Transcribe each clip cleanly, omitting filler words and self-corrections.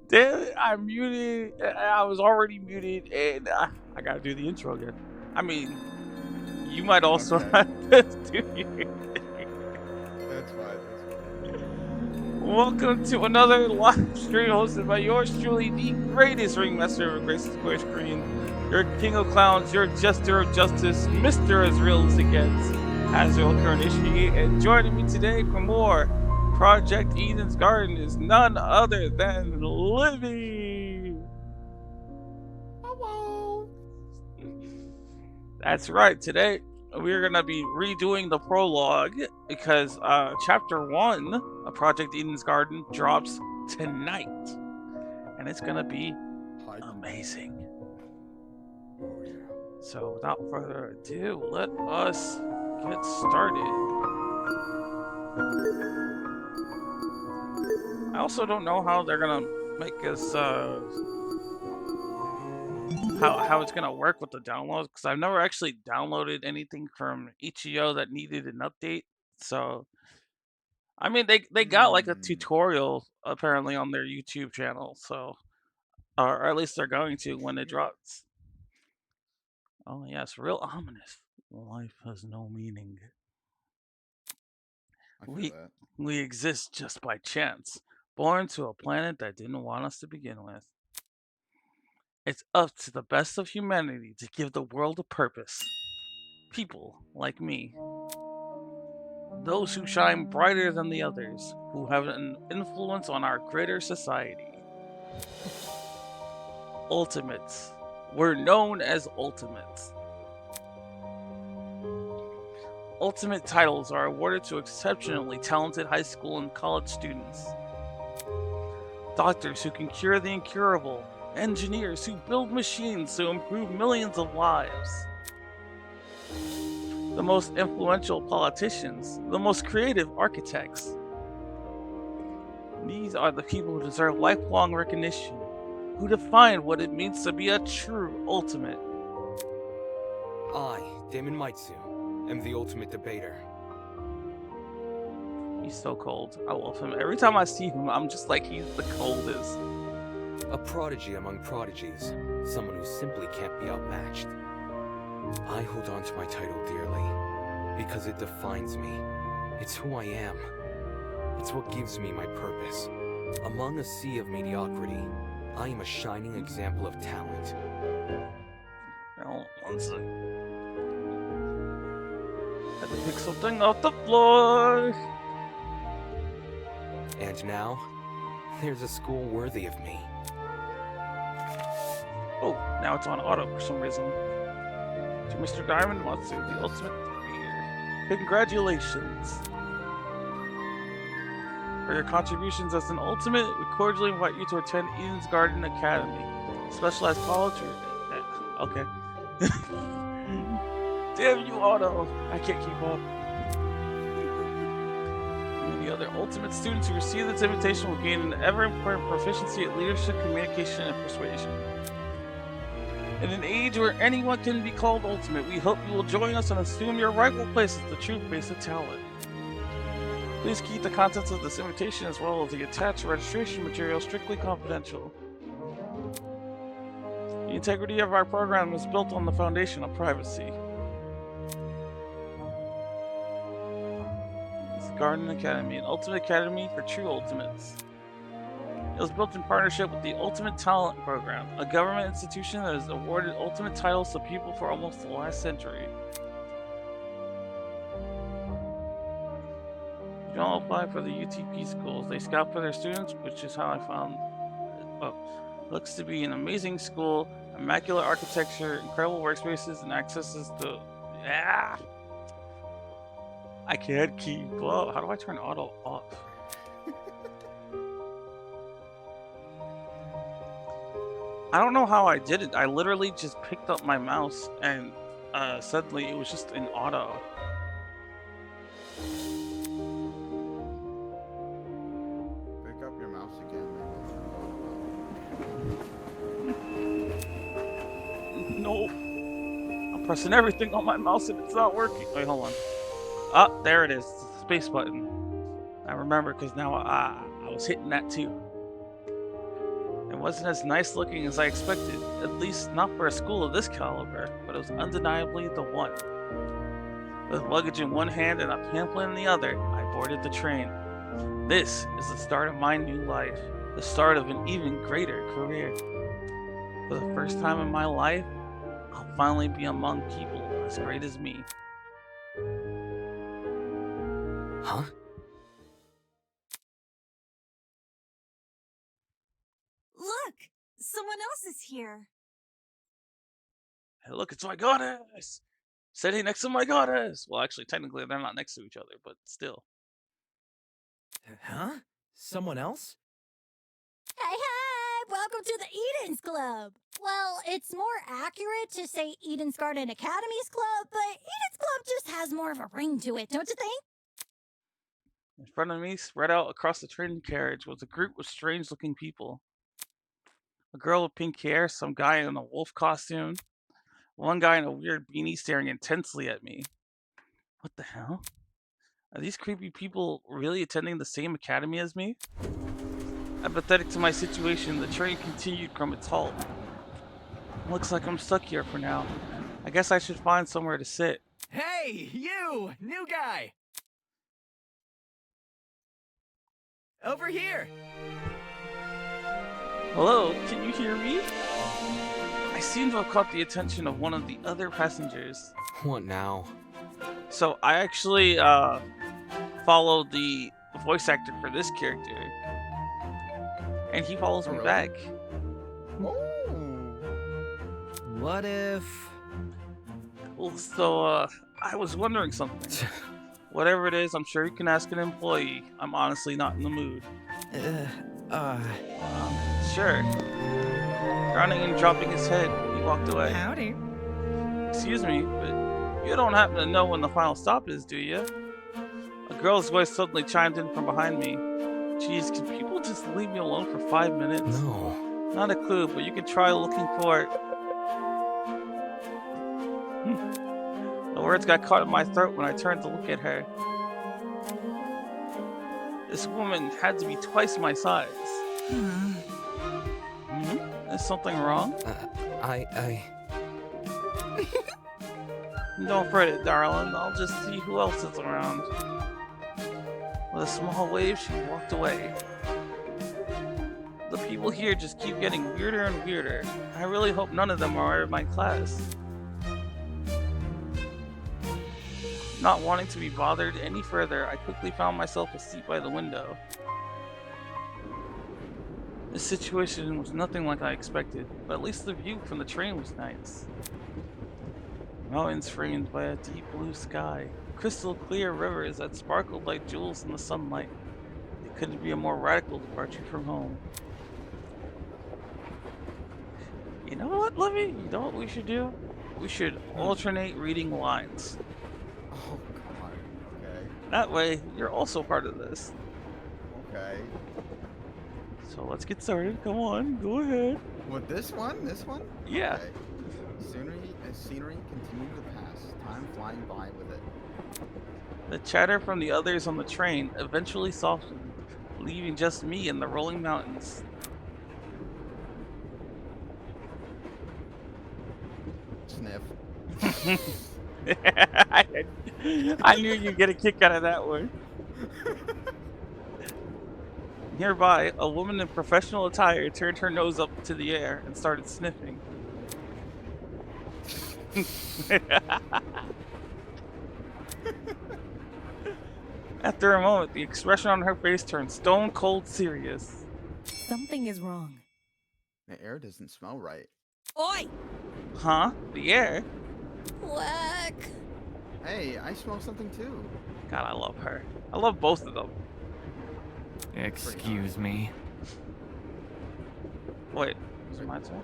Damn it, I'm muted. I was already muted, and I gotta do the intro again. I mean, you might also Okay, have to do your that's fine. That's fine. Welcome to another live stream hosted by yours truly, the greatest ringmaster of Grace Square Screen, your king of clowns, your jester of justice, Mr. As Real as It Gets, Azrael Kurnishi, and joining me today for more Project Eden's Garden is none other than Livy. Hello. That's right, today we're gonna be redoing the prologue because chapter 1 of Project Eden's Garden drops tonight. And it's gonna be Hype. amazing. Oh yeah. So without further ado, let us get started. I also don't know how they're gonna make us how it's gonna work with the downloads because I've never actually downloaded anything from Ichio that needed an update. So I mean they got like a Hmm. tutorial apparently on their YouTube channel, so or at least they're going to when it Yeah, drops. Oh yes, real ominous. Life has no meaning. I feel We that. we exist just by chance, born to a planet that didn't want us to begin with. It's up to the best of humanity to give the world a purpose. People like me, those who shine brighter than the others, who have an influence on our greater society. Ultimates. We're known as Ultimates. Ultimate titles are awarded to exceptionally talented high school and college students. Doctors who can cure the incurable, engineers who build machines to improve millions of lives, the most influential politicians, the most creative architects. These are the people who deserve lifelong recognition, who define what it means to be a true ultimate. I, Damon Maitsu, am the ultimate debater. He's so cold. I love him. Every time I see him, I'm just like he's the coldest. A prodigy among prodigies, someone who simply can't be outmatched. I hold on to my title dearly, because it defines me. It's who I am. It's what gives me my purpose. Among a sea of mediocrity, I am a shining example of talent. Now, one second. Had to pick something off the floor. And now, there's a school worthy of me. Oh, now it's on auto for some reason. To Mr. Diamond Matsu, the ultimate debater. Congratulations. For your contributions as an ultimate, we cordially invite you to attend Eden's Garden Academy. Specialized college or... Okay. Damn you, Auto. I can't keep up. The other ultimate students who receive this invitation will gain an ever-important proficiency at leadership, communication, and persuasion. In an age where anyone can be called ultimate, we hope you will join us and assume your rightful place as the true face of talent. Please keep the contents of this invitation as well as the attached registration material strictly confidential. The integrity of our program is built on the foundation of privacy. Garden Academy, an ultimate academy for true ultimates. It was built in partnership with the Ultimate Talent Program, a government institution that has awarded ultimate titles to people for almost the last century. You don't apply for the UTP schools. They scout for their students, which is how I found it. Oh, looks to be an amazing school, immaculate architecture, incredible workspaces, and accesses to... Yeah! I can't keep up. How do I turn auto off? I don't know how I did it. I literally just picked up my mouse and suddenly it was just in auto. Pick up your mouse again. No. I'm pressing everything on my mouse and it's not working. Wait, hold on. Ah, there it is. The space button. I remember because now I was hitting that too. It wasn't as nice looking as I expected, at least not for a school of this caliber, but it was undeniably the one. With luggage in one hand and a pamphlet in the other, I boarded the train. This is the start of my new life, the start of an even greater career. For the first time in my life, I'll finally be among people as great as me. Huh? Look! Someone else is here. Hey, look, it's my goddess! Sitting next to my goddess! Well, actually, technically, they're not next to each other, but still. Huh? Someone else? Hey, hey! Welcome to the Eden's Club! Well, it's more accurate to say Eden's Garden Academy's Club, but Eden's Club just has more of a ring to it, don't you think? In front of me, spread out across the train carriage, was a group of strange-looking people. A girl with pink hair, some guy in a wolf costume, one guy in a weird beanie staring intensely at me. What the hell? Are these creepy people really attending the same academy as me? Apathetic to my situation, the train continued from its halt. Looks like I'm stuck here for now. I guess I should find somewhere to sit. Hey, you! New guy! Over here! Hello, can you hear me? I seem to have caught the attention of one of the other passengers. What now? So I actually followed the voice actor for this character, and he follows me really? back. Oh. What if... Well, so I was wondering something. Whatever it is, I'm sure you can ask an employee. I'm honestly not in the mood. Sure. Frowning and dropping his head, he walked away. Howdy. Excuse me, but you don't happen to know when the final stop is, do you? A girl's voice suddenly chimed in from behind me. Jeez, can people just leave me alone for 5 minutes? No. Not a clue, but you can try looking for it. The words got caught in my throat when I turned to look at her. This woman had to be twice my size. Is something wrong? Don't fret it, darling. I'll just see who else is around. With a small wave, she walked away. The people here just keep getting weirder and weirder. I really hope none of them are in my class. Not wanting to be bothered any further, I quickly found myself a seat by the window. This situation was nothing like I expected, but at least the view from the train was nice. Mountains framed by a deep blue sky, crystal clear rivers that sparkled like jewels in the sunlight. It couldn't be a more radical departure from home. You know what, Livy? You know what we should do? We should alternate reading lines. Oh, God. Okay. That way, you're also part of this. Okay. So let's get started. Come on, go ahead. What, this one? This one? Yeah. Okay. Scenery continued to pass, time flying by with it. The chatter from the others on the train eventually softened, leaving just me in the rolling mountains. Sniff. I knew you'd get a kick out of that one. Nearby, a woman in professional attire turned her nose up to the air and started sniffing. After a moment, the expression on her face turned stone cold serious. Something is wrong. The air doesn't smell right. Oi! Huh? The air? Quack! Hey, I smell something too. God, I love her. I love both of them. Excuse me. Wait, is it my turn?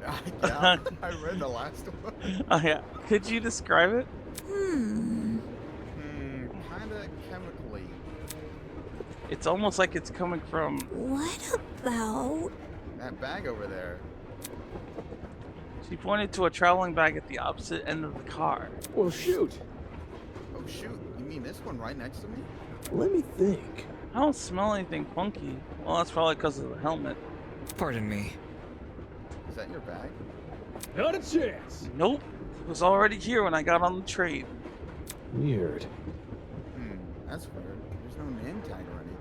Yeah, I read the last one. Oh yeah. Could you describe it? Kinda chemically. It's almost like it's coming from... What about... That bag over there. She pointed to a traveling bag at the opposite end of the car. Well, shoot. Oh shoot, you mean this one right next to me? Let me think. I don't smell anything funky. Well, that's probably because of the helmet. Pardon me. Is that your bag? Not a chance. Nope. It was already here when I got on the train. Weird. That's weird. There's no name tag or anything.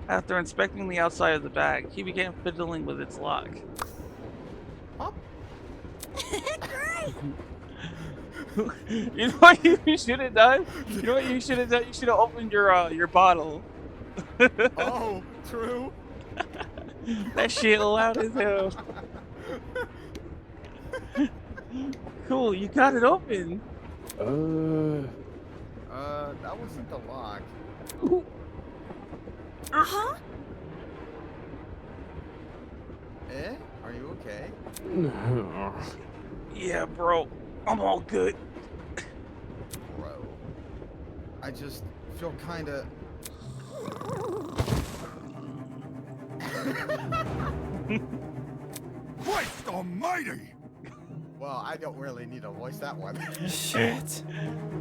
After inspecting the outside of the bag, he began fiddling with its lock. Up. Great! You know what you should have done? You know what you should have done? You should have opened your bottle. Oh, true. That shit loud as hell. Cool, you got it open. That wasn't the lock. Huh? Eh? Are you okay? Yeah, bro. I'm all good. Bro. I just feel kinda... Christ almighty! Well, I don't really need to voice that one. Shit.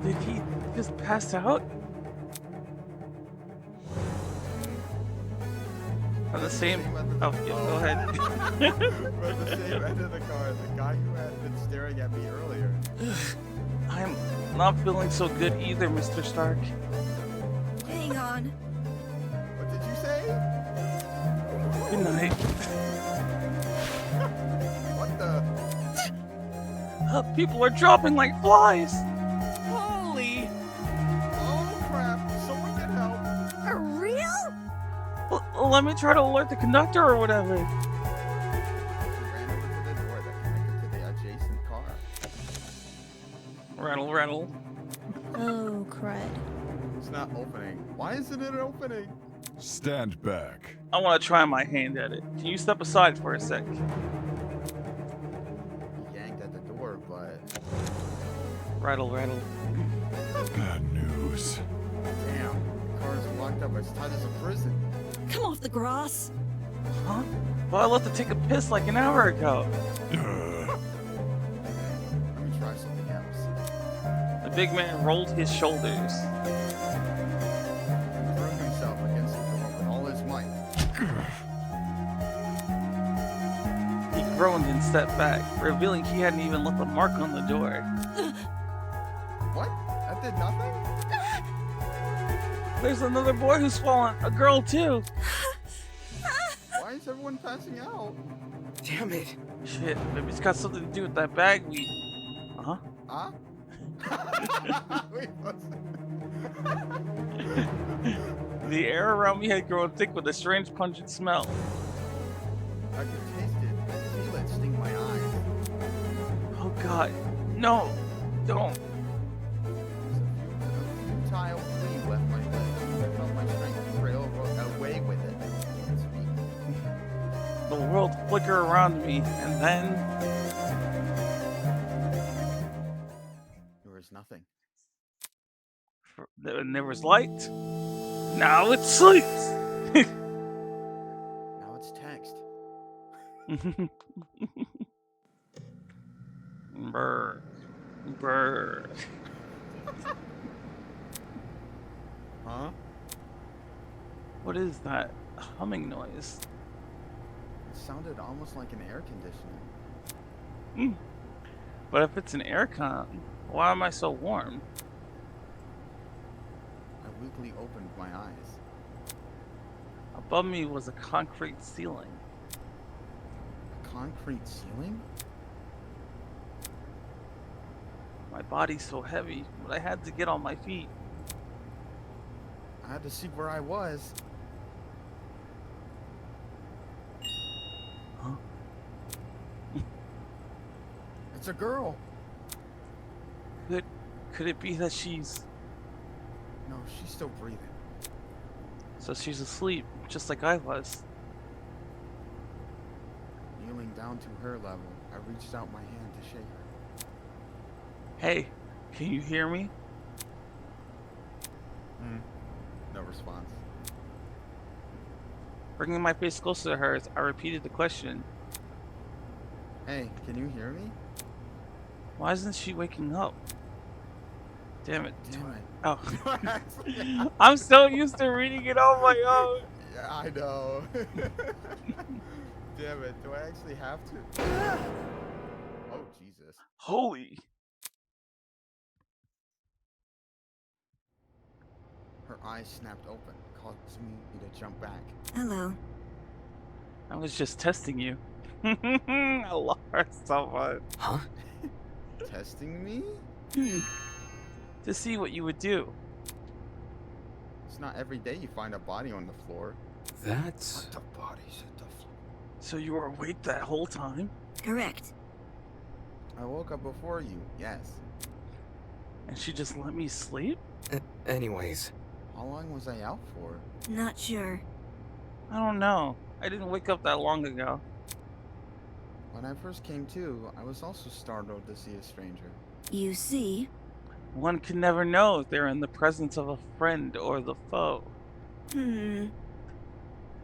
Did he just pass out? On the same... Oh, yeah, go ahead. We're at the same end of the car, the guy who had been staring at me earlier. I'm not feeling so good either, Mr. Stark. Hang on. What did you say? Good night. What the? People are dropping like flies. Holy! Oh crap, someone get help. For real? Let me try to alert the conductor or whatever. He ran over to the door that connected to the adjacent car. Rattle. Oh, crud. It's not opening. Why isn't it opening? Stand back. I want to try my hand at it. Can you step aside for a sec? He yanked at the door, but... Rattle. Bad news. Damn, the car's locked up as tight as a prison. Come off the grass. Huh? Well, I left to take a piss like an hour ago. Uh, Let me try something else. The big man rolled his shoulders. He threw himself against the door with all his might. He groaned and stepped back, revealing he hadn't even left a mark on the door. What? That did nothing? There's another boy who's fallen. A girl, too. Why is everyone passing out? Damn it. Shit, maybe it's got something to do with that bag we... Uh-huh. Huh? Wait, what's The air around me had grown thick with a strange pungent smell. I can taste it. Feel it sting my eyes. Oh god. No. Don't. There's a futile plea left my lips. I felt my strength trail away with it. I can't speak. The world flickered around me, and then... There was nothing. And there was light. Now it's sleep. Now it's text. Brr. Brr. Huh? What is that humming noise? It sounded almost like an air conditioner. But if it's an air con, why am I so warm? I weakly opened my eyes. Above me was a concrete ceiling. A concrete ceiling? My body's so heavy, but I had to get on my feet. I had to see where I was. Huh? It's a girl. Could it be that she's... No, she's still breathing. So she's asleep, just like I was. Kneeling down to her level, I reached out my hand to shake her. Hey, can you hear me? No response. Bringing my face closer to hers, I repeated the question. Hey, can you hear me? Why isn't she waking up? Damn it. Damn it. Oh. I'm so used to reading it on my own. Yeah, I know. Damn it, do I actually have to? Oh, Jesus. Holy. Her eyes snapped open, causing me to jump back. Hello. I was just testing you. I love her so much. Huh? Testing me? To see what you would do. It's not every day you find a body on the floor. That's... The body's at the floor. So you were awake that whole time? Correct. I woke up before you, yes. And she just let me sleep? Anyways, How long was I out for? Not sure. I don't know. I didn't wake up that long ago. When I first came to, I was also startled to see a stranger. You see? One can never know if they're in the presence of a friend or the foe.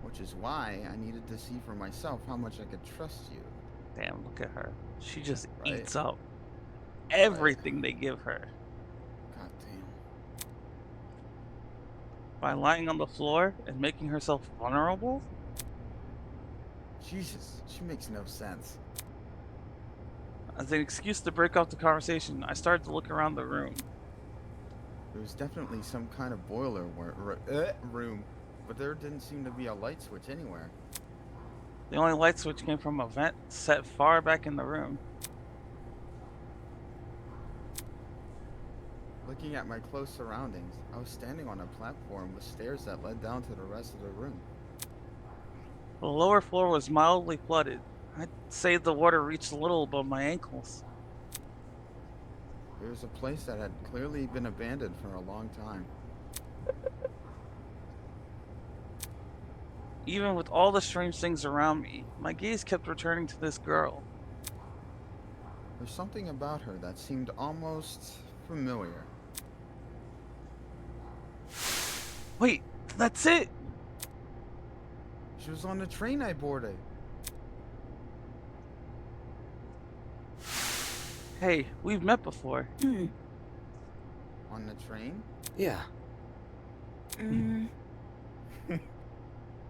Which is why I needed to see for myself how much I could trust you. Damn, look at her. She just Right. eats up everything they give her. God damn. By lying on the floor and making herself vulnerable? Jesus, she makes no sense. As an excuse to break off the conversation, I started to look around the room. There was definitely some kind of boiler room, but there didn't seem to be a light switch anywhere. The only light switch came from a vent set far back in the room. Looking at my close surroundings, I was standing on a platform with stairs that led down to the rest of the room. The lower floor was mildly flooded. I'd say the water reached a little above my ankles. It was a place that had clearly been abandoned for a long time. Even with all the strange things around me, my gaze kept returning to this girl. There's something about her that seemed almost familiar. Wait, that's it! She was on the train I boarded. Hey, we've met before. On the train? yeah.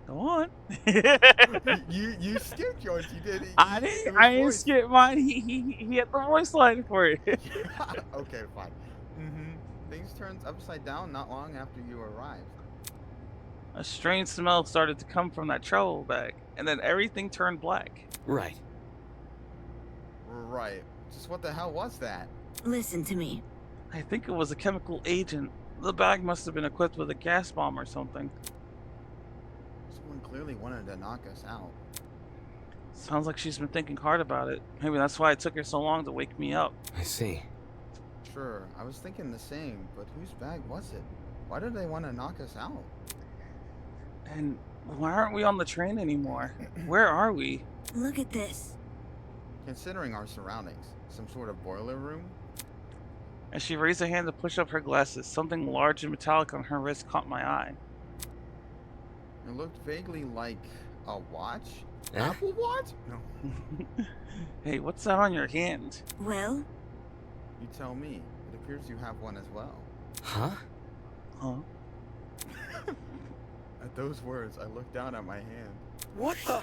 Go on. You skipped yours, you did it. I didn't skip mine. He had the voice line for it. Okay, fine. Things turned upside down not long after you arrived. A strange smell started to come from that travel bag, and then everything turned black. Right. Right. Just what the hell was that? Listen to me. I think it was a chemical agent. The bag must have been equipped with a gas bomb or something. Someone clearly wanted to knock us out. Sounds like she's been thinking hard about it. Maybe that's why it took her so long to wake me up. I see. Sure, I was thinking the same, but whose bag was it? Why did they want to knock us out? And why aren't we on the train anymore? Where are we? Look at this. Considering our surroundings, some sort of boiler room? As she raised a hand to push up her glasses, something large and metallic on her wrist caught my eye. It looked vaguely like a watch? Eh? Apple Watch? No. Hey, what's that on your hand? Well, You tell me. It appears you have one as well. Huh? Huh? At those words, I looked down at my hand. What the?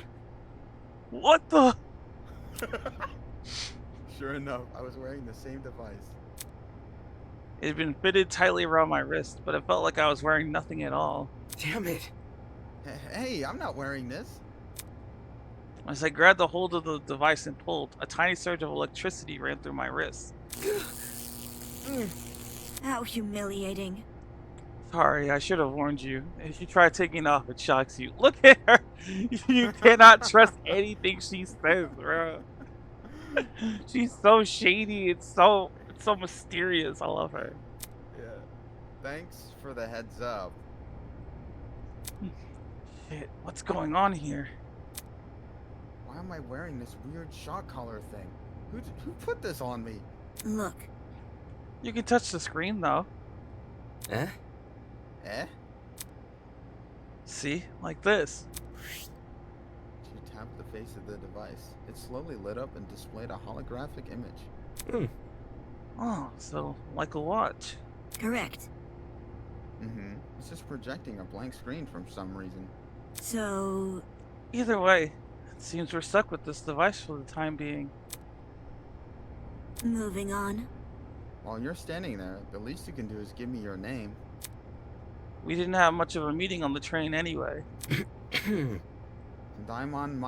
What the? Sure enough, I was wearing the same device. It had been fitted tightly around my wrist, but it felt like I was wearing nothing at all. Damn it. Hey, I'm not wearing this. As I grabbed a hold of the device and pulled, a tiny surge of electricity ran through my wrist. how humiliating. Sorry, I should have warned you. If you try taking it off, it shocks you. Look at her! You cannot trust anything she says, bro. She's so shady. It's so mysterious. I love her. Yeah. Thanks for the heads up. Shit, what's going on here? Why am I wearing this weird shock collar thing? Who put this on me? Look. You can touch the screen, though. Eh? Eh? See? Like this. She tapped the face of the device. It slowly lit up and displayed a holographic image. Hmm. Oh, so like a watch. Correct. It's just projecting a blank screen for some reason. So, Either way, it seems we're stuck with this device for the time being. moving on. While you're standing there, the least you can do is give me your name. We didn't have much of a meeting on the train anyway. Daimon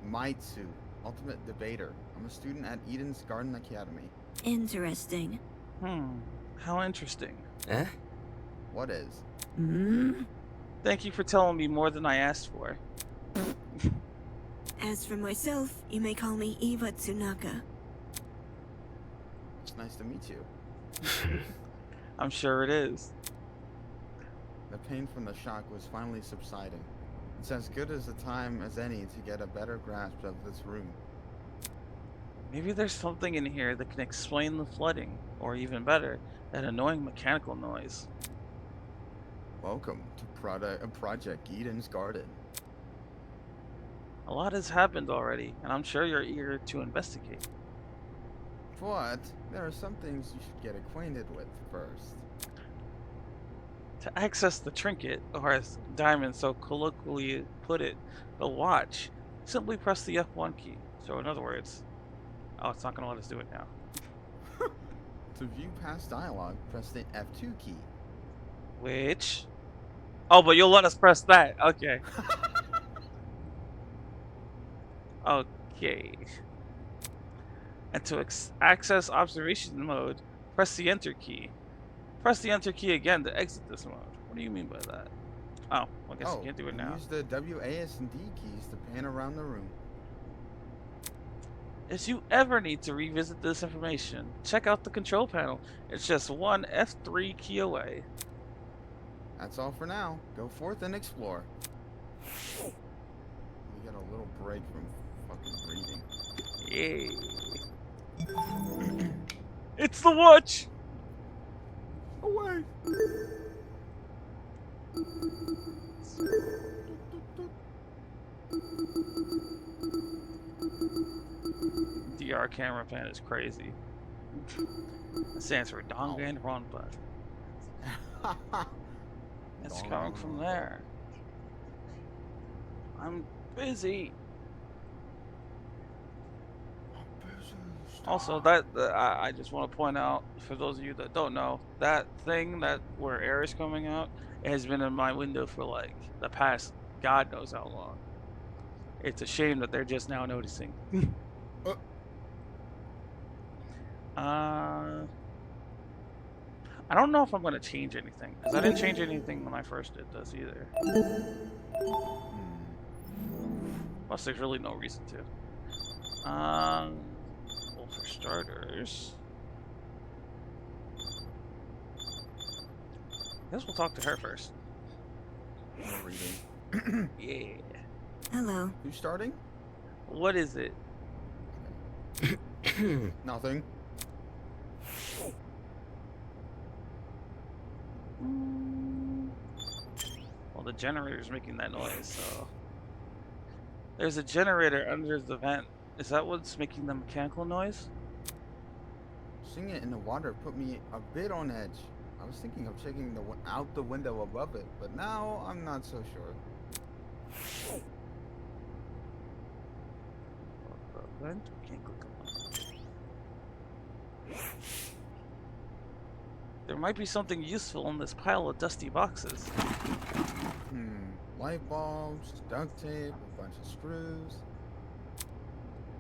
Maitsu, Ultimate Debater. I'm a student at Eden's Garden Academy. Interesting. How interesting. Eh? What is? Hmm? Thank you for telling me more than I asked for. As for myself, you may call me Eva Tsunaka. It's nice to meet you. I'm sure it is. The pain from the shock was finally subsiding. It's as good as a time as any to get a better grasp of this room. Maybe there's something in here that can explain the flooding, or even better, that annoying mechanical noise. Welcome to Project Eden's Garden. A lot has happened already, and I'm sure you're eager to investigate. But there are some things you should get acquainted with first. To access the trinket, or as Diamond so colloquially put it, the watch, simply press the F1 key. So in other words, oh, it's not going to let us do it now. To view past dialogue, press the F2 key. Which? Oh, but you'll let us press that. Okay. Okay. And to access observation mode, press the Enter key. Press the Enter key again to exit this mode. What do you mean by that? Oh, well, I guess you can't do it now. Use the W, A, S, and D keys to pan around the room. If you ever need to revisit this information, check out the control panel. It's just one F3 key away. That's all for now. Go forth and explore. We get a little break from fucking reading. Yay. It's the watch! Away! DR camera pan is crazy. It stands for Dongan Ronbud. It's coming from there. I'm busy. Also, I just want to point out, for those of you that don't know, that thing where air is coming out, it has been in my window for like the past God knows how long. It's a shame that they're just now noticing. I don't know if I'm going to change anything, because I didn't change anything when I first did this either. Plus, there's really no reason to. Well, for starters, I guess we'll talk to her first. More reading. Yeah. Hello. Who's starting? What is it? Nothing. Well, the generator's making that noise, so... There's a generator under the vent. Is that what's making the mechanical noise? Seeing it in the water put me a bit on edge. I was thinking of checking out the window above it, but now I'm not so sure. Vent? Can't click on it. There might be something useful in this pile of dusty boxes. Light bulbs, duct tape, a bunch of screws.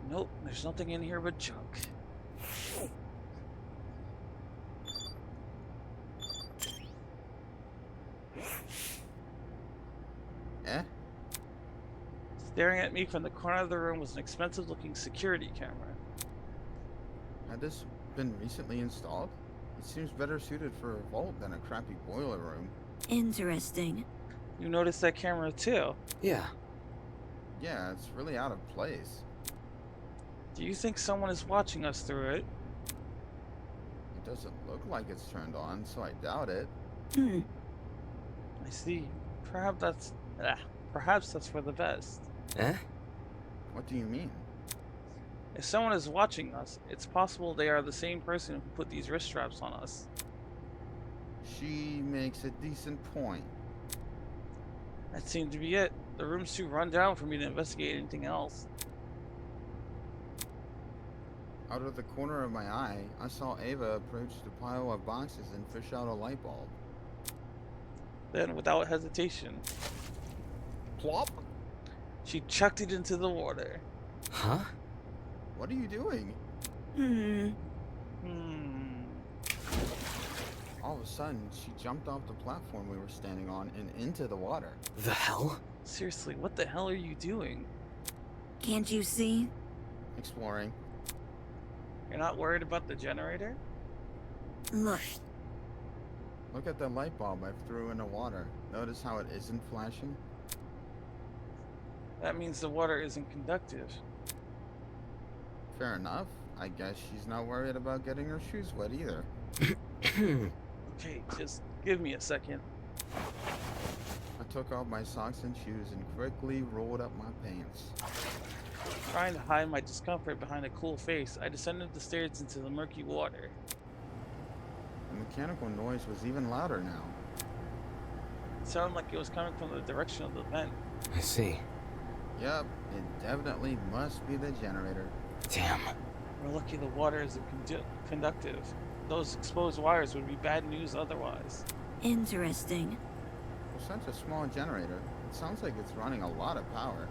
Nope, there's nothing in here but junk. Eh? Staring at me from the corner of the room was an expensive-looking security camera. Had this been recently installed? It seems better suited for a vault than a crappy boiler room. Interesting. You noticed that camera too? Yeah. Yeah, it's really out of place. Do you think someone is watching us through it? It doesn't look like it's turned on, so I doubt it. I see. Perhaps that's for the best. Eh? What do you mean? If someone is watching us, it's possible they are the same person who put these wrist straps on us. She makes a decent point. That seemed to be it. The room's too run down for me to investigate anything else. Out of the corner of my eye, I saw Ava approach the pile of boxes and fish out a light bulb. Then, without hesitation, Plop! she chucked it into the water. Huh? What are you doing? Hmm. All of a sudden, she jumped off the platform we were standing on and into the water. The hell? Seriously, what the hell are you doing? Can't you see? Exploring. You're not worried about the generator? Look. Look at the light bulb I threw in the water. Notice how it isn't flashing? That means the water isn't conductive. Fair enough. I guess she's not worried about getting her shoes wet either. Okay, just give me a second. I took off my socks and shoes and quickly rolled up my pants. Trying to hide my discomfort behind a cool face, I descended the stairs into the murky water. The mechanical noise was even louder now. It sounded like it was coming from the direction of the vent. I see. Yep, it definitely must be the generator. Damn. We're lucky the water isn't conductive. Those exposed wires would be bad news otherwise. Interesting. For such a small generator, it sounds like it's running a lot of power.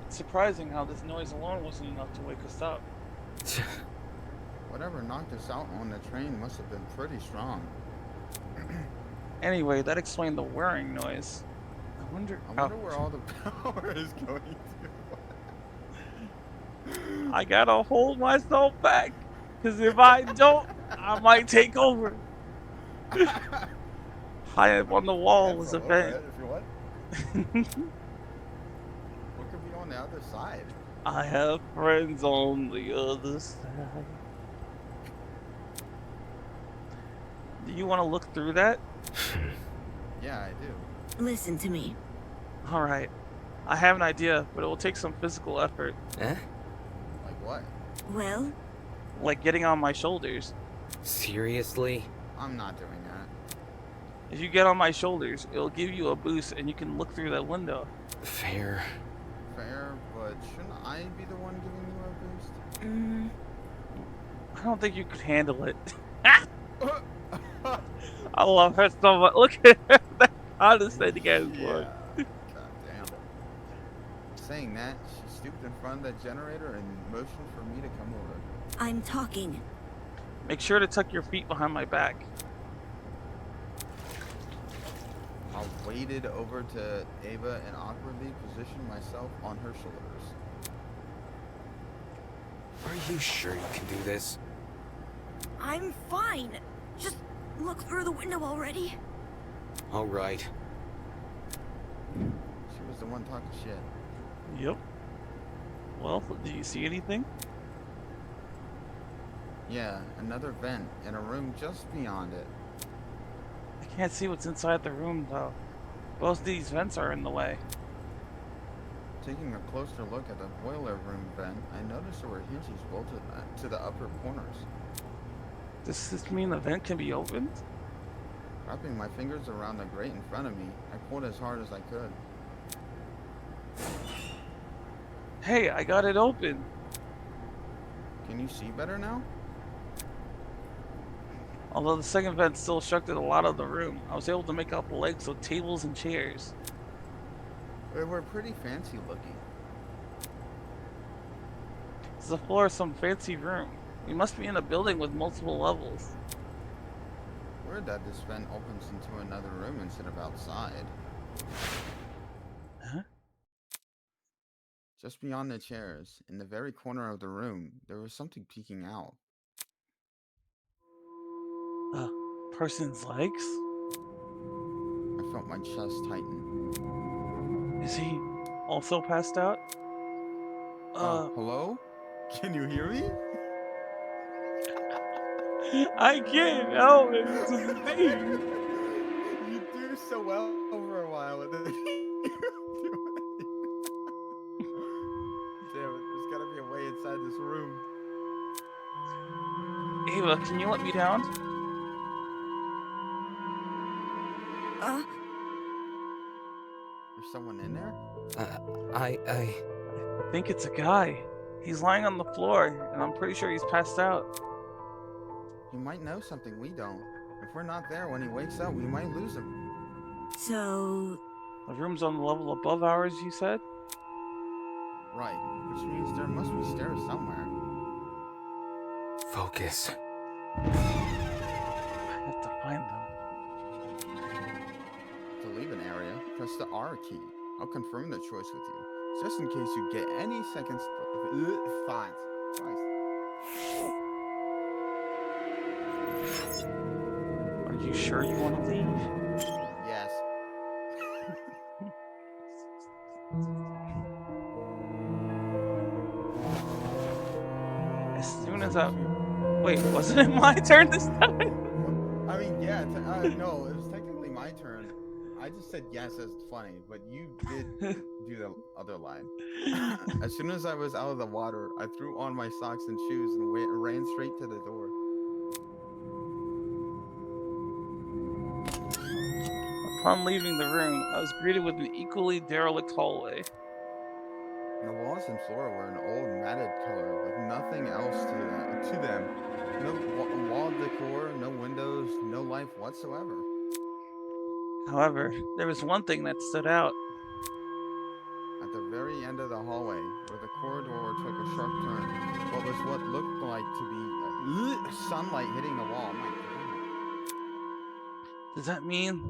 It's surprising how this noise alone wasn't enough to wake us up. Whatever knocked us out on the train must have been pretty strong. Anyway, that explained the whirring noise. I wonder where all the power is going to. I gotta hold myself back, because if I don't, I might take over. High up on the wall was a vent. If you want. What could be on the other side? I have friends on the other side. Do you want to look through that? Yeah, I do. Listen to me. Alright. I have an idea, but it will take some physical effort. Eh? Like what? Well, Like getting on my shoulders. Seriously? I'm not doing that. If you get on my shoulders, it'll give you a boost and you can look through that window. Fair. Fair, but shouldn't I be the one giving you a boost? I don't think you could handle it. I love her so much. Look at her. That condescending ass boy. God damn. Saying that, she stooped in front of the generator and motioned for me to come over. I'm talking. Make sure to tuck your feet behind my back. I waded over to Ava and awkwardly positioned myself on her shoulders. Are you sure you can do this? I'm fine. Just look through the window already. Alright. She was the one talking shit. Yep. Well, do you see anything? Yeah, another vent and a room just beyond it. I can't see what's inside the room, though. Both of these vents are in the way. Taking a closer look at the boiler room vent, I noticed there were hinges bolted to the upper corners. Does this mean the vent can be opened? Wrapping my fingers around the grate in front of me, I pulled as hard as I could. Hey, I got it open. Can you see better now? Although the second vent still obstructed a lot of the room, I was able to make out the legs of tables and chairs. They were pretty fancy looking. It's the floor of some fancy room. We must be in a building with multiple levels. Weird that this vent opens into another room instead of outside. Huh? Just beyond the chairs, in the very corner of the room, there was something peeking out. A person's legs? I felt my chest tighten. Is he also passed out? Hello? Can you hear me? I can't help it. It's a thing. You do so well for a while, and then damn it, there's gotta be a way inside this room. Ava, can you let me down? There's someone in there? I I think it's a guy. He's lying on the floor, and I'm pretty sure he's passed out. He might know something we don't. If we're not there when he wakes up, we might lose him. So, The room's on the level above ours, you said? Right, which means there must be stairs somewhere. focus. I have to find them. To leave an area, press the R key. I'll confirm the choice with you, just in case you get any seconds thought. Christ. Are you sure you want to leave? Yes. As soon as I... Wait, wasn't it my turn this time? I mean, yeah, no, it was technically my turn. I just said yes as funny, but you did do the other line. As soon as I was out of the water, I threw on my socks and shoes and ran straight to the door. Upon leaving the room, I was greeted with an equally derelict hallway. The walls and floor were an old matted color with nothing else to them. No wall decor, no windows, no life whatsoever. However, there was one thing that stood out. At the very end of the hallway, where the corridor took a sharp turn, what looked like to be sunlight hitting the wall. My God. Does that mean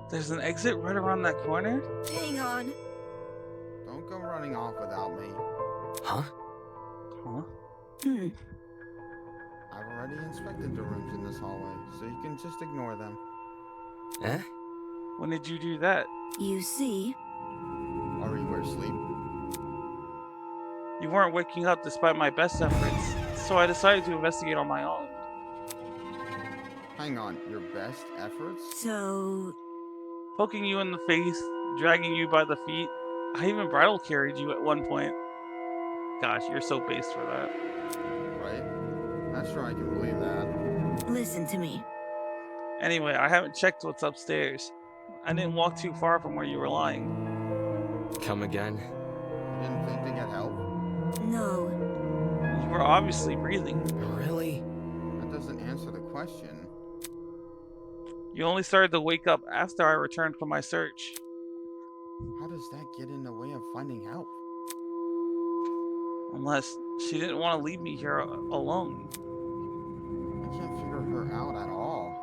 there's an exit right around that corner? hang on. Don't go running off without me. Huh? Huh? I've already inspected the rooms in this hallway, so you can just ignore them. Eh? When did you do that? You see, Or you were asleep. You weren't waking up despite my best efforts, so I decided to investigate on my own. Hang on, your best efforts? so Poking you in the face, dragging you by the feet. I even bridal carried you at one point. Gosh, you're so based for that. Right? Not sure I can believe that. listen to me. Anyway, I haven't checked what's upstairs. I didn't walk too far from where you were lying. Come again? You didn't think to get help? No, You were obviously breathing. Really? That doesn't answer the question. You only started to wake up after I returned from my search. How does that get in the way of finding help? Unless she didn't want to leave me here alone. I can't figure her out at all.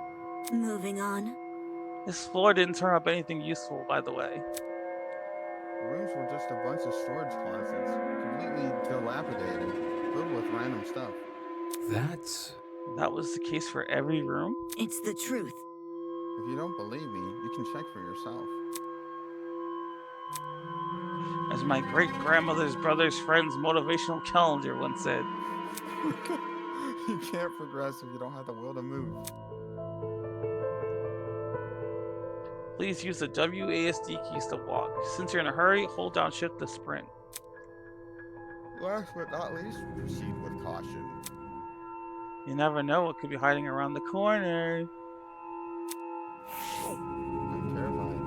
moving on. This floor didn't turn up anything useful, by the way. The rooms were just a bunch of storage closets, completely dilapidated, filled with random stuff. That was the case for every room? It's the truth. If you don't believe me, you can check for yourself. As my great-grandmother's brother's friend's motivational calendar once said. You can't progress if you don't have the will to move. Please use the WASD keys to walk. Since you're in a hurry, hold down shift to sprint. Last but not least, proceed with caution. You never know what could be hiding around the corner. I'm terrified.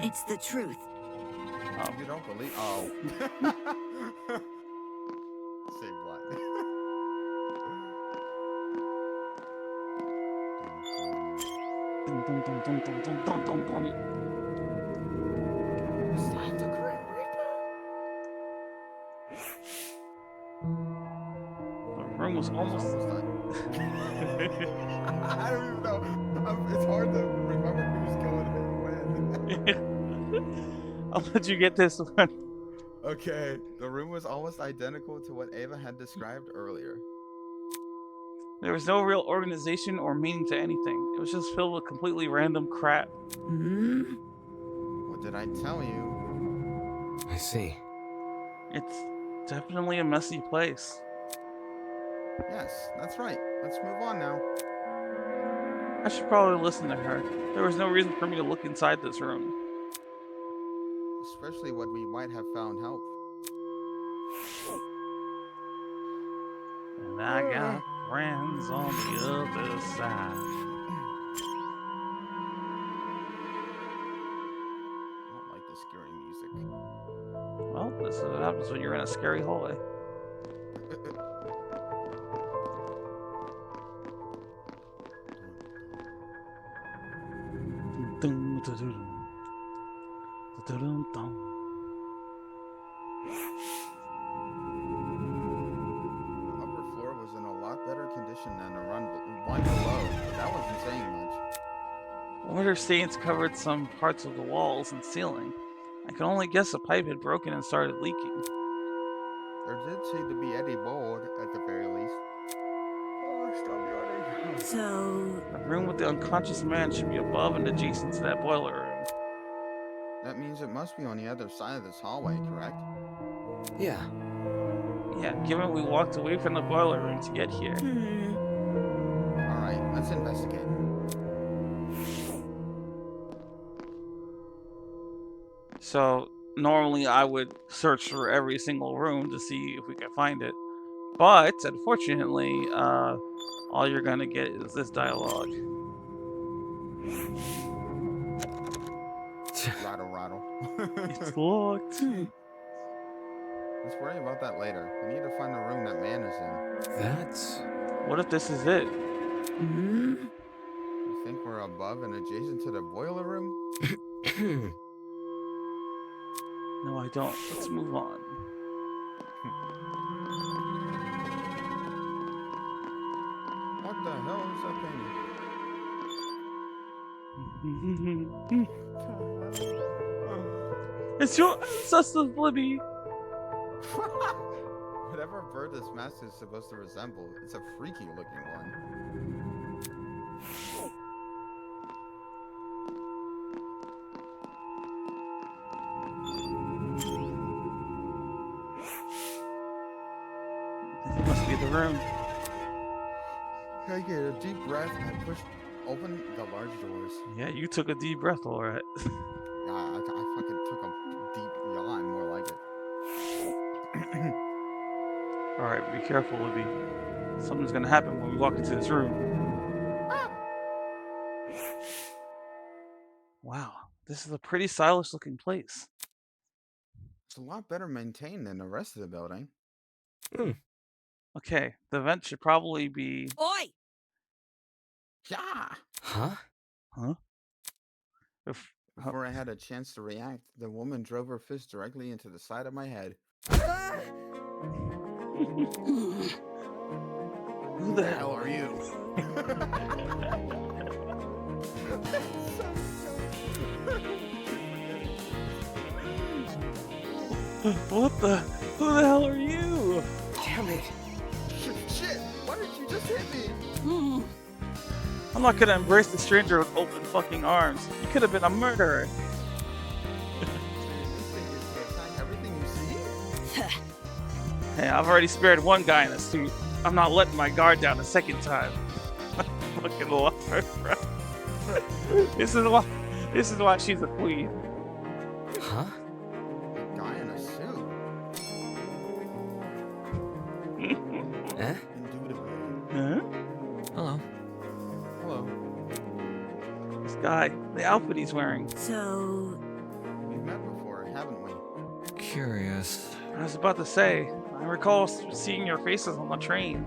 It's the truth. If you don't believe, Say what? Dun, dun, dun, dun, dun, dun, dun, dun, dun. Is that the Grim Reaper? The room was almost... done. I don't even know. It's hard to remember who's going and when. I'll let you get this one. Okay, the room was almost identical to what Ava had described earlier. There was no real organization or meaning to anything. It was just filled with completely random crap. What did I tell you? I see. It's definitely a messy place. Yes, that's right. Let's move on now. I should probably listen to her. There was no reason for me to look inside this room. Especially when we might have found help. And I got friends on the other side. This is what happens when you're in a scary hallway. The upper floor was in a lot better condition than the one below, but that wasn't saying much. Water stains covered some parts of the walls and ceiling. I can only guess a pipe had broken and started leaking. There did seem to be Eddie Bold at the very least. Oh, stop yawning. So, The room with the unconscious man should be above and adjacent to that boiler room. That means it must be on the other side of this hallway, correct? Yeah. Yeah, given we walked away from the boiler room to get here. Alright, let's investigate. So, normally I would search for every single room to see if we can find it. But, unfortunately, all you're gonna get is this dialogue. Rattle, rattle. It's locked. Let's worry about that later. We need to find the room that man is in. That's... What if this is it? You think we're above and adjacent to the boiler room? No, I don't. Let's move on. What the hell is that painting? It's your ancestors, Libby. Whatever bird this mask is supposed to resemble, it's a freaky looking one. This must be the room. I get a deep breath and I push open the large doors. Yeah, you took a deep breath, alright. Yeah, I fucking took a deep yawn, more like it. Alright, be careful, Libby. Something's gonna happen when we walk into this room. Wow, this is a pretty stylish looking place. It's a lot better maintained than the rest of the building. Okay, the vent should probably be... Oi! Yeah! Huh? Huh? If... Before I had a chance to react, the woman drove her fist directly into the side of my head. Who the hell are you? What the? Who the hell are you? Damn it. Shit! Why did you just hit me? I'm not gonna embrace the stranger with open fucking arms. You could have been a murderer. Everything you see? Hey, I've already spared one guy in a suit. I'm not letting my guard down a second time. I fucking love her, bro. This is why she's a queen. Huh? A guy in a suit. Eh? Indubitably. Huh? Hello. Hello. This guy, the outfit he's wearing. So, We've met before, haven't we? Curious. I was about to say, I recall seeing your faces on the train.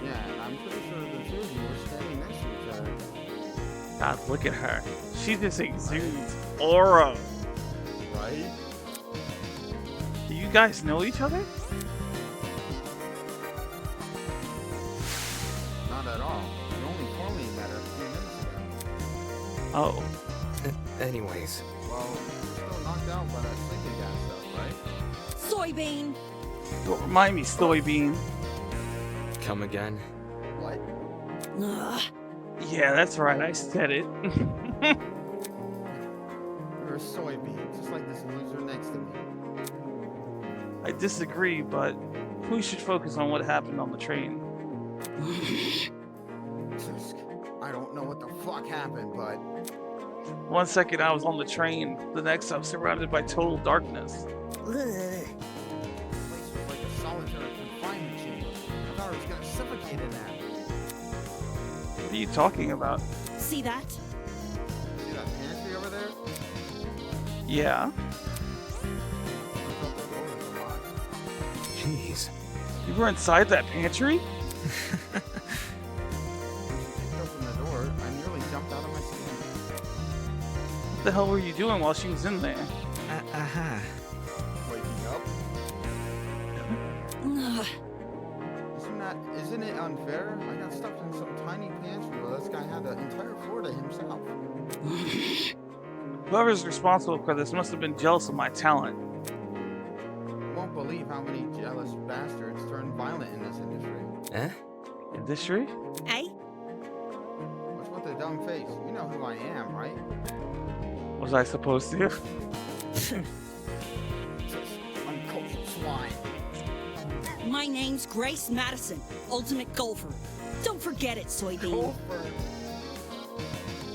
Yeah, and I'm pretty sure the two of you were standing next to each other. God, look at her. She just exudes aura. Right? Do you guys know each other? Not at all. We only formally met her a few minutes ago. Oh. Anyways. Well, you're still knocked out by that sleeping gas stuff, right? soybean. Don't remind me, Soybean. Come again? What? Ugh. Yeah, that's right, I said it. You're a soybean, just like this loser next to me. I disagree, but we should focus on what happened on the train. Just, I don't know what the fuck happened, but 1 second I was on the train, the next I was surrounded by total darkness. Ugh. the place was like a solitary confinement chamber. I thought I was gonna suffocate in there. What are you talking about? See that? See that pantry over there? Yeah. Jeez. You were inside that pantry? Open the door, I nearly jumped out of my skin. What the hell were you doing while she was in there? Waking up? Ugh. Isn't it unfair? I got stuffed in some tiny pantry while this guy had the entire floor to himself. Whoever's responsible for this must have been jealous of my talent. You won't believe how many jealous bastards turn violent in this industry. Eh? Industry? Eh? What's with the dumb face? You know who I am, right? Was I supposed to? Uncultured swine. My name's Grace Madison, Ultimate Golfer. Don't forget it, Soybean.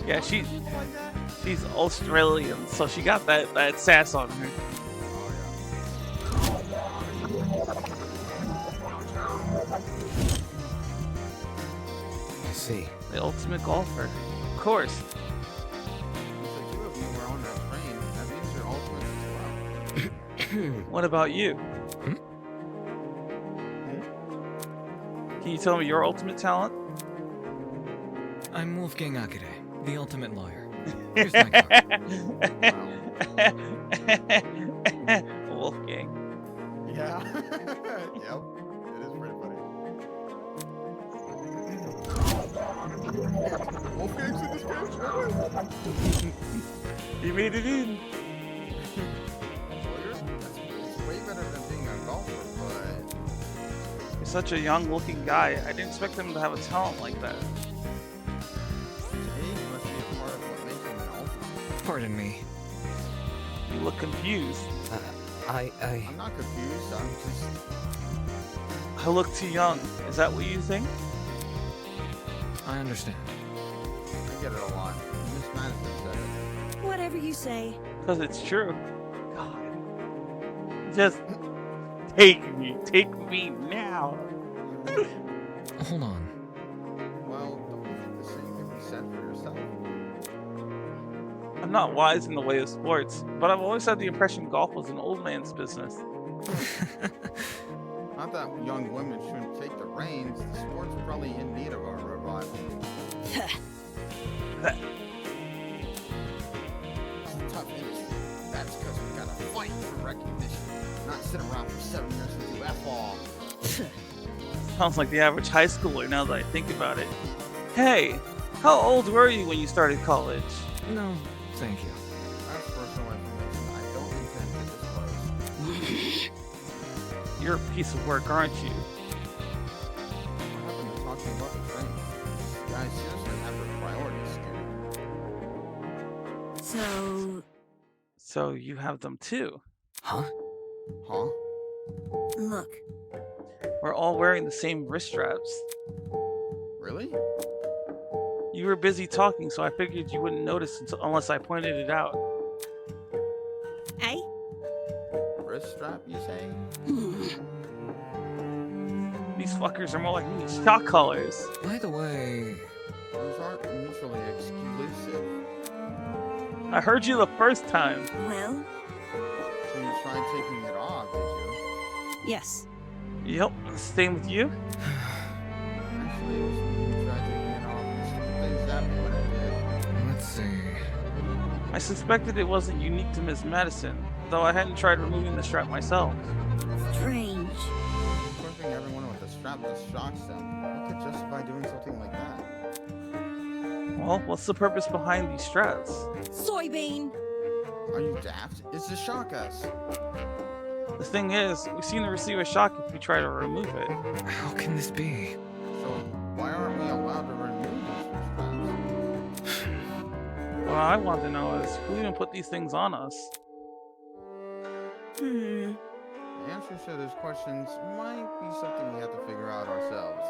Yeah, she's Australian, so she got that sass on her. I see. The ultimate golfer. Of course. If the two of you were on that train, that means you're ultimate as well. What about you? Can you tell me your ultimate talent? I'm Wolfgang Akire, the ultimate lawyer. Here's my card. Wolfgang. Yeah. Yep. It is pretty funny. Wolfgang's in this game. You made it in. It's way better than being a golfer, but You're such a young-looking guy. I didn't expect him to have a talent like that. his age must be a part of what makes him an ultimate. Pardon me. You look confused. I'm not confused. I'm just. I look too young. Is that what you think? I understand. I get it a lot. Miss Madison said it. Whatever you say. Because it's true. God. Just take me. Take me now. Hold on. Well, don't you think the same can be said for yourself? I'm not wise in the way of sports, but I've always had the impression golf was an old man's business. Not that young women shouldn't take the reins. The sport's probably in need of a revival. It's a tough industry. That's because we gotta fight for recognition. Not sit around for 7 years and do F-all. Sounds like the average high schooler now that I think about it. Hey, how old were you when you started college? No, thank you. That's personal information I don't intend to disclose. You're a piece of work, aren't you? What happened to talking about the train? These guys seriously have their priorities skewed. So you have them too. Huh? Huh? Look, We're all wearing the same wrist straps. Really? You were busy talking, so I figured you wouldn't notice unless I pointed it out. eh? Wrist strap, you say? These fuckers are more like me, shock collars. By the way, Those aren't mutually exclusive. I heard you the first time. Well, So you tried taking it off, did you? yes. Yep, same with you. Actually, it was when you tried taking it off. Things happened when it did. let's see. I suspected it wasn't unique to Miss Madison, though I hadn't tried removing the strap myself. Strange. Equipping everyone with a strap just shocks them. Who could justify doing something like that? Well, what's the purpose behind these straps? Soybean! Are you daft? It's to shock us. The thing is, we seem to receive a shock if we try to remove it. How can this be? So why aren't we allowed to remove these straps? What I want to know is, who even put these things on us? Hmm. The answer to those questions might be something we have to figure out ourselves.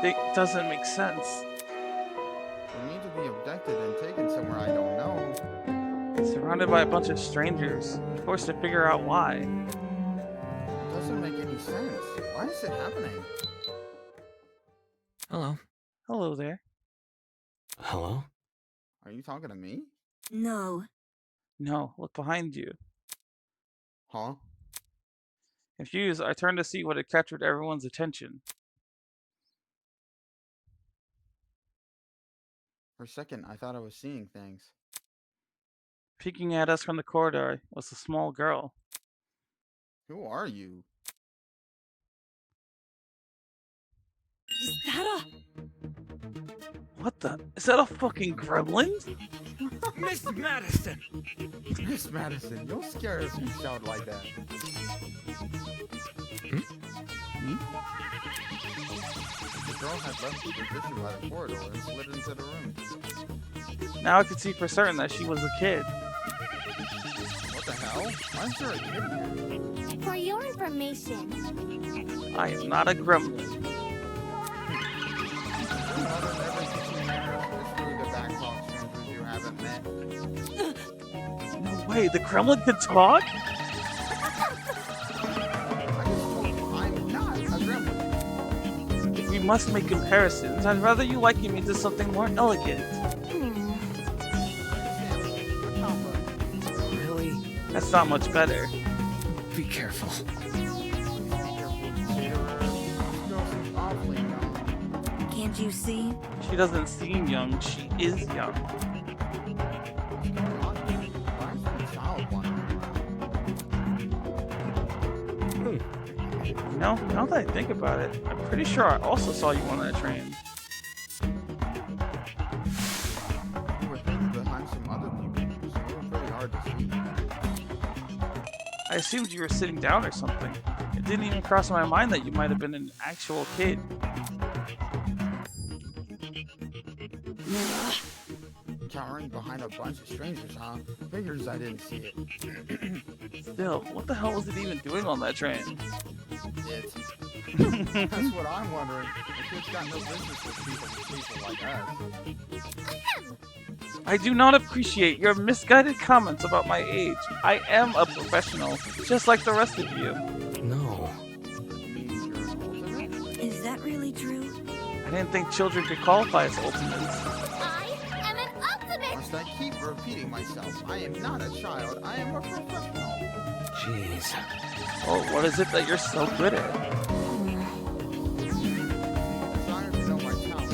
It doesn't make sense. We need to be abducted and taken somewhere I don't know. Surrounded by a bunch of strangers, forced to figure out why. It doesn't make any sense. Why is it happening? Hello. Hello there. Hello? Are you talking to me? No. No, look behind you. Huh? Confused, I turned to see what had captured everyone's attention. For a second, I thought I was seeing things. Peeking at us from the corridor was a small girl. Who are you? Is that What the? Is that a fucking gremlin? Miss Madison! Miss Madison, don't scare us when you shout like that. The girl had left the position by the corridor and slid into the room. Now I could see for certain that she was a kid. What the hell? Why is there a kid here? For your information, I am not a gremlin. Your mother never teach you manners. It's rude to backtalk strangers you haven't met. No way, the gremlin can talk? I just told you I'm not a gremlin. If we must make comparisons, I'd rather you liken me to something more elegant. Really? That's not much better. Be careful. Can't you see? She doesn't seem young, she is young. You know, now that I think about it, I'm pretty sure I also saw you on that train. You were hidden behind some other people, so you were pretty hard to see. I assumed you were sitting down or something. It didn't even cross my mind that you might have been an actual kid. Cowering behind a bunch of strangers, huh? Figures I didn't see it. Still, what the hell was it even doing on that train? It. That's what I'm wondering. The kid's got no business with people like us. I do not appreciate your misguided comments about my age. I am a professional, just like the rest of you. No. You mean you're an ultimate? Is that really true? I didn't think children could qualify as ultimates. I am an ultimate! Must I keep repeating myself? I am not a child. I am a professional. Jeez. Oh, what is it that you're so good at? Desire to know my talent.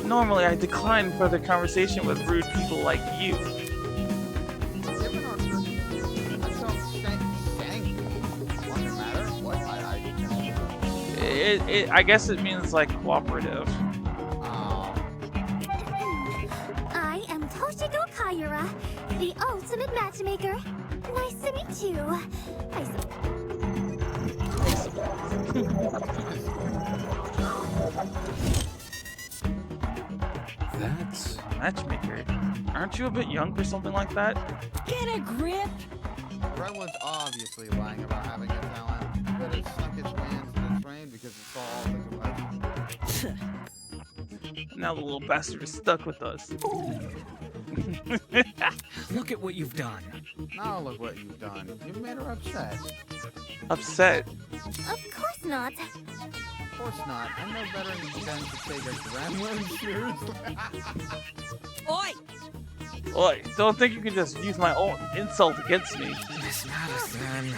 Normally, I decline further conversation with rude people like you. Given our circumstances, I felt sanguine. What's the matter? What? I guess it means like cooperative. I am Toshiko Kaira, the ultimate matchmaker. Nice to meet you. That's... Matchmaker? Aren't you a bit young for something like that? Get a grip! Brentwood's obviously lying about having a talent, but it snuck its way into the train because it saw all the commotion. Now the little bastard is stuck with us. Look at what you've done. Now look what you've done. You've made her upset. Upset. Of course not. Of course not. I know better than to take a gremlin seriously. Oi! Oi, don't think you can just use my own insult against me. Miss Madison.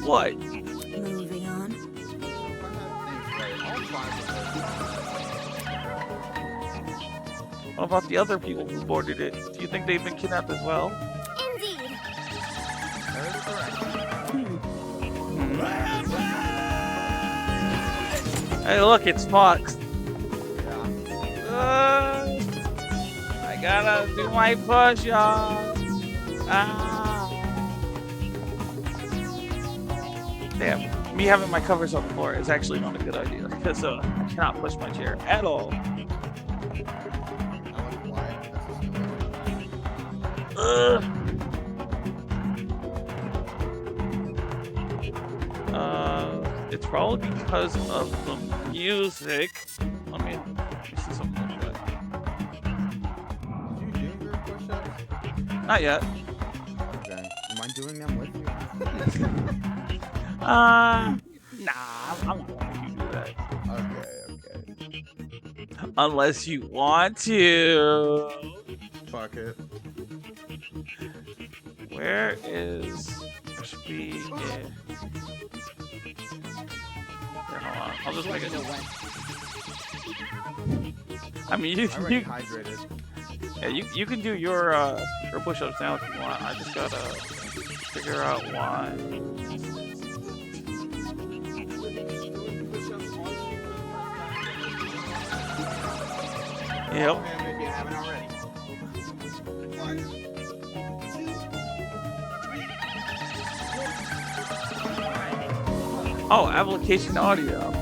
What? Moving on. What about the other people who boarded it? Do you think they've been kidnapped as well? Indeed. That is correct. Hey, look, it's Fox. Yeah. I gotta do my push-up. Ah. Damn, me having my covers on the floor is actually not a good idea because I cannot push my chair at all. It's probably because of the music. Let me see something real quick. Did you do your push-ups? Not yet. Okay. Am I doing them with you? Nah, I'm not gonna make you do that. Okay. Unless you want to. Fuck it. Where is... There should be... Here, hold on. I'll just make it. I mean, I already hydrated. yeah, you can do your push-ups now if you want. I just gotta figure out why. Yep. Maybe you haven't already. 1, 2, 3. Oh, application audio.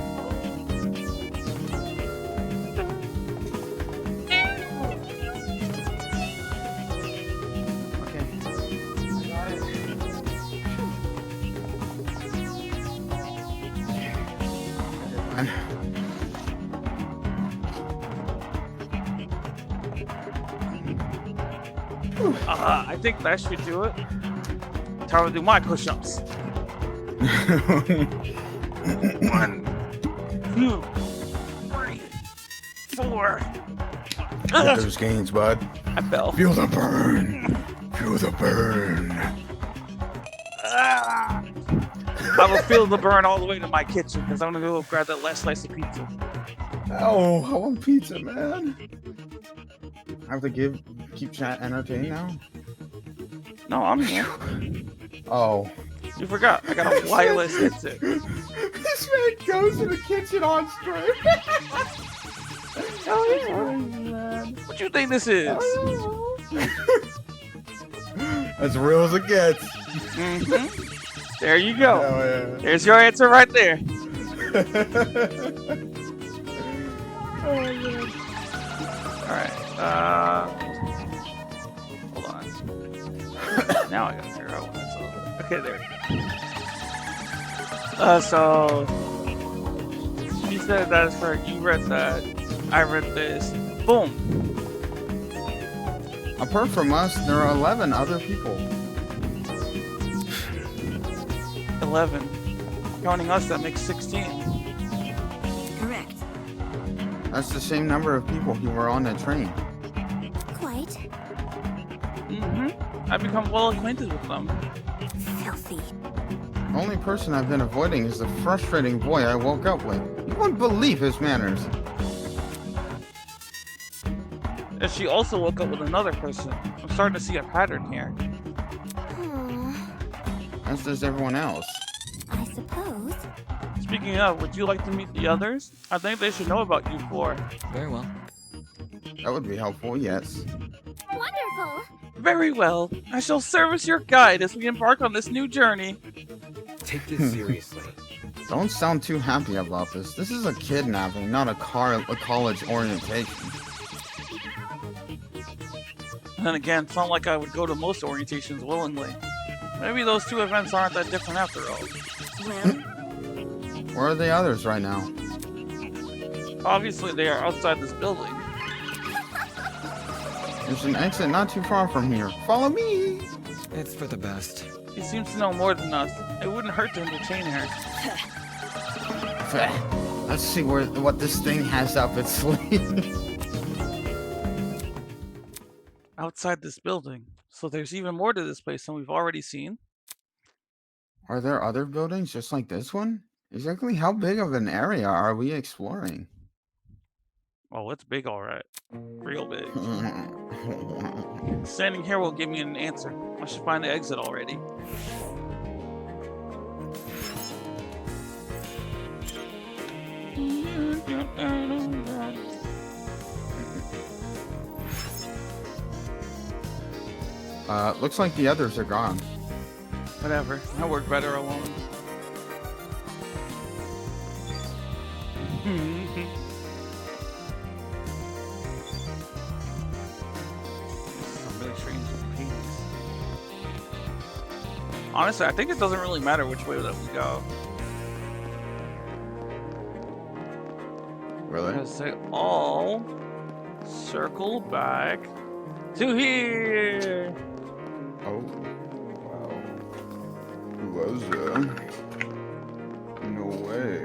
I think that should do it. Time to do my push-ups. 1, 2, 3, 4. Get those gains, bud. I fell. Feel the burn. Feel the burn. I will feel the burn all the way to my kitchen because I'm gonna go grab that last slice of pizza. Oh, I want pizza, man. I have to keep chat entertained now. No, I'm here. Oh. You forgot. I got a wireless headset. This man goes to the kitchen on stream. What do you think this is? As real as it gets. Mm-hmm. There you go. Oh, yeah. There's your answer right there. Oh, man. Alright, hold on. Now I gotta figure out what that's all. Okay, there. So you said that's correct. You read that. I read this. Boom. Apart from us, there are 11 other people. 11. Counting us, that makes 16. Correct. That's the same number of people who were on the train. Quite. Mm-hmm. I've become well acquainted with them. Filthy. The only person I've been avoiding is the frustrating boy I woke up with. You wouldn't believe his manners. And she also woke up with another person. I'm starting to see a pattern here. As does everyone else. I suppose. Speaking of, would you like to meet the others? I think they should know about you four. Very well. That would be helpful, yes. Wonderful. Very well. I shall serve as your guide as we embark on this new journey. Take this seriously. Don't sound too happy about this. This is a kidnapping, not a college orientation. And then again, it's not like I would go to most orientations willingly. Maybe those two events aren't that different after all. Well, Where are the others right now? Obviously, they are outside this building. There's an exit not too far from here. Follow me! It's for the best. He seems to know more than us. It wouldn't hurt to entertain her. Let's see what this thing has up its sleeve. Outside this building. So there's even more to this place than we've already seen. Are there other buildings just like this one? Exactly how big of an area are we exploring? Oh, it's big, alright. Real big. Standing here will give me an answer. I should find the exit already. Looks like the others are gone. Whatever. I work better alone. Some really strange paintings. Honestly, I think it doesn't really matter which way that we go. Really? Because they all circle back to here. Oh, wow. Who was that? No way.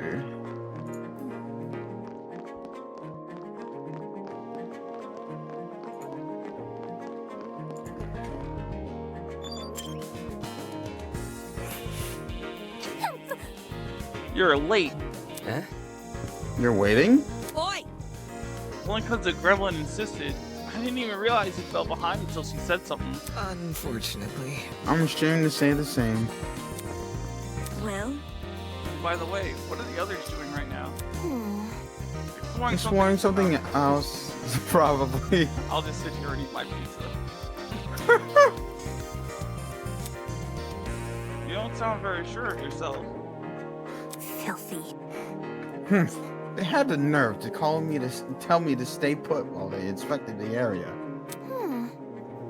You're late. Eh? You're waiting? Oi! Only because the gremlin insisted. I didn't even realize he fell behind until she said something. Unfortunately. I'm ashamed to say the same. Well, By the way, what are the others doing right now? Exploring Exploring something else, probably. I'll just sit here and eat my pizza. You don't sound very sure of yourself. filthy. They had the nerve to tell me to stay put while they inspected the area.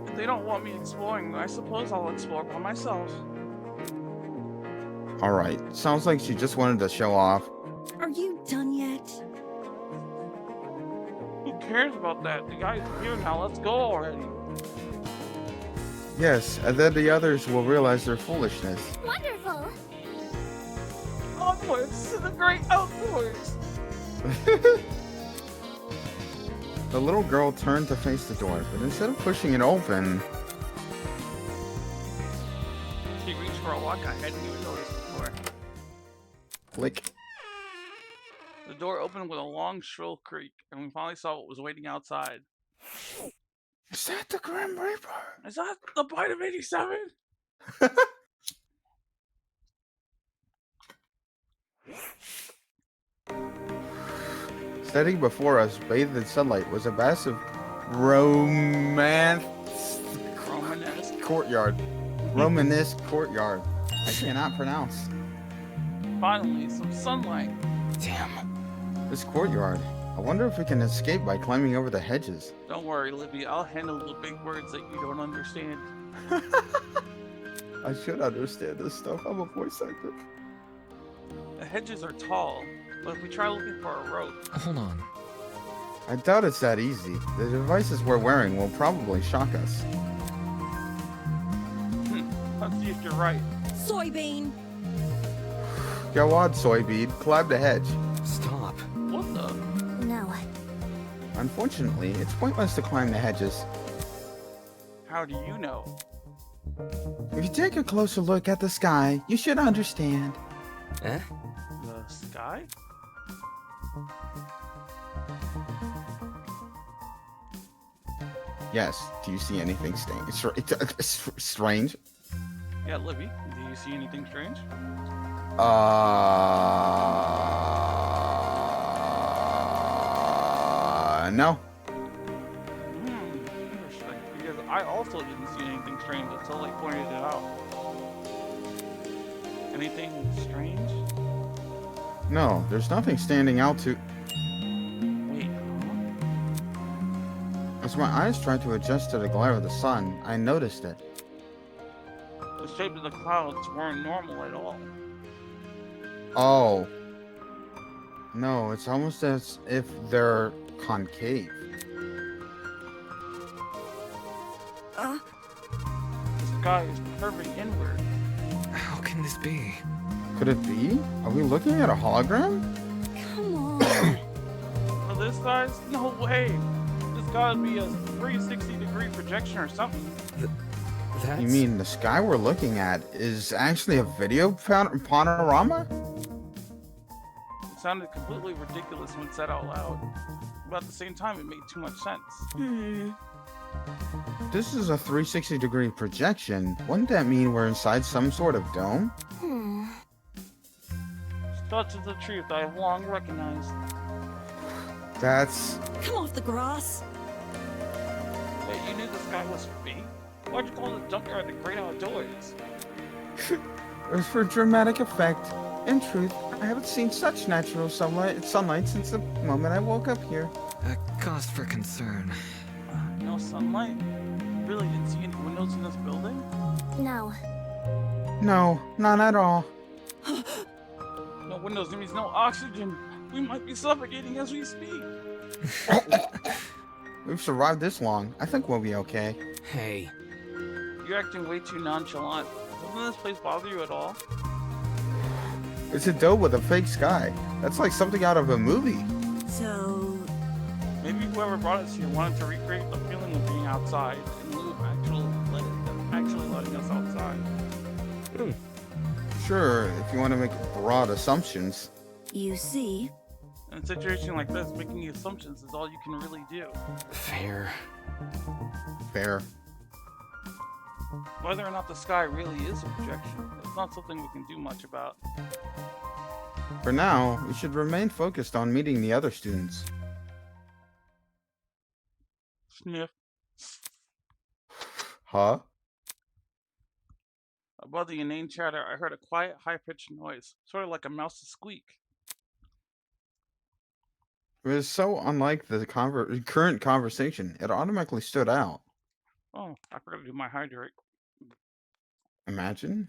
If they don't want me exploring, I suppose I'll explore by myself. Alright, sounds like she just wanted to show off. Are you done yet? Who cares about that? The guy's here now. Let's go already. Yes, and then the others will realize their foolishness. Wonderful. Onwards to the great outdoors. The little girl turned to face the door, but instead of pushing it open, She reached for a lock I hadn't even noticed before. click. The door opened with a long, shrill creak, and we finally saw what was waiting outside. Is that the Grim Reaper? Is that the Bite of 87? Standing before us, bathed in sunlight, was a massive Romanesque courtyard. Romanesque courtyard. I cannot pronounce. Finally, some sunlight. Damn. This courtyard. I wonder if we can escape by climbing over the hedges. Don't worry, Libby. I'll handle the big words that you don't understand. I should understand this stuff. I'm a voice actor. The hedges are tall, but if we try looking for a rope, Hold on. I doubt it's that easy. The devices we're wearing will probably shock us. let's see if you're right. Soybean! Go on, soybean. Climb the hedge. Stop. What the? No. Unfortunately, it's pointless to climb the hedges. How do you know? If you take a closer look at the sky, you should understand. Eh? The sky? Yes. Do you see anything strange? Yeah, Libby, do you see anything strange? No. Interesting. Because I also didn't see anything strange until they pointed it out. Anything strange? No, there's nothing standing out to... Wait, As my eyes tried to adjust to the glare of the sun, I noticed it. the shape of the clouds weren't normal at all. Oh. No, it's almost as if they're concave. The sky is curving inward. How can this be? Could it be? Are we looking at a hologram? Come on. For this size? No way! This gotta be a 360-degree projection or something. That's... You mean the sky we're looking at is actually a video panorama? It sounded completely ridiculous when said out loud. But at the same time, it made too much sense. This is a 360-degree projection. Wouldn't that mean we're inside some sort of dome? Such is the truth I have long recognized. That's... Come off the grass. Wait, you knew the sky was fake? Why'd you call the junkyard the great outdoors? It was for dramatic effect. In truth, I haven't seen such natural sunlight since the moment I woke up here. A cause for concern. No sunlight? You really didn't see any windows in this building? No. No, not at all. No windows means no oxygen. We might be suffocating as we speak. We've survived this long. I think we'll be okay. Hey. You're acting way too nonchalant. Doesn't this place bother you at all? It's a dome with a fake sky. That's like something out of a movie. So, Maybe whoever brought us here wanted to recreate the feeling of being outside in lieu of actually letting us outside. Sure, if you want to make broad assumptions. You see? In a situation like this, making assumptions is all you can really do. Fair. Fair. Whether or not the sky really is a projection, it's not something we can do much about. For now, we should remain focused on meeting the other students. Sniff. Huh? Above the inane chatter, I heard a quiet, high-pitched noise, sort of like a mouse's squeak. It was so unlike the current conversation, it automatically stood out. Oh, I forgot to do my hydrate. Imagine.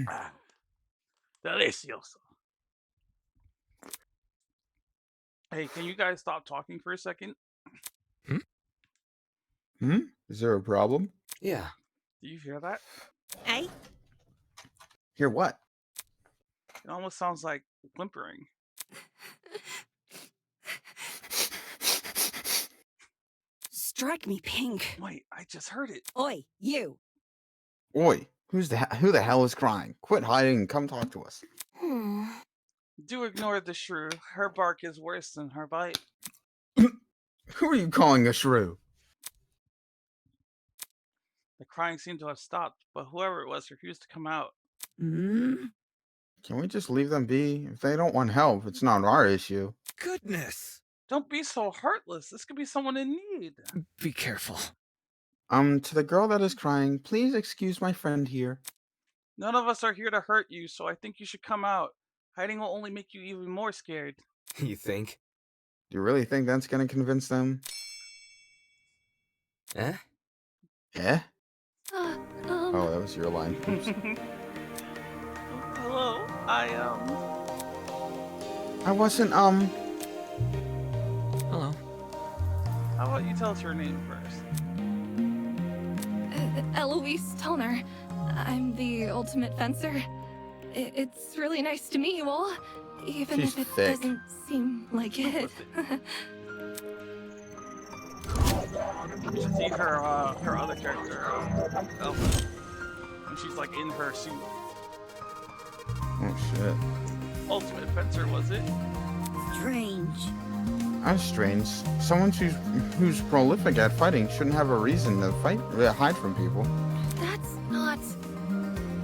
Ah, delicioso. Hey, can you guys stop talking for a second? Is there a problem? Yeah. Do you hear that? Hey, Hear what? It almost sounds like whimpering. strike me pink. Wait, I just heard it. Oi, you. Oi, who the hell is crying? Quit hiding and come talk to us. Do ignore the shrew. Her bark is worse than her bite. Who are you calling a shrew? The crying seemed to have stopped, but whoever it was refused to come out. Can we just leave them be? If they don't want help, it's not our issue. Goodness! Don't be so heartless. This could be someone in need. Be careful. To the girl that is crying, please excuse my friend here. None of us are here to hurt you, so I think you should come out. Hiding will only make you even more scared. You think? Do you really think that's gonna convince them? Eh? Eh? Oh, that was your line. Oops. Hello, I wasn't, Hello. How about you tell us your name first? Eloise Toner. I'm the ultimate fencer. It's really nice to meet you all, even She's if it thick. doesn't seem like it. You should see her other character, Elsa. And she's like in her suit. Oh shit. Ultimate fencer, was it? Strange. That's strange. Someone who's prolific at fighting shouldn't have a reason to hide from people. That's not...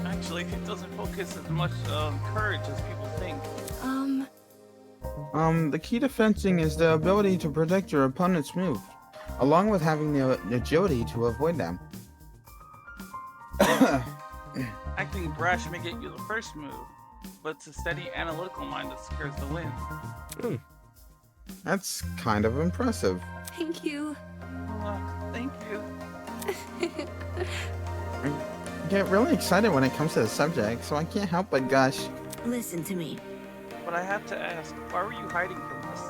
Actually, it doesn't focus as much on courage as people think. The key to fencing is the ability to predict your opponent's move, along with having the agility to avoid them. Acting brash may get you the first move, but it's a steady analytical mind that secures the win. That's kind of impressive. Thank you. Thank you. I get really excited when it comes to the subject, so I can't help but gush. Listen to me. But I have to ask, why were you hiding from us?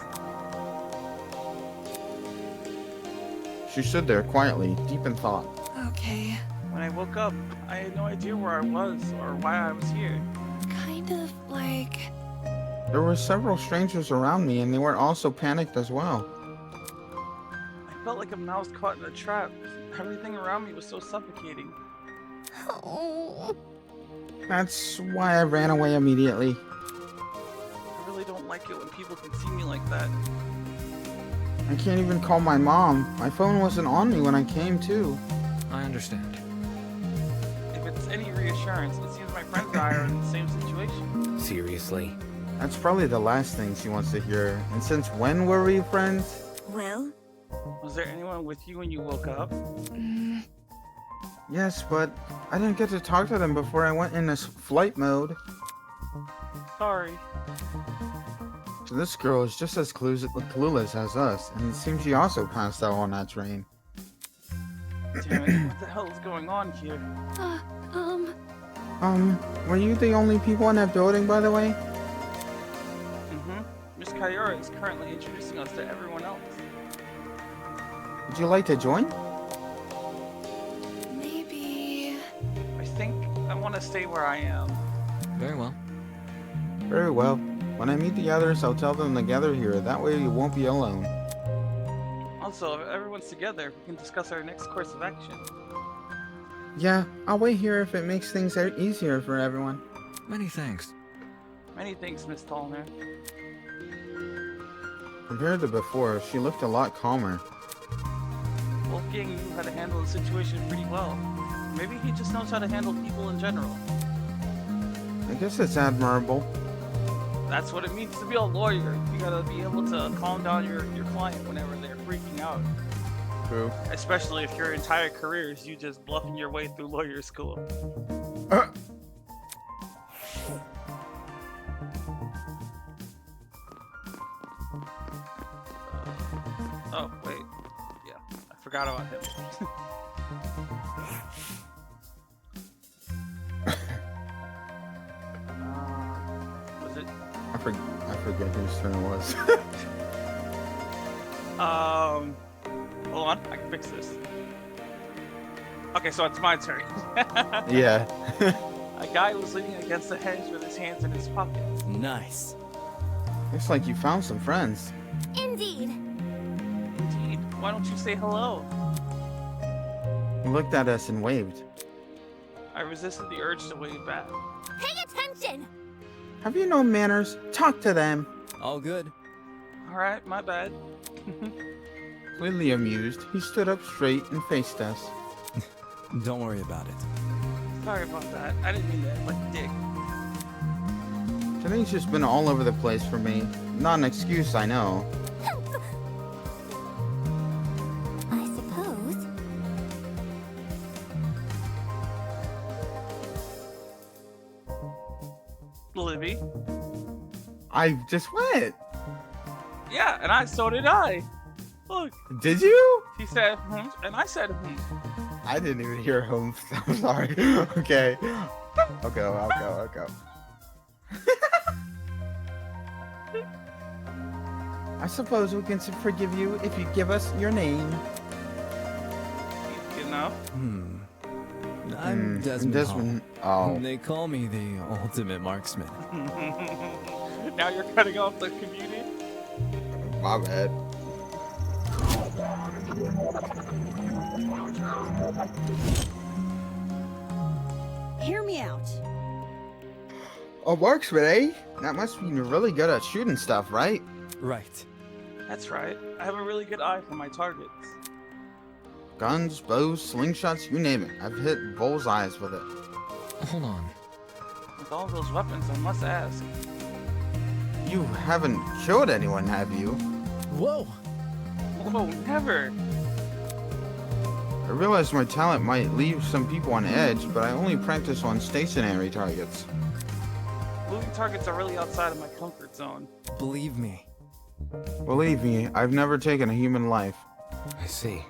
She stood there quietly, deep in thought. Okay. When I woke up, I had no idea where I was or why I was here. Kind of like... There were several strangers around me, and they were also panicked as well. I felt like a mouse caught in a trap. Everything around me was so suffocating. Oh. That's why I ran away immediately. I really don't like it when people can see me like that. I can't even call my mom. My phone wasn't on me when I came to. I understand. If it's any reassurance, it seems my friends and I are in the same situation. Seriously? That's probably the last thing she wants to hear. And since when were we friends? Well, Was there anyone with you when you woke up? Yes, but I didn't get to talk to them before I went in this flight mode. Sorry. So this girl is just as clueless as us, and it seems she also passed out on that train. Damn it, what the hell is going on here? Were you the only people in that building, by the way? Miss Kayura is currently introducing us to everyone else. Would you like to join? Maybe... I think I want to stay where I am. Very well. Very well. When I meet the others, I'll tell them to gather here. That way you won't be alone. Also, if everyone's together, we can discuss our next course of action. Yeah, I'll wait here if it makes things easier for everyone. Many thanks. Many thanks, Miss Tallner. Compared to before, she looked a lot calmer. Wolfgang knew how to handle the situation pretty well. Maybe he just knows how to handle people in general. I guess it's admirable. That's what it means to be a lawyer. You gotta be able to calm down your client whenever they're freaking out. True. Especially if your entire career is you just bluffing your way through lawyer school. Oh, wait. Yeah, I forgot about him. Was it? I forget whose turn it was. Hold on, I can fix this. Okay, so it's my turn. Yeah. A guy was leaning against the hedge with his hands in his pockets. Nice. Looks like you found some friends. Indeed. Indeed. Why don't you say hello? He looked at us and waved. I resisted the urge to wave back. Pay attention! Have you no manners? Talk to them. All good. Alright, my bad. Clearly amused, he stood up straight and faced us. Don't worry about it. Sorry about that. I didn't mean that like a dick. Today's just been all over the place for me. Not an excuse, I know. I suppose. Libby? I just went. Yeah, and so did I. Look, Did you? he said, and I said, I didn't even hear him. I'm sorry. Okay. I'll go. I suppose we can forgive you if you give us your name. You know? I'm Desmond. Hall. Oh. They call me the ultimate marksman. Now you're cutting off the community? My bad. Hear me out. A marksman, eh? That must mean you're really good at shooting stuff, right? Right. That's right. I have a really good eye for my targets. Guns, bows, slingshots, you name it. I've hit bullseyes with it. Hold on. With all those weapons, I must ask. You haven't killed anyone, have you? Whoa! Whoa, never! I realize my talent might leave some people on edge, but I only practice on stationary targets. Moving targets are really outside of my comfort zone. Believe me. Believe me, I've never taken a human life. I see.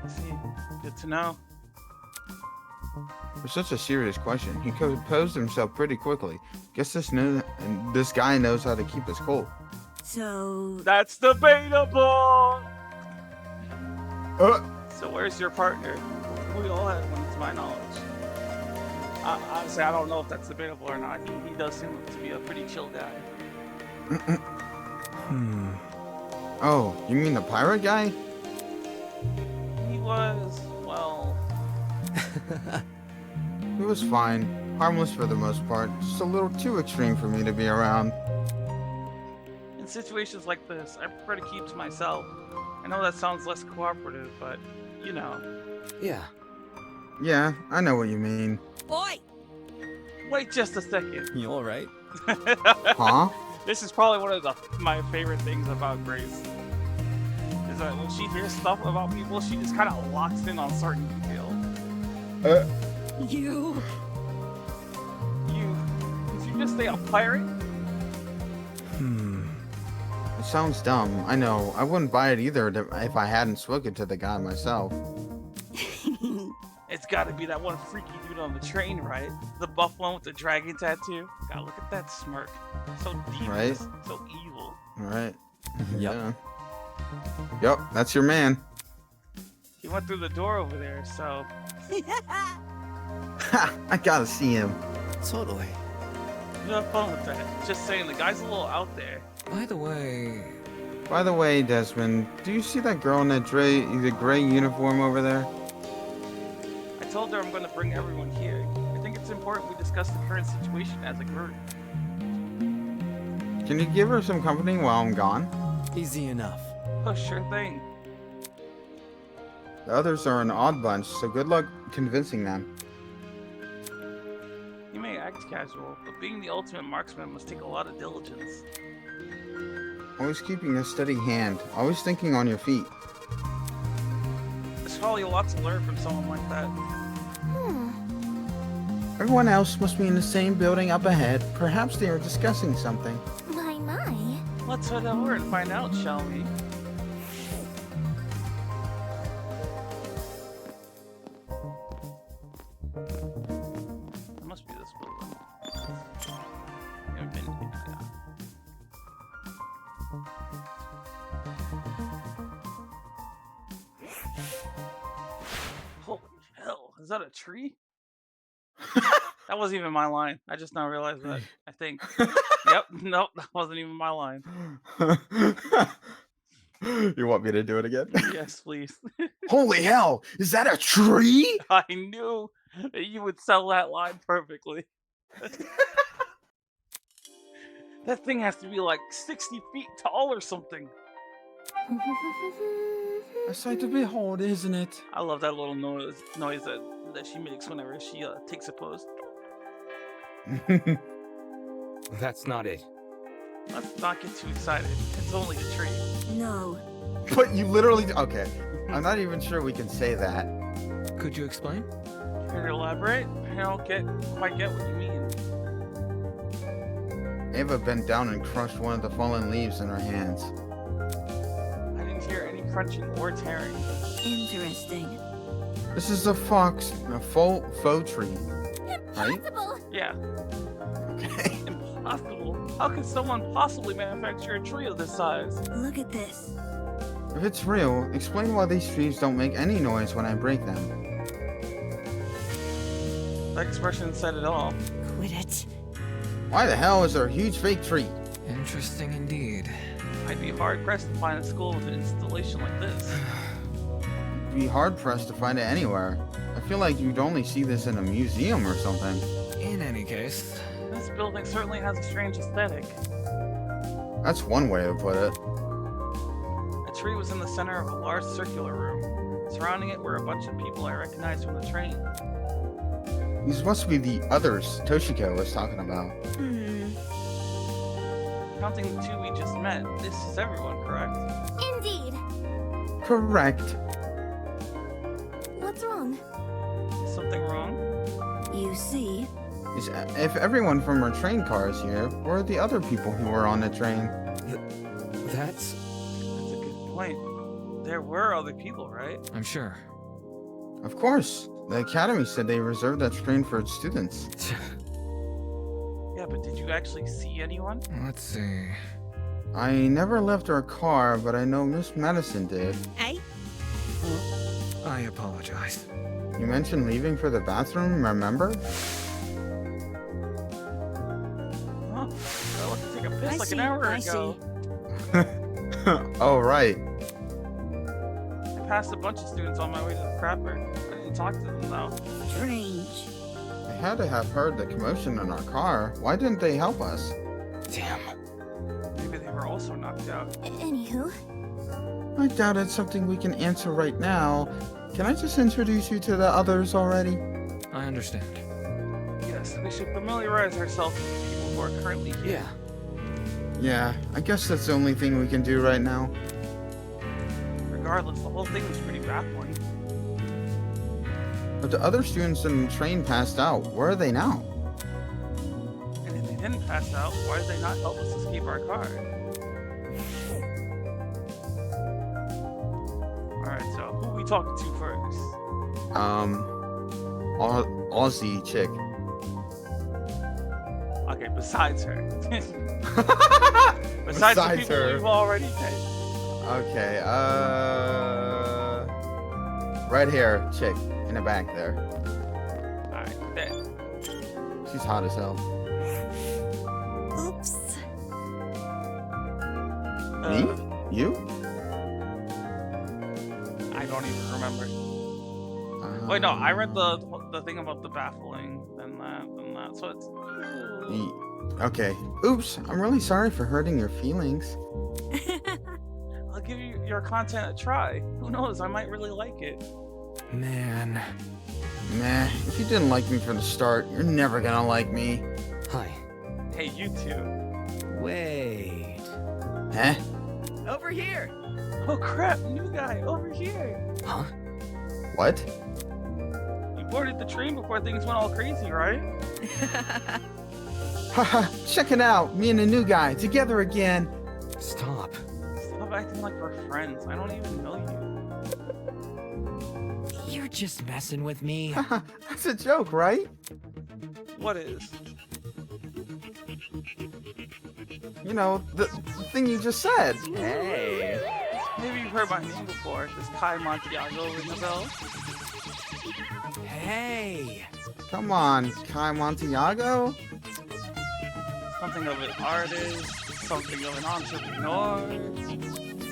See, good to know. For such a serious question, he composed himself pretty quickly. Guess this guy knows how to keep his cool. So, That's debatable! So where's your partner? We all had one, to my knowledge. Honestly, I don't know if that's debatable or not. He does seem to be a pretty chill guy. Oh, you mean the pirate guy? He was, well... He was fine. Harmless for the most part. Just a little too extreme for me to be around. In situations like this, I prefer to keep to myself. I know that sounds less cooperative, but, you know. Yeah. Yeah, I know what you mean. Oi! Wait just a second. You alright? Huh? This is probably one of my favorite things about Grace. Is that when she hears stuff about people, she just kind of locks in on certain details. You... Did you just say a pirate? It sounds dumb, I know. I wouldn't buy it either if I hadn't spoken to the guy myself. It's gotta be that one freaky dude on the train, right? The buff one with the dragon tattoo. God, look at that smirk. So devious, Right. so evil. Alright. Yep. Yeah. Yep, that's your man. He went through the door over there, so... Ha! I gotta see him. Totally. You have fun with that. Just saying, the guy's a little out there. By the way, By the way, Desmond, do you see that girl in that the gray uniform over there? I told her I'm going to bring everyone here. I think it's important we discuss the current situation as a group. Can you give her some company while I'm gone? Easy enough. Oh, sure thing. The others are an odd bunch, so good luck convincing them. You may act casual, but being the ultimate marksman must take a lot of diligence. Always keeping a steady hand. Always thinking on your feet. There's probably a lot to learn from someone like that. Everyone else must be in the same building up ahead. Perhaps they are discussing something. My. Let's head over and find out, shall we? It must be this building. Never been here. Yeah. Holy hell, is that a tree? That wasn't even my line. I just now realized that. I think. Yep, nope, that wasn't even my line. You want me to do it again? Yes, please. Holy hell! Is that a tree? I knew that you would sell that line perfectly. That thing has to be like 60 feet tall or something. A sight to behold, isn't it? I love that little noise that she makes whenever she takes a pose. That's not it. Let's not get too excited. It's only a tree. No. But you literally... Okay. I'm not even sure we can say that. Could you explain? Can you elaborate? I don't quite get what you mean. Ava bent down and crushed one of the fallen leaves in her hands. I didn't hear any crunching or tearing. Interesting. This is a faux tree, right? Impossible! Yeah. Okay. Impossible. How could someone possibly manufacture a tree of this size? Look at this. If it's real, explain why these trees don't make any noise when I break them. That expression said it all. Quit it. Why the hell is there a huge fake tree? Interesting indeed. I'd be hard-pressed to find a school with an installation like this. You'd be hard-pressed to find it anywhere. I feel like you'd only see this in a museum or something. In any case, This building certainly has a strange aesthetic. That's one way to put it. A tree was in the center of a large circular room. Surrounding it were a bunch of people I recognized from the train. These must be the others Toshiko was talking about. Counting the two we just met, this is everyone, correct? Indeed. Correct. What's wrong? Is something wrong? You see, If everyone from our train car is here, where are the other people who were on the train? That's... That's a good point. There were other people, right? I'm sure. Of course. The academy said they reserved that train for its students. Yeah, but did you actually see anyone? Let's see. I never left our car, but I know Miss Madison did. Hey? I apologize. You mentioned leaving for the bathroom, remember? Huh? I went to take a piss I like see, an hour I ago. Oh, right. I passed a bunch of students on my way to the crapper. I didn't talk to them though. strange. They had to have heard the commotion in our car. Why didn't they help us? Damn. Maybe they were also knocked out. Anywho, I doubt it's something we can answer right now. Can I just introduce you to the others already? I understand. Yes, we should familiarize ourselves with the people who are currently here. Yeah. Yeah, I guess that's the only thing we can do right now. Regardless, the whole thing was pretty baffling. But the other students in the train passed out. Where are they now? And if they didn't pass out, why did they not help us escape our car? Alright, so who are we talking to first? Aussie chick. Okay, besides her. Besides the Besides people her. we've already met. Okay, right here, chick, in the back there. Alright, bet. She's hot as hell. oops. Me? You? I don't even remember. Wait, no, I read the thing about the baffling and that. So it's. Okay. Oops. I'm really sorry for hurting your feelings. I'll give you your content a try. Who knows? I might really like it. Man. Nah, if you didn't like me from the start, you're never gonna like me. Hi. Hey, you two. Wait. Huh? Over here. Oh crap! New guy over here. Huh? What? You boarded the train before things went all crazy, right? Haha, check it out. Me and the new guy together again. Stop. Stop acting like we're friends. I don't even know you. You're just messing with me. Haha, that's a joke, right? What is? You know, the thing you just said. Hey. Maybe you've heard my name before. Does Kai Montiago ring a bell? Hey. Come on, Kai Montiago? Something of an artist, something of an entrepreneur.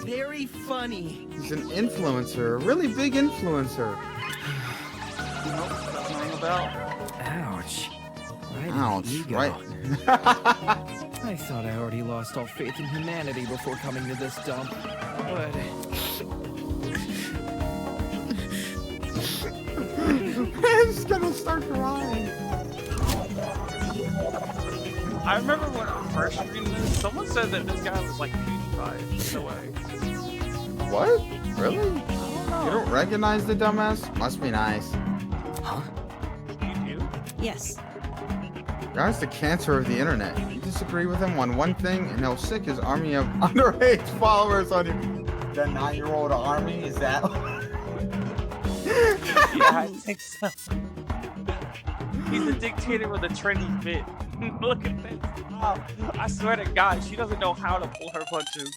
Very funny. He's an influencer, a really big influencer. Nope, doesn't ring a bell. Ouch. Right in the Ouch, ego. right. I thought I already lost all faith in humanity before coming to this dump. But I'm just gonna start crying. I remember when I first streamed this, someone said that this guy was like PewDiePie. No way. What? Really? I don't know. You don't recognize the dumbass? Must be nice. Huh? You do? Yes. Guy's the cancer of the internet. You disagree with him on one thing, and he'll sick his army of underage followers on you. The 9-year-old army? Is that? Yeah, I think so. He's a dictator with a trendy fit. Look at this. Wow. I swear to God, she doesn't know how to pull her punches.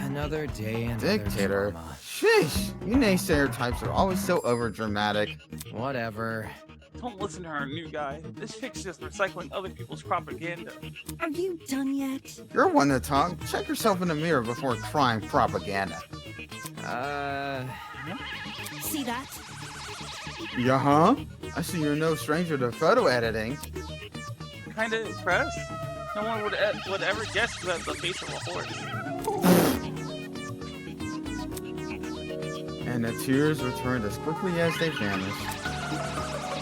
another day, another Dictator. drama. Sheesh. You naysayer types are always so overdramatic. Whatever. Don't listen to her, new guy. This chick's just recycling other people's propaganda. Are you done yet? You're one to talk. Check yourself in the mirror before trying propaganda. See that? Yeah, huh? I see you're no stranger to photo editing. Kinda impressed. No one would ever guess you had the face of a horse. And the tears returned as quickly as they vanished.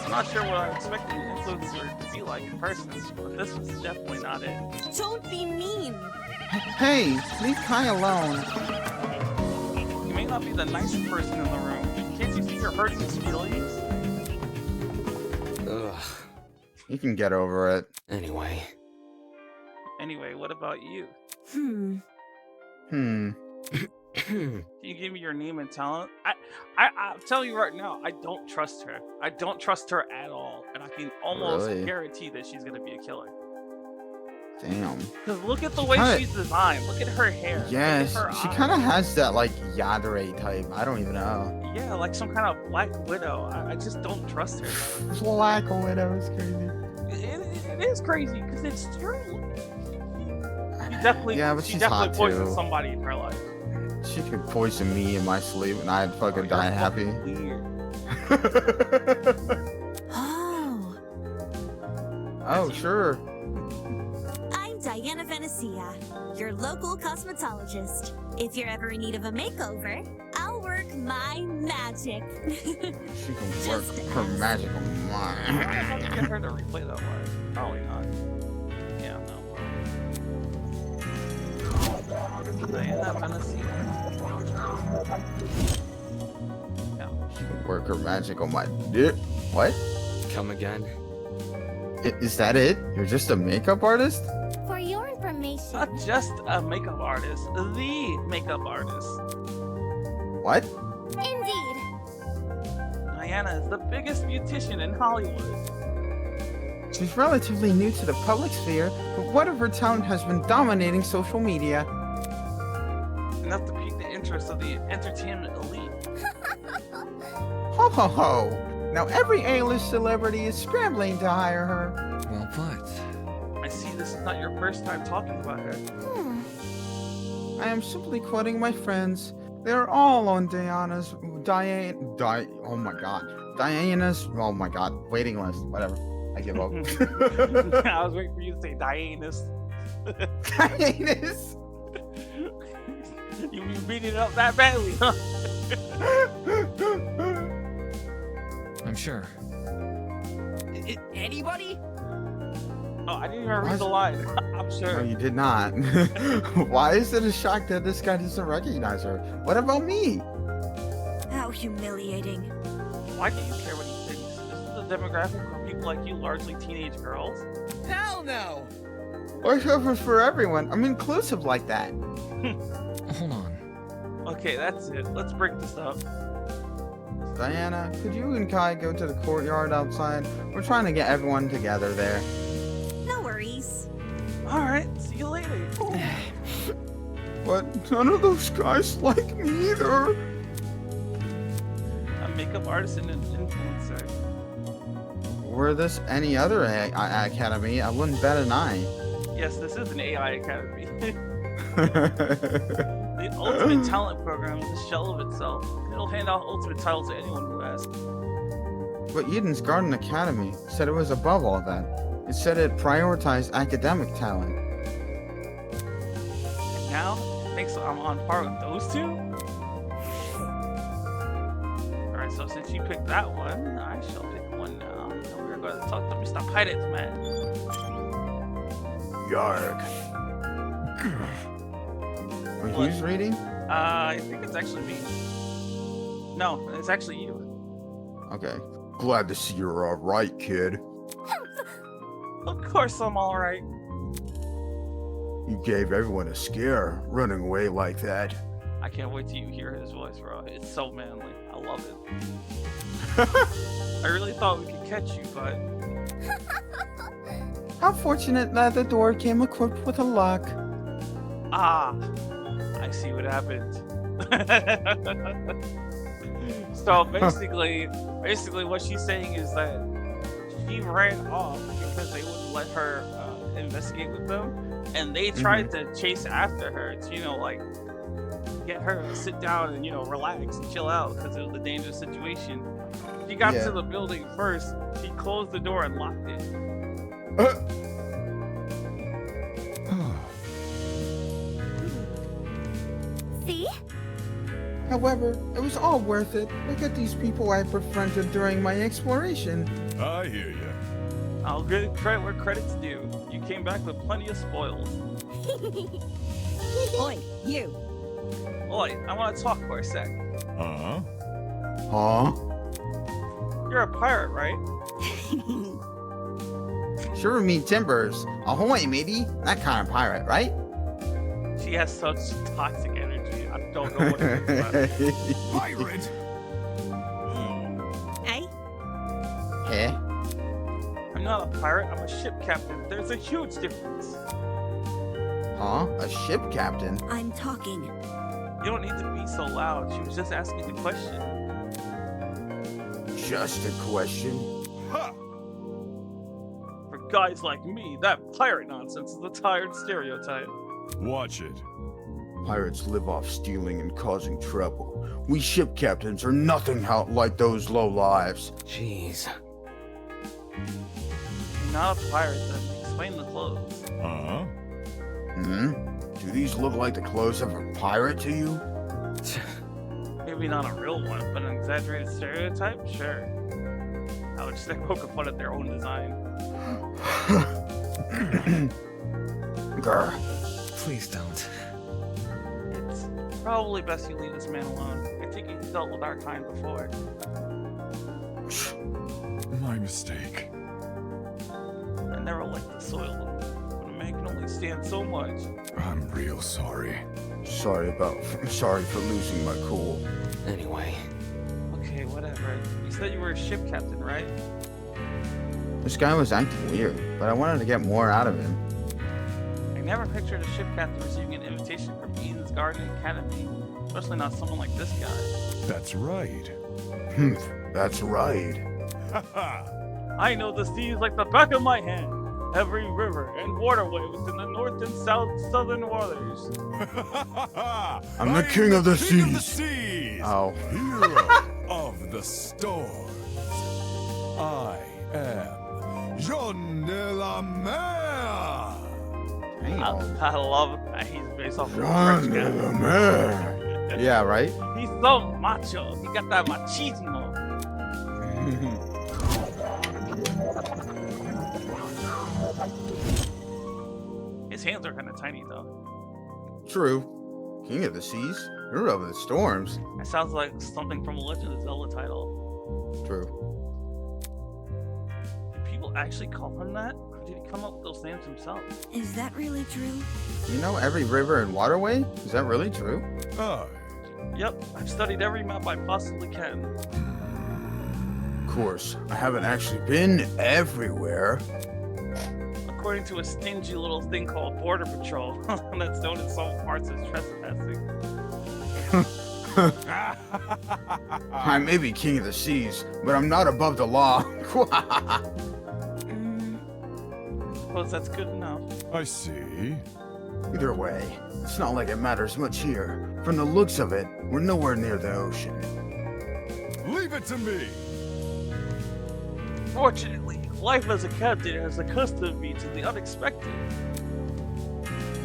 I'm not sure what I expected an influencer to be like in person, but this was definitely not it. Don't be mean. Hey, leave Kai alone. You may not be the nicest person in the room, but can't you see you're hurting his feelings? Ugh. You can get over it. Anyway. Anyway, what about you? Hmm. Can you give me your name and talent? I'm telling you right now, I don't trust her. I don't trust her at all, and I can almost Really? guarantee that she's gonna be a killer. Damn. Cause look at the way Kinda- she's designed. Look at her hair. Yes, Look at her she eyes. kind of has that like yandere type. I don't even know. Yeah, like some kind of Black Widow. I just don't trust her. Black Widow is crazy. It is crazy because it's true. She definitely, Yeah, but she she's definitely hot, poisoned too. somebody in her life. She could poison me in my sleep and I'd fucking die You're happy. fucking Weird. Oh. Oh, sure. I'm Diana Venecia, your local cosmetologist. If you're ever in need of a makeover, I'll work my magic. She can work Just her ask. magical How mind. do you get her to replay that line? Probably not. Yeah, no. Diana Venecia. Yeah. She can work her magic on my dick. What? Come again? Is that it? You're just a makeup artist? For your information, Not just a makeup artist, the makeup artist. What? indeed. Diana is the biggest beautician in Hollywood. She's relatively new to the public sphere, but what of her talent has been dominating social media? Enough to pique the interest of the entertainment elite. Ho ho ho! Now every A-list celebrity is scrambling to hire her. Well put. I see this is not your first time talking about her. I am simply quoting my friends. They're all on Diana's Diana's oh my god, waiting list. Whatever. I give up. I was waiting for you to say Dianus. Diana's. You beat it up that badly, huh? I'm sure. Anybody? Oh, I didn't even read the line. I'm No, sure. you did not. Why is it a shock that this guy doesn't recognize her? What about me? How humiliating. Why do you care what he thinks? Isn't the demographic for people like you largely teenage girls? Hell no! Voiceovers for everyone. I'm inclusive like that. Hold on. Okay, that's it. Let's break this up. Diana, could you and Kai go to the courtyard outside? We're trying to get everyone together there. No worries. Alright, see you later. But none of those guys like me either. A makeup artist and an influencer. Were this any other academy, I wouldn't bet an eye. Yes, this is an AI academy. The Ultimate Talent Program is a shell of itself. It'll hand out ultimate titles to anyone who asks. But Eden's Garden Academy said it was above all that. It said it prioritized academic talent. Now, it thinks I'm on par with those two? Alright, so since you picked that one, I shall pick one now. And we're going to talk to Mr. Pirates, man. Yarg. Wait, who's reading? I think it's actually me. No, it's actually you. Okay. Glad to see you're alright, kid. Of course I'm alright. You gave everyone a scare, running away like that. I can't wait till you hear his voice, bro. It's so manly. I love it. I really thought we could catch you, but How fortunate that the door came equipped with a lock. ah, I see what happened. So basically what she's saying is that she ran off because they wouldn't let her investigate with them, and they tried to chase after her to, like, get her to sit down and, relax and chill out because it was a dangerous situation. She got to the building first. She closed the door and locked it. See? However, it was all worth it. Look at these people I befriended during my exploration. I hear ya. I'll give credit where credit's due. You came back with plenty of spoils. Oi, you. Oi, I want to talk for a sec. Huh? Huh? You're a pirate, right? Sure, me timbers. Ahoy, matey. That kind of pirate, right? She has such toxic energy. I don't know what to think about it. Pirate? Eh? Hey? I'm not a pirate, I'm a ship captain. There's a huge difference. Huh? A ship captain? I'm talking. You don't need to be so loud. She was just asking the question. Just a question. Ha! For guys like me, that pirate nonsense is a tired stereotype. Watch it. Pirates live off stealing and causing trouble. We ship captains are nothing like those low lives. Jeez. You're not a pirate, then. Explain the clothes. Huh? Do these look like the clothes of a pirate to you? Maybe not a real one, but an exaggerated stereotype? Sure. I would just poke fun at their own design. Grr. Please don't. It's probably best you leave this man alone. I think he's dealt with our kind before. My mistake. I never liked the soil, but a man can only stand so much. I'm real sorry. Sorry for losing my cool. Anyway, Okay, whatever. You said you were a ship captain, right? This guy was acting weird, but I wanted to get more out of him. I never pictured a ship captain receiving an invitation from Eden's Garden Academy, especially not someone like this guy. That's right. That's right. Ha ha! I know the seas like the back of my hand. every river and waterway within the north and southern waters. I'm the king of the king of the seas. seas. Oh. Hero of the storms. I am Jean de la Mer. Damn. I love it. He's based off of a Jean French de guy. la Mer. Yeah, right? He's so macho. He got that machismo. His hands are kind of tiny though. True. King of the seas. Hero of the storms. That sounds like something from a Legend of Zelda title. True. Did people actually call him that? Or did he come up with those names himself? Is that really true? You know every river and waterway? Is that really true? I Yep, I've studied every map I possibly can. Of course, I haven't actually been everywhere. According to a stingy little thing called Border Patrol, that's known in some parts as trespassing. I may be king of the seas, but I'm not above the law. Suppose that's good enough. I see. Either way, it's not like it matters much here. From the looks of it, we're nowhere near the ocean. Leave it to me. Fortunately, life as a captain has accustomed me to the unexpected.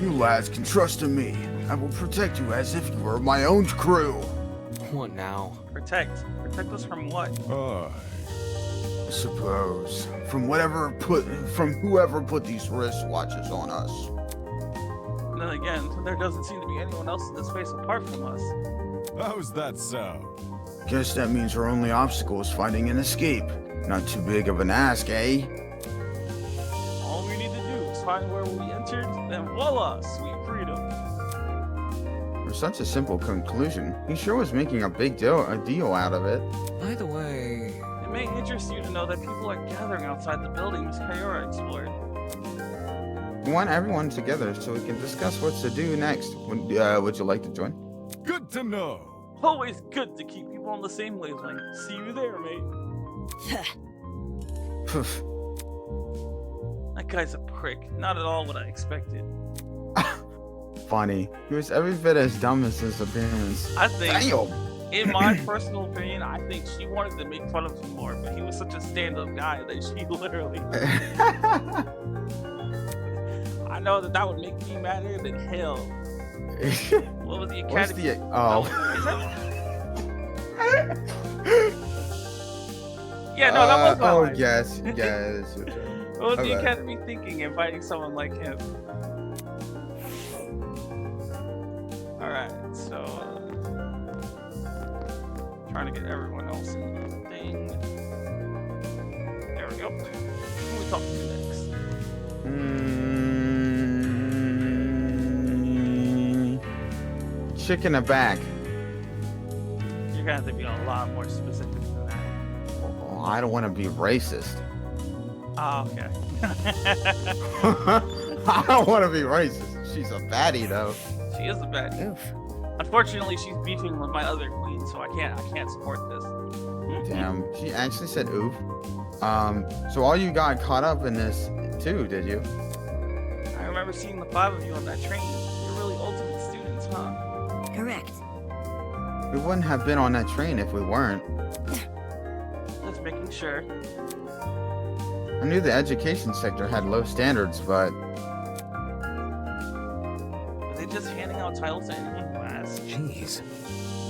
You lads can trust in me. I will protect you as if you were my own crew. What now? Protect? Protect us from what? I suppose from whoever put these wristwatches on us. And then again, there doesn't seem to be anyone else in this space apart from us. How's that sound? Guess that means our only obstacle is finding an escape. Not too big of an ask, eh? All we need to do is find where we entered, and voila, sweet freedom. For such a simple conclusion, he sure was making a big deal out of it. By the way, It may interest you to know that people are gathering outside the building Miss Kayora explored. We want everyone together so we can discuss what to do next. Would you like to join? Good to know. Always good to keep people on the same wavelength. See you there, mate. Poof. That guy's a prick. Not at all what I expected. Funny. He was every bit as dumb as his appearance. I think, Damn. in my personal opinion, I think she wanted to make fun of him more, but he was such a stand-up guy that she literally... I know that would make me madder than hell. What was the What's Academy? the... Oh. Yeah, no, that was my Oh, line. yes. What was the Okay. Academy thinking inviting someone like him? Alright, so trying to get everyone else in the thing. There we go. Who we talking to next? Chicken a bag. You're gonna have to be a lot more specific than that. Oh, I don't want to be racist. Oh, okay. I don't want to be racist. She's a baddie though. She is a baddie. Unfortunately, she's beefing with my other queen, so I can't support this. Damn, she actually said oof. So all you got caught up in this too, did you? I remember seeing the 5 of you on that train. You're really ultimate students, huh? Correct. We wouldn't have been on that train if we weren't. Just making sure. I knew the education sector had low standards, but Are they just handing out titles to anyone who asks? Jeez.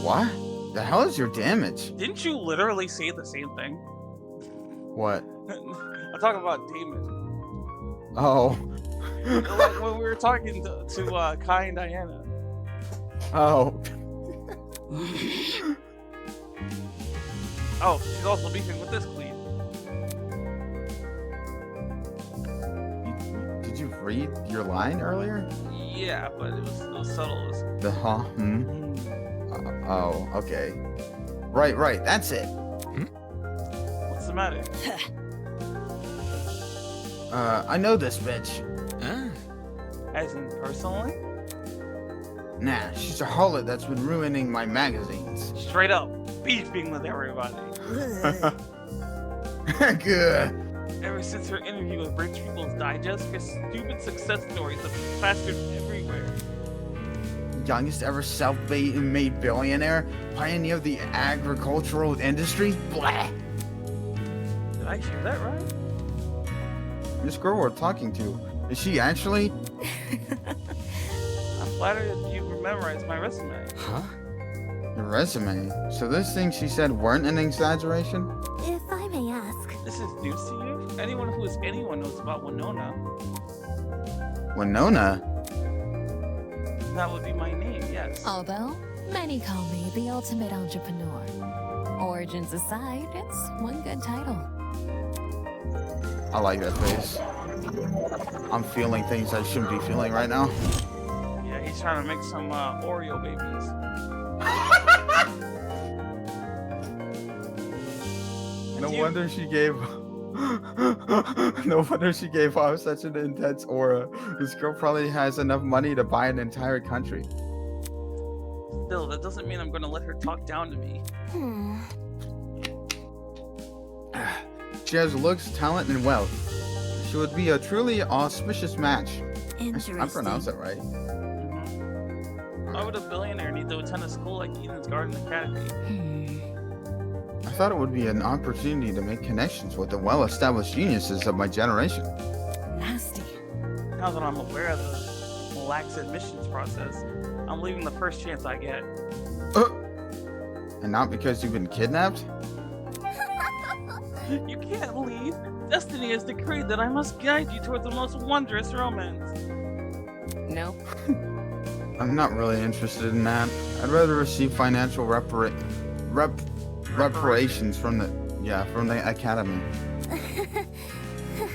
what? The hell is your damage? Didn't you literally say the same thing? What? I'm talking about Damon. Oh. Like when we were talking to Kai and Diana. Oh. Oh, she's also beefing with this queen. Did you read your line earlier? Yeah, but it was subtle. It was, The huh? Oh, okay. Right. That's it. what's the matter? I know this bitch. ah, As in personally? Nah, she's a harlot that's been ruining my magazines. Straight up beefing with everybody. Good. Ever since her interview with Rich People's Digest, her stupid success stories have been plastered everywhere. Youngest ever self-made billionaire, pioneer of the agricultural industry. Blah. Did I hear that right? This girl we're talking to, is she actually? I'm flattered that you memorized my resume. Huh? Your resume? So this thing she said weren't an exaggeration? If I may ask. This is news to you? Anyone who is anyone knows about Winona. Winona? That would be my name, yes. Although, many call me the ultimate entrepreneur. Origins aside, it's one good title. I like that face. I'm feeling things I shouldn't be feeling right now. Yeah, he's trying to make some Oreo babies. No wonder she gave. No wonder she gave off such an intense aura. This girl probably has enough money to buy an entire country. Still, that doesn't mean I'm going to let her talk down to me. She has looks, talent, and wealth. She would be a truly auspicious match. I pronounced it right. Why would a billionaire need to attend a school like Eden's Garden Academy? I thought it would be an opportunity to make connections with the well-established geniuses of my generation. Nasty. Now that I'm aware of the lax admissions process, I'm leaving the first chance I get. And not because you've been kidnapped? You can't leave. Destiny has decreed that I must guide you towards the most wondrous romance. Nope. I'm not really interested in that. I'd rather receive financial reparations from the academy.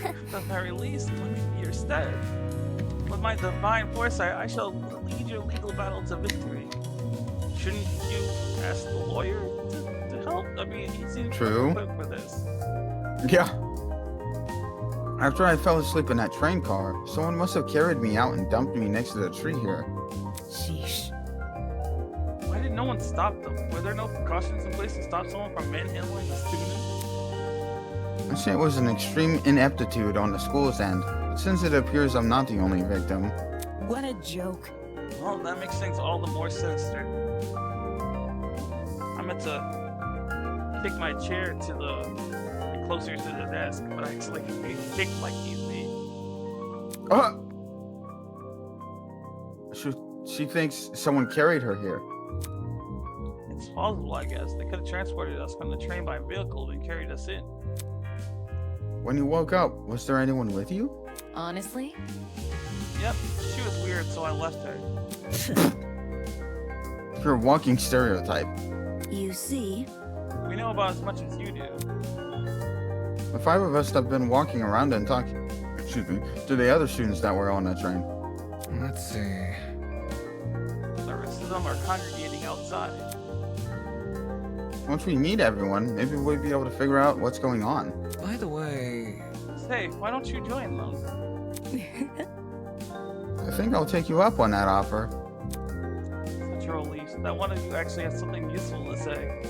At the very least, let me be your stead. With my divine foresight, I shall lead your legal battle to victory. Shouldn't you ask the lawyer to help? I mean, he seems True. equipped for this. Yeah. After I fell asleep in that train car, someone must have carried me out and dumped me next to the tree here. Sheesh. Why did no one stop them? Were there no precautions in place to stop someone from manhandling a student? I say it was an extreme ineptitude on the school's end, but since it appears I'm not the only victim. What a joke. Well, that makes things all the more sinister. I meant to kick my chair to the closer to the desk, but I actually kicked like easy. She thinks someone carried her here. It's plausible, I guess. They could have transported us from the train by vehicle and carried us in. When you woke up, was there anyone with you? Honestly? Yep, she was weird, so I left her. You're a walking stereotype. You see? We know about as much as you do. The five of us have been walking around and talking, to the other students that were on that train. Let's see. The rest of them are congregating outside. Once we meet everyone, maybe we'll be able to figure out what's going on. By the way... Say, why don't you join them? I think I'll take you up on that offer. Such a relief that one of you actually has something useful to say.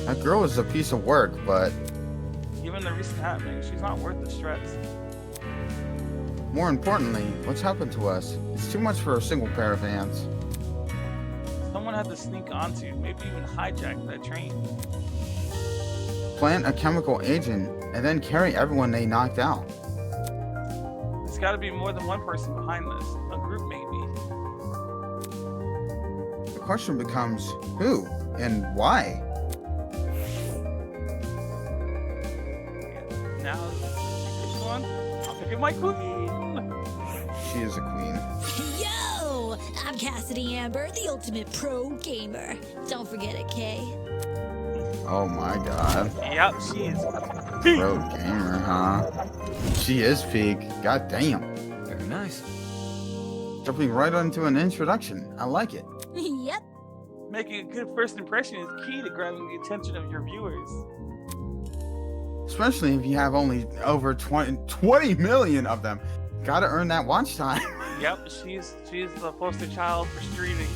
That girl is a piece of work, but... Given the recent happening, she's not worth the stress. More importantly, what's happened to us? It's too much for a single pair of hands. Someone had to sneak onto, maybe even hijack that train. Plant a chemical agent, and then carry everyone they knocked out. There's got to be more than one person behind this. A group, maybe. The question becomes, who and why? Now, this one, I'll pick up my queen. She is a queen. Yo! I'm Cassidy Amber, the ultimate pro gamer. Don't forget it, Kay. Oh my god. Yep, she is Pro gamer, huh? She is peak. God damn. Very nice. Jumping right onto an introduction. I like it. Yep. Making a good first impression is key to grabbing the attention of your viewers. Especially if you have only over 20 million of them. Gotta earn that watch time. Yep, she's the poster child for streaming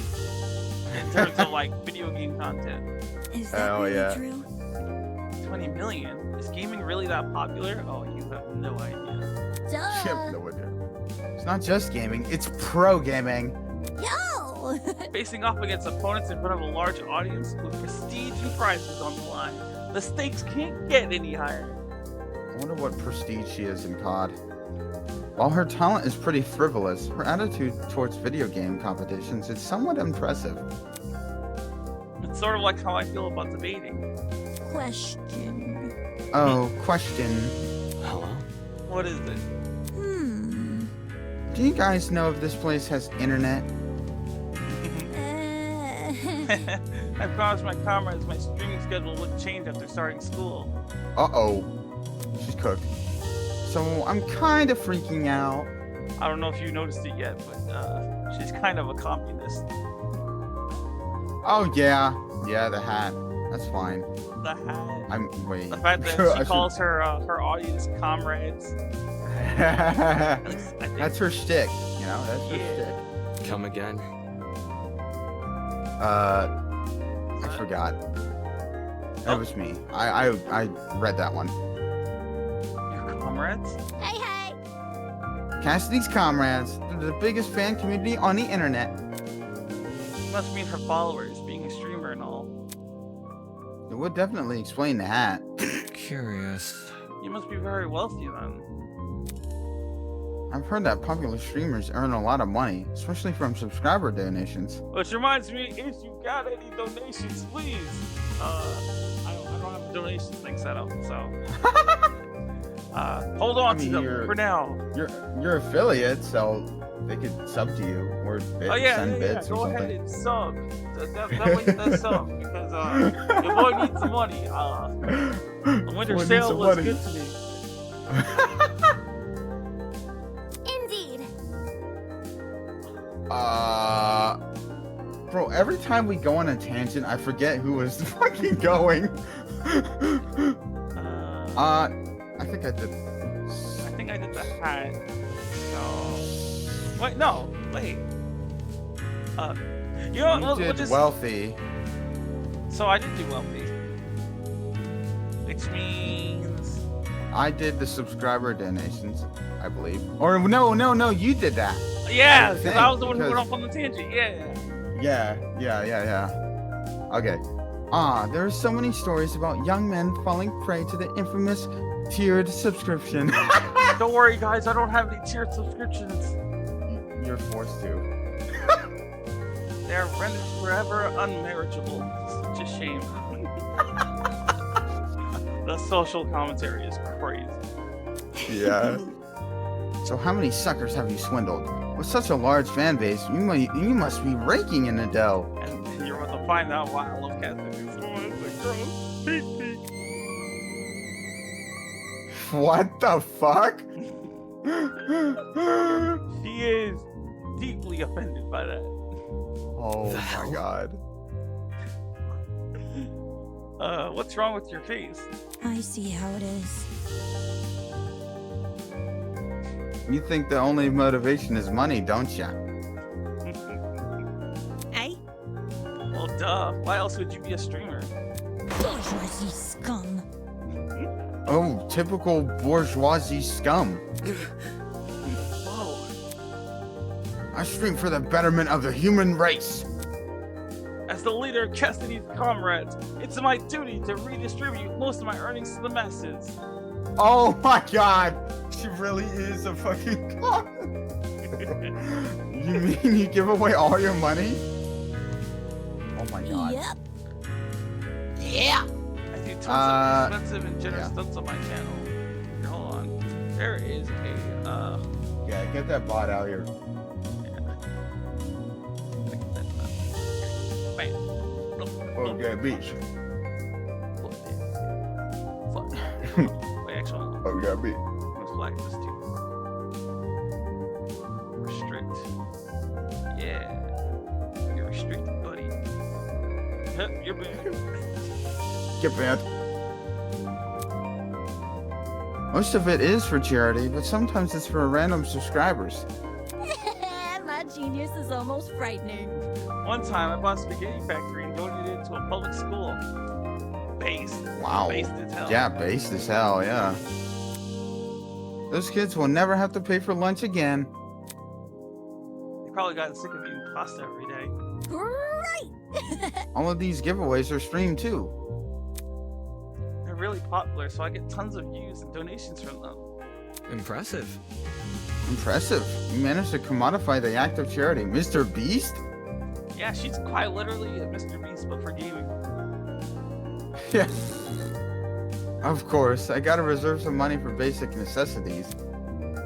in terms of like video game content. Is that really yeah. true? 20 million. Is gaming really that popular? Oh, you have no idea. You have no idea. It's not just gaming, it's pro gaming. Yo! Facing off against opponents in front of a large audience with prestige and prizes on the line. The stakes can't get any higher. I wonder what prestige she is in COD. While her talent is pretty frivolous, her attitude towards video game competitions is somewhat impressive. It's sort of like how I feel about debating. Question. Oh, question. Hello? What is it? Do you guys know if this place has internet? I promised my comrades my streaming schedule would change after starting school. Uh-oh. She's cooked. So I'm kind of freaking out. I don't know if you noticed it yet, but she's kind of a communist. Oh, yeah. Yeah, the hat. That's fine. The hat. Wait. The fact that she calls her audience comrades. That's her shtick, you know? That's her shtick. Come again? I forgot. That was me. I read that one. Your comrades? Hey, hey! Cassidy's comrades. They're the biggest fan community on the internet. Must mean her followers, being a streamer and all. It would definitely explain the hat. Curious. You must be very wealthy then. I've heard that popular streamers earn a lot of money, especially from subscriber donations. Which reminds me, if you got any donations, please. I don't have a donation thing set up, so hold on to them for now. You're affiliate, so they could sub to you or send bids or Go something. ahead and sub. That way that's sub because your boy needs some money. The winter sale was good to me. Indeed. Bro, every time we go on a tangent, I forget who was fucking going. I think I did. I think I did the hat. So wait, no, wait. You know what? You did wealthy. So I did do wealthy, which means I did the subscriber donations, I believe. Or no, you did that. yeah, because I was the one who went off on the tangent. Yeah. Yeah. Okay. There are so many stories about young men falling prey to the infamous tiered subscription. Don't worry, guys. I don't have any tiered subscriptions. You're forced to. They are rendered forever unmarriageable. Such a shame. The social commentary is crazy. Yeah. So how many suckers have you swindled? With such a large fan base, you must be raking in the dough. And you're about to find out why I love Cassidy so much. Like, gross. Peek, peek. What the fuck? She is deeply offended by that. Oh my god. What's wrong with your face? I see how it is. You think the only motivation is money, don't ya? Hey? Well, duh. Why else would you be a streamer? Bourgeoisie scum. Oh, typical bourgeoisie scum. Whoa. I stream for the betterment of the human race. As the leader of Cassidy's comrades, it's my duty to redistribute most of my earnings to the masses. Oh my god! She really is a fucking god. You mean you give away all your money? Oh my god. Yep. Yeah. I do tons of expensive and generous stunts on my channel. Here, hold on. There is a Yeah, get that bot out here. Bam. Okay, beach. Fuck. Wait, actually, Okay, beach. let's flag this too. Restrict. Yeah. You're restricted, buddy. You're banned. Get banned. Most of it is for charity, but sometimes it's for random subscribers. My genius is almost frightening. One time, I bought a spaghetti factory and donated it to a public school. Based. Wow. Based as hell. Yeah, based as hell, yeah. Those kids will never have to pay for lunch again. They probably got sick of eating pasta every day. Right. All of these giveaways are streamed too. They're really popular, so I get tons of views and donations from them. Impressive. Impressive. You managed to commodify the act of charity. Mr. Beast? Yeah, she's quite literally a Mr. Beast, but for gaming. Yeah. Of course, I gotta reserve some money for basic necessities.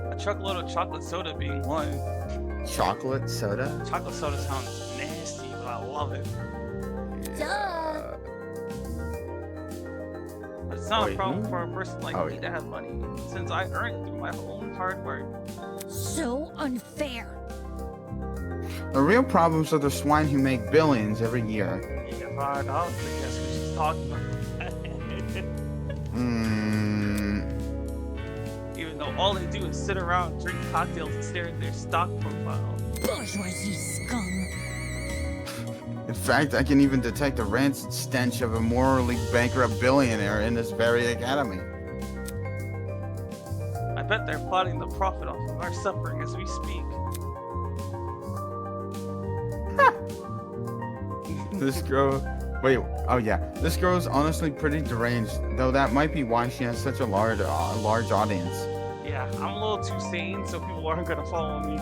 A truckload of chocolate soda being one. Chocolate soda? Chocolate soda sounds nasty, but I love it. Duh. But it's not Wait, a problem for a person like oh, me yeah. to have money, since I earn it through my own hard work. So unfair. The real problems are the swine who make billions every year. Yeah, $5, I guess what she's talking about. Even though all they do is sit around, drink cocktails, and stare at their stock profile. Bourgeoisie scum. In fact, I can even detect the rancid stench of a morally bankrupt billionaire in this very academy. I bet they're plotting the profit off of our suffering as we speak. This girl... Wait, oh yeah. This girl is honestly pretty deranged, though that might be why she has such a large audience. Yeah, I'm a little too sane, so people aren't gonna follow me.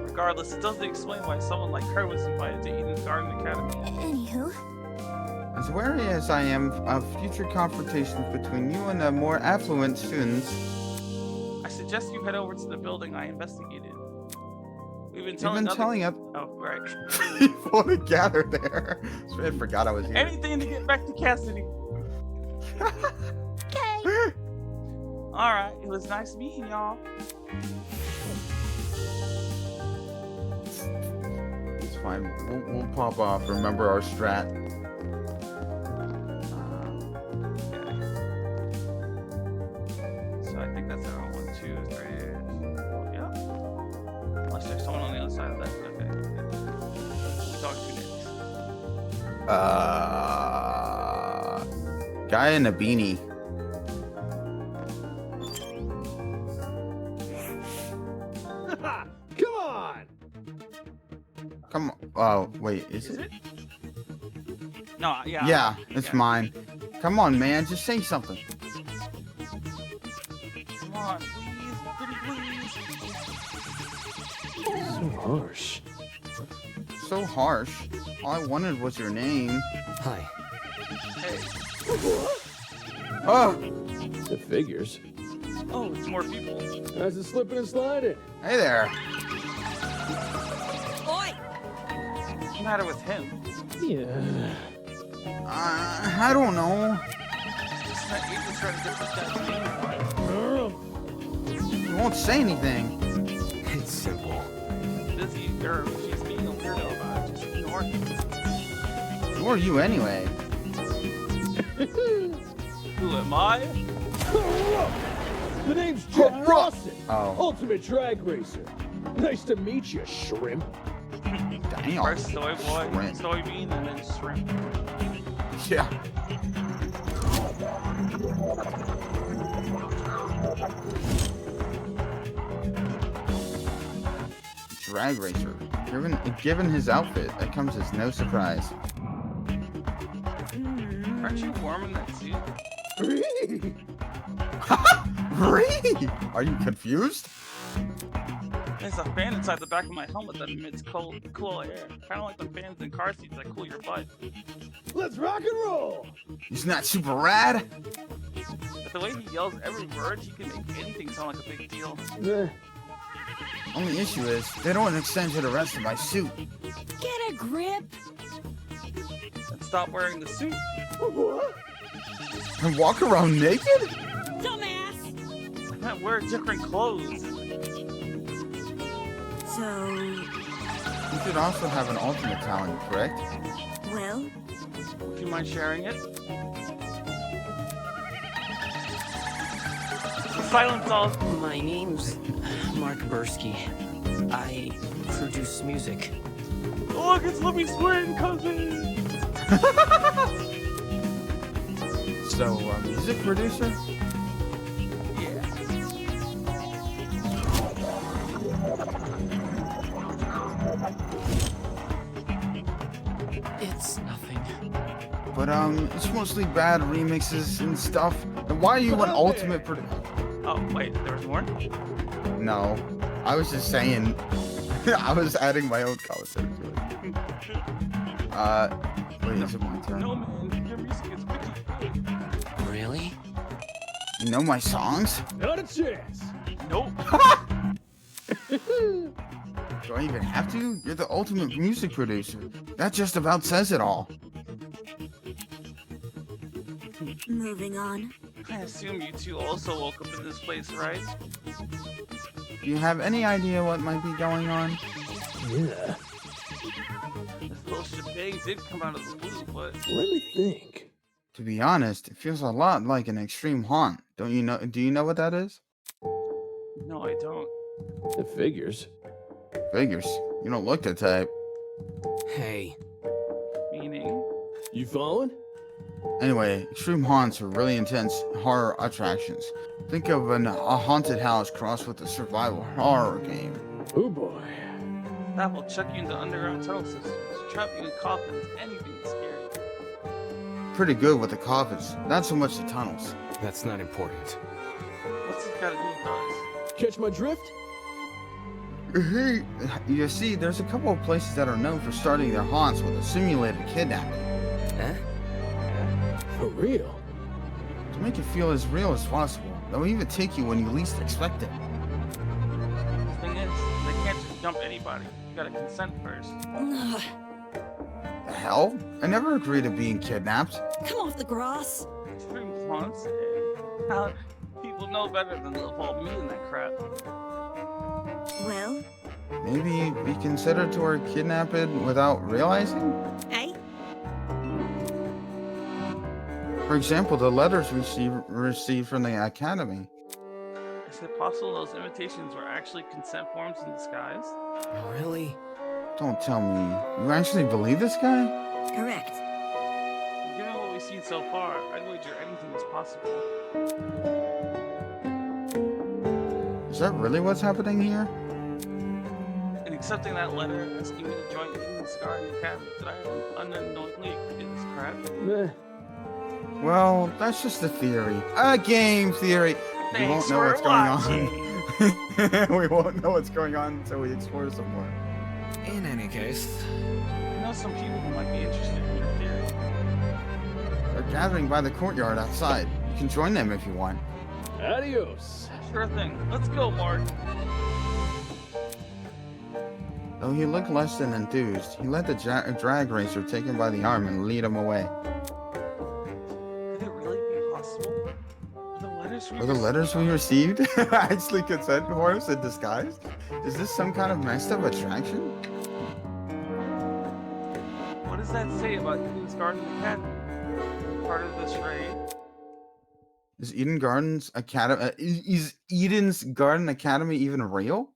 Regardless, it doesn't explain why someone like her was invited to Eden's Garden Academy. Anywho. As wary as I am of future confrontations between you and the more affluent students, I suggest you head over to the building I investigated. We've been you've telling been telling us Oh, right. people to gather there. I forgot I was here. Anything to get back to Cassidy. Okay. Alright, it was nice meeting y'all. It's fine. We'll pop off. Remember our strat. Okay. So I think that's our 1, 2, 3. Oh, yeah. Unless there's someone on the other side of that. Okay. We'll talk to next. Guy in a beanie. Come on! Come on. Oh, wait. Is it? No, yeah. Yeah, it's mine. Come on, man. Just say something. Come on, please. Pretty please. So harsh. So harsh. All I wanted was your name. Hi. Hey. Oh! It figures. Oh, it's more people. How's it slipping and sliding? Hey there. Oi! What's the matter with him? Yeah. I don't know. Isn't that Ethan trying to get this guy's name? He won't say anything. It's simple. Busy girl. She's being a weirdo about it. Just ignore him. Who are you anyway? Who am I? The name's Jeff Rawson, Oh. Ultimate Drag Racer. Nice to meet you, shrimp. Damn. First soy boy, Shrimp. soybean, and then shrimp. Yeah. Drag racer. Given his outfit, that comes as no surprise. Aren't you warm in that suit? Really? Are you confused? There's a fan inside the back of my helmet that emits cool air. Kind of like the fans in car seats that cool your butt. Let's rock and roll! Isn't that super rad? But the way he yells every word, he can make anything sound like a big deal. Only issue is, they don't extend to the rest of my suit. Get a grip! And stop wearing the suit. What? And walk around naked? Dumbass! And wear different clothes. So, You should also have an ultimate talent, correct? well, Would you mind sharing it? Silence all. My name's Mark Bursky. I produce music. Look, it's Libby's twin cousin. So, music producer? Yeah. It's nothing. But, it's mostly bad remixes and stuff. And why are you an ultimate producer? Oh, wait, there was more? No. I was just saying. I was adding my own commentary to it. Wait, is it my turn? No, man, your music is wicked good. Really? You know my songs? Not a chance. Nope. Do I even have to? You're the ultimate music producer. That just about says it all. Moving on. I assume you two also woke up in this place, right? Do you have any idea what might be going on? Yeah. This little shebang did come out of the blue, but Let me think. To be honest, it feels a lot like an extreme haunt. Don't you know? Do you know what that is? no, I don't. It figures. Figures. You don't look the type. Hey. Meaning? You following? Anyway, extreme haunts are really intense horror attractions. Think of a haunted house crossed with a survival horror game. Oh boy. That will chuck you into underground tunnel systems, trap you in coffins, anything scary. Pretty good with the coffins, not so much the tunnels. That's not important. What's this got to do with us? Catch my drift? Hey, you see, there's a couple of places that are known for starting their haunts with a simulated kidnapping. Huh? For real? To make it feel as real as possible. They'll even take you when you least expect it. The thing is, they can't just jump anybody. You gotta consent first. The hell? I never agreed to being kidnapped. Come off the grass. Extreme haunts? How people know better than to involve me in that crap. Well, Maybe be considered to her kidnapped without realizing? hey? For example, the letters we received from the academy. Is it possible those invitations were actually consent forms in disguise? Really? Don't tell me. You actually believe this guy? Correct. Given what we've seen so far, I'd wager anything is possible. Is that really what's happening here? In accepting that letter asking me to join in the Scar in the Academy, did I unknowingly agree to this crap? Meh. Well, that's just a theory. A game theory. We Thanks won't know for what's going watching. on. We won't know what's going on until we explore some more. In any case, I know some people who might be interested in your theory. They're gathering by the courtyard outside. You can join them if you want. Adios. Sure thing. Let's go, Mark. Though he looked less than enthused, he let the drag racer take him by the arm and lead him away. Could it really be possible? Were the letters we received actually consent forms in disguise? Is this some kind of messed up attraction? What does that say about Eden's Garden Academy? Part of this raid? Is Eden Gardens Academy? Is Eden's Garden Academy even real?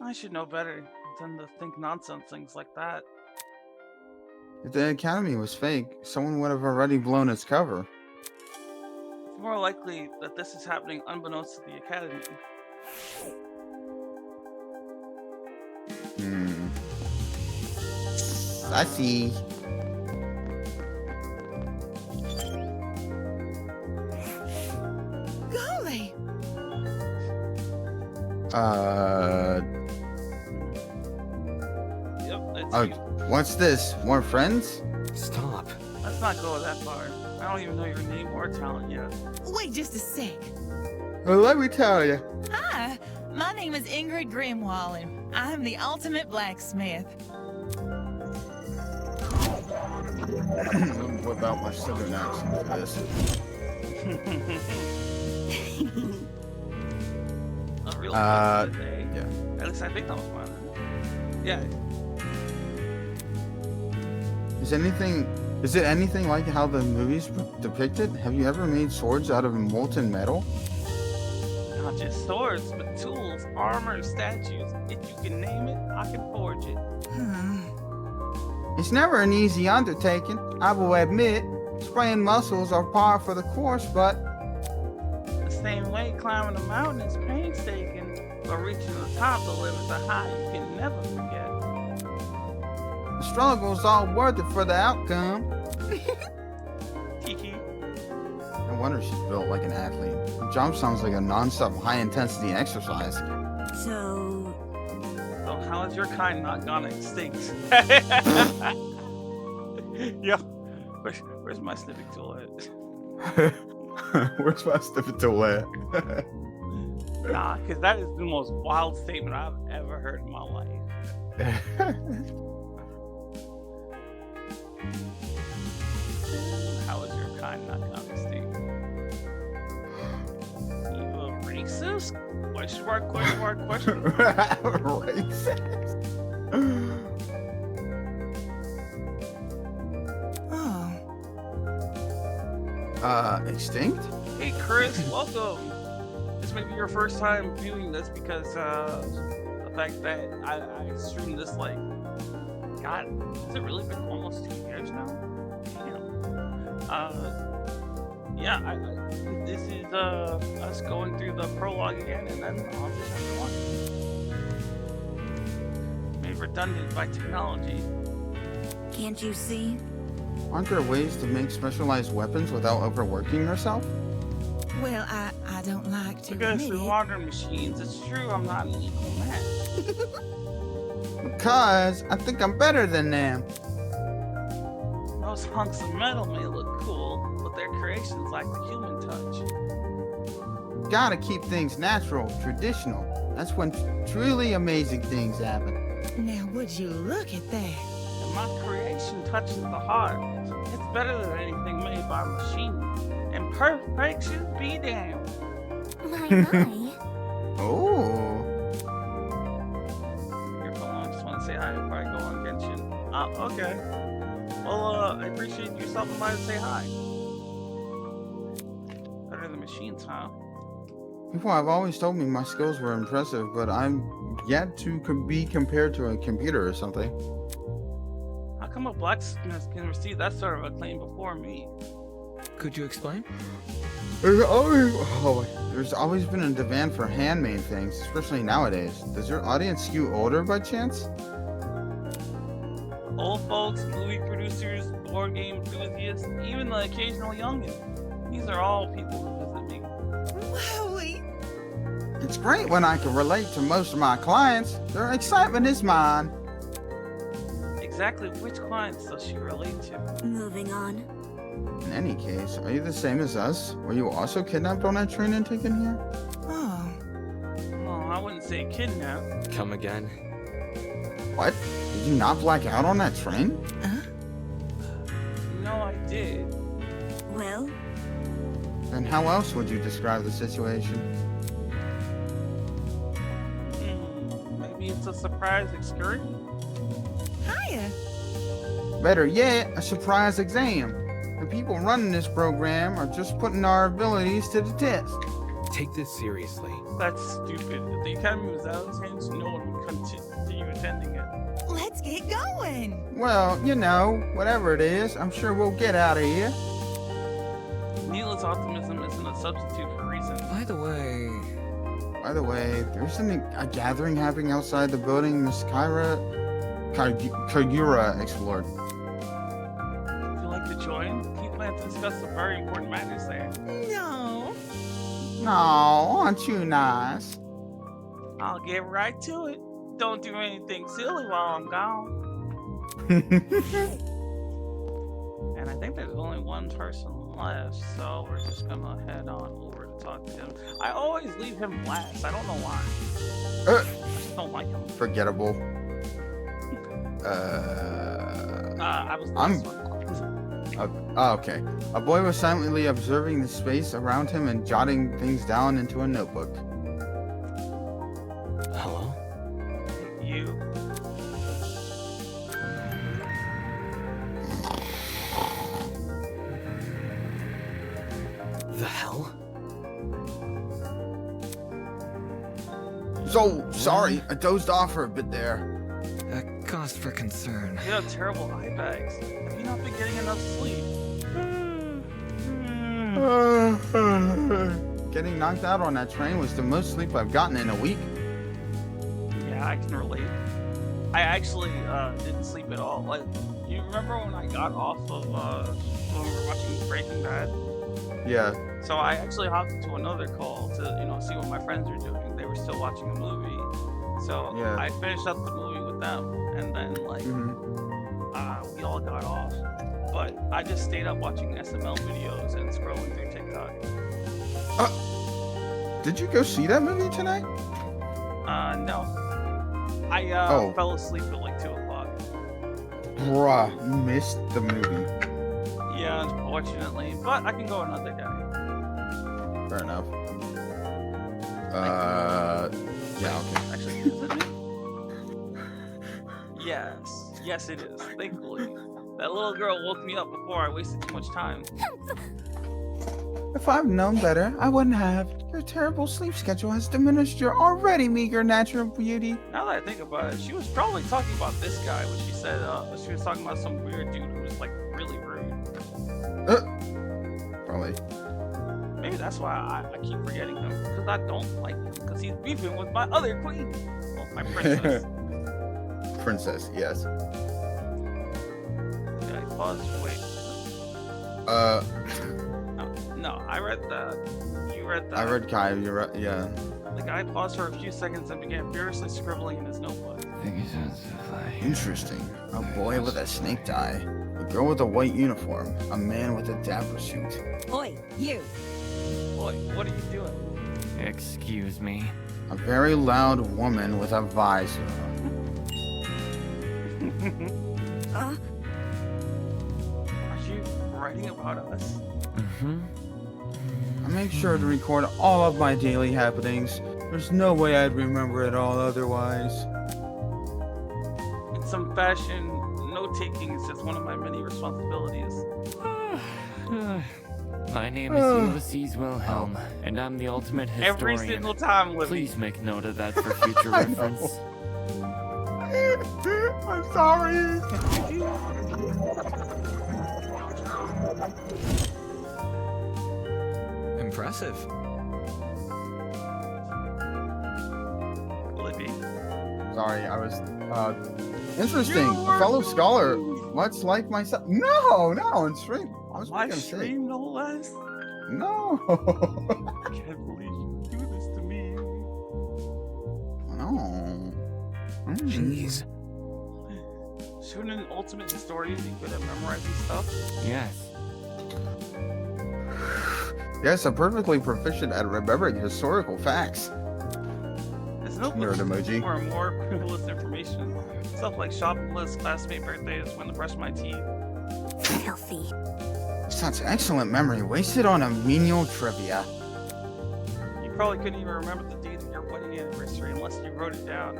I should know better than to think nonsense things like that. If the Academy was fake, someone would have already blown its cover. It's more likely that this is happening unbeknownst to the Academy. I see. Golly! Yep, it's What's this? More friends? Stop. Let's not go that far. I don't even know your name or talent yet. Wait just a sec. Well, let me tell you. Hi, my name is Ingrid Grimwall, and I'm the ultimate blacksmith. What about my southern accent for this? A real today. Yeah. At least I think that was mine. Yeah. Is it anything like how the movies depict it? Have you ever made swords out of molten metal? Not just swords, but tools, armor, statues. If you can name it, I can forge it. It's never an easy undertaking, I will admit. Spraying muscles are par for the course, but The same way climbing a mountain is painstaking, but reaching the top, the limits are high. You can never forget. the struggle's all worth it for the outcome. Kiki. No wonder she's built like an athlete. The jump sounds like a non-stop high-intensity exercise. So, So how has your kind not gone extinct? Yo, where's my snipping tool at? Where's my snipping tool at? Nah, because that is the most wild statement I've ever heard in my life. How is your kind not gone extinct? You a racist? Question mark, question mark, question mark. Racist. Extinct? Hey Chris, welcome. This may be your first time viewing this because the fact that I streamed this like, God, has it really been almost 2 years now? Damn. Yeah, this is us going through the prologue again and then on to chapter 1. Made redundant by technology. can't you see? Aren't there ways to make specialized weapons without overworking yourself? Well, I don't like to Because admit through it. modern machines, it's true I'm not an equal match. Because I think I'm better than them. Those hunks of metal may look cool, but their creations lack the human touch. Gotta keep things natural, traditional. That's when truly amazing things happen. Now, would you look at that? And my creation touches the heart. It's better than anything made by a machine. And perfection be damned. My, my. Oh. Here, hold on, I just want to say hi before I go on Genshin. Oh, okay. Well, I appreciate you stopping by to say hi. Better than machines, huh? People have always told me my skills were impressive, but I'm yet to be compared to a computer or something. How come a blacksmith can receive that sort of acclaim before me? Could you explain? There's always been a demand for handmade things, especially nowadays. Does your audience skew older by chance? Old folks, movie producers, board game enthusiasts, even the occasional youngin. These are all people who visit me. Wowie! It's great when I can relate to most of my clients. Their excitement is mine. Exactly which clients does she relate to? Moving on. In any case, are you the same as us? Were you also kidnapped on that train and taken here? Oh. Oh, I wouldn't say kidnap. Come again? What? Did you not black out on that train? No, I did. Well, Then how else would you describe the situation? Maybe it's a surprise excursion? Hiya. Better yet, a surprise exam. The people running this program are just putting our abilities to the test. Take this seriously. That's stupid. If the academy was out of hands, no one would continue attending it. Let's get going. Well, you know, whatever it is, I'm sure we'll get out of here. Needless optimism isn't a substitute for reason. By the way, there's a gathering happening outside the building Miss Kagura explored. Would you like to join? We plan to discuss some very important matters there. No. Aw, aren't you nice? I'll get right to it. Don't do anything silly while I'm gone. And I think there's only one person left, so we're just gonna head on over to talk to him. I always leave him last. I don't know why. I just don't like him. Forgettable. I was. Okay. A boy was silently observing the space around him and jotting things down into a notebook. Hello? You. The hell? So, sorry, I dozed off for a bit there. A cause for concern. You have terrible eye bags. Have you not been getting enough sleep? Getting knocked out on that train was the most sleep I've gotten in a week. Yeah, I can relate. I actually didn't sleep at all. Like, you remember when I got off of when we were watching Breaking Bad? Yeah. So I actually hopped into another call to, see what my friends were doing. They were still watching a movie. So Yeah. I finished up the movie with them, and then we all got off. But I just stayed up watching SML videos and scrolling through TikTok. Did you go see that movie tonight? No. I fell asleep at like 2 o'clock. Bruh, you missed the movie. Yeah, unfortunately. But I can go another day. Fair enough. Yeah, okay. Actually, is it me? Yes, it is. Thankfully. That little girl woke me up before I wasted too much time. If I've known better, I wouldn't have. Your terrible sleep schedule has diminished your already meager natural beauty. Now that I think about it, she was probably talking about this guy when she said she was talking about some weird dude who was like really rude. Probably. Maybe that's why I keep forgetting him, because I don't like him, because he's beefing with my other queen. Well, my princess. Princess, yes. Okay, pause, wait. No, I read that. You read that. I read Kai, you're right, yeah. The guy paused for a few seconds and began furiously scribbling in his notebook. Interesting. A boy with a snake tie. A girl with a white uniform. A man with a dapper suit. Oi, you. Boy, what are you doing? Excuse me. A very loud woman with a visor. Are you writing about us? Mm-hmm. I make sure to record all of my daily happenings. There's no way I'd remember it all otherwise. In some fashion, note-taking is just one of my many responsibilities. My name is Ulysses Wilhelm, and I'm the ultimate historian. Every single time, Libby. Please make note of that for future reference. I'm sorry. Impressive. Libby. Sorry, I was interesting. A fellow scholar, much like myself. No, on stream. I was My making a stream, no less. No. I can't believe you do this to me. No. Jeez. Shouldn't an ultimate historian be good at memorizing stuff? Yes. Yes, I'm perfectly proficient at remembering historical facts. There's no Nerd emoji. for more frivolous information. Stuff like shopping lists, classmate birthdays, when to brush my teeth. Filthy. Such excellent memory wasted on a menial trivia. You probably couldn't even remember the date of your wedding anniversary unless you wrote it down.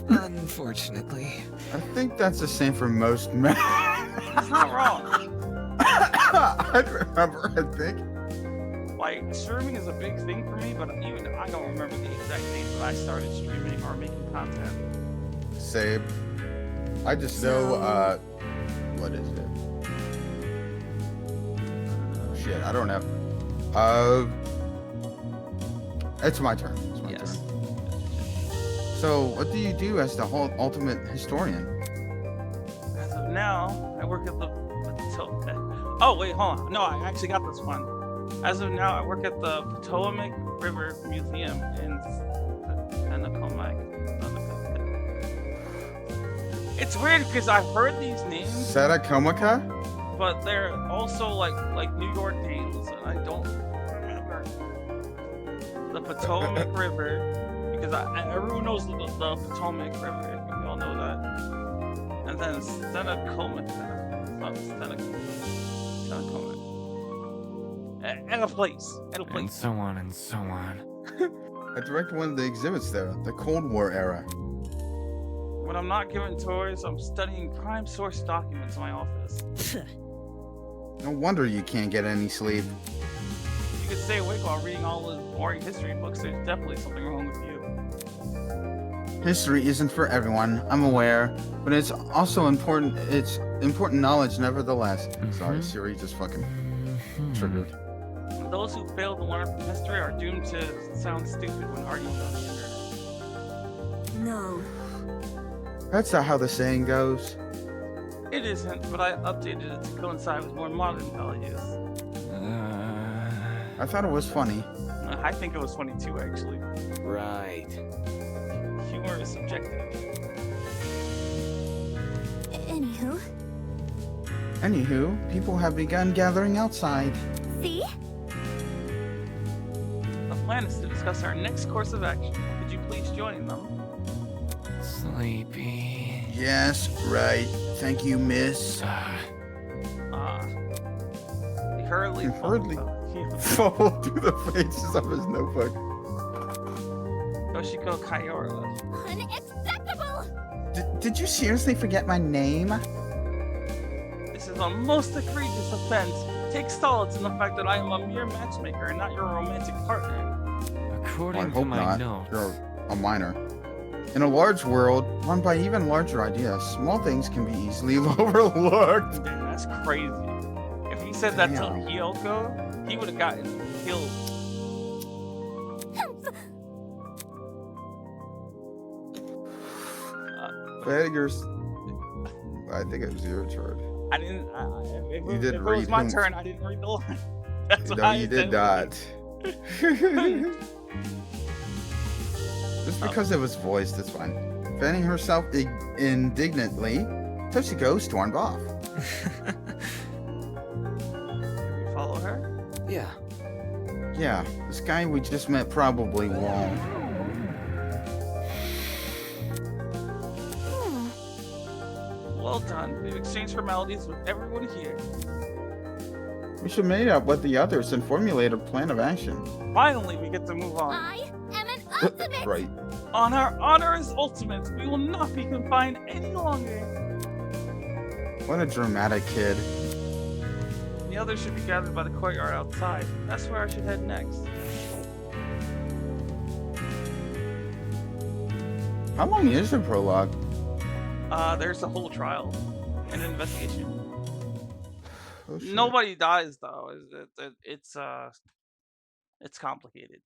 Unfortunately. I think that's the same for most men. It's not wrong. I'd remember, I think. Like, streaming is a big thing for me, but even I don't remember the exact date that I started streaming or making content. Same. I just know, what is it? Shit, I don't know. It's my turn. It's my turn. So, what do you do as the whole ultimate historian? As of now, I work at the... Oh, wait, hold on. No, I actually got this one. As of now, I work at the Potomac River Museum in Tennessee. It's weird because I've heard these names, Satakomaka? but they're also like New York names, and I don't remember. The Potomac River, because everyone knows the Potomac River. We all know that. And then Tennessee. And a place. And so on and so on. I direct one of the exhibits there, the Cold War era. When I'm not given tours, I'm studying crime source documents in my office. No wonder you can't get any sleep. You could stay awake while reading all those boring history books. There's definitely something wrong with you. History isn't for everyone, I'm aware, but it's also important. It's important knowledge, nevertheless. Sorry, Siri just fucking triggered. Those who fail to learn from history are doomed to sound stupid when arguing on the internet. No. That's not how the saying goes. It isn't, but I updated it to coincide with more modern values. I thought it was funny. I think it was funny too, actually. Right. Humor is subjective. Anywho, people have begun gathering outside. See? The plan is to discuss our next course of action. Could you please join them? Sleepy. Yes, right. Thank you, miss. He hurriedly followed through the pages of his notebook. Toshiko Kaiora. Unacceptable! Did you seriously forget my name? This is a most egregious offense. Take solace in the fact that I am a mere matchmaker and not your romantic partner. According to my notes. You're a minor. In a large world, run by even larger ideas, small things can be easily overlooked. Damn, that's crazy. If he said that to Kyoko, he would have gotten killed. Failures. I think it was your turn. I didn't. You didn't if read it was my him. turn, I didn't read the line. That's No, why you I did not. Just because it was voiced, it's fine. Fanning herself indignantly, Toshiko stormed off. You follow her? Yeah. Yeah, this guy we just met probably won't. Well done. We've exchanged formalities with everyone here. We should meet up with the others and formulate a plan of action. Finally, we get to move on. I am an ultimate! Right. On our honor as ultimates, we will not be confined any longer. What a dramatic kid. The others should be gathered by the courtyard outside. That's where I should head next. How long is the prologue? There's a whole trial and an investigation. Oh, shit. Nobody dies though. It's complicated.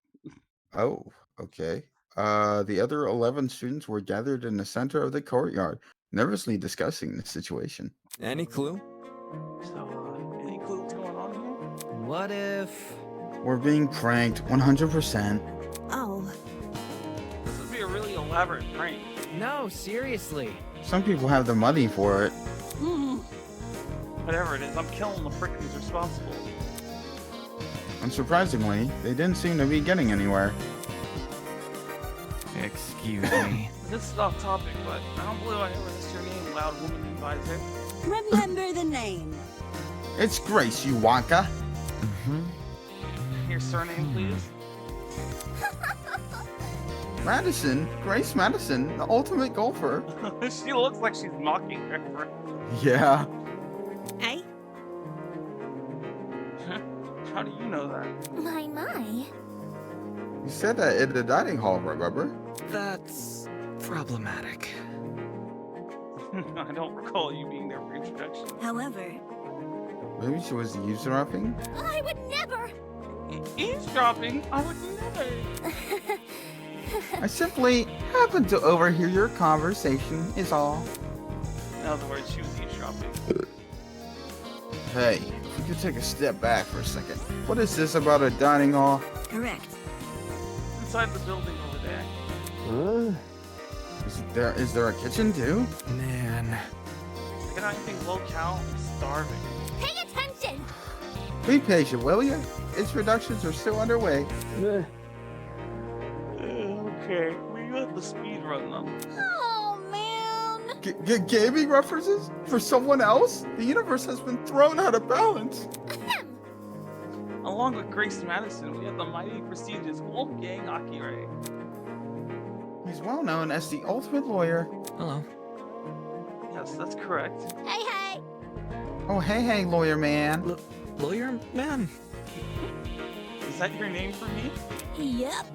Oh, okay. The other 11 students were gathered in the center of the courtyard, nervously discussing the situation. Any clue? So, any clue what's going on here? What if... We're being pranked 100%. Oh. This would be a really elaborate prank. No, seriously. Some people have the money for it. Whatever it is, I'm killing the prick who's responsible. Unsurprisingly, they didn't seem to be getting anywhere. Excuse me. This is off topic, but I don't believe I ever asked your name, loud woman advisor. Remember the name. It's Grace, you wonka. Your surname, please. Madison, Grace Madison, the ultimate golfer. She looks like she's mocking her. Yeah. Hey? How do you know that? My. You said that in the dining hall, remember? That's problematic. I don't recall you being there for introduction. However, Maybe she was eavesdropping? I would never! Eavesdropping? I would never. I simply happened to overhear your conversation, is all. In other words, she was eavesdropping. Hey, if we could take a step back for a second. What is this about a dining hall? correct. Inside the building over there. Huh? Is there a kitchen too? Man. I got anything low cal? I'm starving. Pay attention! Be patient, will you? Introductions are still underway. Okay, we got the speed run them. Oh, man! Gaming references? For someone else? The universe has been thrown out of balance. Along with Grace Madison, we have the mighty prestigious Wolfgang Akire. He's well known as the ultimate lawyer. Hello. Yes, that's correct. Hey, hey! Oh, hey, lawyer man. Lawyer man? Is that your name for me? Yep.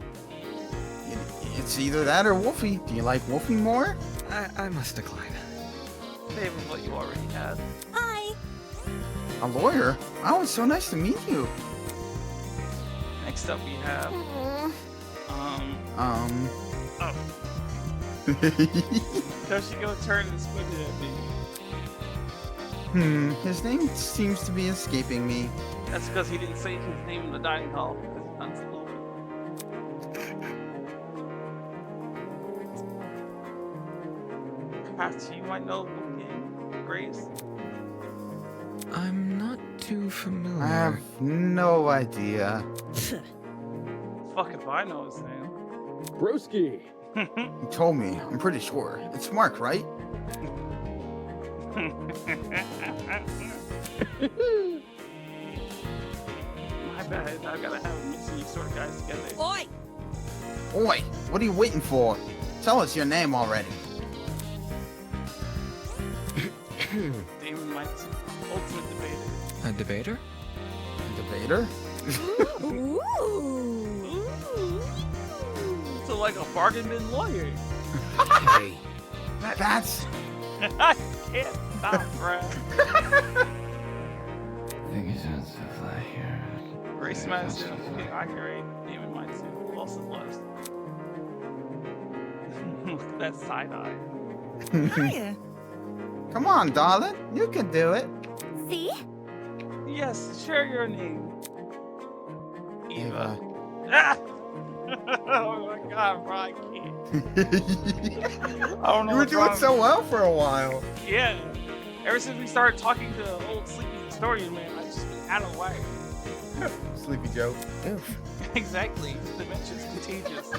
It's either that or Wolfie. Do you like Wolfie more? I must decline. Favor what you already had. Hi. A lawyer? Oh, it's so nice to meet you. Next up we have Oh. Toshiko turned and squinted at me. His name seems to be escaping me. That's because he didn't say his name in the dining hall because he sounds stupid. Perhaps you might know King Grace. I'm not too familiar. I have no idea. Fuck if I know his name. Broski. You told me. I'm pretty sure. It's Mark, right? My bad. I gotta have him mixing you sort of guys together. Oi! Oi, what are you waiting for? Tell us your name already. Damon Mike's ultimate debater. A debater? A debater? Ooh. So like a bargain bin lawyer. Hey. That's... I can't stop, Brad. Grace Madison, being accurate, Damon Mike's who else is left? Look at that side eye. Hiya. Come on, darling. You can do it. See? Yes, share your name. Eva. Ah! Oh my god, bro, I can't. I don't know. You were what's doing wrong. so well for a while. Yeah. Ever since we started talking to old Sleepy Historian, man, I've just been out of whack. Sleepy Joe. Exactly. Dementia's contagious.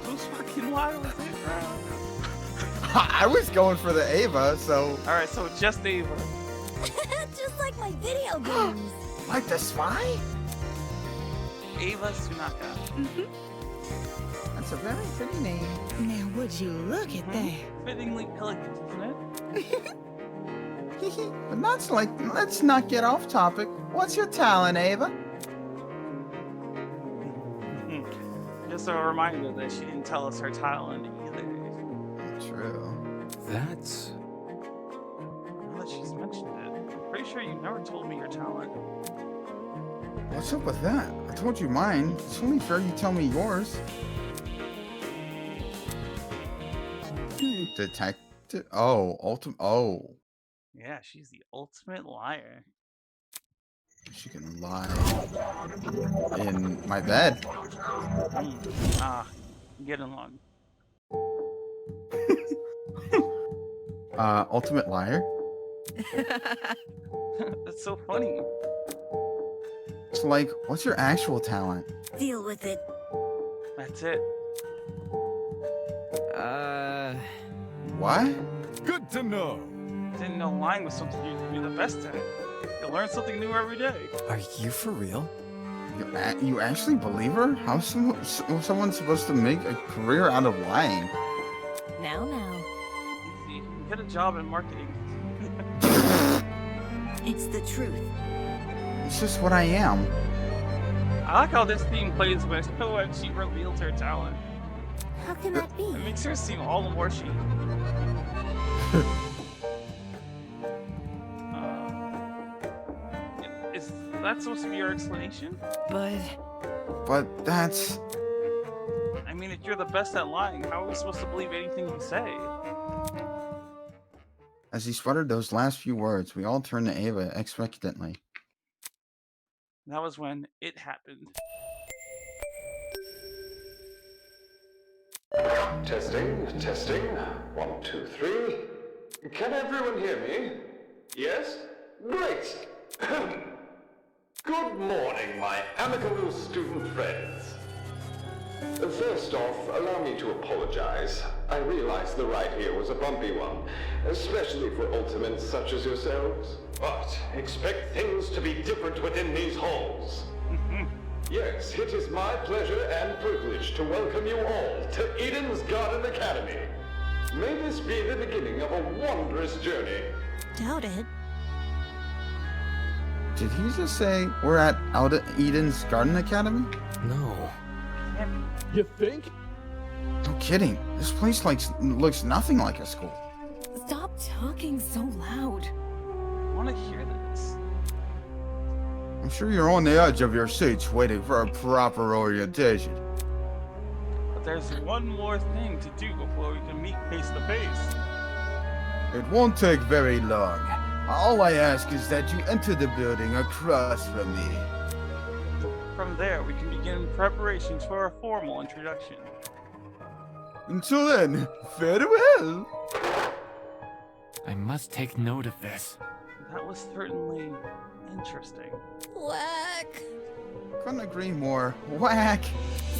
Who's fucking wild was it, bro? I was going for the Ava, so... Alright, so just Ava. Just like my video games. Like the spy? Ava Sunaka. That's a very pretty name. Now, would you look at that? Fittingly elegant, isn't it? But that's like, let's not get off topic. What's your talent, Ava? Just a reminder that she didn't tell us her talent either. True. That's... Now that she's mentioned it, I'm pretty sure you never told me your talent. What's up with that? I told you mine. It's only fair you tell me yours. Detective. Oh, ultimate. Oh. Yeah, she's the ultimate liar. She can lie in my bed. Get along. Ultimate liar. That's so funny. It's like, what's your actual talent? Deal with it. That's it. What? Good to know. Didn't know lying was something you'd be the best at. You learn something new every day. Are you for real? You actually believe her? How's someone supposed to make a career out of lying? Now. Easy. Get a job in marketing. It's the truth. It's just what I am. I like how this theme plays when she reveals her talent. How can that be? It makes her seem all the more she. Is that supposed to be your explanation? But that's... I mean, if you're the best at lying, how are we supposed to believe anything you say? As he sputtered those last few words, we all turned to Ava expectantly. That was when it happened. Testing. 1, 2, 3. Can everyone hear me? Yes? Great! Good morning, my amicable student friends. First off, allow me to apologize. I realize the ride here was a bumpy one, especially for ultimates such as yourselves. But expect things to be different within these halls. Yes, it is my pleasure and privilege to welcome you all to Eden's Garden Academy. May this be the beginning of a wondrous journey. Doubt it. Did he just say we're at Eden's Garden Academy? No. You think? No kidding. This place looks nothing like a school. Stop talking so loud. I want to hear this. I'm sure you're on the edge of your seats waiting for a proper orientation. But there's one more thing to do before we can meet face to face. It won't take very long. All I ask is that you enter the building across from me. From there, we can begin preparations for a formal introduction. Until then, farewell! I must take note of this. That was certainly interesting. Whack. Couldn't agree more. Whack!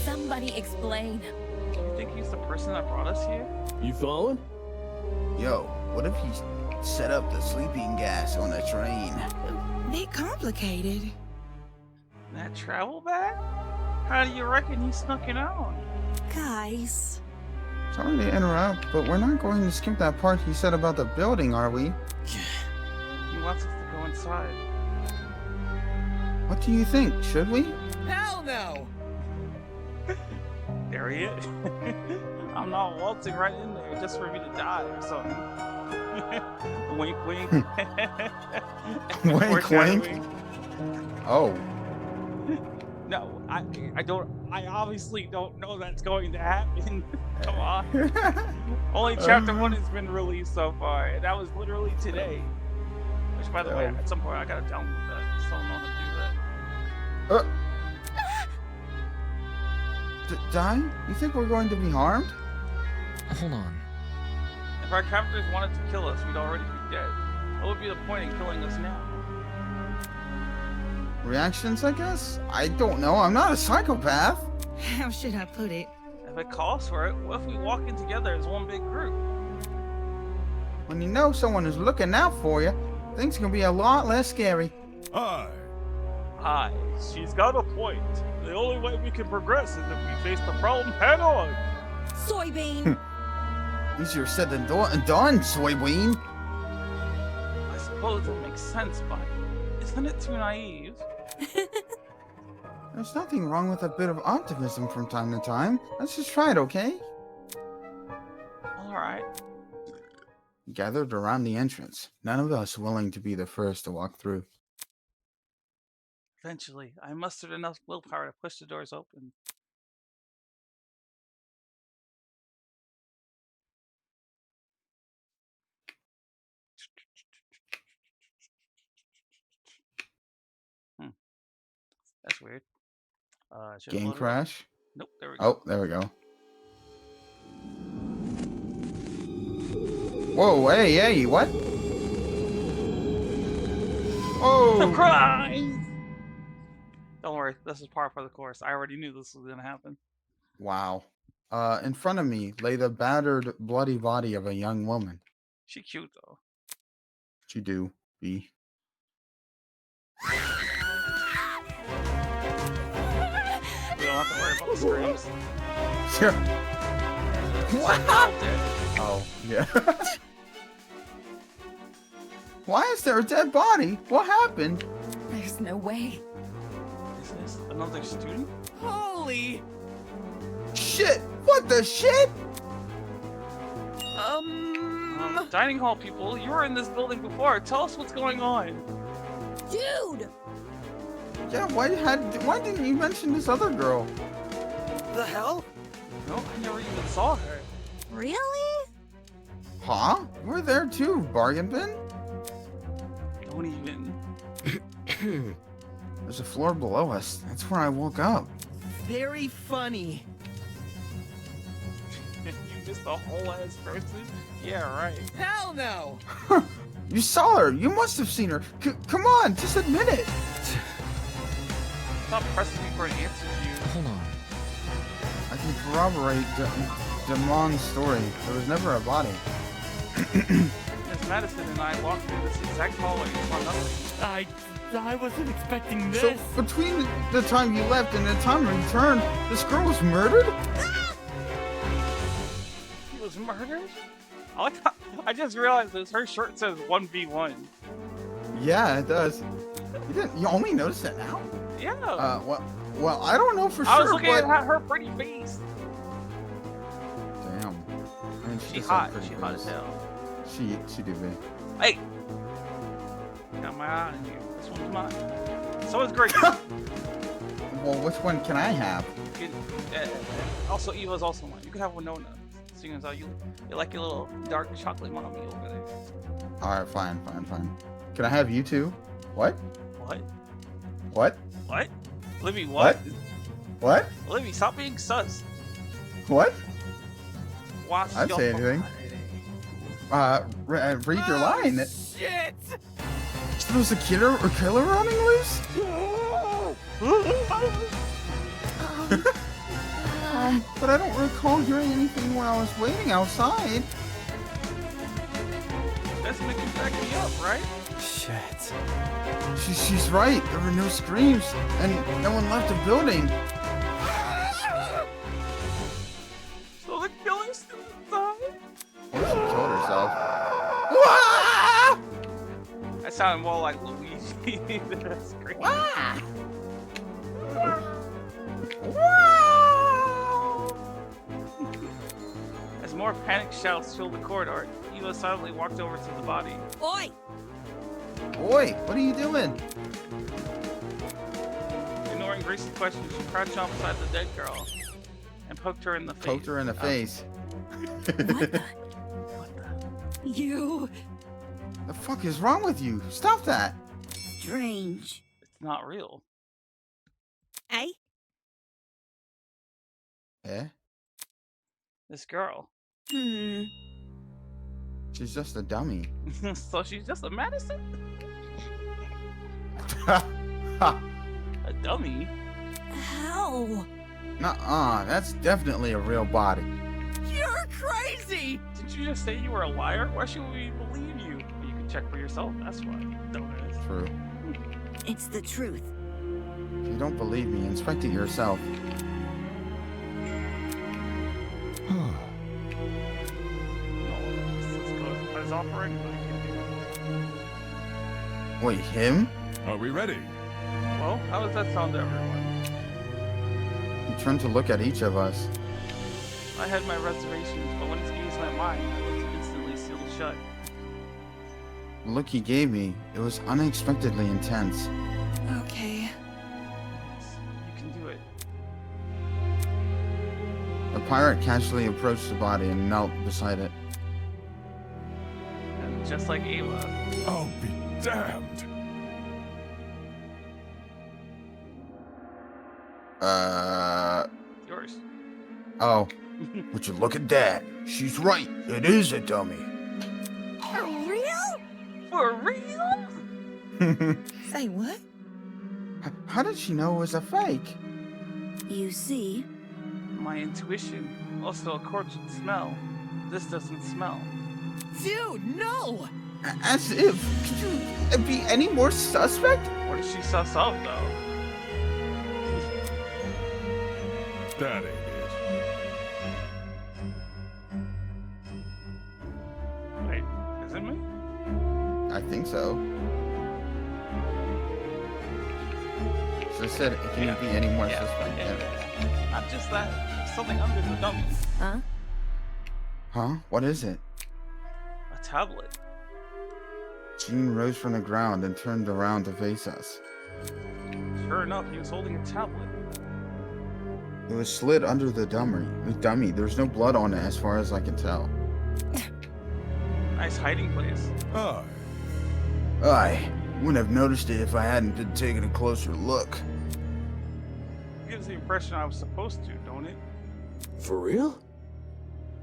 Somebody explain. Do you think he's the person that brought us here? You following? Yo, what if he set up the sleeping gas on the train? Bit complicated. That travel bag? How do you reckon he snuck it out? Guys. Sorry to interrupt, but we're not going to skip that part he said about the building, are we? He wants us to go inside. What do you think? Should we? Hell no! There he is. I'm not waltzing right in there just for me to die or something. Wink, wink. Wink, wink. Oh. No, I obviously don't know that's going to happen. Come on. Only chapter 1 has been released so far, and that was literally today. Which, by the way, at some point I gotta download that. Just don't know how to do that. Di, you think we're going to be harmed? Hold on. If our captors wanted to kill us, we'd already be dead. What would be the point in killing us now? Reactions, I guess? I don't know. I'm not a psychopath. How should I put it? If it calls for it, what if we walk in together as one big group? When you know someone is looking out for you, things can be a lot less scary. Aye, she's got a point. The only way we can progress is if we face the problem head on. Soybean! Easier said than done, soybean. I suppose it makes sense, but isn't it too naive? There's nothing wrong with a bit of optimism from time to time. Let's just try it, okay? Alright. Gathered around the entrance, none of us willing to be the first to walk through. Eventually, I mustered enough willpower to push the doors open. That's weird. Game crash? Nope, there we go. Oh, there we go. Whoa, hey, what? Whoa! Surprise! Don't worry, this is par for the course. I already knew this was gonna happen. Wow. In front of me lay the battered, bloody body of a young woman. She cute though. She do be. We don't have to worry about the screams. Sure. What? Oh, yeah. Why is there a dead body? What happened? There's no way. Is this another student? Holy! Shit! What the shit? Dining hall people, you were in this building before. Tell us what's going on. Dude! Yeah, why didn't you mention this other girl? The hell? No, I never even saw her. Really? Huh? We're there too, bargain bin? Don't even. There's a floor below us. That's where I woke up. Very funny. You missed a whole ass person? Yeah, right. Hell no! You saw her. You must have seen her. Come on, just admit it. Stop pressing me for an answer, dude. Hold on. I can corroborate Damon's story. There was never a body. Miss Madison and I walked through this exact hallway and saw nothing. I wasn't expecting this. So between the time you left and the time you returned, this girl was murdered? She was murdered? I just realized this. Her shirt says 1v1. Yeah, it does. You only noticed that now? Yeah. Well, I don't know for sure. I was looking but... at her pretty face. Damn. I mean, She does hot. have pretty She hot as face. hell. She do be. Hey. Got my eye on you. This one's mine. So is Grace. Well, which one can I have? You can, also, Eva's also mine. You can have Winona. Seeing as how you like your little dark chocolate mommy over there. All right, fine. Can I have you too? What? What? What? What? Libby, what? What? Libby, stop being sus. What? Watch I'd your say anything. Read your line. Shit! There's a killer running loose? But I don't recall hearing anything when I was waiting outside. That's making back me up, right? Shit. She's right. There were no screams, and no one left the building. So the killing still died? What if she killed herself? That sounded more like Luigi. That's great. As more panic shouts filled the corridor, Eva silently walked over to the body. Oi! Oi, what are you doing? Ignoring Grace's question, she crouched up beside the dead girl and poked her in the face. Poked her in the face. You. The fuck is wrong with you? Stop that. Strange. It's not real. Eh? Eh? This girl. She's just a dummy. So she's just a Madison? Ha! A dummy? How? Nuh-uh, that's definitely a real body. You're crazy! Didn't you just say you were a liar? Why should we believe you? You can check for yourself, that's why. Dumbass. True. It's the truth. If you don't believe me, inspect it yourself. Let's operating, but I can't do it. Wait, him? Are we ready? Well, how does that sound to everyone? He turned to look at each of us. I had my reservations, but when it's against my mind, it's instantly sealed shut. The look he gave me, it was unexpectedly intense. Okay. You can do it. The pirate casually approached the body and knelt beside it. And just like Ava. I'll be damned. Yours. Oh. Would you look at that? She's right. It is a dummy. For real? For real? Say what? How did she know it was a fake? You see? My intuition. Also, according to smell. This doesn't smell. Dude, no! As if. Could you be any more suspect? What did she suss up, though? That ain't it. Wait, is it me? I think so. She said, can you be any more suspect? Yeah. Not just that. Something under the dummy. Huh? Huh? What is it? A tablet. Jean rose from the ground and turned around to face us. Sure enough, he was holding a tablet. It was slid under the dummy. There's no blood on it as far as I can tell. Nice hiding place. I wouldn't have noticed it if I hadn't been taking a closer look. Gives the impression I was supposed to, don't it? For real?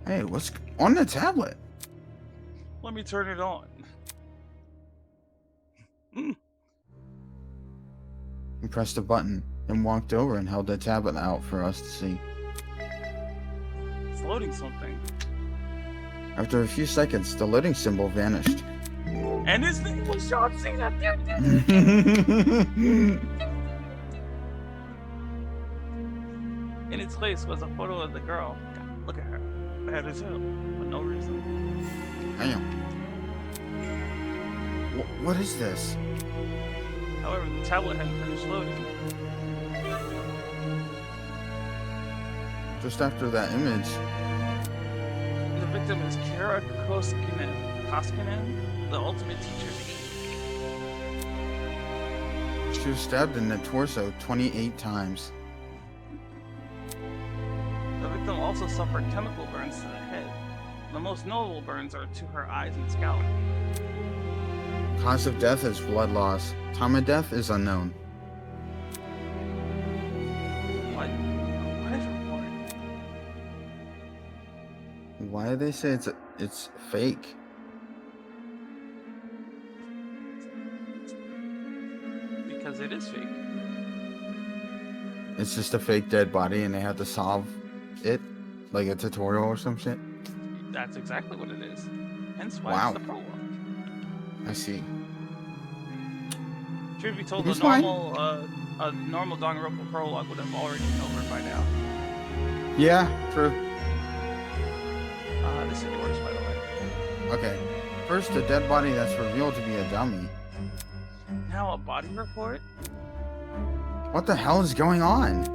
Hey, what's on the tablet? Let me turn it on. He pressed a button and walked over and held the tablet out for us to see. It's loading something. After a few seconds, the loading symbol vanished. And his name was John Cena. In its place was a photo of the girl. God, look at her. Bad as hell, for no reason. Damn. What is this? However, the tablet hadn't finished loading. Just after that image. The victim is Kara Koskinen, the ultimate teacher's aide. She was stabbed in the torso 28 times. The victim also suffered chemical burns to the head. The most notable burns are to her eyes and scalp. Cause of death is blood loss. Time of death is unknown. What? What is reported? Why do they say it's fake? Because it is fake. It's just a fake dead body and they have to solve it? Like a tutorial or some shit? That's exactly what it is. Hence why Wow. it's the prologue. I see. Truth be told, Who's a normal Danganronpa prologue would have already been over by now. Yeah, true. This is yours, by the way. Okay. First, a dead body that's revealed to be a dummy. Now a body report? What the hell is going on?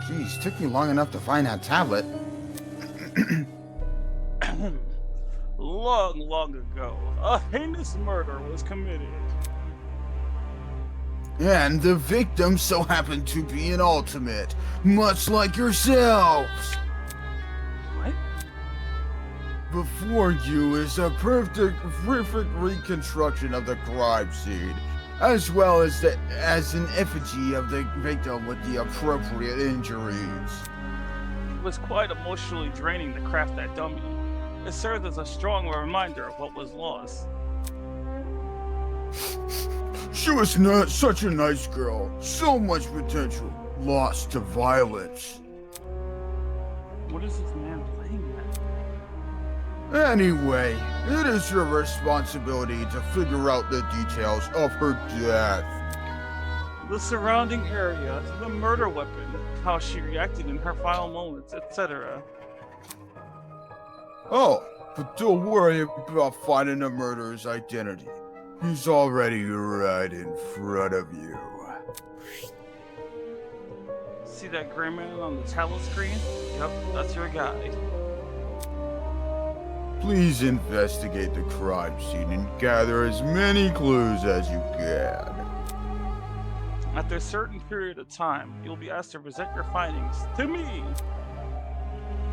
Jeez, took you long enough to find that tablet. Long ago, a heinous murder was committed. And the victim so happened to be an ultimate, much like yourselves. What? Before you is a perfect reconstruction of the crime scene, as well as an effigy of the victim with the appropriate injuries. It was quite emotionally draining to craft that dummy. It served as a strong reminder of what was lost. She was not such a nice girl. So much potential. Lost to violence. What is this man playing at? Anyway, it is your responsibility to figure out the details of her death. The surrounding area, the murder weapon, how she reacted in her final moments, etc. Oh, but don't worry about finding the murderer's identity. He's already right in front of you. See that gray man on the tablet screen? Yep, that's your guy. Please investigate the crime scene and gather as many clues as you can. After a certain period of time, you'll be asked to present your findings to me.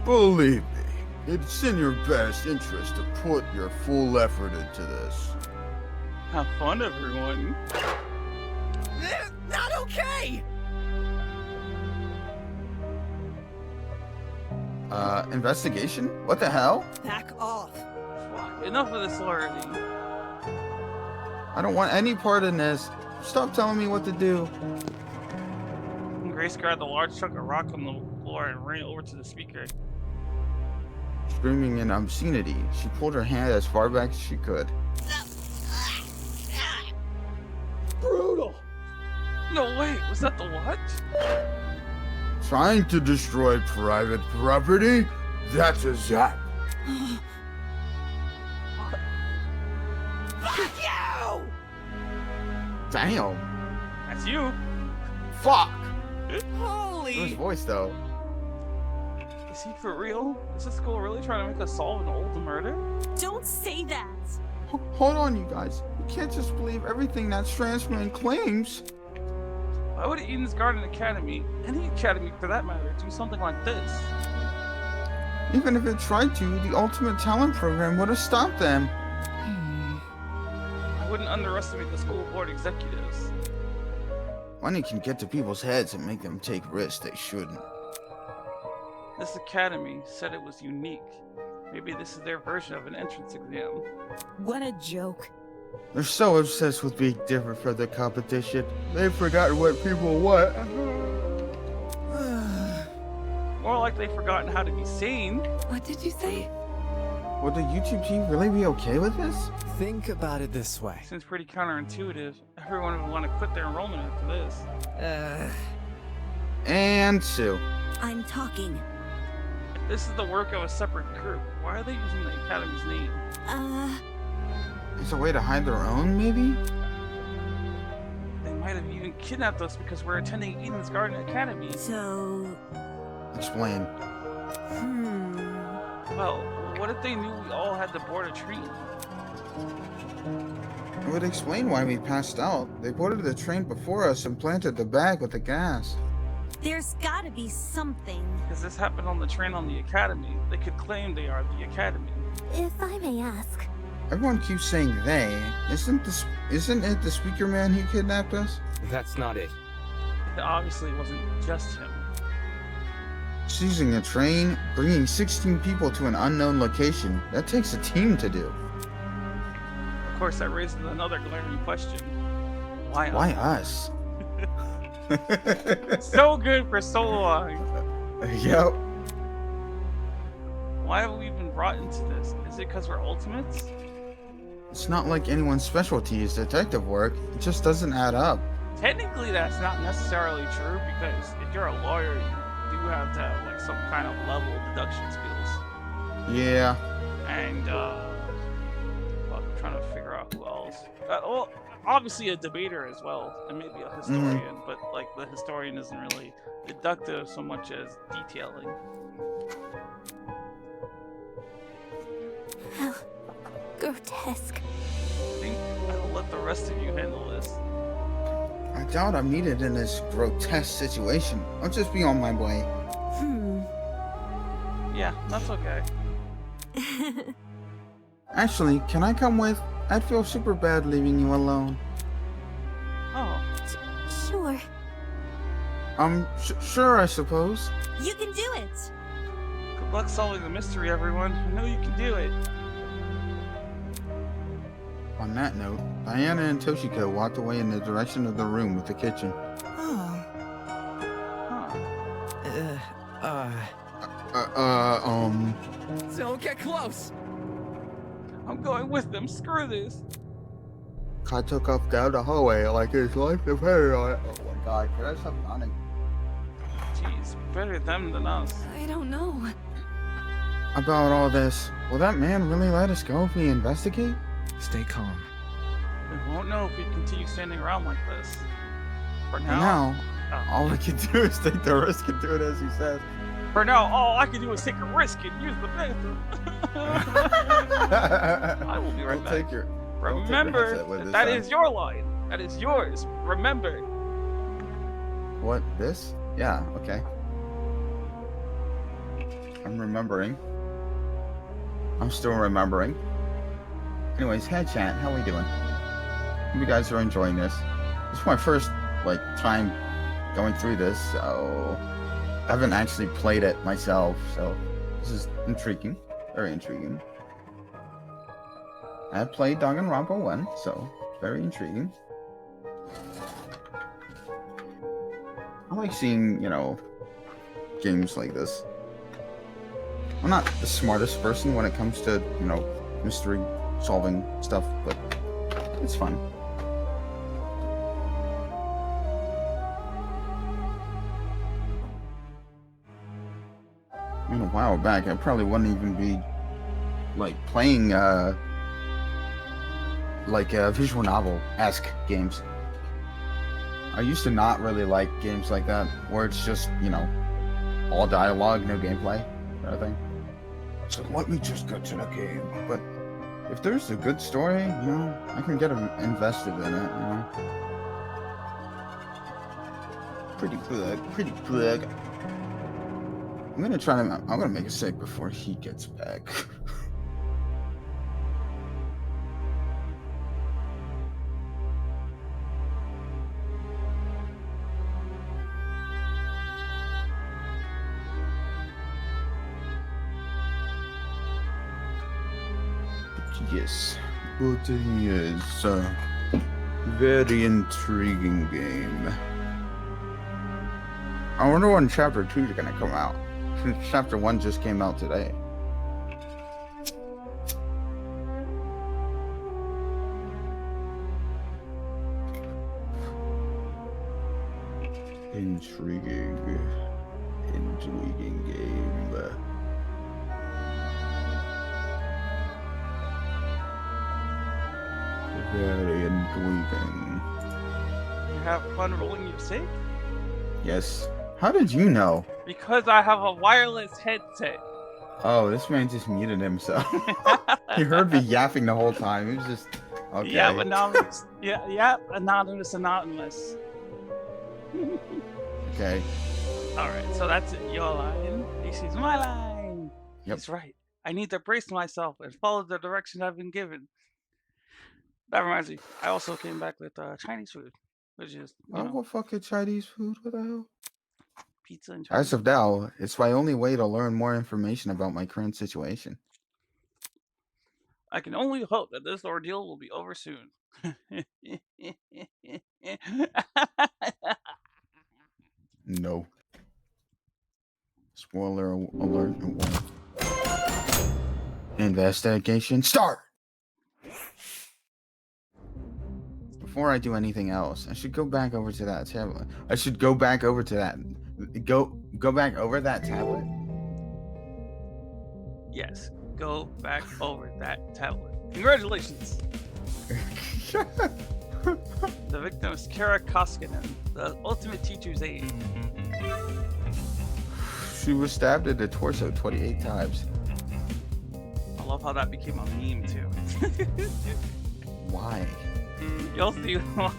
Believe me, it's in your best interest to put your full effort into this. Have fun, everyone. Not okay! Investigation? What the hell? Back off. Fuck, enough of this already. I don't want any part in this. Stop telling me what to do. Grace grabbed a large chunk of rock from the floor and ran over to the speaker. Screaming in obscenity, she pulled her hand as far back as she could. Brutal! No, wait, was that the what? Trying to destroy private property? That's a zap. Fuck you! Damn. That's you. Fuck. Holy. His voice though. Is he for real? Is this school really trying to make us solve an old murder? Don't say that. Hold on, you guys. You can't just believe everything that Transman claims. Why would Eden's Garden Academy, any academy for that matter, do something like this? Even if it tried to, the Ultimate Talent Program would have stopped them. I wouldn't underestimate the school board executives. Money can get to people's heads and make them take risks they shouldn't. This academy said it was unique. Maybe this is their version of an entrance exam. What a joke. They're so obsessed with being different from the competition, they've forgotten what people want. More like they've forgotten how to be sane. What did you say? Would the YouTube team really be okay with this? Think about it this way. Seems pretty counterintuitive. Everyone would want to quit their enrollment after this. And Sue. I'm talking. If this is the work of a separate group, why are they using the academy's name? It's a way to hide their own, maybe? They might have even kidnapped us because we're attending Eden's Garden Academy. So... Explain. Well, what if they knew we all had to board a train? It would explain why we passed out. They boarded the train before us and planted the bag with the gas. There's gotta be something. Because this happened on the train on the Academy. They could claim they are the Academy. If I may ask. Everyone keeps saying they. Isn't it the speaker man who kidnapped us? That's not it. It obviously wasn't just him. Seizing a train, bringing 16 people to an unknown location. That takes a team to do. Of course, that raises another glaring question. Why us? So good for so long. Yep. Why have we been brought into this? Is it because we're ultimates? It's not like anyone's specialty is detective work. It just doesn't add up. Technically, that's not necessarily true because if you're a lawyer, you do have to have like some kind of level of deduction skills. Yeah. And I'm trying to figure out who else. Well, obviously a debater as well, and maybe a historian. But like the historian isn't really deductive so much as detailing. How grotesque. I think I'll let the rest of you handle this. I doubt I'm needed in this grotesque situation. I'll just be on my way. Yeah, that's okay. Actually, can I come with? I'd feel super bad leaving you alone. Oh. Sure. Sure, I suppose. You can do it. Good luck solving the mystery, everyone. I know you can do it. On that note, Diana and Toshiko walked away in the direction of the room with the kitchen. Don't get close! I'm going with them. Screw this. Kai took off down the hallway like his life depended on it. Oh my god, can I stop yawning? Jeez, better them than us. I don't know. About all this, will that man really let us go if we investigate? Stay calm. We won't know if we continue standing around like this. For For now, now, all we can do is take the risk and do it as he says. For now, all I can do is take a risk and use the bathroom. I will be right back. Take your, Remember, that is your line. That is yours. Remember. What, this? Yeah, okay. I'm remembering. I'm still remembering. Anyways, hey chat, how we doing? Hope you guys are enjoying this. This is my first, time going through this, so... I haven't actually played it myself, so this is intriguing. Very intriguing. I have played Danganronpa 1, so very intriguing. I like seeing, games like this. I'm not the smartest person when it comes to, mystery solving stuff, but it's fun. A while back, I probably wouldn't even be playing visual novel-esque games. I used to not really like games like that, where it's just, all dialogue, no gameplay, kind of thing. So let me just get to the game. But if there's a good story, I can get invested in it, Pretty good. I'm gonna make a save before he gets back. Yes, but yes, very intriguing game. I wonder when Chapter 2 is gonna come out. Since Chapter 1 just came out today. Intriguing game. Very intriguing. You have fun rolling your safe? Yes. How did you know? Because I have a wireless headset. Oh, this man just muted himself. He heard me yapping the whole time. He was just okay. Yeah, anonymous. Yeah, anonymous. Okay. Alright, so that's your line. This is my line. Yep. That's right. I need to brace myself and follow the directions I've been given. That reminds me, I also came back with Chinese food, which is, What fucking Chinese food? What the hell? pizza and Chinese. As of now, it's my only way to learn more information about my current situation. I can only hope that this ordeal will be over soon. No. Spoiler alert. Investigation start! Before I do anything else, I should go back over to that tablet. I should go back over to that. Go back over that tablet? Yes, go back over that tablet. Congratulations! The victim is Kara Koskinen, the ultimate teacher's aide. She was stabbed in the torso 28 times. I love how that became a meme too. Why? You'll see why.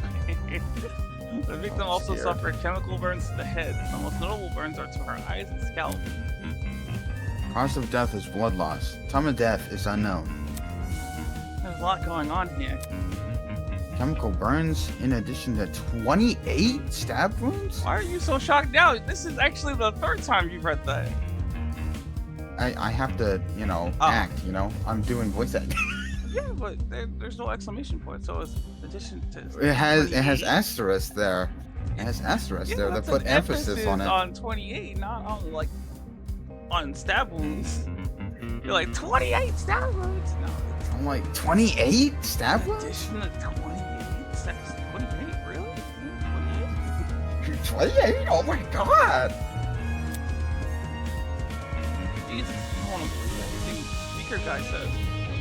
The victim also suffered chemical burns to the head. The most notable burns are to her eyes and scalp. Cause of death is blood loss. Time of death is unknown. There's a lot going on here. Chemical burns in addition to 28 stab wounds? Why are you so shocked now? This is actually the third time you've read that. I have to, act, I'm doing voice acting. Yeah, but there's no exclamation point, so it's addition to. It has asterisk there. It has asterisk there to put emphasis on it. On 28, not on on stab wounds. You're like 28 stab wounds. No. I'm like 28 stab wounds. Addition to 28 stabs. 28, really? 28? Oh my god! Jesus, I don't want to believe anything Speaker Guy says.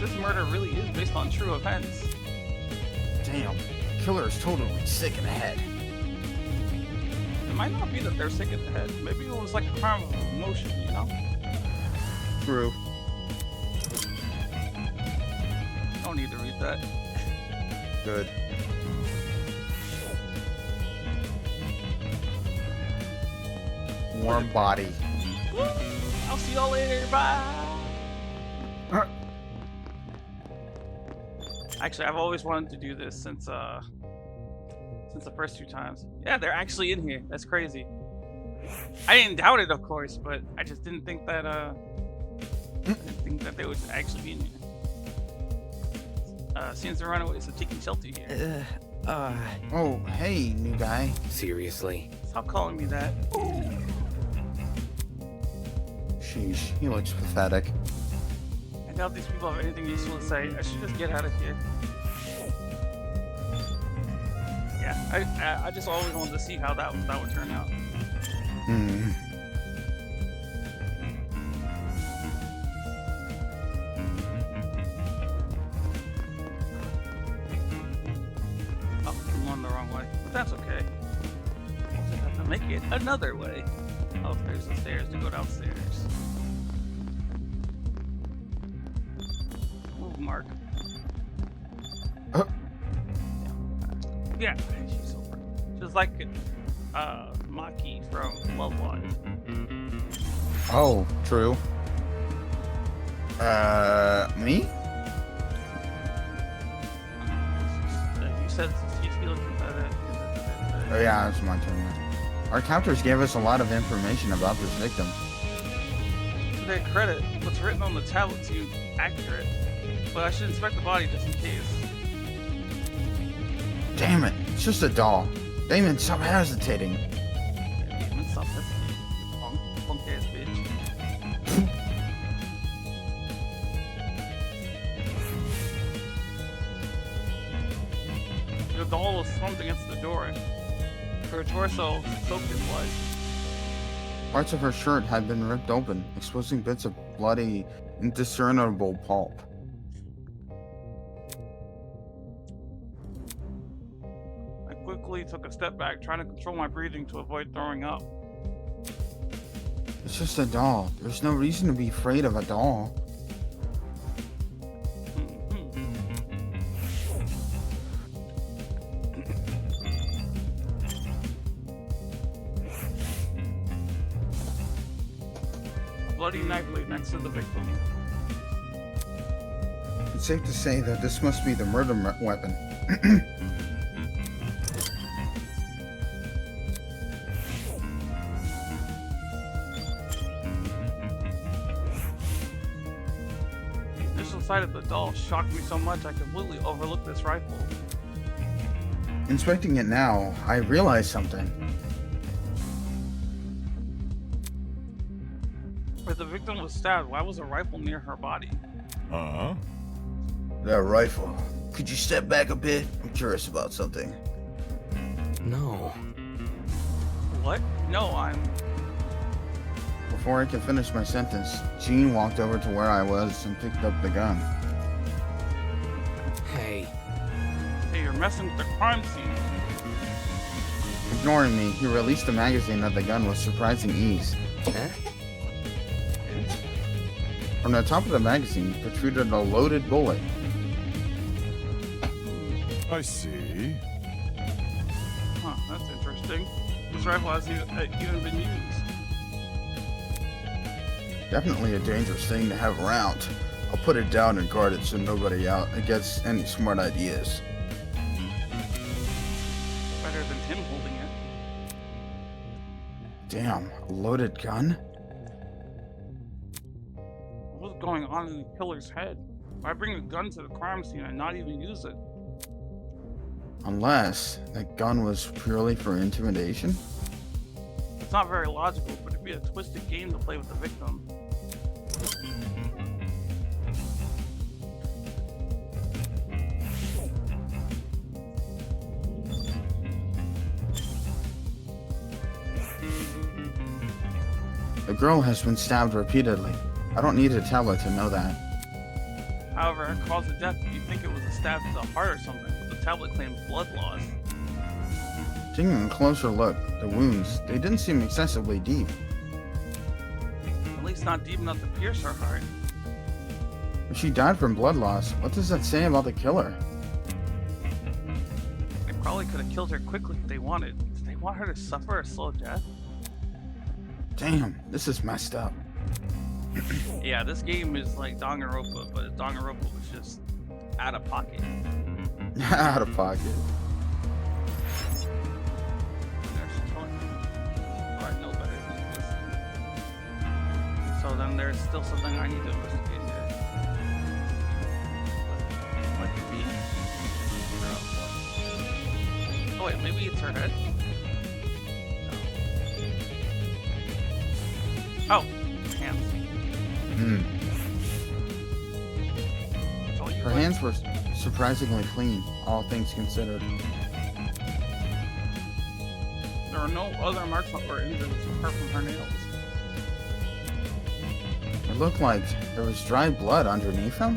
This murder really is based on true events. Damn, killer is totally sick in the head. It might not be that they're sick in the head. Maybe it was like a crime of emotion, True. Don't need to read that. Good. Warm body. I'll see y'all later. Bye. Actually, I've always wanted to do this since the first two times. Yeah, they're actually in here. That's crazy. I didn't doubt it, of course, but I just didn't think that they would actually be in here. Seems the runaways have taken shelter here. Oh, hey, new guy. Seriously? Stop calling me that. Sheesh, he looks pathetic. I doubt these people have anything useful to say. I should just get out of here. Yeah, I just always wanted to see how that would turn out. Hmm. Oh, I'm going the wrong way, but that's okay. We'll just have to make it another way. Oh, there's the stairs to go downstairs. Move, Mark. Yeah, she's so pretty. Just like Maki from Love Live. Oh, true. Me? You said she's feeling Oh yeah, it's my turn now. Our captors gave us a lot of information about this victim. To their credit, what's written on the tablet seems accurate, but I should inspect the body just in case. Damn it, it's just a doll. Damon, stop hesitating. Yeah, Damon, stop hesitating. Punk ass bitch. The doll was slumped against the door. Her torso soaked in blood. Parts of her shirt had been ripped open, exposing bits of bloody, indiscernible pulp. instinctively took a step back, trying to control my breathing to avoid throwing up. It's just a doll. There's no reason to be afraid of a doll. A bloody knife lay next to the victim. It's safe to say that this must be the murder weapon. The initial sight of the doll shocked me so much I completely overlooked this rifle. Inspecting it now, I realized something. Where the victim was stabbed, why was a rifle near her body? Huh? That rifle. Could you step back a bit? I'm curious about something. No. What? No, I'm... Before I could finish my sentence, Jean walked over to where I was and picked up the gun. Hey. Hey, you're messing with the crime scene. Ignoring me, he released the magazine of the gun with surprising ease. Huh? From the top of the magazine protruded a loaded bullet. I see. Huh, that's interesting. This rifle hasn't even been used. Definitely a dangerous thing to have around. I'll put it down and guard it so nobody out gets any smart ideas. Better than him holding it. Damn, a loaded gun? What's going on in the killer's head? Why bring a gun to the crime scene and not even use it? Unless that gun was purely for intimidation? It's not very logical, but it'd be a twisted game to play with the victim. The girl has been stabbed repeatedly. I don't need a tablet to know that. However, her cause of death, you'd think it was a stab to the heart or something, but the tablet claims blood loss. Taking a closer look, the wounds, they didn't seem excessively deep. At least not deep enough to pierce her heart. If she died from blood loss, what does that say about the killer? They probably could have killed her quickly if they wanted. Did they want her to suffer a slow death? Damn, this is messed up. Yeah, this game is like Danganronpa, but Danganronpa was just out of pocket. Out of pocket. I know better than this. So then there's still something I need to investigate here. What could be? Oh wait, maybe it's her head? No. Oh, hands. Her hands were surprisingly clean, all things considered. There are no other marks or injuries apart from her nails. It looked like there was dry blood underneath them.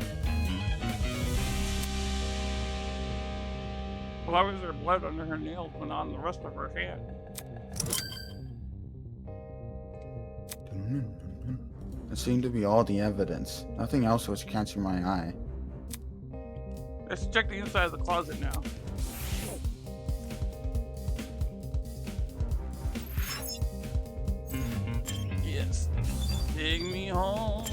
Why was there blood under her nails but not on the rest of her hand? It seemed to be all the evidence. Nothing else was catching my eye. Let's check the inside of the closet now. Yes. Take me home,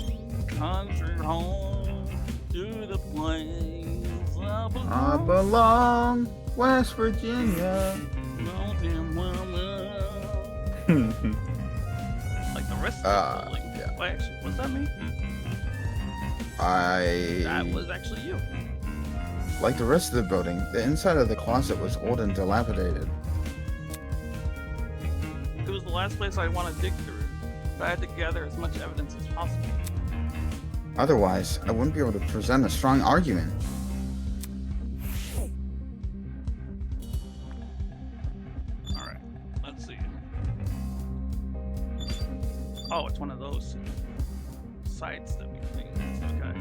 country home, to the place I belong. I belong, West Virginia. Mountain mama. Like the rest of the building. Yeah. Wait, actually, what's that mean? That was actually you. Like the rest of the building, the inside of the closet was old and dilapidated. It was the last place I'd want to dig through, but I had to gather as much evidence as possible. Otherwise, I wouldn't be able to present a strong argument. Alright, let's see. Oh, it's one of those sites that we cleaned. Okay.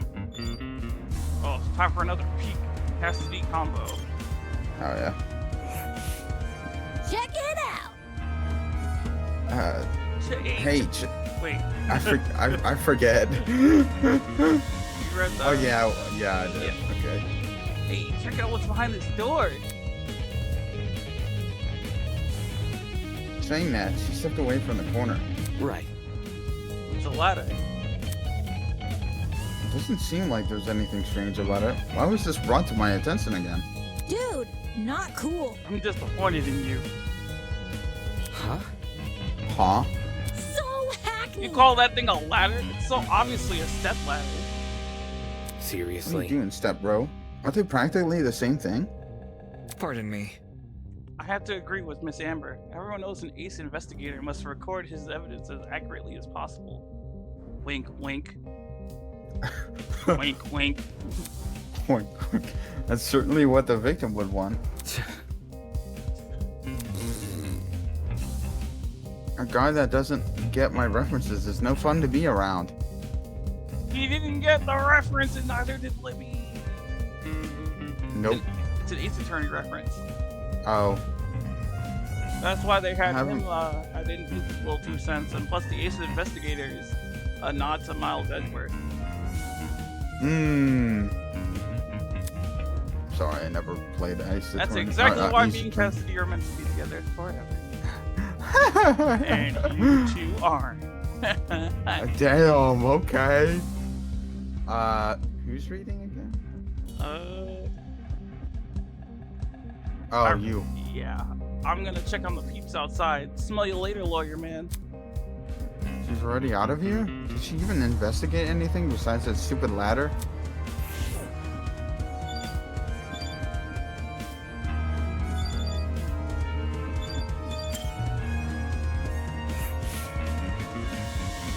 Oh, it's time for another peek. Cassidy combo. Oh yeah. Check it out. Hey, wait. I forget. You read that? Oh yeah, I did. Yeah. Okay. Hey, check out what's behind this door. Saying that, she stepped away from the corner. Right. It's a ladder. It doesn't seem like there's anything strange about it. Why was this brought to my attention again? Dude, not cool. I'm disappointed in you. Huh? Huh? So hackneyed. You call that thing a ladder? It's so obviously a step ladder. What are Seriously? you doing, step bro? Aren't they practically the same thing? Pardon me. I have to agree with Miss Amber. Everyone knows an ace investigator must record his evidence as accurately as possible. Wink, wink. Wink, wink. That's certainly what the victim would want. A guy that doesn't get my references is no fun to be around. He didn't get the reference, and neither did Libby. Nope. It's an Ace Attorney reference. Oh. That's why they had him. I didn't do his little 2 cents, and plus the Ace Investigator is a nod to Miles Edgeworth. Sorry, I never played Ace That's Attorney. exactly why Ace me and Attorney. Cassidy are meant to be together forever. And you two aren't. Damn, okay. Who's reading again? You. Yeah. I'm gonna check on the peeps outside. Smell you later, lawyer man. She's already out of here? Did she even investigate anything besides that stupid ladder?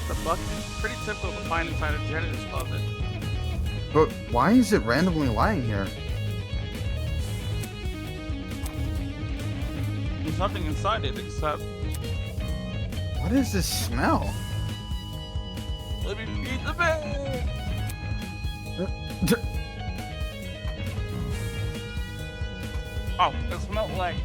The bucket is pretty typical to find inside a janitor's closet. But why is it randomly lying here? There's nothing inside it except... What is this smell? Let me feed the bed! Oh, it smelled like...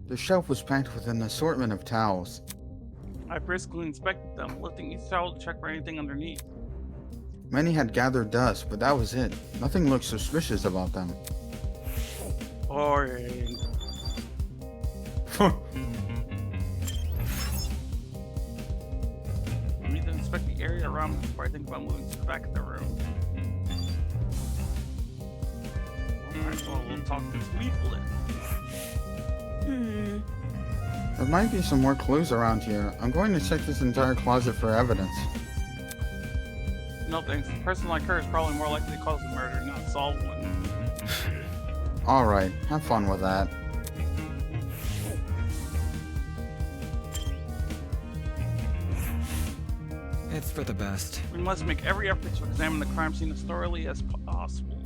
The shelf was packed with an assortment of towels. I briskly inspected them, lifting each towel to check for anything underneath. Many had gathered dust, but that was it. Nothing looked suspicious about them. Boring. I need to inspect the area around me before I think about moving to the back of the room. Alright, well, we'll talk to these people then. There might be some more clues around here. I'm going to check this entire closet for evidence. No thanks. A person like her is probably more likely to cause a murder, not solve one. Alright, have fun with that. It's for the best. We must make every effort to examine the crime scene as thoroughly as possible.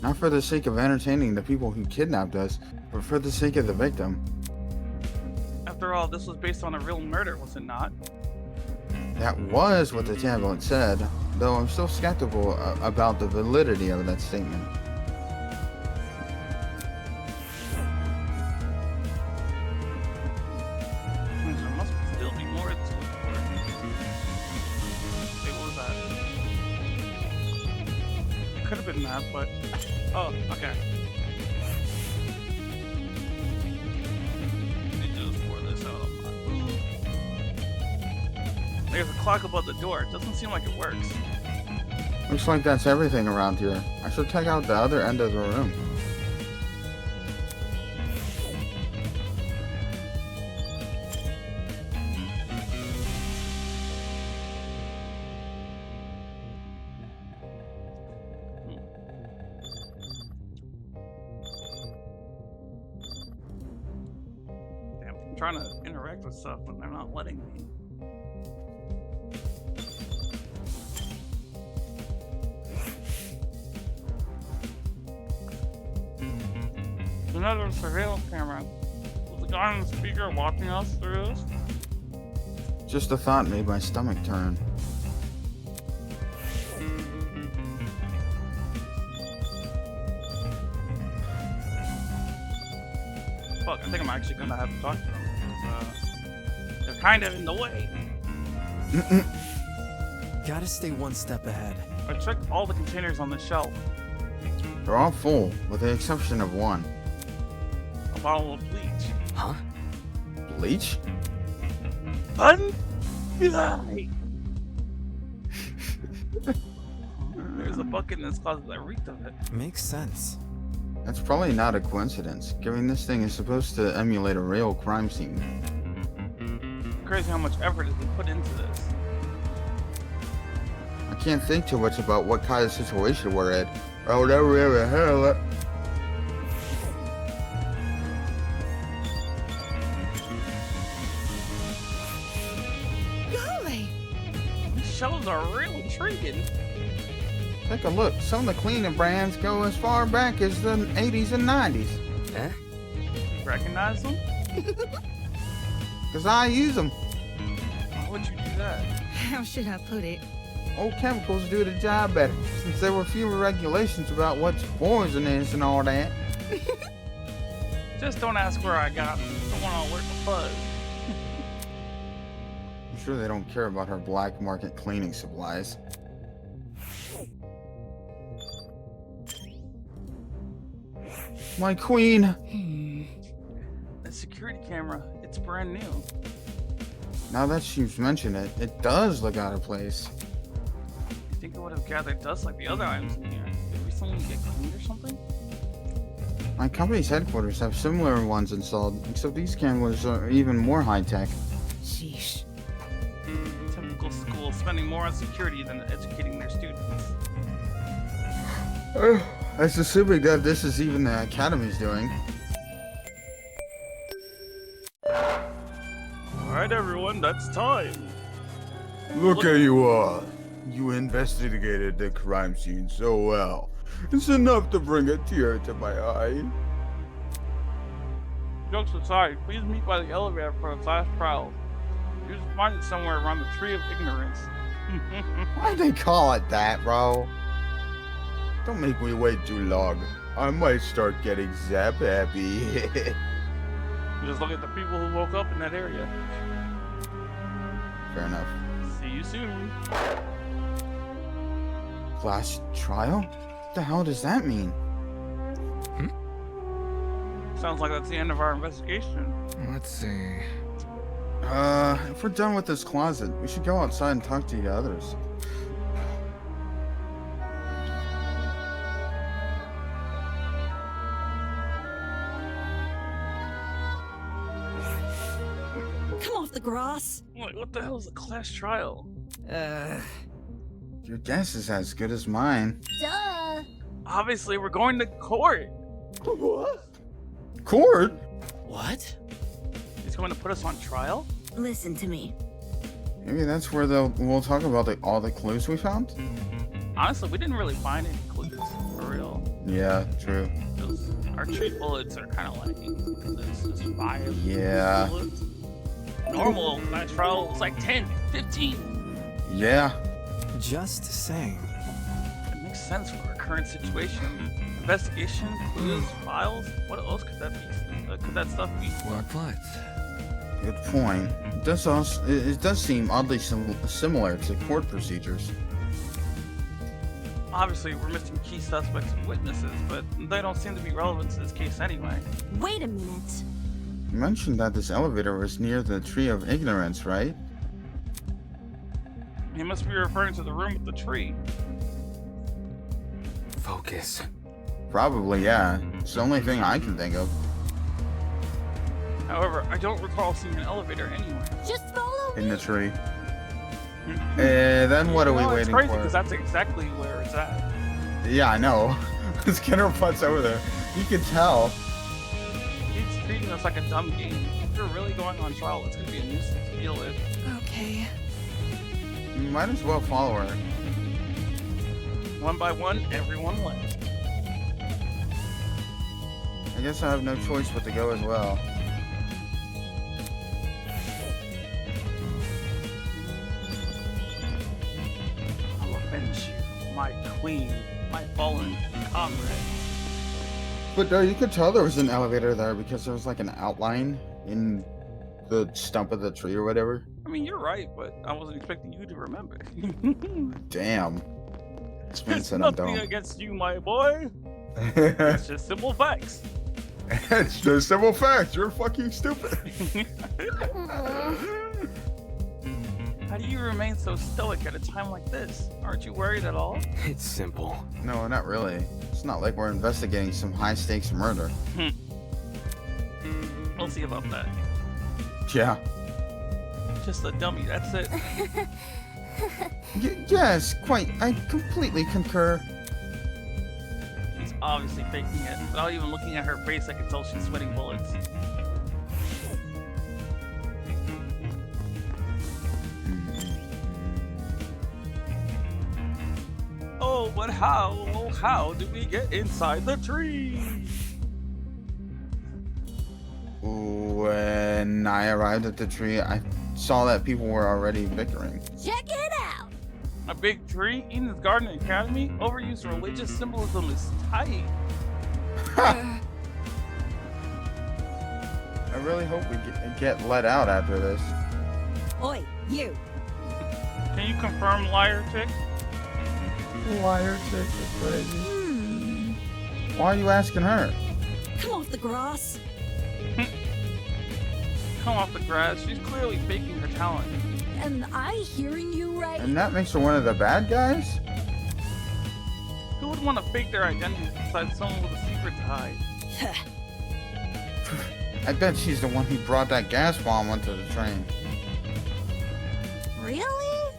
Not for the sake of entertaining the people who kidnapped us, but for the sake of the victim. After all, this was based on a real murder, was it not? That was what the tablet said, though I'm still skeptical about the validity of that statement. Means there must still be more to look for. Wait, what was that? It could have been that, but... Oh, okay. There's a clock above the door. It doesn't seem like it works. Looks like that's everything around here. I should check out the other end of the room. Damn, I'm trying to interact with stuff, but they're not letting me. Another surveillance camera. Was the guy on the speaker watching us through this? Just the thought made my stomach turn. Fuck, I think I'm actually gonna have to talk to them. 'Cause, they're kind of in the way. Gotta stay one step ahead. I checked all the containers on the shelf. They're all full, with the exception of one. A bottle of bleach. Huh? Bleach? Unbelievable. There's a bucket in this closet that reeked of it. Makes sense. That's probably not a coincidence, given this thing is supposed to emulate a real crime scene. Crazy how much effort has been put into this. I can't think too much about what kind of situation we're in. I would never ever handle it. Golly! These shelves are real intriguing. Take a look. Some of the cleaning brands go as far back as the 80s and 90s. Eh? You recognize them? Because I use them. Why would you do that? How should I put it? Old chemicals do the job better, since there were fewer regulations about what's poisonous and all that. Just don't ask where I got them. Don't want to work the fuzz. I'm sure they don't care about her black market cleaning supplies. My queen! The security camera, it's brand new. Now that you've mentioned it, it does look out of place. You think it would have gathered dust like the other items in here? Did we someone get cleaned or something? My company's headquarters have similar ones installed, except these cameras are even more high-tech. Sheesh. Typical school, spending more on security than educating their students. That's assuming that this is even the Academy's doing. Alright everyone, that's time. Look at you all. You investigated the crime scene so well. It's enough to bring a tear to my eye. Jokes aside, please meet by the elevator for the last trial. You just find it somewhere around the Tree of Ignorance. Why'd they call it that, bro? Don't make me wait too long. I might start getting zap happy. You just look at the people who woke up in that area. Fair enough. See you soon. Last trial? What the hell does that mean? Sounds like that's the end of our investigation. Let's see. If we're done with this closet, we should go outside and talk to the others. Come off the grass. Wait, what the hell is a class trial? Your guess is as good as mine. Duh. Obviously, we're going to court. What? Court? What? He's going to put us on trial? Listen to me. Maybe that's where we'll talk about all the clues we found? Honestly, we didn't really find any clues, for real. Yeah, true. Our tree bullets are kind of lacking. There's just 5 Yeah. bullets. Normal class trial was like 10, 15. Yeah. Just saying. It makes sense for our current situation. Investigation, clues, files. What else could that be? Could that stuff be? What? Good point. It does seem oddly similar to court procedures. Obviously, we're missing key suspects and witnesses, but they don't seem to be relevant to this case anyway. Wait a minute. You mentioned that this elevator was near the Tree of Ignorance, right? He must be referring to the room with the tree. Focus. Probably, yeah. It's the only thing I can think of. However, I don't recall seeing an elevator anywhere. Just follow In the tree. Then what are we It's waiting crazy for? because that's exactly where it's at. Yeah, I know. Skinner butts over there. You can tell. He's treating us like a dumb game. If we're really going on trial, it's going to be a nuisance to deal with. Okay. You might as well follow her. One by one, everyone left. I guess I have no choice but to go as well. you, my queen, my fallen comrade. But you could tell there was an elevator there because there was like an outline in the stump of the tree or whatever. I mean, you're right, but I wasn't expecting you to remember. Damn. This man It's said I'm nothing dumb. against you, my boy. It's just simple facts. It's just simple facts. You're fucking stupid. How do you remain so stoic at a time like this? Aren't you worried at all? It's simple. No, not really. It's not like we're investigating some high stakes murder. We'll see about that. Yeah. Just a dummy, that's it. Yes, quite. I completely concur. She's obviously faking it. Without even looking at her face, I can tell she's sweating bullets. Oh, but how did we get inside the tree? When I arrived at the tree, I saw that people were already bickering. Check it out. A big tree, Eden's Garden Academy, overused religious symbolism is tight. I really hope we get let out after this. Oi, you. Can you confirm, liar chick? Liar chick is crazy. Why are you asking her? Come off the grass. Come off the grass. She's clearly faking her talent. Am I hearing you right? And that makes her one of the bad guys? Who would want to fake their identity besides someone with a secret to hide? I bet she's the one who brought that gas bomb onto the train. Really?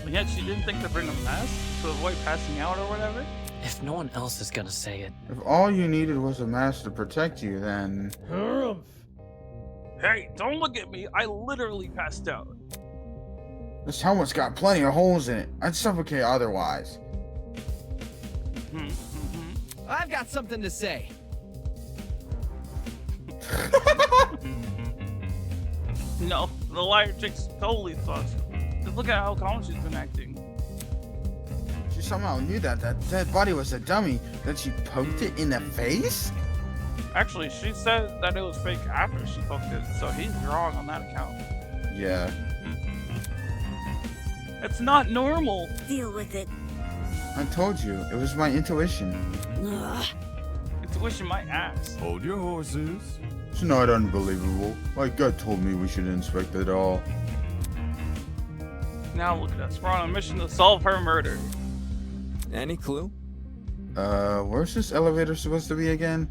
And yet she didn't think to bring a mask to avoid passing out or whatever? If no one else is gonna say it. If all you needed was a mask to protect you, then... Hey, don't look at me. I literally passed out. This helmet's got plenty of holes in it. I'd suffocate otherwise. I've got something to say. No, the liar chick's totally sus. Just look at how calm she's been acting. She somehow knew that dead body was a dummy, that she poked it in the face? Actually, she said that it was fake after she poked it, so he's wrong on that account. Yeah. It's not normal. Deal with it. I told you, it was my intuition. Intuition my ass. Hold your horses. It's not unbelievable. My gut told me we should inspect it all. Now look at us. We're on a mission to solve her murder. Any clue? Where's this elevator supposed to be again?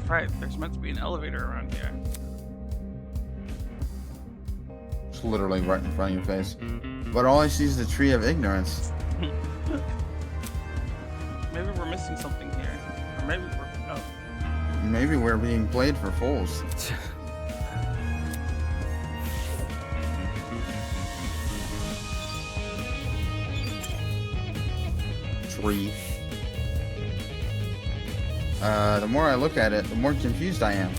Right, there's meant to be an elevator around here. It's literally right in front of your face. But all I see is the tree of ignorance. Maybe we're missing something here. Or maybe we're... Oh. Maybe we're being played for fools. Tree. The more I look at it, the more confused I am.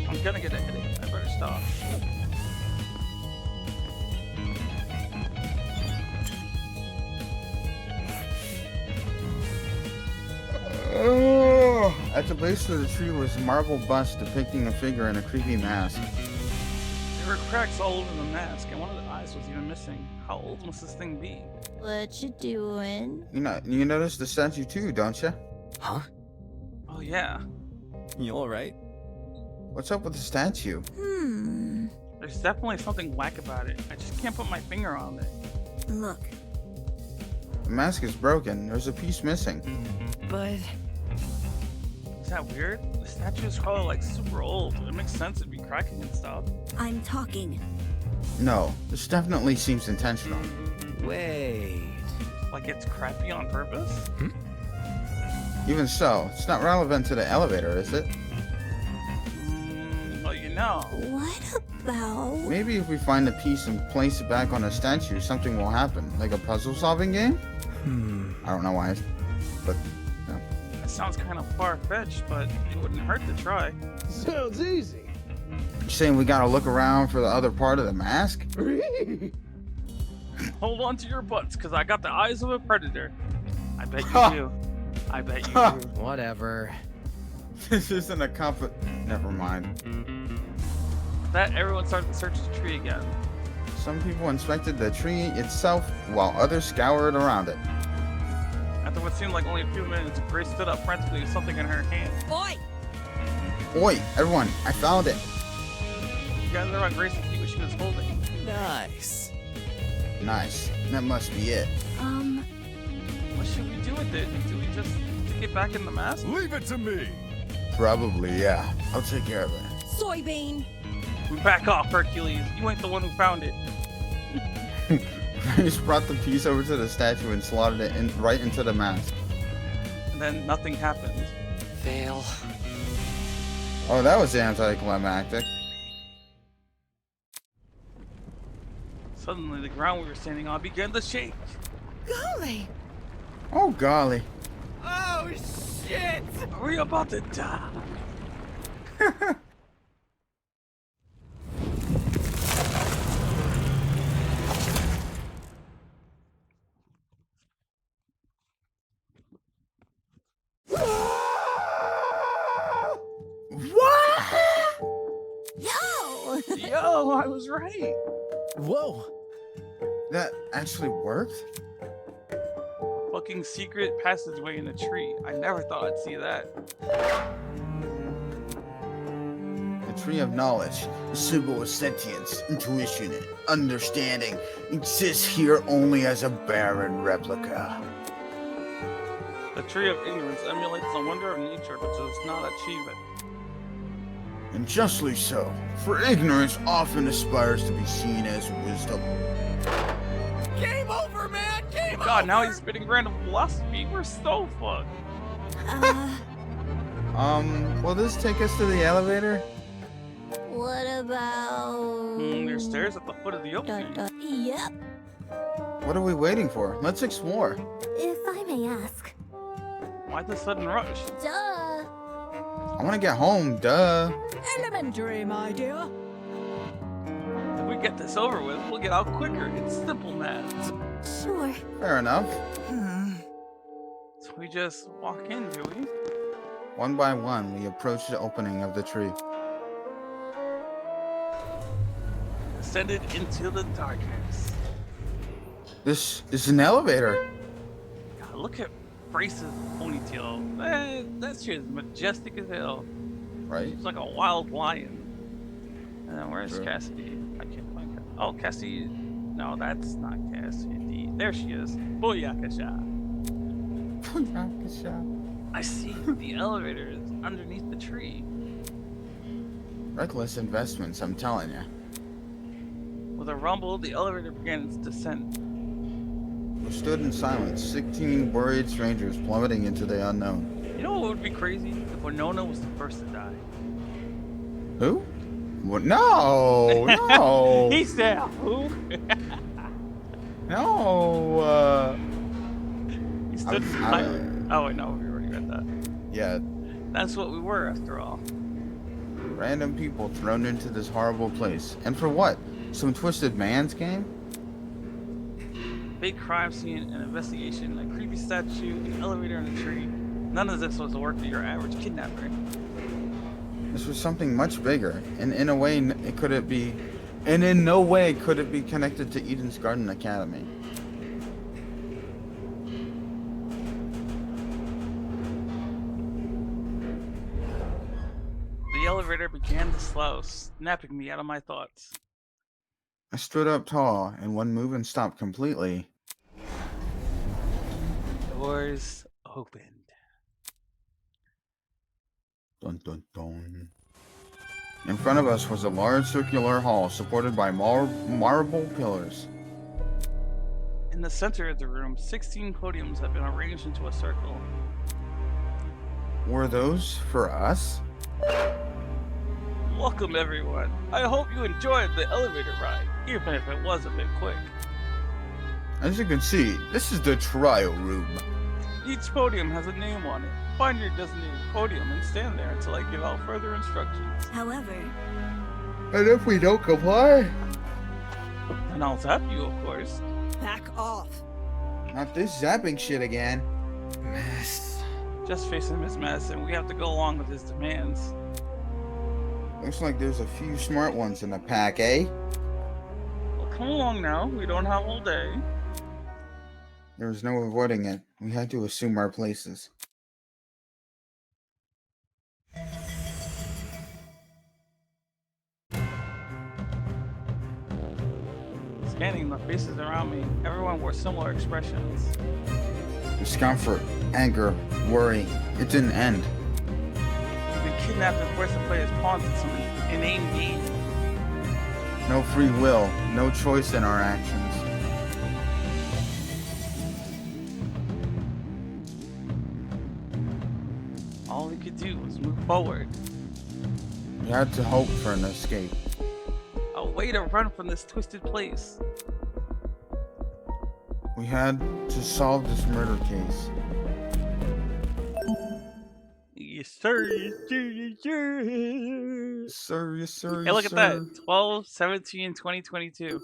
I'm gonna get a headache. I better stop. At the base of the tree was a marble bust depicting a figure in a creepy mask. There were cracks all over the mask, and one of the eyes was even missing. How old must this thing be? What you doing? You noticed the statue too, don't you? Huh? Oh yeah. You alright? What's up with the statue? There's definitely something whack about it. I just can't put my finger on it. Look. The mask is broken. There's a piece missing. But... Is that weird? The statue is probably like super old. It makes sense it'd be cracking and stuff. I'm talking. No, this definitely seems intentional. Wait. Like it's crappy on purpose? Even so, it's not relevant to the elevator, is it? Well, you know. What about... Maybe if we find the piece and place it back on the statue, something will happen. Like a puzzle-solving game? I don't know why, but... No. That sounds kind of far-fetched, but it wouldn't hurt to try. Sounds easy. You saying we gotta look around for the other part of the mask? Hold on to your butts, because I got the eyes of a predator. I bet you do. I bet you do. Whatever. This isn't a Never mind. That everyone started to search the tree again. Some people inspected the tree itself, while others scoured around it. After what seemed like only a few minutes, Grace stood up frantically with something in her hand. Oi! Oi, everyone, I found it. You guys are on Grace to see what she was holding. Nice. Nice. That must be it. What should we do with it? Do we just stick it back in the mask? Leave it to me. Probably, yeah. I'll take care of it. Soybean! We back off, Hercules. You ain't the one who found it. Grace brought the piece over to the statue and slotted it right into the mask. And then nothing happened. Fail. Oh, that was anticlimactic. Suddenly, the ground we were standing on began to shake. Golly! Oh, golly. Oh, shit! Are we about to die? What? Yo! Yo, I was right. Whoa. That actually worked? Fucking secret passageway in a tree. I never thought I'd see that. The tree of knowledge, the symbol of sentience, intuition, and understanding, exists here only as a barren replica. The tree of ignorance emulates the wonder of nature, but does not achieve it. And justly so, for ignorance often aspires to be seen as wisdom. Game over, man! Game over! God, now he's spitting random philosophy. We're so fucked. Will this take us to the elevator? What about... There's stairs at the foot of the opening. Yep. What are we waiting for? Let's explore. If I may ask. Why the sudden rush? Duh. I want to get home, duh. Elementary, my dear. If we get this over with, we'll get out quicker. It's simple math. Sure. Fair enough. So we just walk in, do we? One by one, we approach the opening of the tree. Ascended into the darkness. This is an elevator. God, look at Brace's ponytail. That shit is majestic as hell. Right? It's like a wild lion. And then where's True. Cassidy? I can't find Cassidy. Oh, Cassidy. No, that's not Cassidy. There she is. Booyakasha. I see the elevator is underneath the tree. Reckless investments, I'm telling you. With a rumble, the elevator began its descent. We stood in silence, 16 worried strangers plummeting into the unknown. You know what would be crazy? If Winona was the first to die. Who? What? No, no. He said, who? No, He stood silent. Oh, wait, no, we already read that. Yeah. That's what we were, after all. Random people thrown into this horrible place. And for what? Some twisted man's game? Big crime scene, an investigation, a creepy statue, an elevator in a tree. None of this was the work of your average kidnapper. This was something much bigger, and in a way, it couldn't be, and in no way could it be connected to Eden's Garden Academy. The elevator began to slow, snapping me out of my thoughts. I stood up tall, and one move and stopped completely. Doors opened. Dun dun dun. In front of us was a large circular hall supported by marble pillars. In the center of the room, 16 podiums had been arranged into a circle. Were those for us? Welcome, everyone. I hope you enjoyed the elevator ride, even if it was a bit quick. As you can see, this is the trial room. Each podium has a name on it. Find your designated podium and stand there until I give out further instructions. However, And if we don't comply? Then And I'll zap you, of course. Back off. Not this zapping shit again. Mess. Just face him as Mess, and we have to go along with his demands. Looks like there's a few smart ones in the pack, eh? Well, come along now. We don't have all day. There was no avoiding it. We had to assume our places. Scanning the faces around me, everyone wore similar expressions. Discomfort, anger, worry. It didn't end. We've been kidnapped and forced to play as pawns in some inane game. No free will, no choice in our actions. All we could do was move forward. We had to hope for an escape. A way to run from this twisted place. We had to solve this murder case. Yes, sir. Yes, sir. Yes, sir. Sir, yes, sir. Hey, look yes, at that. sir. 12, 17, 2022.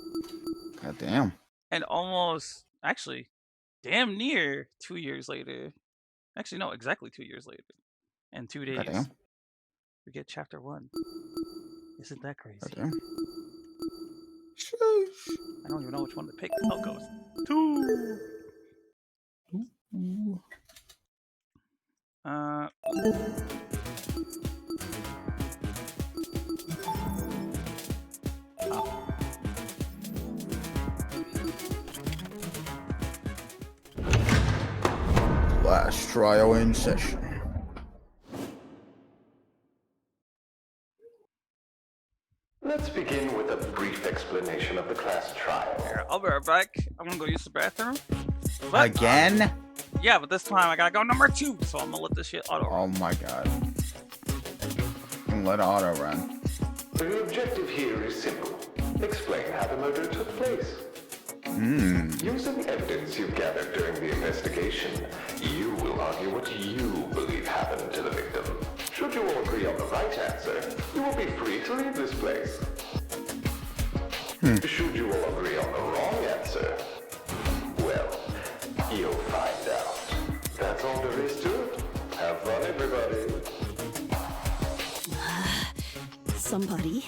God damn. And almost, actually, damn near 2 years later. Actually, no, exactly 2 years later. And 2 days. Goddamn. We get chapter 1. Isn't that crazy? Goddamn. I don't even know which one to pick. Oh, goes 2. Ooh. Last trial in session. Let's begin with a brief explanation of the class trial. Here, I'll be right back. I'm gonna go use the bathroom. But, Again? Yeah, but this time I gotta go number 2, so I'm gonna let this shit auto. Oh my god. And let auto run. The objective here is simple. Explain how the murder took place. Using evidence you've gathered during the investigation, you will argue what you believe happened to the victim. Should you all agree on the right answer, you will be free to leave this place. Should you all agree on the wrong answer, well, you'll find out. That's all there is to it. Have fun, everybody. Somebody,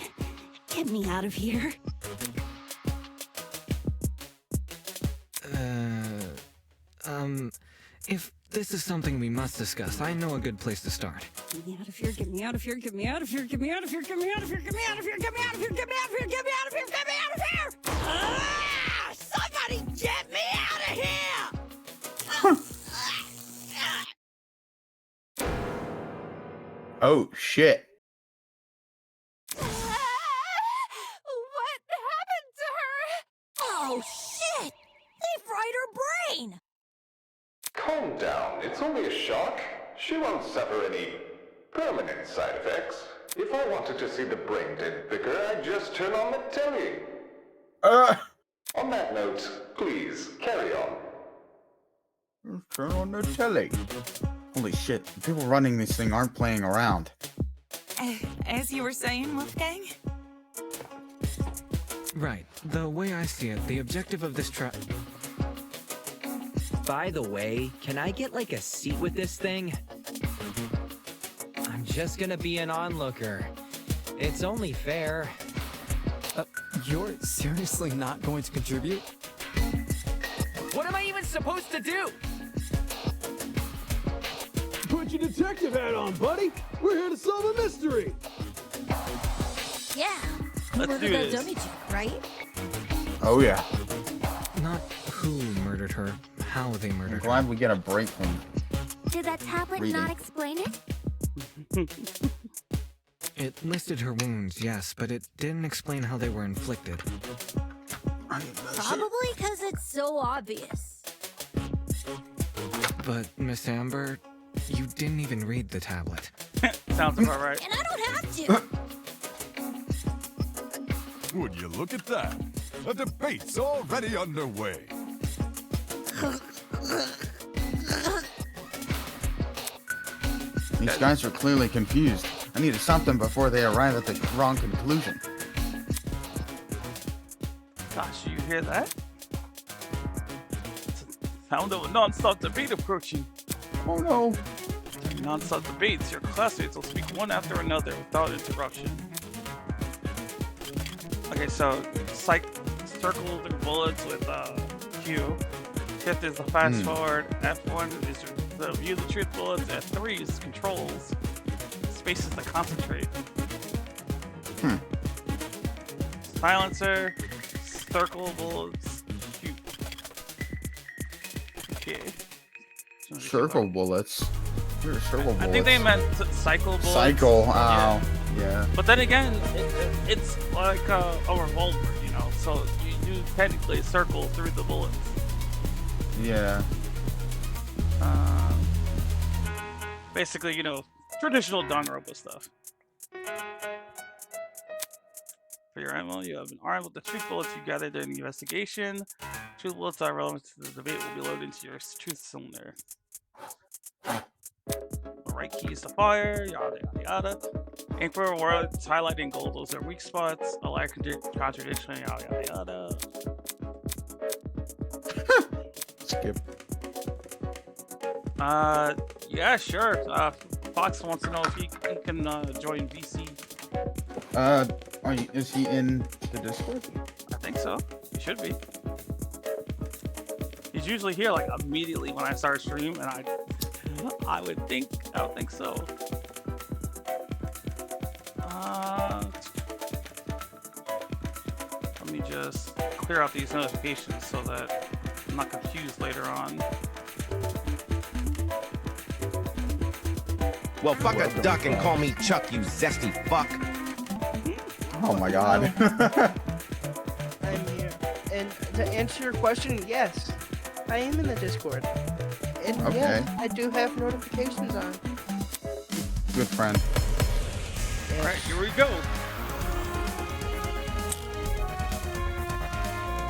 get me out of here. If this is something we must discuss, I know a good place to start. Get me out of here, get me out of here, get me out of here, get me out of here, get me out of here, get me out of here, get me out of here, get me out of here, get me out of here, get me out of here! Ah! Somebody get me out of here! Oh shit. What happened to her? Oh, shit! They fried her brain! Calm down. It's only a shock. She won't suffer any permanent side effects. If I wanted to see the brain dead vicar, I'd just turn on the telly. On that note, please, carry on. Let's turn on the telly. Holy shit, the people running this thing aren't playing around. As you were saying, Wolfgang? Right. The way I see it, the objective of this trial... By the way, can I get like a seat with this thing? I'm just gonna be an onlooker. It's only fair. You're seriously not going to contribute? What am I even supposed to do? Put your detective hat on, buddy. We're here to solve a mystery. Yeah. Let's Look do at that this. dummy chick, right? Oh yeah. Not who murdered her, how they murdered her. Glad we get a break from Did that tablet reading. not explain it? It listed her wounds, yes, but it didn't explain how they were inflicted. Probably because it's so obvious. But, Miss Amber, you didn't even read the tablet. Sounds about right. And I don't have to. Would you look at that? A debate's already underway. These guys are clearly confused. I need to stop them before they arrive at the wrong conclusion. Gosh, you hear that? It's the sound of a non-stop debate approaching. Oh no. During non-stop debates, your classmates will speak one after another without interruption. Okay, so circle the bullets with Q. Shift is the fast forward. F1 is the view the truth bullets. F3 is controls. Space is the concentrate. Silencer, circle bullets, shoot. Okay. Circle bullets. Circle bullets. I think they meant cycle bullets. Cycle. Oh, yeah. But then again, it's like a revolver, you know. So you do technically circle through the bullets. Yeah. Basically, you know, traditional Danganronpa stuff. For your ammo, you have an arm with the truth bullets you gathered during the investigation. Truth bullets are relevant to the debate will be loaded into your truth cylinder. The right key is to fire, yada yada yada. Aim for words, highlighting gold, those are weak spots. A liar contradiction, yada yada yada. Skip. Yeah, sure. Fox wants to know if he can join VC. Is he in the Discord? I think so. He should be. He's usually here like immediately when I start stream, and I would think so. Let me just clear out these notifications so that I'm not confused later on. Well, fuck a duck and call me Chuck, you zesty fuck. Oh my god. I'm here. And to answer your question, yes, I am in the Discord. And Okay. yes, I do have notifications on. Good friend. Yes. Alright, here we go.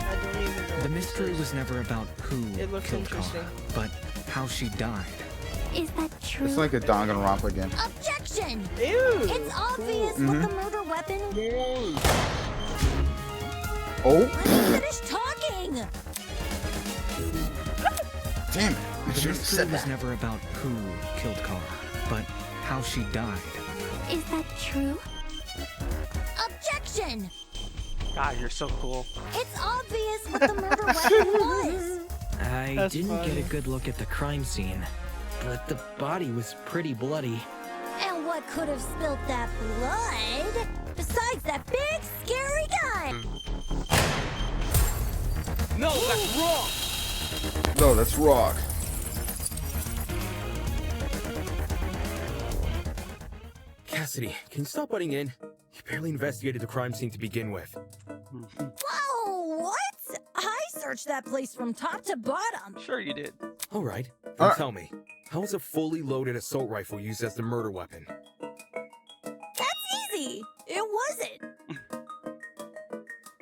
I don't even know. The mystery was never about who It looks killed interesting. Kara, but how she died. Is that true? It's like a Danganronpa again. Objection! Ew! It's obvious what the murder weapon is. Oh. Let me finish talking! Damn it. I The should have mystery said was that. never about who killed Kara, but how she died. Is that true? Objection! God, you're so cool. It's obvious what the murder weapon was. I That's didn't funny. get a good look at the crime scene, but the body was pretty bloody. And what could have spilt that blood? Besides that big, scary gun! No, that's wrong! No, that's rock. Cassidy, can you stop butting in? You barely investigated the crime scene to begin with. Whoa, what? I searched that place from top to bottom. Sure you did. All right, then tell me, how was a fully loaded assault rifle used as the murder weapon? That's easy. It wasn't.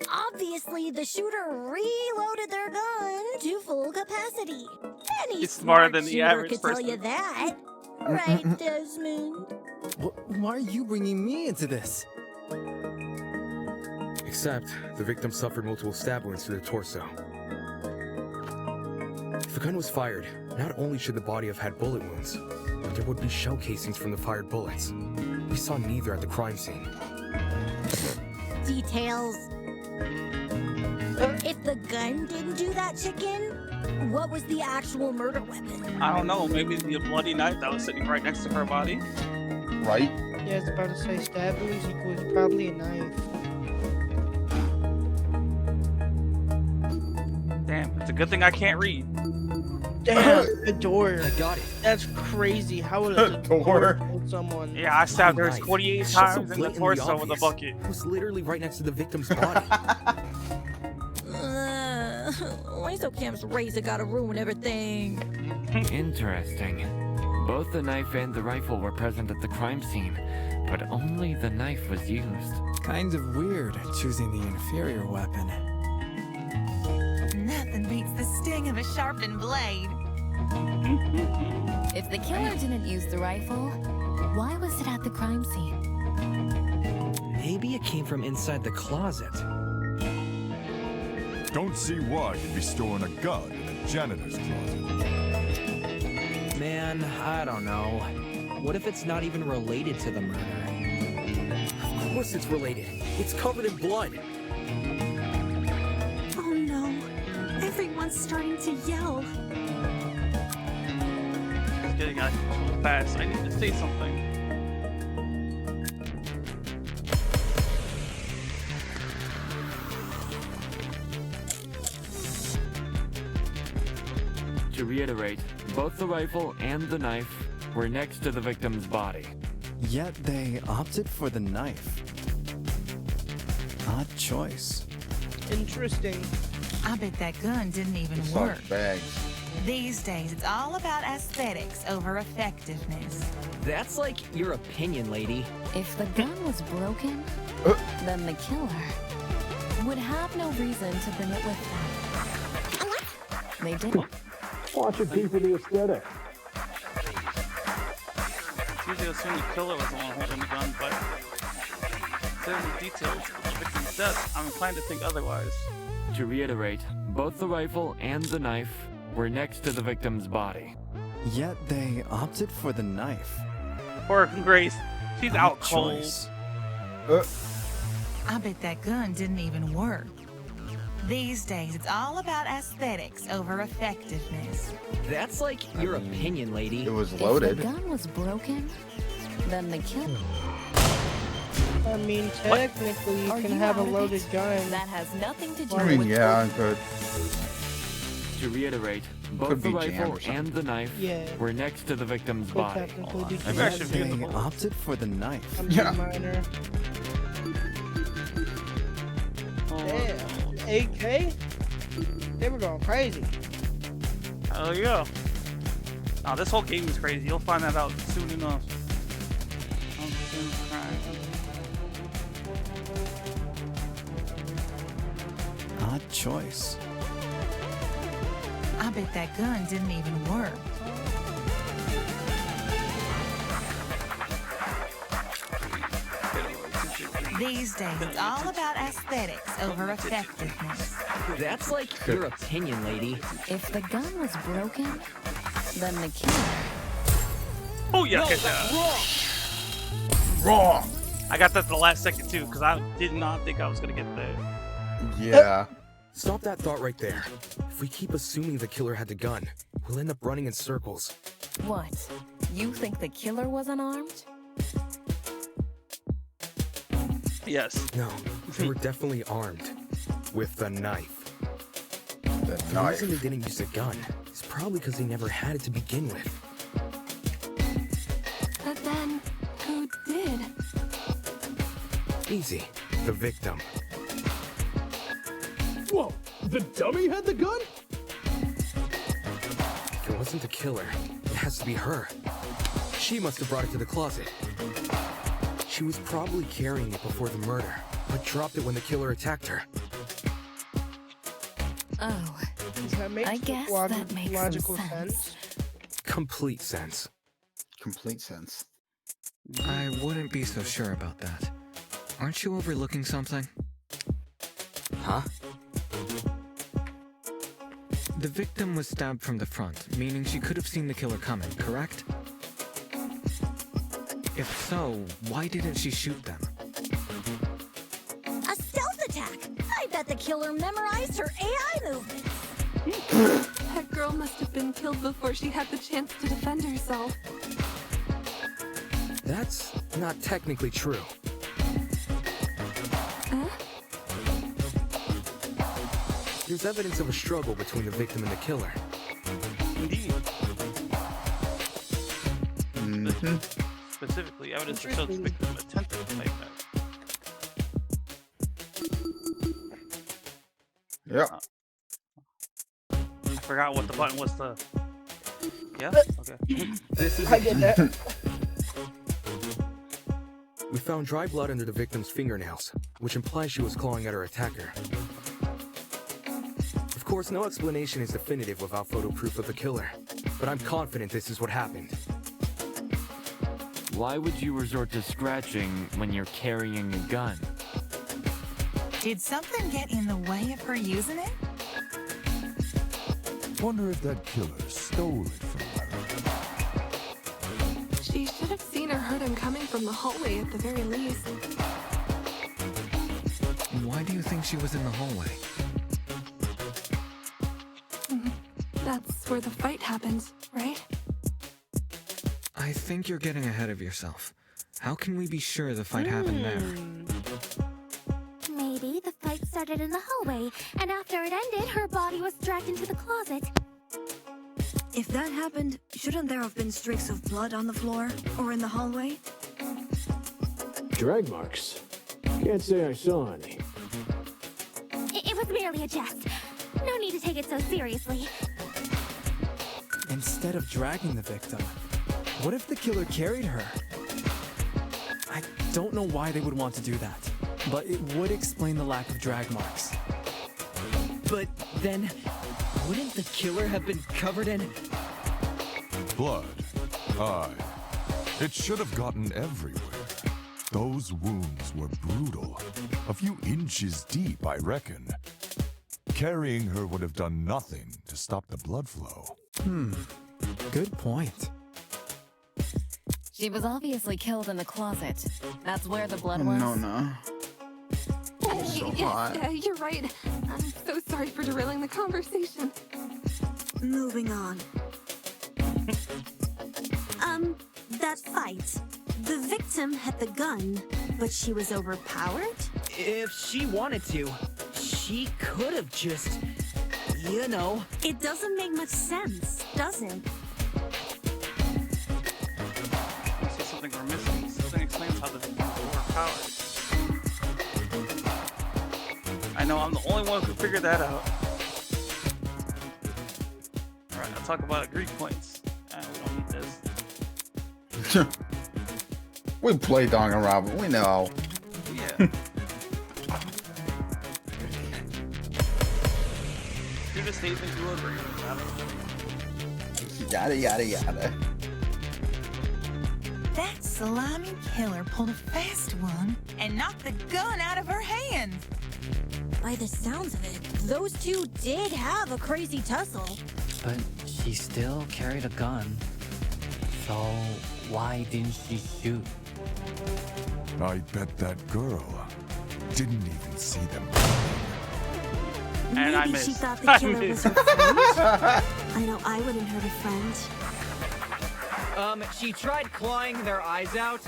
Obviously, the shooter reloaded their gun to full capacity. Any He's smarter smart than the shooter average could tell person. you that. Right, Desmond? Why are you bringing me into this? Except, the victim suffered multiple stab wounds to the torso. If the gun was fired, not only should the body have had bullet wounds, but there would be shell casings from the fired bullets. We saw neither at the crime scene. Details. If the gun didn't do that chicken, what was the actual murder weapon? I don't know, maybe the bloody knife that was sitting right next to her body? Right? Yeah, I was about to say stab wounds equals probably a knife. Damn, it's a good thing I can't read. Damn, the door. I got it. That's crazy. How would a door kill someone? Yeah, I stabbed her Knife. 28 It's just so times in the blatantly torso with a obvious. bucket. It was literally right next to the victim's body. Why so Cam's razor gotta ruin everything? Interesting. Both the knife and the rifle were present at the crime scene, but only the knife was used. Kind of weird choosing the inferior weapon. Nothing beats the sting of a sharpened blade. If the killer didn't use the rifle, why was it at the crime scene? Maybe it came from inside the closet. don't see why you'd be storing a gun in a janitor's closet. Man, I don't know. What if it's not even related to the murder? Of course it's related. It's covered in blood. Oh no. Everyone's starting to yell. It's getting out of control fast. I need to say something. To reiterate, both the rifle and the knife were next to the victim's body. Yet they opted for the knife. Odd choice. Interesting. I bet that gun didn't even It's work. like bags. These days, it's all about aesthetics over effectiveness. That's like your opinion, lady. If the gun was broken, then the killer would have no reason to bring it with them. They didn't. Watch it keep for the aesthetic. It's usually assumed the killer was the one holding the gun, but considering the details of the victim's death, I'm inclined to think otherwise. To reiterate, both the rifle and the knife were next to the victim's body. Yet they opted for the knife. Poor Grace. She's Odd out cold. choice. I bet that gun didn't even work. These days, it's all about aesthetics over effectiveness. That's like your opinion, lady. It was If loaded. the gun was broken, then the killer. I mean, technically, you Are can you have a out of loaded it? gun. That has nothing to do I mean, with yeah, I could. To reiterate, both Could the be jammed rifle or something. and the knife Yeah. were next to the victim's Could body. technically be Maybe I jammed. should view the They whole. opted for the knife. Something Yeah. minor. Oh, Damn. 8K? They were going crazy. There you go. Now this whole game is crazy. You'll find that out soon enough. Odd choice. I bet that gun didn't even work. These days, it's all about aesthetics over effectiveness. That's like your opinion, lady. If the gun was broken, then the killer. Oh yeah, Wrong. I got that at the last second too, because I did not think I was gonna get there. Yeah. Stop that thought right there. If we keep assuming the killer had the gun, we'll end up running in circles. What? You think the killer was unarmed? Yes. No, they were definitely armed. With the knife. The The knife. reason they didn't use a gun is probably because they never had it to begin with. But then, who did? Easy. The victim. Whoa, the dummy had the gun? If it wasn't the killer, it has to be her. She must have brought it to the closet. She was probably carrying it before the murder, but dropped it when the killer attacked her. Oh, That makes I guess that makes some logical sense. Complete sense. Complete sense. I wouldn't be so sure about that. Aren't you overlooking something? Huh? The victim was stabbed from the front, meaning she could have seen the killer coming, correct? If so, why didn't she shoot them? A stealth attack! I bet the killer memorized her AI movements. That girl must have been killed before she had the chance to defend herself. That's not technically true. Huh? There's evidence of a struggle between the victim and the killer. Indeed. Mm-hmm. Specifically, evidence that shows the victim attempted to fight back. Yep. I forgot what the button was to. Yeah? Okay. This is I get that. We found dry blood under the victim's fingernails, which implies she was clawing at her attacker. Of course, no explanation is definitive without photo proof of the killer, but I'm confident this is what happened. Why would you resort to scratching when you're carrying a gun? Did something get in the way of her using it? Wonder if that killer stole it from her. She should have seen or heard him coming from the hallway at the very least. Why do you think she was in the hallway? That's where the fight happened, right? I think you're getting ahead of yourself. How can we be sure the fight happened there? Maybe the fight started in the hallway, and after it ended, her body was dragged into the closet. If that happened, shouldn't there have been streaks of blood on the floor or in the hallway? Drag marks. Can't say I saw any. It was merely a jest. No need to take it so seriously. Instead of dragging the victim, what if the killer carried her? I don't know why they would want to do that, but it would explain the lack of drag marks. But then, wouldn't the killer have been covered in... Blood. Aye. It should have gotten everywhere. Those wounds were brutal. A few inches deep, I reckon. Carrying her would have done nothing to stop the blood flow. Good point. She was obviously killed in the closet. That's where the blood was. No. So hot. Yeah, you're right. I'm so sorry for derailing the conversation. Moving on. That fight. The victim had the gun, but she was overpowered? If she wanted to, she could have just... You know. It doesn't make much sense, does it? I see something we're missing. Something explains how the victim was overpowered. I know I'm the only one who could figure that out. Alright, I'll talk about Greek points. We don't need this. We play Danganronpa, we know. Yeah. Do the statement you agree with. Yada yada yada. That slimy killer pulled a fast one and knocked the gun out of her hand. By the sounds of it, those two did have a crazy tussle. But she still carried a gun. So why didn't she shoot? I bet that girl didn't even see them. And I Maybe missed. she thought the killer was her friend. I know I wouldn't hurt a friend. She tried clawing their eyes out.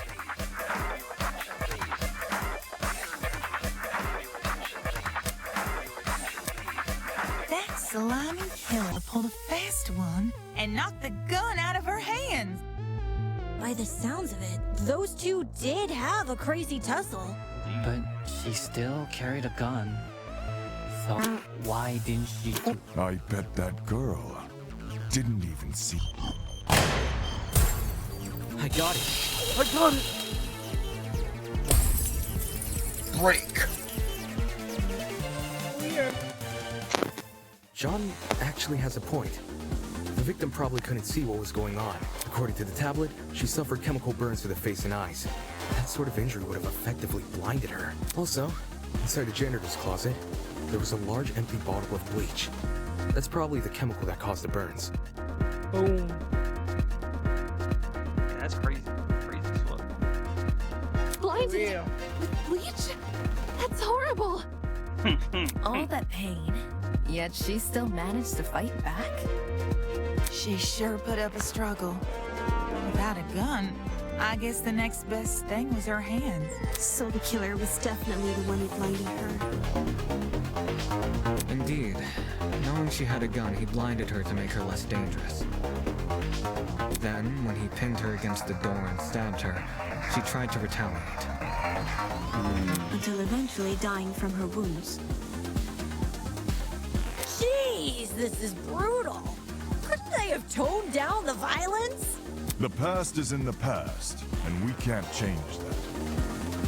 That slimy killer pulled a fast one and knocked the gun out of her hand. By the sounds of it, those two did have a crazy tussle. But she still carried a gun. So why didn't she shoot? I bet that girl didn't even see. I got it. I got it. Break. Weird. John actually has a point. The victim probably couldn't see what was going on. According to the tablet, she suffered chemical burns to the face and eyes. That sort of injury would have effectively blinded her. Also, inside the janitor's closet, there was a large empty bottle of bleach. That's probably the chemical that caused the burns. Boom. Yeah, that's crazy. Crazy as fuck. Blinded with bleach? That's horrible. All that pain, yet she still managed to fight back? She sure put up a struggle. Without a gun, I guess the next best thing was her hands. So the killer was definitely the one who blinded her. Indeed. Knowing she had a gun, he blinded her to make her less dangerous. Then, when he pinned her against the door and stabbed her, she tried to retaliate. Until eventually dying from her wounds. Jeez, this is brutal. Couldn't they have toned down the violence? The past is in the past, and we can't change that.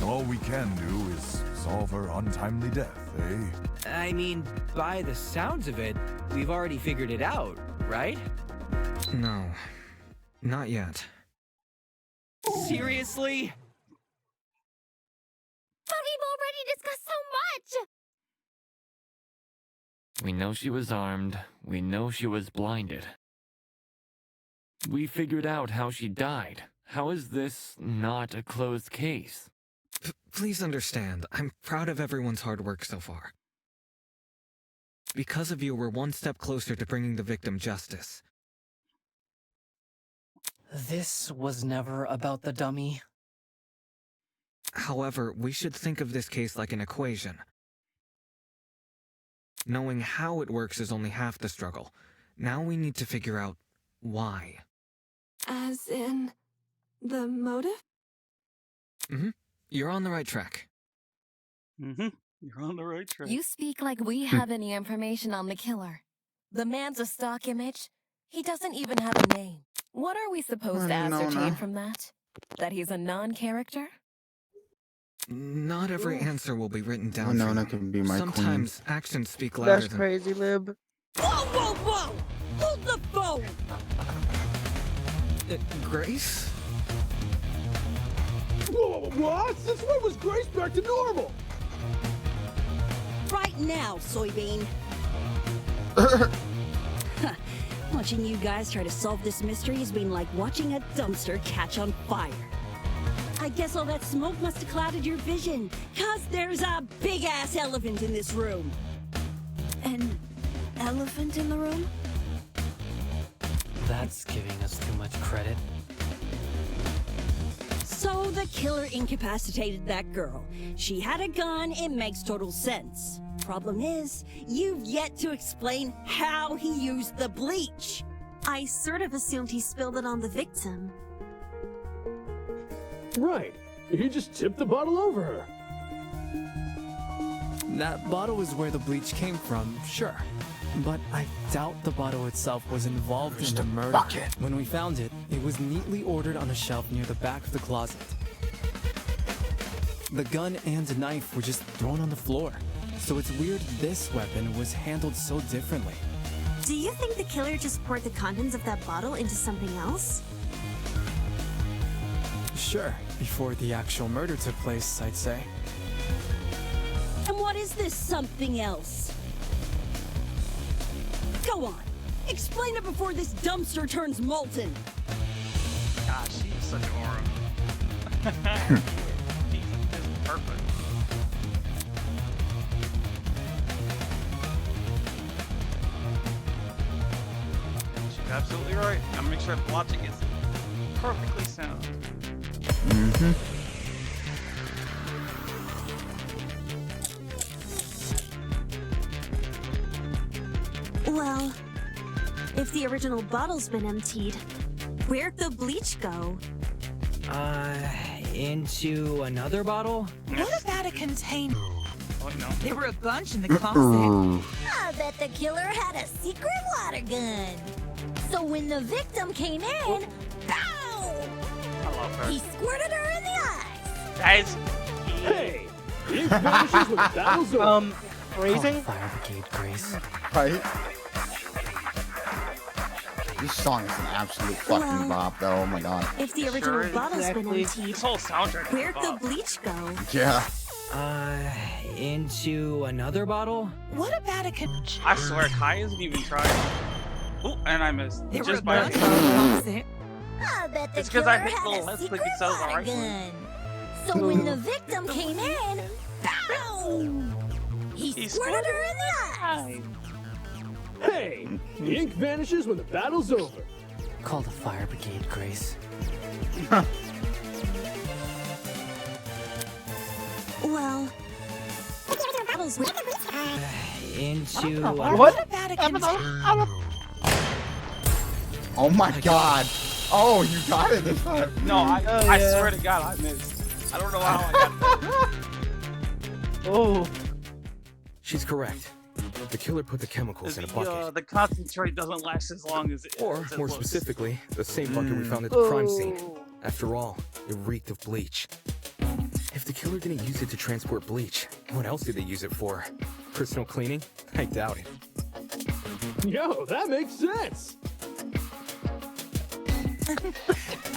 All we can do is solve her untimely death, eh? I mean, by the sounds of it, we've already figured it out, right? No. Not yet. Seriously? But we've already discussed so much! We know she was armed. We know she was blinded. We figured out how she died. How is this not a closed case? Please understand, I'm proud of everyone's hard work so far. Because of you, we're one step closer to bringing the victim justice. This was never about the dummy. However, we should think of this case like an equation. Knowing how it works is only half the struggle. Now we need to figure out why. As in, the motive? You're on the right track. You're on the right track. You speak like we have any information on the killer. The man's a stock image. He doesn't even have a name. What are we supposed to ascertain from that? That he's a non-character? Not every answer will be written down. Nona can be my Sometimes actions speak louder That's than... crazy, Lib. Whoa, whoa, whoa! Hold the phone! Grace? Whoa, what? Since when was Grace back to normal? Right now, soybean. Watching you guys try to solve this mystery has been like watching a dumpster catch on fire. I guess all that smoke must have clouded your vision, 'cause there's a big-ass elephant in this room. An elephant in the room? That's giving us too much credit. So the killer incapacitated that girl. She had a gun, it makes total sense. Problem is, you've yet to explain how he used the bleach. I sort of assumed he spilled it on the victim. Right. He just tipped the bottle over her. That bottle is where the bleach came from, sure. But I doubt the bottle itself was involved in the murder. Bucket. When we found it, it was neatly ordered on a shelf near the back of the closet. The gun and knife were just thrown on the floor. So it's weird this weapon was handled so differently. Do you think the killer just poured the contents of that bottle into something else? Sure, before the actual murder took place, I'd say. And what is this something else? Go on, explain it before this dumpster turns molten. Gosh, she's such aura. She's perfect. She's absolutely right. I'm gonna make sure the logic is perfectly sound. Well, if the original bottle's been emptied, where'd the bleach go? Into another bottle? What about a container? Oh, no. There were a bunch in the closet. I bet the killer had a secret water gun. So when the victim came in, pow! I love her. He squirted her in the eyes. Guys. Hey! Ink vanishes when the battle's over. Phrasing? Fire Brigade, Grace. Right? This song is an absolute fucking bop, though. Oh my god. If the original bottle's been emptied, This whole soundtrack. where'd the bleach go? Yeah. Into another bottle? What about a I swear, Kai isn't even trying. Oh, and I missed. There were a Just by bunch in the closet. I bet the It's 'cause killer I hit had the a left secret click instead of the water right gun. So when the victim came in, pow! He squirted her in the eyes. Hey! The ink vanishes when the battle's over. Call the Fire Brigade, Grace. Well, bottles with Into What about a container? Oh my god. Oh, you got it this time. No, I swear to God, I missed. I don't know how I got that. Oh. She's correct. The killer put the chemicals in a bucket. The concentrate doesn't last as long as it. Or, as it more looks. specifically, the same bucket we found at the crime scene. After all, it reeked of bleach. If the killer didn't use it to transport bleach, what else did they use it for? Personal cleaning? I doubt it. Yo, that makes sense.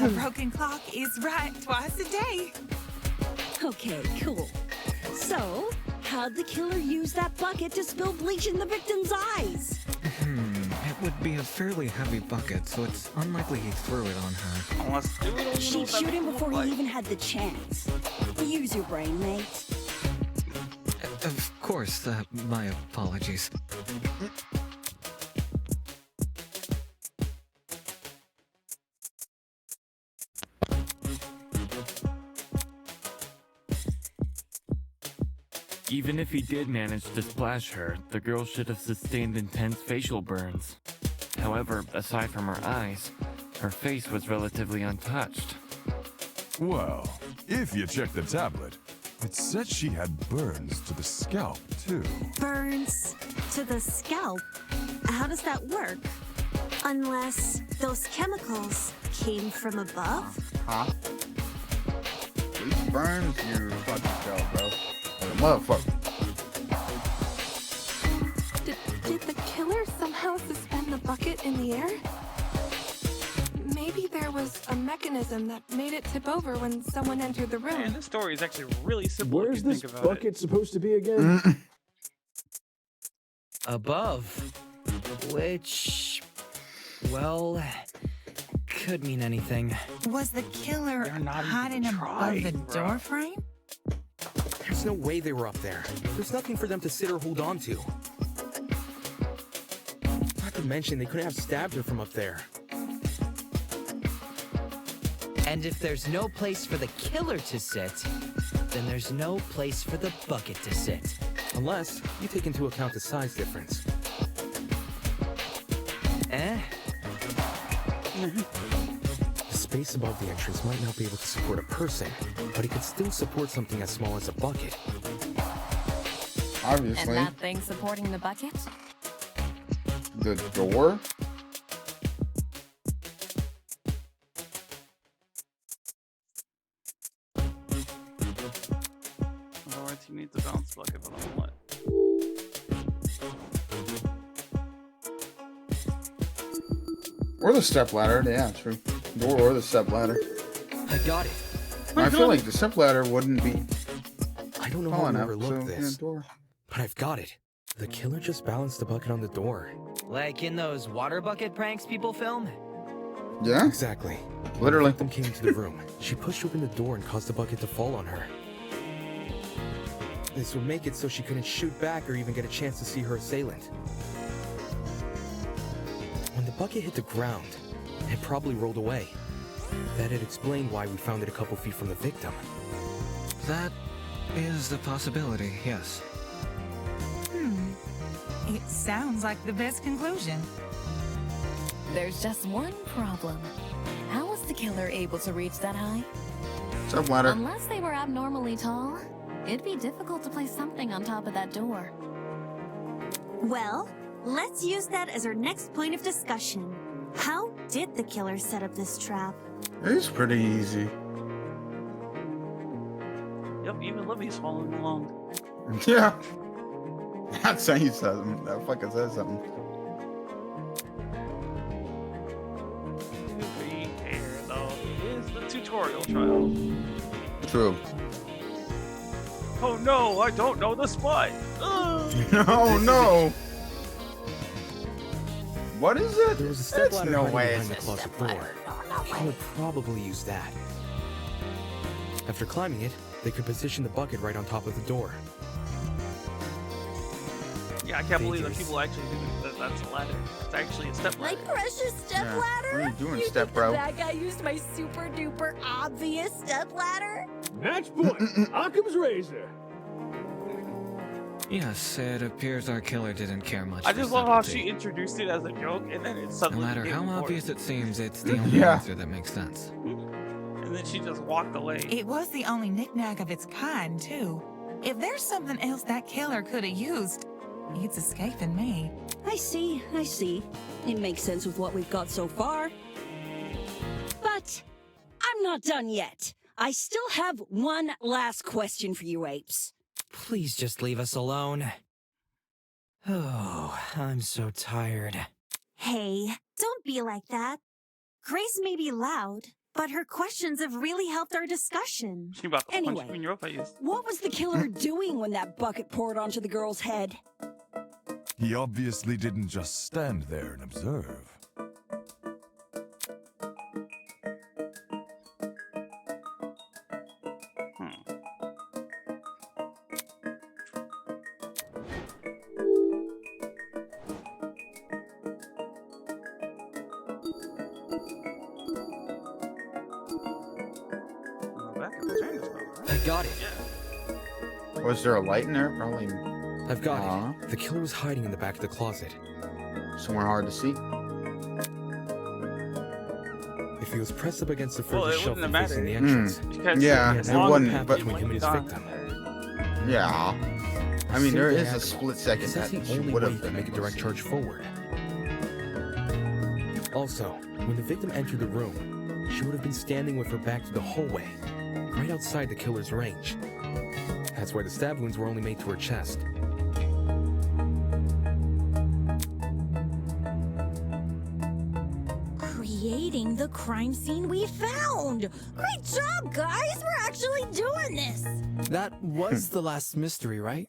A broken clock is right twice a day. Okay, cool. So, How'd the killer use that bucket to spill bleach in the victim's eyes? It would be a fairly heavy bucket, so it's unlikely he threw it on her. She'd shoot him before he even had the chance. Use your brain, mate. Of course, my apologies. Even if he did manage to splash her, the girl should have sustained intense facial burns. However, aside from her eyes, her face was relatively untouched. Well, if you check the tablet, it said she had burns to the scalp, too. Burns to the scalp? How does that work? Unless those chemicals came from above? Huh? Bleach burns your fucking scalp, bro. Motherfucker. Did the killer somehow suspend the bucket in the air? Maybe there was a mechanism that made it tip over when someone entered the room. Man, this story is actually really simple. Where's if you this think about bucket supposed to be again? Above. Which, well, could mean anything. Was the killer hiding above the door frame? There's no way they were up there. There's nothing for them to sit or hold on to. Not to mention, they couldn't have stabbed her from up there. And if there's no place for the killer to sit, then there's no place for the bucket to sit. Unless you take into account the size difference. The space above the entrance might not be able to support a person, but it could still support something as small as a bucket. Obviously. And that thing supporting the bucket? The door? Alright, you need the bounce bucket, but on what? Or the step ladder, yeah, true. Door or the step ladder. I got it. I feel like the step ladder wouldn't be. I don't know how I overlooked this, but I've got it. The killer just balanced the bucket on the door. Like in those water bucket pranks people film? Yeah? Exactly. Literally. When the victim came into the room, she pushed open the door and caused the bucket to fall on her. This would make it so she couldn't shoot back or even get a chance to see her assailant. When the bucket hit the ground, it probably rolled away. That'd explain why we found it a couple feet from the victim. That is a possibility, yes. It sounds like the best conclusion. There's just one problem. How was the killer able to reach that high? Step ladder. Unless they were abnormally tall, it'd be difficult to place something on top of that door. Well, let's use that as our next point of discussion. How did the killer set up this trap? It's pretty easy. Yep, even Libby's following along. Yeah. That's saying something. That fucking says something. To be fair, though, it is the tutorial trial. True. Oh no, I don't know the spot. Oh no. What is it? There was a step ladder no hiding way behind the closet door. I would probably use that. After climbing it, they could position the bucket right on top of the door. Yeah, I can't believe that people actually think that that's a ladder. It's actually a step My ladder. precious step Yeah. ladder? What are you doing, You step think bro? That guy used my super duper obvious step ladder? Match point. Occam's razor. Yes, it appears our killer didn't care much I for just love how subtlety. she introduced it as a joke, and then it No suddenly matter became how important. obvious it seems, it's the only Yeah. answer that makes sense. And then she just walked away. It was the only knickknack of its kind, too. If there's something else that killer could have used, it's escaping me. I see. It makes sense with what we've got so far. But I'm not done yet. I still have one last question for you apes. Please just leave us alone. Oh, I'm so tired. Hey, don't be like that. Grace may be loud, But her questions have really helped our discussion. She about to punch Anyway, you in your face. what was the killer doing when that bucket poured onto the girl's head? He obviously didn't just stand there and observe. I got it. Was there a light in there? Probably. I've got it. The killer was hiding in the back of the closet. Somewhere hard to see. If he was pressed up against the Well, furthest it shelf wouldn't have facing the mattered. entrance, Because Yeah, as it long wouldn't, as but- between him and his gone. victim. Yeah. I mean, there Simply is a act- split second That's that the she only would way you have can been make a able to direct see. charge forward. Also, when the victim entered the room, she would have been standing with her back to the hallway, right outside the killer's range. That's why the stab wounds were only made to her chest. Creating the crime scene we found! Great job, guys! We're actually doing this! That was the last mystery, right?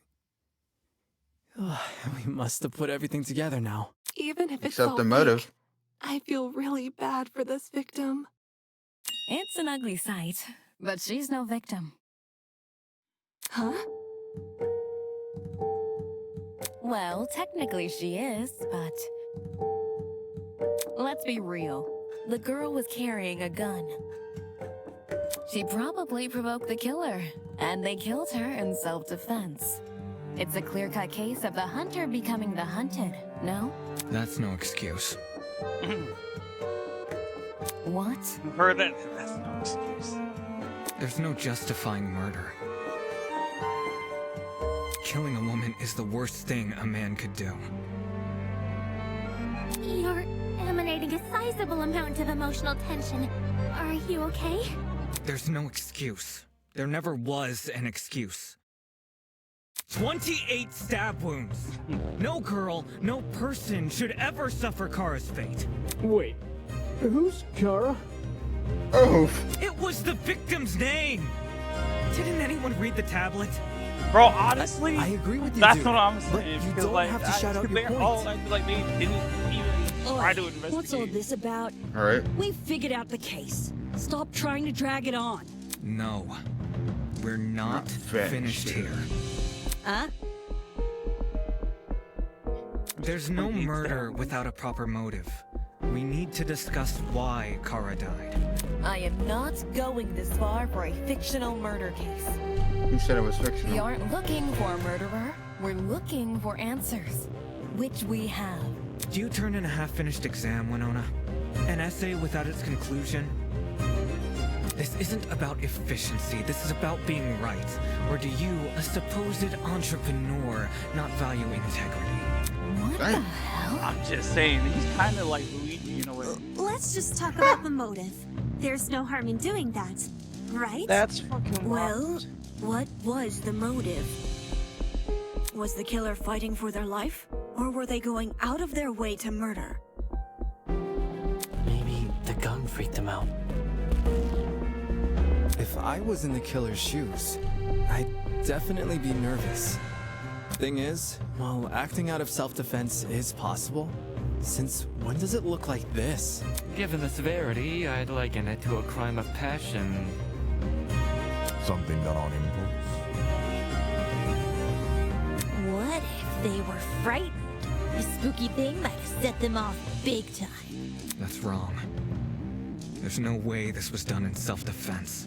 We must have put everything together now. Even if it's Except all the motive. fake, I feel really bad for this victim. It's an ugly sight, but she's no victim. Huh? Well, technically she is, but... Let's be real. The girl was carrying a gun. She probably provoked the killer, and they killed her in self-defense. It's a clear-cut case of the hunter becoming the hunted, no? That's no excuse. What? Heard that? That's no excuse. There's no justifying murder. Killing a woman is the worst thing a man could do. You're emanating a sizable amount of emotional tension. Are you okay? There's no excuse. There never was an excuse. 28 stab wounds! No girl, no person should ever suffer Kara's fate. Wait, who's Kara? Oh! It was the victim's name! Didn't anyone read the tablet? Bro, honestly, I agree with you, that's dude, what I'm but saying. you because, don't like, have to shout out your they're point. all acting like they didn't even try to investigate. What's all this about? Alright. We figured out the case. Stop trying to drag it on. No. We're not finished here. Huh? There's no murder without a proper motive. We need to discuss why Kara died. I am not going this far for a fictional murder case. Who said it was We fictional? aren't looking for a murderer. We're looking for answers, which we have. Do you turn in a half-finished exam, Winona? An essay without its conclusion? This isn't about efficiency, this is about being right. Or do you, a supposed entrepreneur, not value integrity? What the hell? I'm just saying, he's kind of like Luigi in a way. Let's just talk about the motive. There's no harm in doing that, right? That's fucking Well, what was the motive? Was the killer fighting for their life? Or were they going out of their way to murder? Maybe the gun freaked him out. If I was in the killer's shoes, I'd definitely be nervous. Thing is, while acting out of self-defense is possible, since when does it look like this? Given the severity, I'd liken it to a crime of passion. Something done on impulse. What if they were frightened? The spooky thing might have set them off big time. That's wrong. There's no way this was done in self-defense.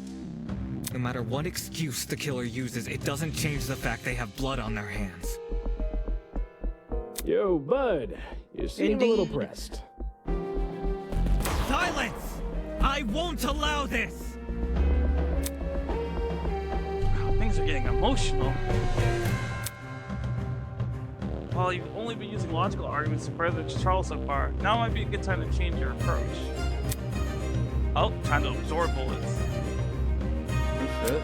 No matter what excuse the killer uses, it doesn't change the fact they have blood on their hands. Yo, bud. You seem a little pressed. Silence! I won't allow this! Wow, things are getting emotional. While you've only been using logical arguments to further Charles so far, now might be a good time to change your approach. Oh, time to absorb bullets. Shit.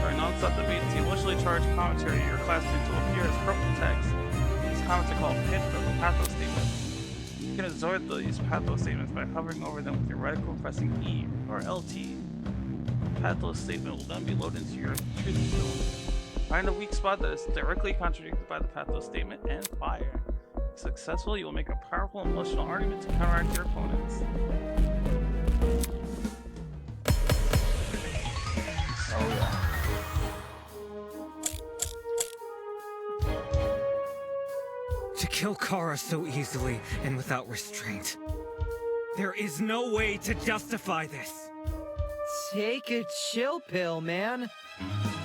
Our non-stop debates the emotionally charged commentary your classmates will appear as purple text. These comments are called pathos statements. You can absorb these pathos statements by hovering over them with your reticle and pressing E or LT. Pathos statement will then be loaded into your truth zone. Find a weak spot that is directly contradicted by the pathos statement and fire. If successful, you will make a powerful emotional argument to counteract your opponents. Oh yeah. To kill Kara so easily and without restraint. There is no way to justify this. Take a chill pill, man.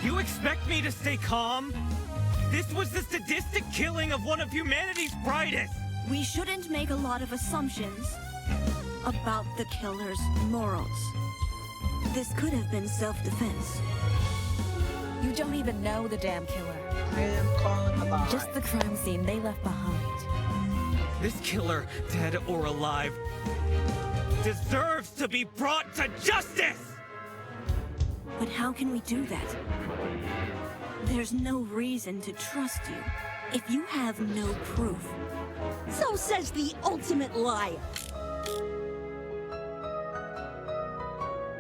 You expect me to stay calm? This was the sadistic killing of one of humanity's brightest! We shouldn't make a lot of assumptions about the killer's morals. This could have been self-defense. You don't even know the damn killer. I am calling a lie. Just the crime scene they left behind. This killer, dead or alive, deserves to be brought to justice! But how can we do that? There's no reason to trust you if you have no proof. So says the ultimate liar.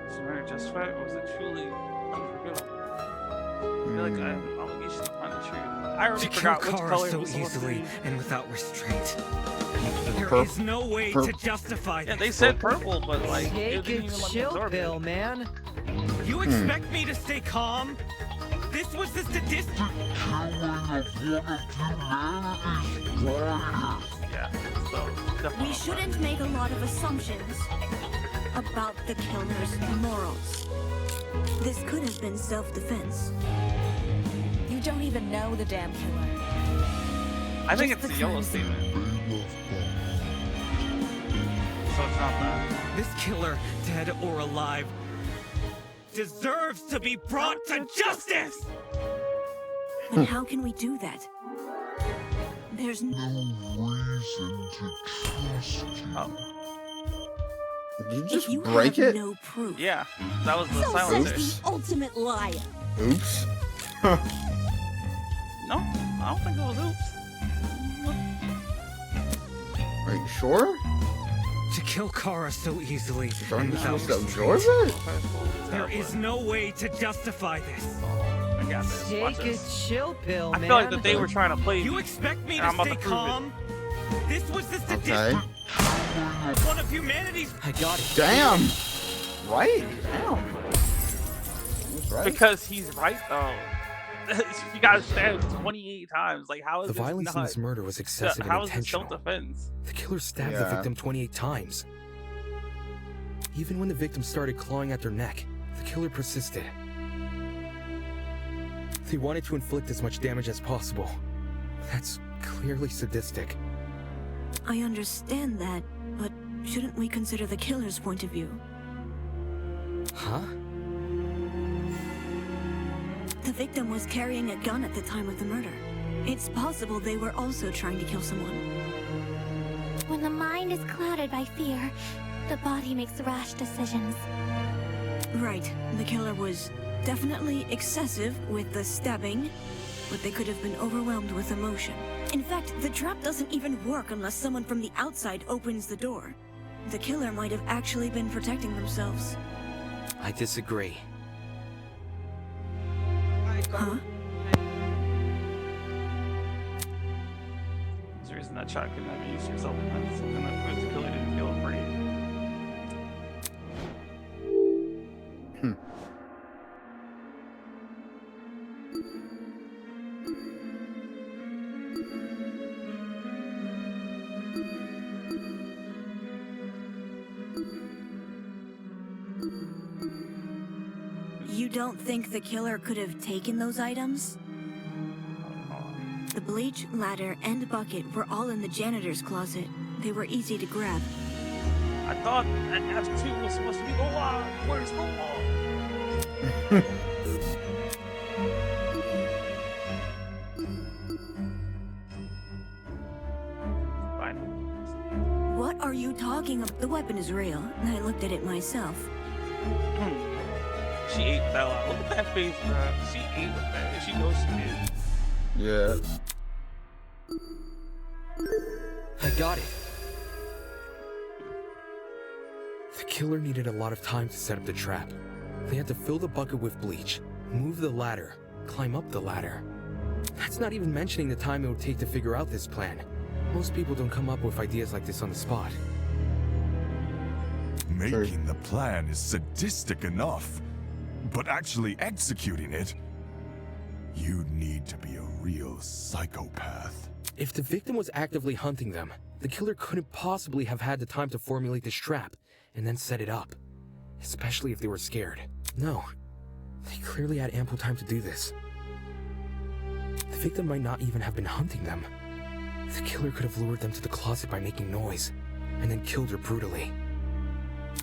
Was the murder justified, or was it truly unforgivable? I feel like I have an obligation to find the truth. I already To kill forgot which Kara color it so was supposed to easily be. and without restraint. There Purp- is no way purp- to justify Yeah, this. they said purple, but like, it Take didn't a even let me chill absorb pill, it. man. You expect me to stay calm? This was the sadistic... Yeah, so definitely. We shouldn't make a lot of assumptions about the killer's morals. This could have been self-defense. You don't even know the damn killer. I think Just it's the the yellow crime statement. So it's not that. This killer, dead or alive, deserves to be brought to justice! But how can we do that? There's no reason to trust you. Oh. Did you if just you break have it? no proof. Yeah, that was the So silencer. says the ultimate liar. Oops. No, I don't think it was oops. Are you sure? To kill Kara so easily and Aren't you without supposed to restraint. absorb it? There is no way to justify this. I got this. Watch Take a this. chill pill, I man. feel like that they were trying to play You me. expect me And to I'm about stay to prove it. calm? This was the sadistic... Okay. One of humanity's... I got it. Damn. Right. Damn. That's right. Because he's right though. You got stabbed 28 times. Like how is The this violence in not? this murder was excessive How and is this intentional. self-defense? The killer stabbed the Yeah. victim 28 times. Even when the victim started clawing at their neck, the killer persisted. He wanted to inflict as much damage as possible. That's clearly sadistic. I understand that, but shouldn't we consider the killer's point of view? Huh? The victim was carrying a gun at the time of the murder. It's possible they were also trying to kill someone. When the mind is clouded by fear, the body makes rash decisions. Right, the killer was definitely excessive with the stabbing, but they could have been overwhelmed with emotion. In fact, the trap doesn't even work unless someone from the outside opens the door. The killer might have actually been protecting themselves. I disagree. Huh? There's a reason that shot couldn't have been used for self-defense, and that proves the killer didn't feel afraid. You don't think the killer could have taken those items? The bleach, ladder, and bucket were all in the janitor's closet. They were easy to grab. I thought that F2 was supposed to be the law. Where's the law? Fine. What are you talking about? The weapon is real. I looked at it myself. She ate that lot. Look at that face, bro. She ate with that. She knows she did. Yeah. I got it. The killer needed a lot of time to set up the trap. They had to fill the bucket with bleach, move the ladder, climb up the ladder. That's not even mentioning the time it would take to figure out this plan. Most people don't come up with ideas like this on the spot. Making the plan is sadistic enough, but actually executing it, you need to be a real psychopath. If the victim was actively hunting them, the killer couldn't possibly have had the time to formulate this trap and then set it up. Especially if they were scared. No, they clearly had ample time to do this. The victim might not even have been hunting them. The killer could have lured them to the closet by making noise, and then killed her brutally.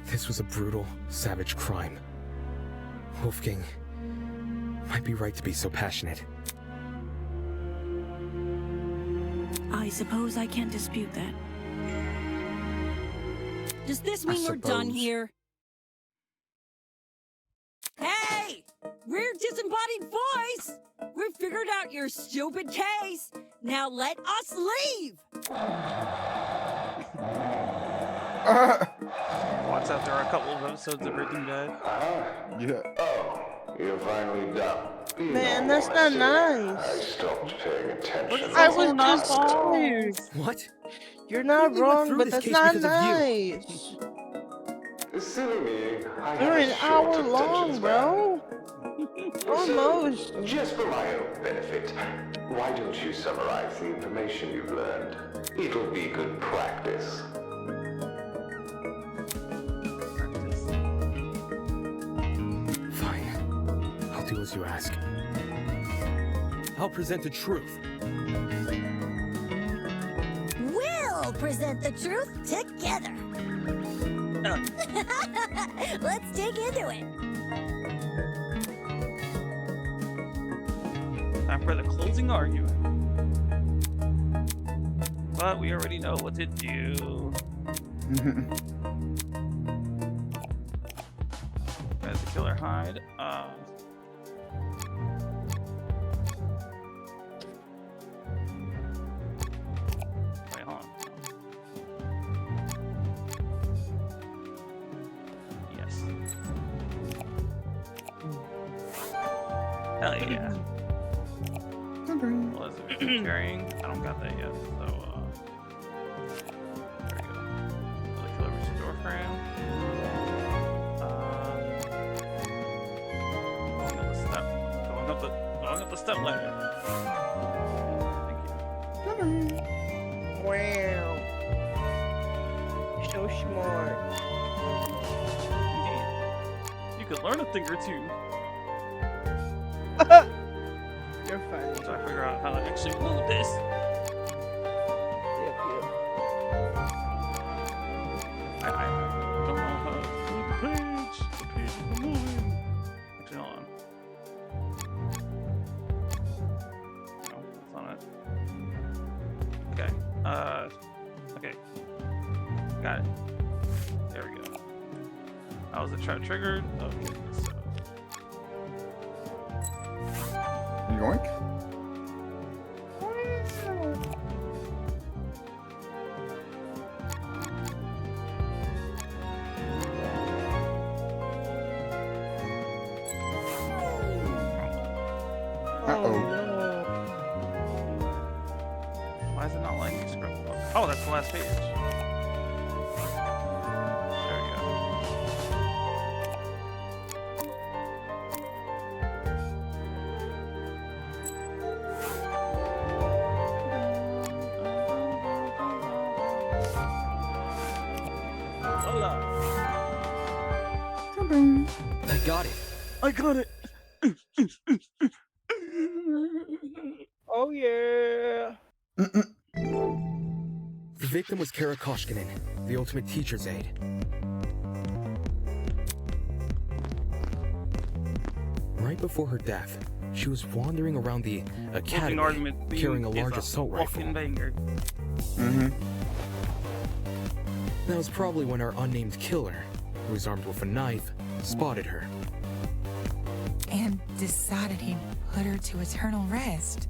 This was a brutal, savage crime. Wolfgang might be right to be so passionate. I suppose I can't dispute that. Does this mean we're done here? Hey! We're disembodied voice! We've figured out your stupid case! Now let us leave! Watch out, there are a couple of episodes of Breaking Bad. Yeah. Oh, you're finally done. Man, that's not nice. I stopped paying attention. I was just tired. What? You're not wrong, but that's not nice. Silly me. You're an hour long, bro. Almost. Just for my own benefit, why don't you summarize the information you've learned? It'll be good practice. Fine. I'll do as you ask. I'll present the truth. We'll present the truth together. Let's dig into it. Time for the closing argument. But we already know what to do. As the killer hide. Wait, hold on. Yes. Hell yeah. What is it? Carrying? I don't got that yet, so there we go. The killer reaches door frame. Going up the step ladder. Thank you. Wow. So smart. Indeed. You could learn a thing or two. You're funny. So I figure out how to actually move this. Yep. I don't know how to move the page. The page is moving. Actually, hold on. No, that's not it. Okay. Okay. Got it. There we go. How was the trap triggered? Okay, so. Yoink. Why is it not letting me scroll up? Oh, that's the last page. There we go. I got it. I got it. Oh yeah. The victim was Kara Koshkinen, the ultimate teacher's aide. Right before her death, she was wandering around the academy carrying a large assault rifle. That was probably when our unnamed killer, who was armed with a knife, spotted her. And decided he'd put her to eternal rest.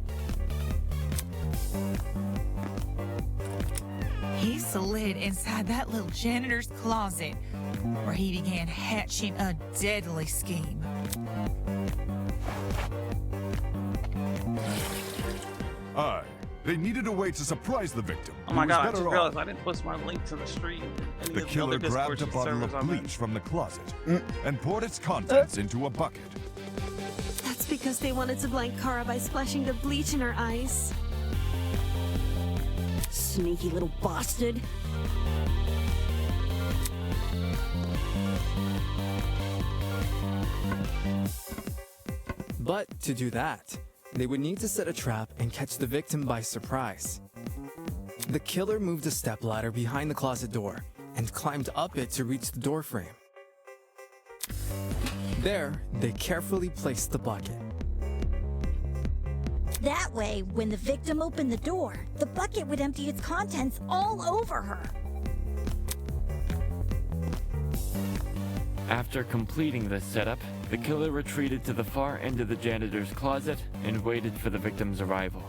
He slid inside that little janitor's closet, where he began hatching a deadly scheme. Aye. They needed a way to surprise the victim. Oh my who was god, I better just off. realized I didn't post my link to the stream. Any The of killer other grabbed Discords a and bottle servers of I'm in. bleach from the closet and poured its contents into a bucket. That's because they wanted to blind Kara by splashing the bleach in her eyes. Sneaky little bastard. But to do that, they would need to set a trap and catch the victim by surprise. The killer moved a stepladder behind the closet door and climbed up it to reach the doorframe. There, they carefully placed the bucket. That way, when the victim opened the door, the bucket would empty its contents all over her. After completing this setup, the killer retreated to the far end of the janitor's closet and waited for the victim's arrival.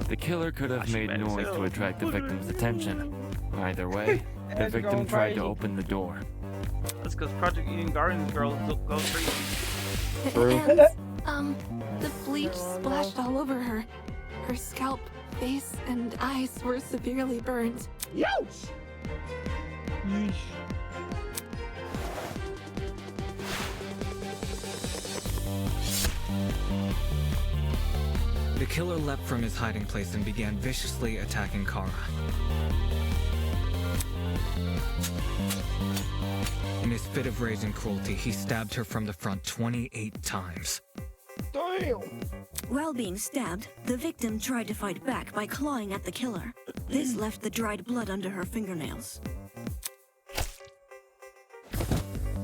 The killer could have made noise to attract the victim's attention. Either way, the victim tried to open the door. That's because Project Eden Gardens girls go crazy. And, the bleach splashed all over her. Her scalp, face, and eyes were severely burned. Youch! Yeesh. The killer leapt from his hiding place and began viciously attacking Kara. In his fit of rage and cruelty, he stabbed her from the front 28 times. Damn! While being stabbed, the victim tried to fight back by clawing at the killer. This left the dried blood under her fingernails.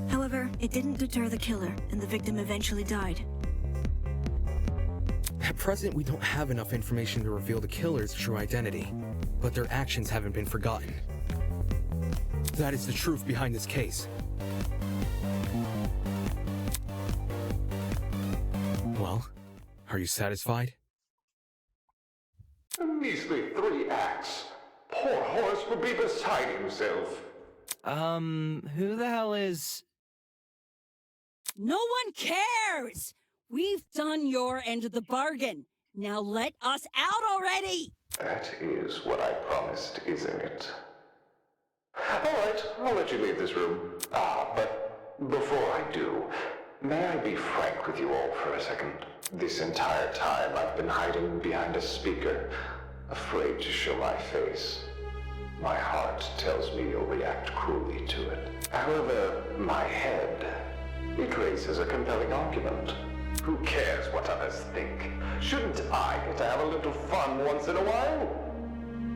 However, it didn't deter the killer, and the victim eventually died. At present, we don't have enough information to reveal the killer's true identity, but their actions haven't been forgotten. That is the truth behind this case. Well, are you satisfied? A measly 3 acts. Poor Horace would be beside himself. Who the hell is... No one cares! We've done your end of the bargain. Now let us out already! That is what I promised, isn't it? Alright, I'll let you leave this room. But before I do, may I be frank with you all for a second? This entire time I've been hiding behind a speaker, afraid to show my face. My heart tells me you'll react cruelly to it. However, my head, it raises a compelling argument. Who cares what others think? Shouldn't I get to have a little fun once in a while?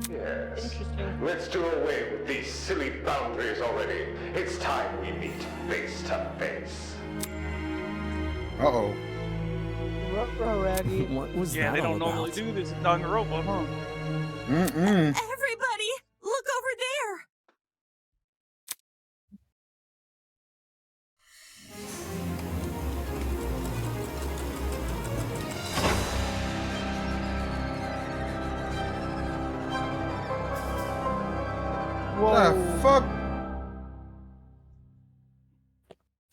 Yes. Interesting. Let's do away with these silly boundaries already. It's time we meet face to face. Uh-oh. Ruh-roh, Raggy. What was Yeah, that they all don't normally about? do this in Danganronpa, huh? Everybody, look over there! The fuck?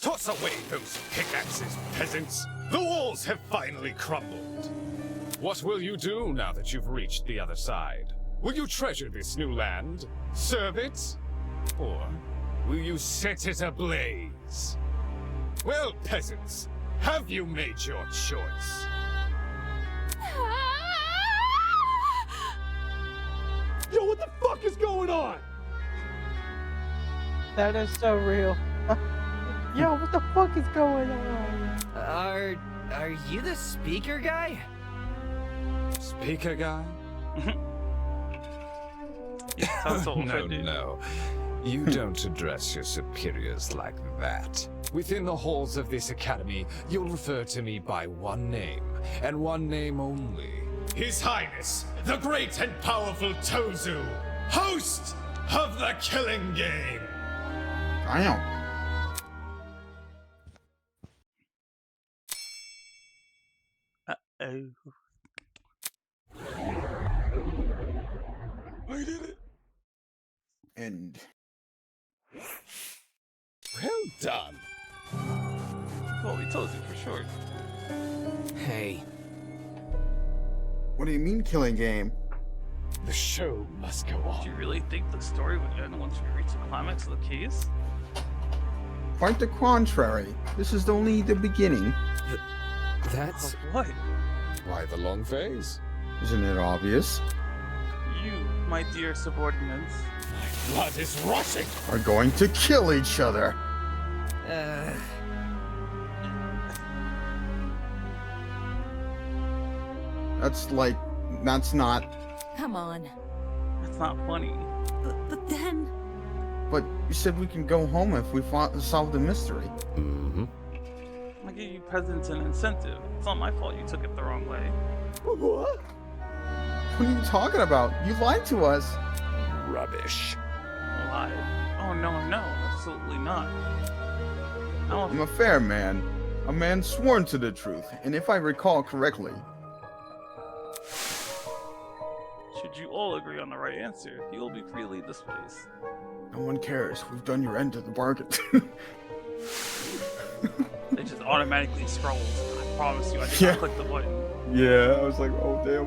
Toss away those pickaxes, peasants! The walls have finally crumbled. What will you do now that you've reached the other side? Will you treasure this new land? Serve it? Or will you set it ablaze? Well, peasants, have you made your choice? Yo, what the fuck is going on? That is so real. Yo, what the fuck is going on? Are you the speaker guy? Speaker guy? No. You don't address your superiors like that. Within the halls of this academy, you'll refer to me by one name, and one name only. His Highness, the great and powerful Tozu, host of the Killing Game! I know. Uh-oh. I did it. And Well done. Well, we told you for sure. Hey. what do you mean killing game? The show must go Do on. you really think the story would end once we reach the climax of the case? Quite the contrary. This is only the beginning. That's... Of what? Why the long phase? Isn't it obvious? You, my dear subordinates. Blood is rushing. Are going to kill each other. That's not. Come on. That's not funny. But then... But you said we can go home if we solve the mystery. Mm-hmm. I gave you peasants an incentive. It's not my fault you took it the wrong way. What? What are you talking about? You lied to us. Rubbish. Lied? Oh, no, absolutely not. I'm a fair man. A man sworn to the truth. And if I recall correctly... Should you all agree on the right answer, you will be free to leave this place. No one cares. We've done your end of the bargain. They just automatically scrolled. I promise you, I did not click the button. Yeah, I was like, oh damn.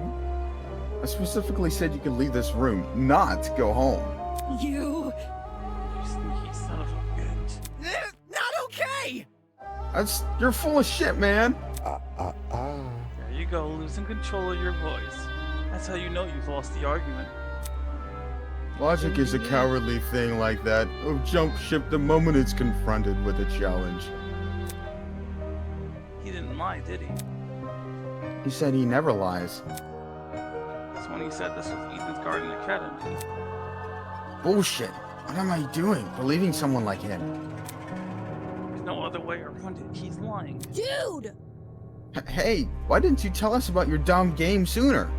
I specifically said you could leave this room, not go home. You sneaky son of a bitch. Not okay! You're full of shit, man. There you go, losing control of your voice. That's how you know you've lost the argument. Logic is a cowardly thing like that. Oh, jump ship the moment it's confronted with a challenge. He didn't lie, did he? He said he never lies. That's when he said this was Ethan's Garden Academy. Bullshit. What am I doing? Believing someone like him? There's no other way around it. He's lying. Dude! Hey, why didn't you tell us about your dumb game sooner?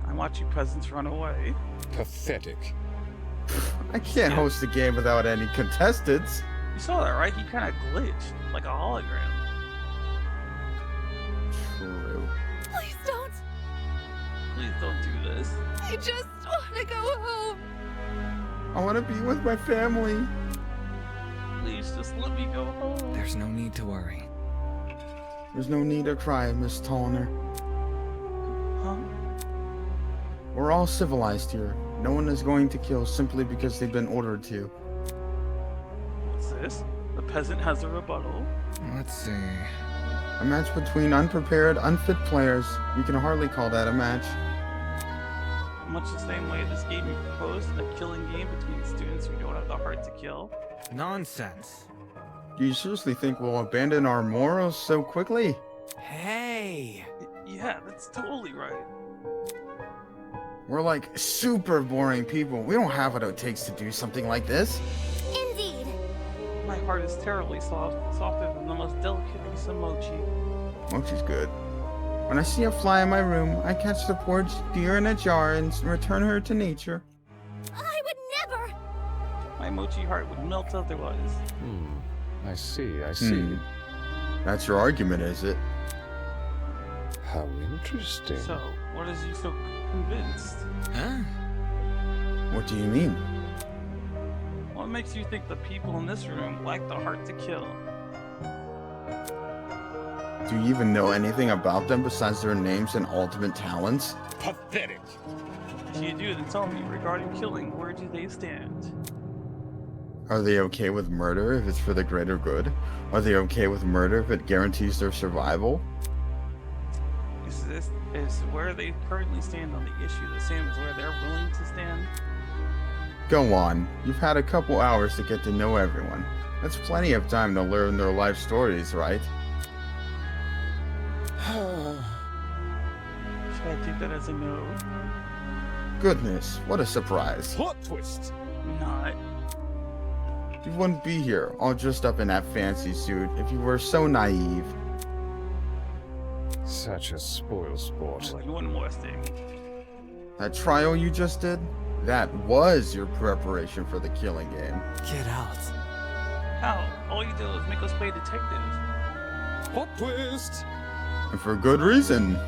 I watch you peasants run away. Pathetic. I can't host a game without any contestants. You saw that, right? He kind of glitched, like a hologram. True. Please don't. Please don't do this. I just want to go home. I want to be with my family. Please just let me go home. There's no need to worry. There's no need to cry, Miss Tollner. Huh? We're all civilized here. No one is going to kill simply because they've been ordered to. What's this? The peasant has a rebuttal. Let's see. A match between unprepared, unfit players. You can hardly call that a match. Much the same way this game you proposed, a killing game between students who don't have the heart to kill. Nonsense. Do you seriously think we'll abandon our morals so quickly? Hey! Yeah, that's totally right. We're like super boring people. We don't have what it takes to do something like this. Indeed. My heart is terribly soft, softer than the most delicate piece of mochi. Mochi's good. When I see a fly in my room, I catch the poor deer in a jar and return her to nature. I would never. My mochi heart would melt otherwise. I see. That's your argument, is it? How interesting. So, what is you so convinced? Huh? What do you mean? What makes you think the people in this room lack the heart to kill? Do you even know anything about them besides their names and ultimate talents? Pathetic. If you do, then tell me, regarding killing, where do they stand? Are they okay with murder if it's for the greater good? Are they okay with murder if it guarantees their survival? Is where they currently stand on the issue the same as where they're willing to stand? Go on. You've had a couple hours to get to know everyone. That's plenty of time to learn their life stories, right? Should I take that as a no? Goodness, what a surprise. Plot twist. Not. You wouldn't be here, all dressed up in that fancy suit, if you were so naive. Such a spoil sport. Like one more thing. That trial you just did? That was your preparation for the killing game. Get out. How? All you did was make us play detective. Plot twist. And for good reason.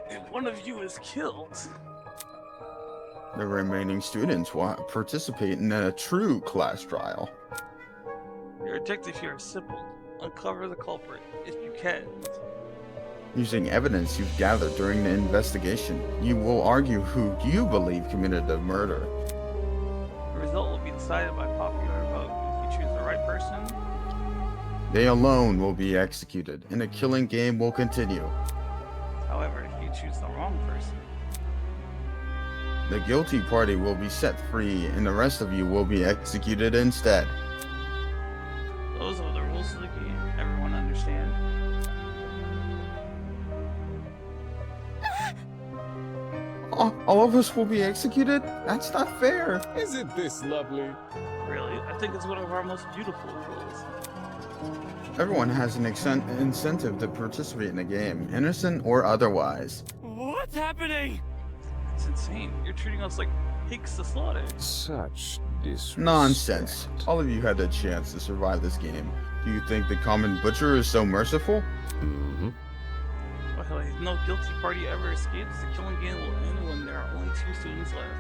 If one of you is killed, The remaining students will participate in a true class trial. your objective here is simple. Uncover the culprit, if you can. Using evidence you've gathered during the investigation, you will argue who you believe committed the murder. The result will be decided by popular vote. If you choose the right person, They alone will be executed, and the killing game will continue. however, if you choose the wrong person, The guilty party will be set free, and the rest of you will be executed instead. those are the rules of the game. Everyone understand? All of us will be executed? That's not fair. Isn't this lovely? Really? I think it's one of our most beautiful rules. Everyone has an incentive to participate in the game, innocent or otherwise. What's happening? It's insane. You're treating us like pigs to slaughter. Such disrespect. Nonsense. All of you had the chance to survive this game. Do you think the common butcher is so merciful? Mm-hmm. Well, if no guilty party ever escapes, the killing game will end when there are only 2 students left.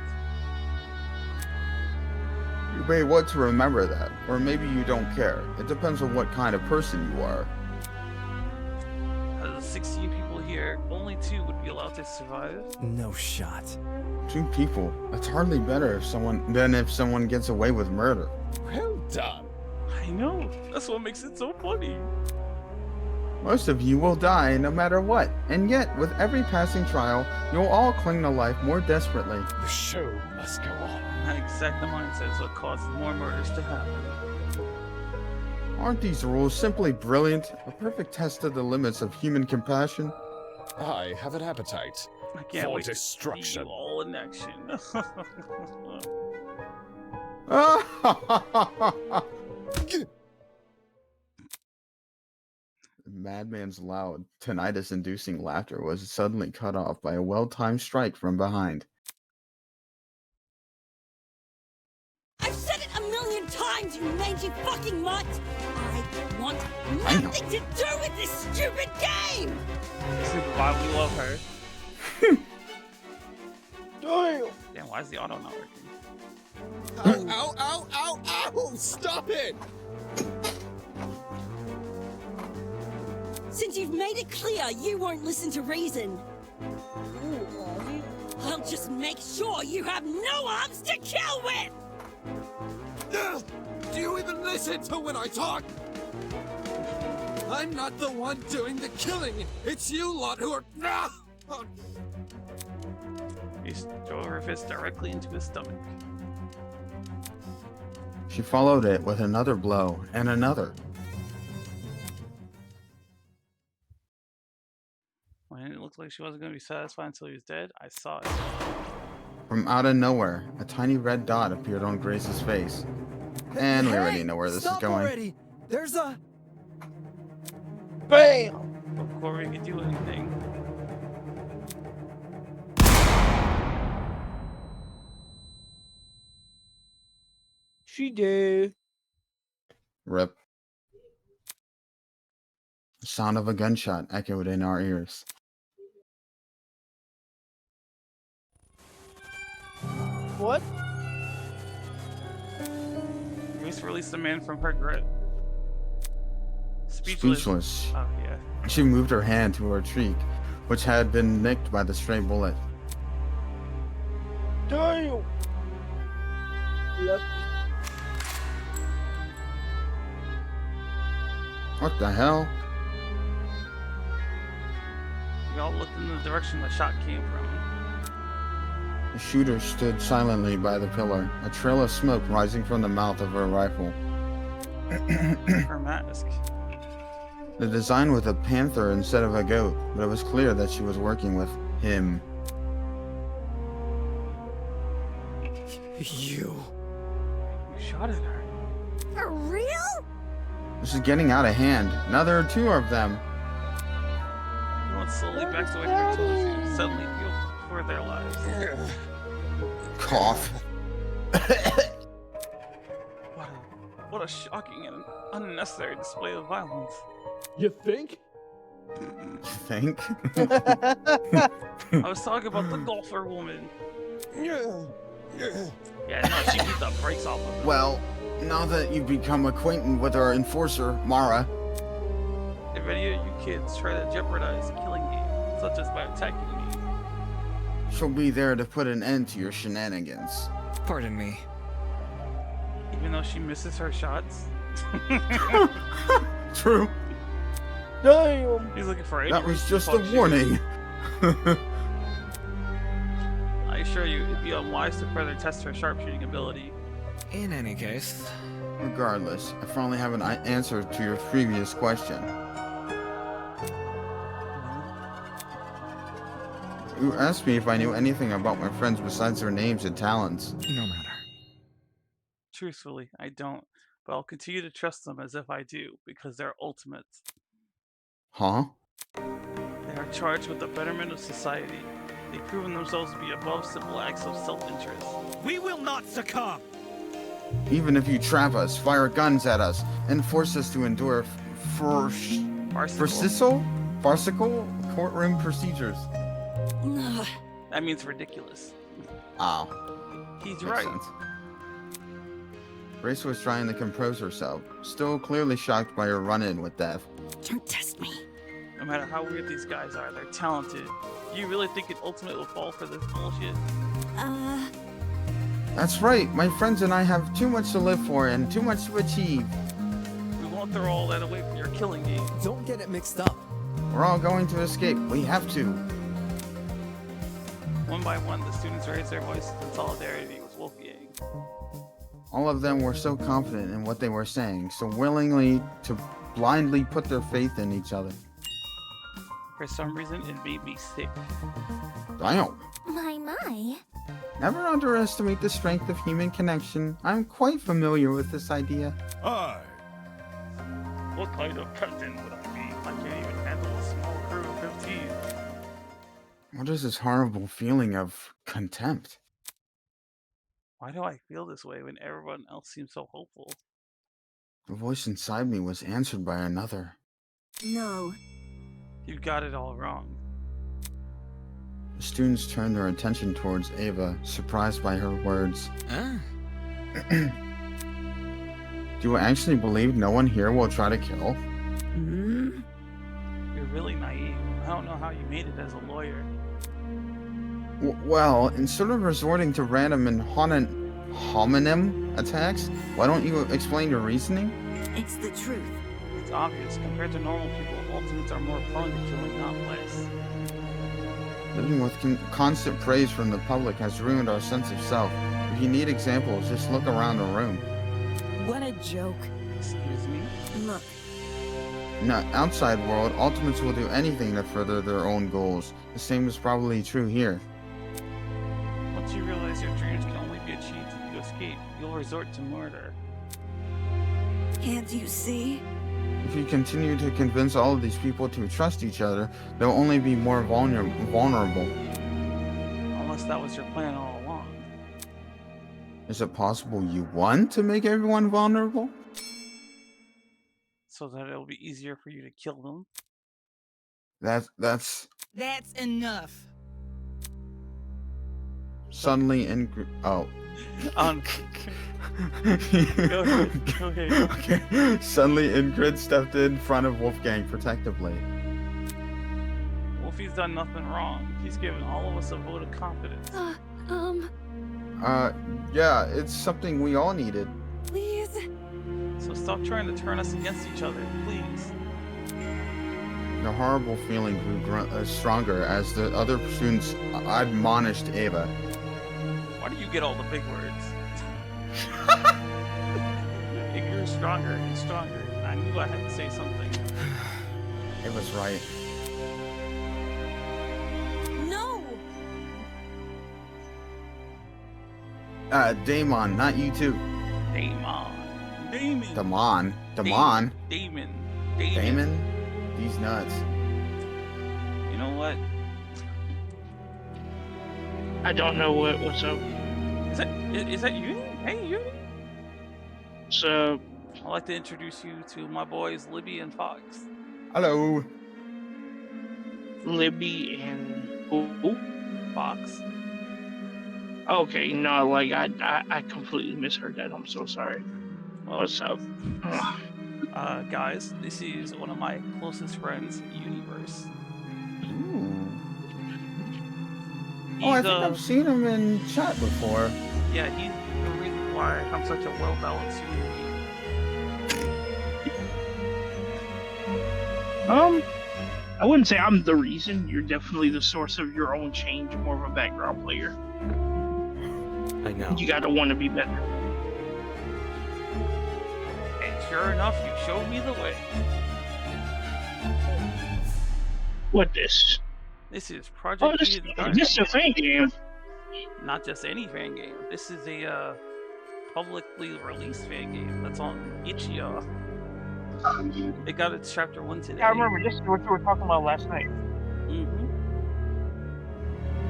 You may want to remember that, or maybe you don't care. It depends on what kind of person you are. Out of the 16 people here, only 2 would be allowed to survive. No shot. 2 people. It's hardly better than if someone gets away with murder. Well done. I know. That's what makes it so funny. Most of you will die no matter what, and yet, with every passing trial, you'll all cling to life more desperately. The show must go on. That exact mindset is what causes more murders to happen. Aren't these rules simply brilliant? A perfect test of the limits of human compassion? I have an appetite I can't for wait destruction. to see you all in action. The madman's loud, tinnitus-inducing laughter was suddenly cut off by a well-timed strike from behind. I've said it a million times, you mangy fucking mutt! I want nothing to do with this stupid game! This is why we love her. Damn! Damn, why is the auto not working? Ow, ow, ow, ow, ow! Stop it! Since you've made it clear you won't listen to reason, I'll just make sure you have no arms to kill with! Do you even listen to when I talk? I'm not the one doing the killing. It's you lot who are... He drove her fist directly into his stomach. She followed it with another blow and another. When it looked like she wasn't going to be satisfied until he was dead, I saw it. From out of nowhere, a tiny red dot appeared on Grace's face. And we already know where this is going. Already. There's a... Bam! Before we could do anything. She did. Rip. The sound of a gunshot echoed in our ears. What? Grace released the man from her grip. Speechless. Oh, yeah. She moved her hand to her cheek, which had been nicked by the stray bullet. Damn! Yep. What the hell? We all looked in the direction the shot came from. The shooter stood silently by the pillar, a trail of smoke rising from the mouth of her rifle. Her mask. The design was a panther instead of a goat, but it was clear that she was working with him. You shot at her. For real? This is getting out of hand. Now there are 2 of them. Everyone slowly backs away from her children, suddenly feel for their lives. Cough. What a shocking and unnecessary display of violence. You think? Think? I was talking about the golfer woman. Yeah, no, she beat the brakes off of him. Well, now that you've become acquainted with our enforcer, Mara, If any of you kids try to jeopardize the killing game, such as by attacking me, she'll be there to put an end to your shenanigans. Pardon me. even though she misses her shots. True. Damn. He's looking for That any was reason just to a fuck warning. I assure you, it'd be unwise to further test her sharpshooting ability. In any case, Regardless, I finally have an answer to your previous question. You asked me if I knew anything about my friends besides their names and talents. no matter. Truthfully, I don't, but I'll continue to trust them as if I do, because they're ultimates. Huh? They are charged with the betterment of society. They've proven themselves to be above simple acts of self-interest. We will not succumb! Even if you trap us, fire guns at us, and force us to endure farcical courtroom procedures. That means ridiculous. Oh. He's Makes right. sense. Grace was trying to compose herself, still clearly shocked by her run-in with death. Don't test me. No matter how weird these guys are, they're talented. Do you really think an ultimate will fall for this bullshit? That's right, my friends and I have too much to live for and too much to achieve. We won't throw all that away for your killing game. Don't get it mixed up. We're all going to escape. We have to. One by one, the students raised their voices in solidarity with Wolfgang. All of them were so confident in what they were saying, so willingly to blindly put their faith in each other. For some reason, it made me sick. Damn. My. Never underestimate the strength of human connection. I'm quite familiar with this idea. Aye. What kind of captain would I be? I can't even handle a small crew of 15. What is this horrible feeling of contempt? Why do I feel this way when everyone else seems so hopeful? The voice inside me was answered by another. No. You got it all wrong. The students turned their attention towards Ava, surprised by her words. Ah. Do you actually believe no one here will try to kill? You're really naive. I don't know how you made it as a lawyer. Well, instead of resorting to random and homonym attacks, why don't you explain your reasoning? It's the truth. It's obvious. Compared to normal people, ultimates are more prone to killing, not less. Living with constant praise from the public has ruined our sense of self. If you need examples, just look around the room. What a joke. Excuse me? Look, In the outside world, ultimates will do anything to further their own goals. The same is probably true here. Once you realize your dreams can only be achieved if you escape, you'll resort to murder. can't you see? If you continue to convince all of these people to trust each other, they'll only be more vulnerable. Unless that was your plan all along. Is it possible you want to make everyone vulnerable? So that it'll be easier for you to kill them. That's enough. suddenly oh. Go ahead. Okay. Suddenly Ingrid stepped in front of Wolfgang protectively. Wolfie's done nothing wrong. He's given all of us a vote of confidence. Yeah, it's something we all needed. Please. So stop trying to turn us against each other, please. The horrible feeling grew stronger as the other students admonished Ava. Why do you get all the big words? It grew stronger and stronger. I knew I had to say something. It was right. No! Damon, not you too. Damon. Damon? These nuts. You know what? I don't know what's up. Is that Uni? Hey, Uni? So, I'd like to introduce you to my boys, Libby and Fox. Hello. Libby and who? Fox. Okay, no, like I completely misheard that. I'm so sorry. What's up? Guys, this is one of my closest friends, Universe. Ooh. Oh, I think I've seen him in chat before. Yeah, he's the reason why I'm such a well-balanced human being. I wouldn't say I'm the reason. You're definitely the source of your own change, more of a background player. I know. You gotta want to be better. And sure enough, you showed me the way. What this? This is Project Oh, this Eden is a fan game. Not just any fan game. This is a publicly released fan game that's on Itch.io. It got its chapter 1 today. I remember this is what you were talking about last night. Mm-hmm.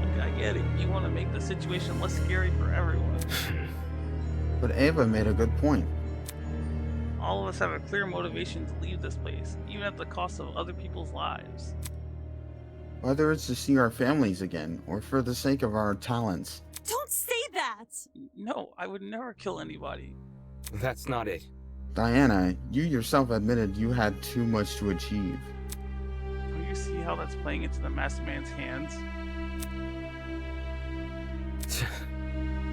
Look, I get it. You want to make the situation less scary for everyone. But Ava made a good point. All of us have a clear motivation to leave this place, even at the cost of other people's lives. Whether it's to see our families again, or for the sake of our talents. Don't say that! No, I would never kill anybody. That's not it. Diana, you yourself admitted you had too much to achieve. Do you see how that's playing into the masked man's hands?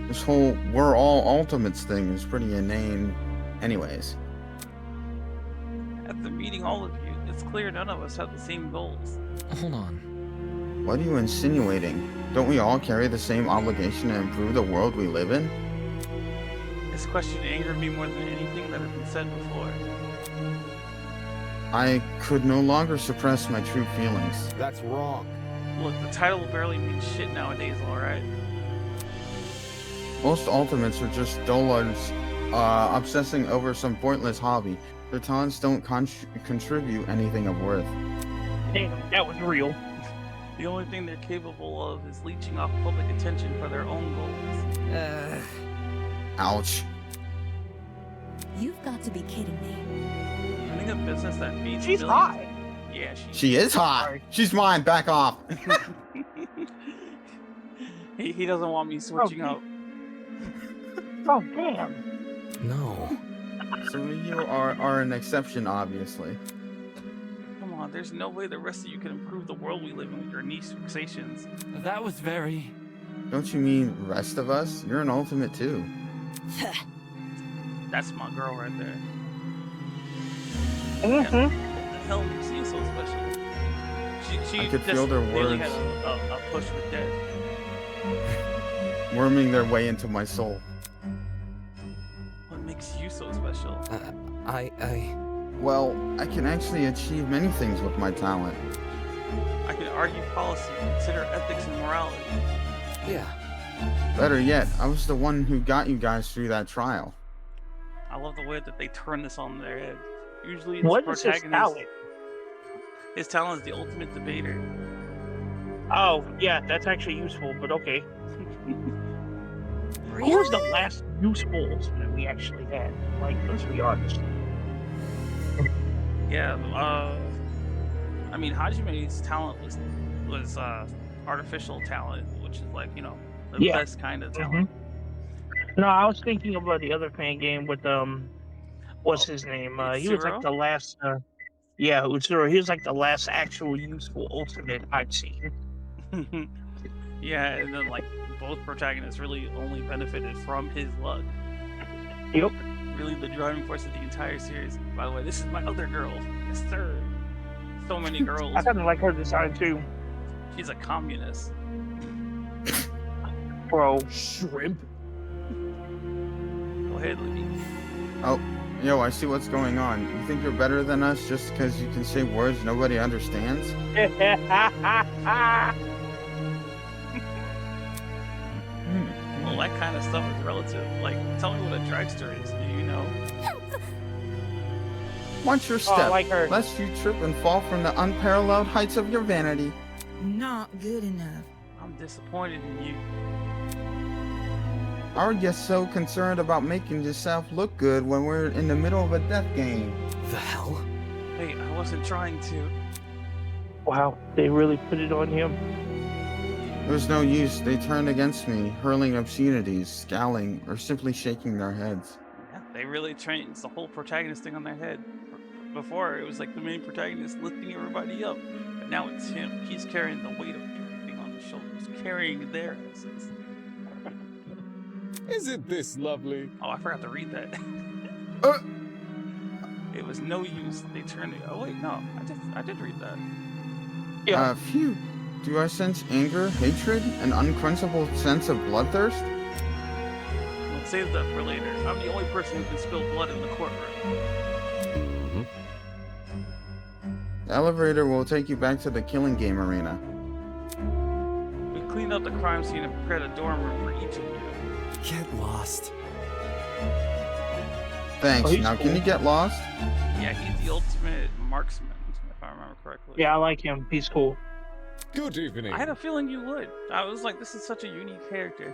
This whole we're all ultimates thing is pretty inane anyways. After meeting all of you, it's clear none of us have the same goals. Hold on. What are you insinuating? Don't we all carry the same obligation to improve the world we live in? This question angered me more than anything that had been said before. I could no longer suppress my true feelings. That's wrong. Look, the title barely means shit nowadays, alright? Most ultimates are just dullards, obsessing over some pointless hobby. Their talents don't contribute anything of worth. Damn, that was real. The only thing they're capable of is leeching off public attention for their own goals. Ouch. You've got to be kidding me. Running a business that feeds She's millions... hot. Yeah, She is hot. Sorry. She's mine. Back off. he doesn't want me switching up. Oh, damn. No. So you are an exception, obviously. Come on, there's no way the rest of you can improve the world we live in with your niche fixations. That was very... Don't you mean rest of us? You're an ultimate too. That's my girl right there. Mm-hmm. Yeah, what the hell makes you so special? She I could just feel their really words. had a push with death. Worming their way into my soul. What makes you so special? Well, I can actually achieve many things with my talent. I can argue policy, consider ethics and morality. Yeah. Better yet, I was the one who got you guys through that trial. I love the way that they turn this on their head. Usually it's What is his protagonist. talent? His talent is the ultimate debater. Oh, yeah, that's actually useful, but okay. Really? Who was the last useful ultimate we actually had? Like, let's be honest. Yeah, I mean, Hajime's talent was artificial talent, which is like, you know, the best kind of talent. No, I was thinking about the other fan game with what's his name? He was like Utsuro? the last. Yeah, Utsuro. He was like the last actual useful ultimate I've seen. Yeah, and then like both protagonists really only benefited from his luck. Yep. Really the driving force of the entire series. By the way, this is my other girl. Yes, sir. So many girls. I kind of like her design too. She's a communist. Bro. Shrimp? Go ahead, Libby. Oh, yo, I see what's going on. You think you're better than us just because you can say words nobody understands? Well, that kind of stuff is relative. Like, tell me what a dragster is. Do you know? Watch your step, I like her. lest you trip and fall from the unparalleled heights of your vanity. Not good enough. I'm disappointed in you. are you so concerned about making yourself look good when we're in the middle of a death game? The hell? Hey, I wasn't trying to. Wow, they really put it on him. There was no use. They turned against me, hurling obscenities, scowling, or simply shaking their heads. Yeah, they really changed the whole protagonist thing on their head. Before, it was like the main protagonist lifting everybody up. But now it's him. He's carrying the weight of everything on his shoulders, carrying their asses. Isn't this lovely? Oh, I forgot to read that. It was no use. They turned it. Oh wait, no, I did read that. Yeah. Phew. Do I sense anger, hatred, an unquenchable sense of bloodthirst? We'll save that for later. I'm the only person who can spill blood in the courtroom. The elevator will take you back to the killing game arena. We cleaned up the crime scene and prepared a dorm room for each of you. Get lost. Thanks. Oh, he's Now, cool. can you get lost? Yeah, he's the ultimate marksman, if I remember correctly. Yeah, I like him. He's cool. Good evening. I had a feeling you would. I was like, this is such a unique character.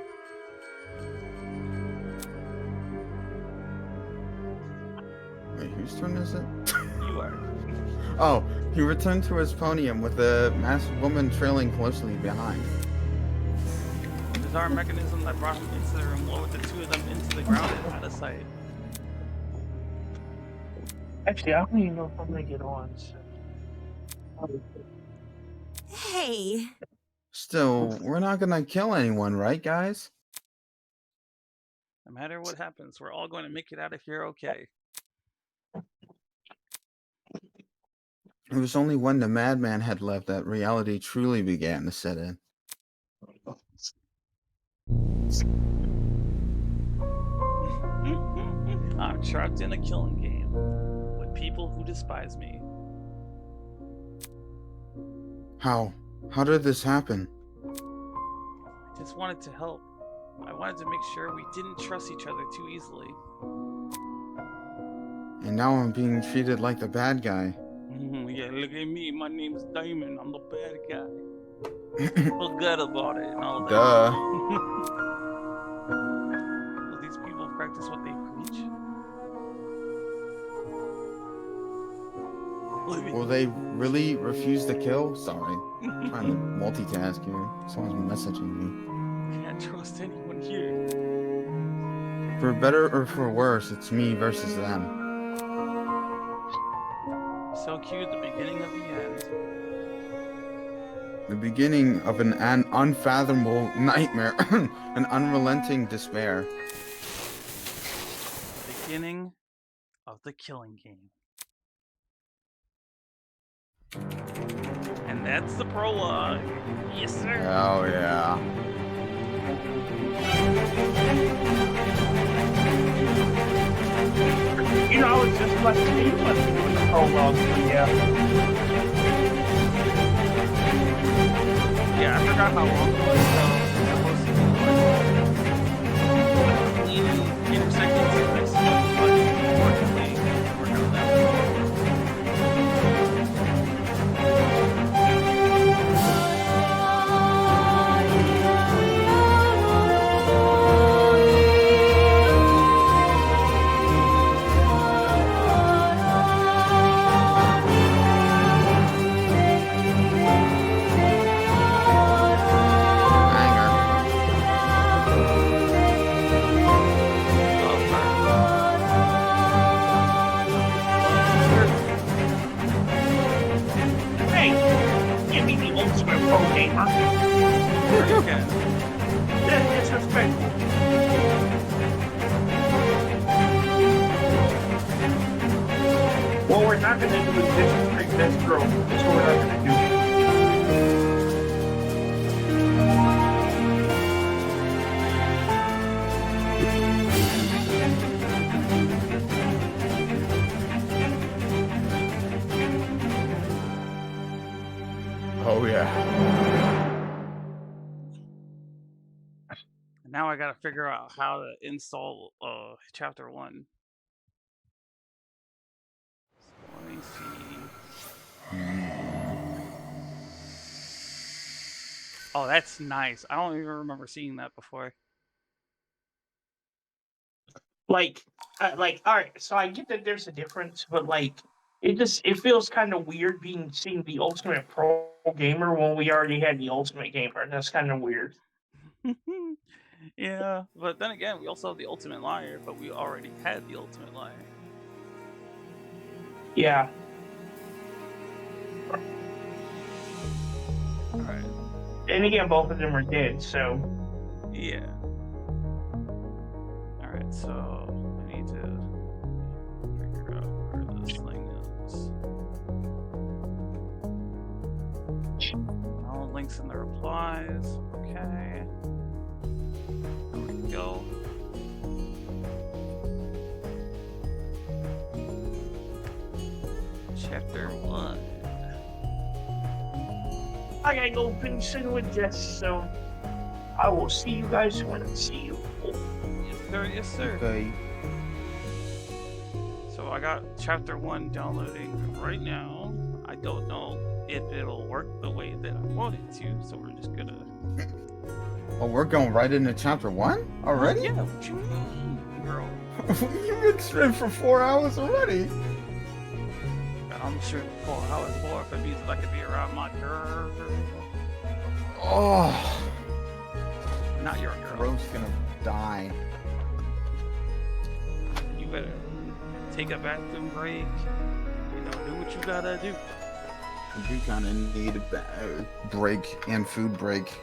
Wait, whose turn is it? You are. Oh, he returned to his podium with a masked woman trailing closely behind. The bizarre mechanism that brought him into the room lowered the two of them into the ground and out of sight. Actually, I don't even know if I'm gonna get on. So. Hey, Still, we're not gonna kill anyone, right, guys? No matter what happens, we're all going to make it out of here okay. It was only when the madman had left that reality truly began to set in. I'm trapped in a killing game with people who despise me. How? How did this happen? I just wanted to help. I wanted to make sure we didn't trust each other too easily. And now I'm being treated like the bad guy. Yeah, look at me. My name's Diamond. I'm the bad guy. Forget about it and all that. Duh. Will these people practice what they preach? Will they really refuse to kill? Sorry. I'm trying to multitask here. Someone's messaging me. Can't trust anyone here. For better or for worse, it's me versus them. So cue the beginning of the end. The beginning of an unfathomable nightmare. An unrelenting despair. Beginning of the killing game. And that's the prologue. Yes, sir. Oh, yeah. You know, I was just about to say you must be doing the prologue, but yeah. Yeah, I forgot how long it was, so it's supposed to be leading intersections of this, but unfortunately, we're going that way. Hey, give me the ultimate pro gamer. That's disrespectful. What we're not gonna do is disrespect this girl. That's what we're not gonna do. Oh, yeah. And now I gotta figure out how to install chapter 1. So let me see. Oh, that's nice. I don't even remember seeing that before. All right, so I get that there's a difference, but it feels kind of weird seeing the ultimate pro gamer when we already had the ultimate gamer. That's kind of weird. Yeah, but then again, we also have the ultimate liar, but we already had the ultimate liar. Yeah. Alright. And again, both of them are dead, so. Yeah. Alright, so I need to figure out where this thing is. All links in the replies. Okay. There we go. Chapter 1. I gotta go finish it with Jess, so I will see you guys when I see you. Yes, sir. Yes, sir. Okay. So I got chapter 1 downloading right now. I don't know if it'll work the way that I want it to, so we're just gonna... Oh, we're going right into chapter 1 already? Yeah, what you mean, girl? You've been streaming for 4 hours already. I'm sure 4 hours more if it means that I could be around my girl. Oh. Not your girl. Bro's gonna die. You better take a bathroom break. You know, do what you gotta do. I do kind of need a break and food break.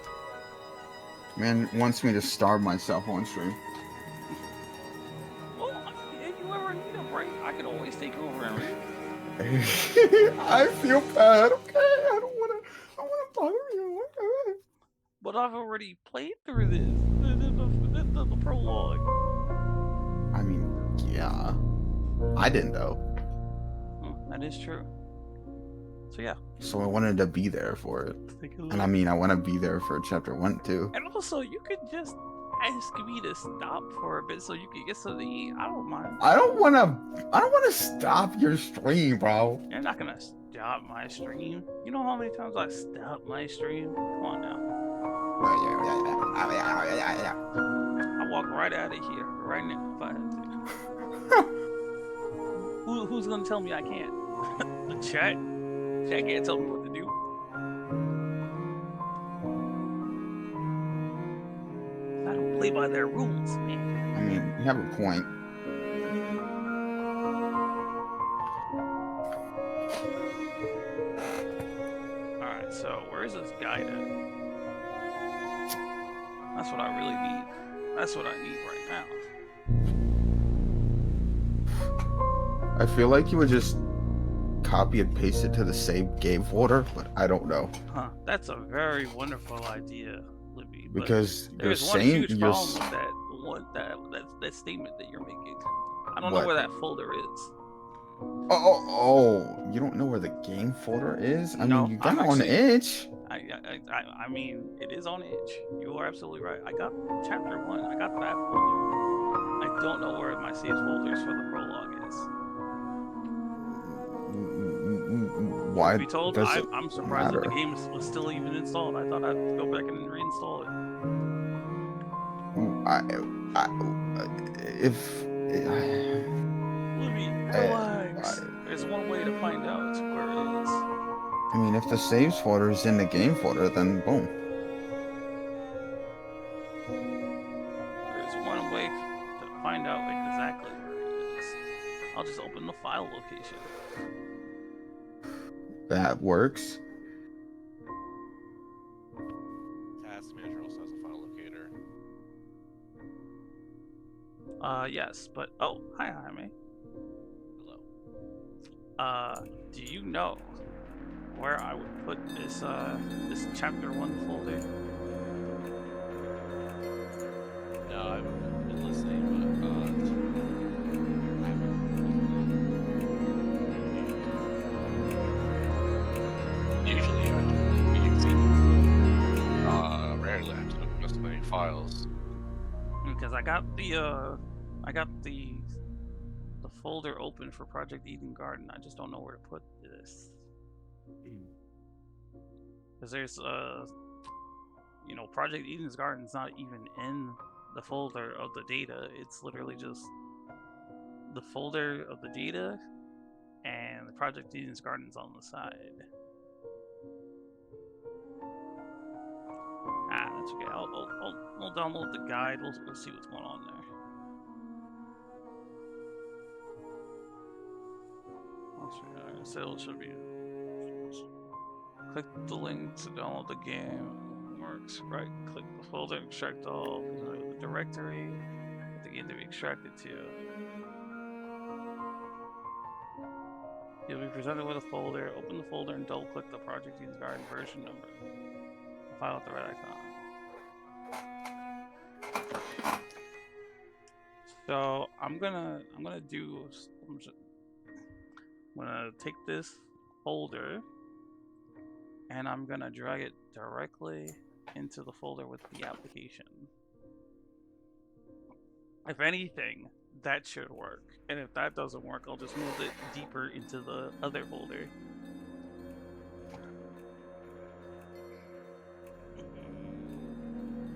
Man wants me to starve myself on stream. Well, if you ever need a break, I can always take over and read. I feel bad. Okay, I don't wanna bother you. Okay. But I've already played through this, the prologue. I mean, yeah, I didn't though. That is true. So yeah. So I wanted to be there for it, and I mean, I want to be there for chapter 1 too. And also, you could just ask me to stop for a bit so you can get something to eat. I don't mind. I don't want to stop your stream, bro. You're not gonna stop my stream. You know how many times I stopped my stream? Come on now. I walk right out of here right now if I had to. Who's gonna tell me I can't? The chat? Chat can't tell me what to do. I don't play by their rules, man. I mean, you have a point. Alright, so where is this guide at? That's what I really need. That's what I need right now. I feel like you would just copy and paste it to the same game folder, but I don't know. Huh, that's a very wonderful idea, Libby. Because there's one huge problem with that statement that you're making. I don't know where that folder is. Oh, you don't know where the game folder is? I mean, you got it on itch. I mean, it is on itch. You are absolutely right. I got chapter 1. I got that folder. I don't know where my saves folders for the prologue is. Why? To be told, I'm surprised that the game was still even installed. I thought I'd go back and reinstall it. Libby, relax. There's one way to find out where it is. I mean, if the saves folder is in the game folder, then boom. There's one way to find out exactly where it is. I'll just open the file location. That works. Task manager also has a file locator. Yes, but oh, hi, Jaime. Hello. Do you know where I would put this this chapter 1 folder? No, I've been listening, but usually rarely I have to look at most of my files. Because I got the folder open for Project Eden Garden. I just don't know where to put this. Because there's you know, Project Eden's Garden's not even in the folder of the data. It's literally just the folder of the data, and the Project Eden's Gardens on the side. Ah, that's okay. I'll download the guide. We'll see what's going on there. So it should be. Click the link to download the game. Works. Right. Click the folder. Extract all. The directory. The game to be extracted to. You'll be presented with a folder. Open the folder and double click the Project Eden's Garden version number. File at the right icon. So I'm gonna take this folder and I'm gonna drag it directly into the folder with the application. If anything, that should work. And if that doesn't work, I'll just move it deeper into the other folder.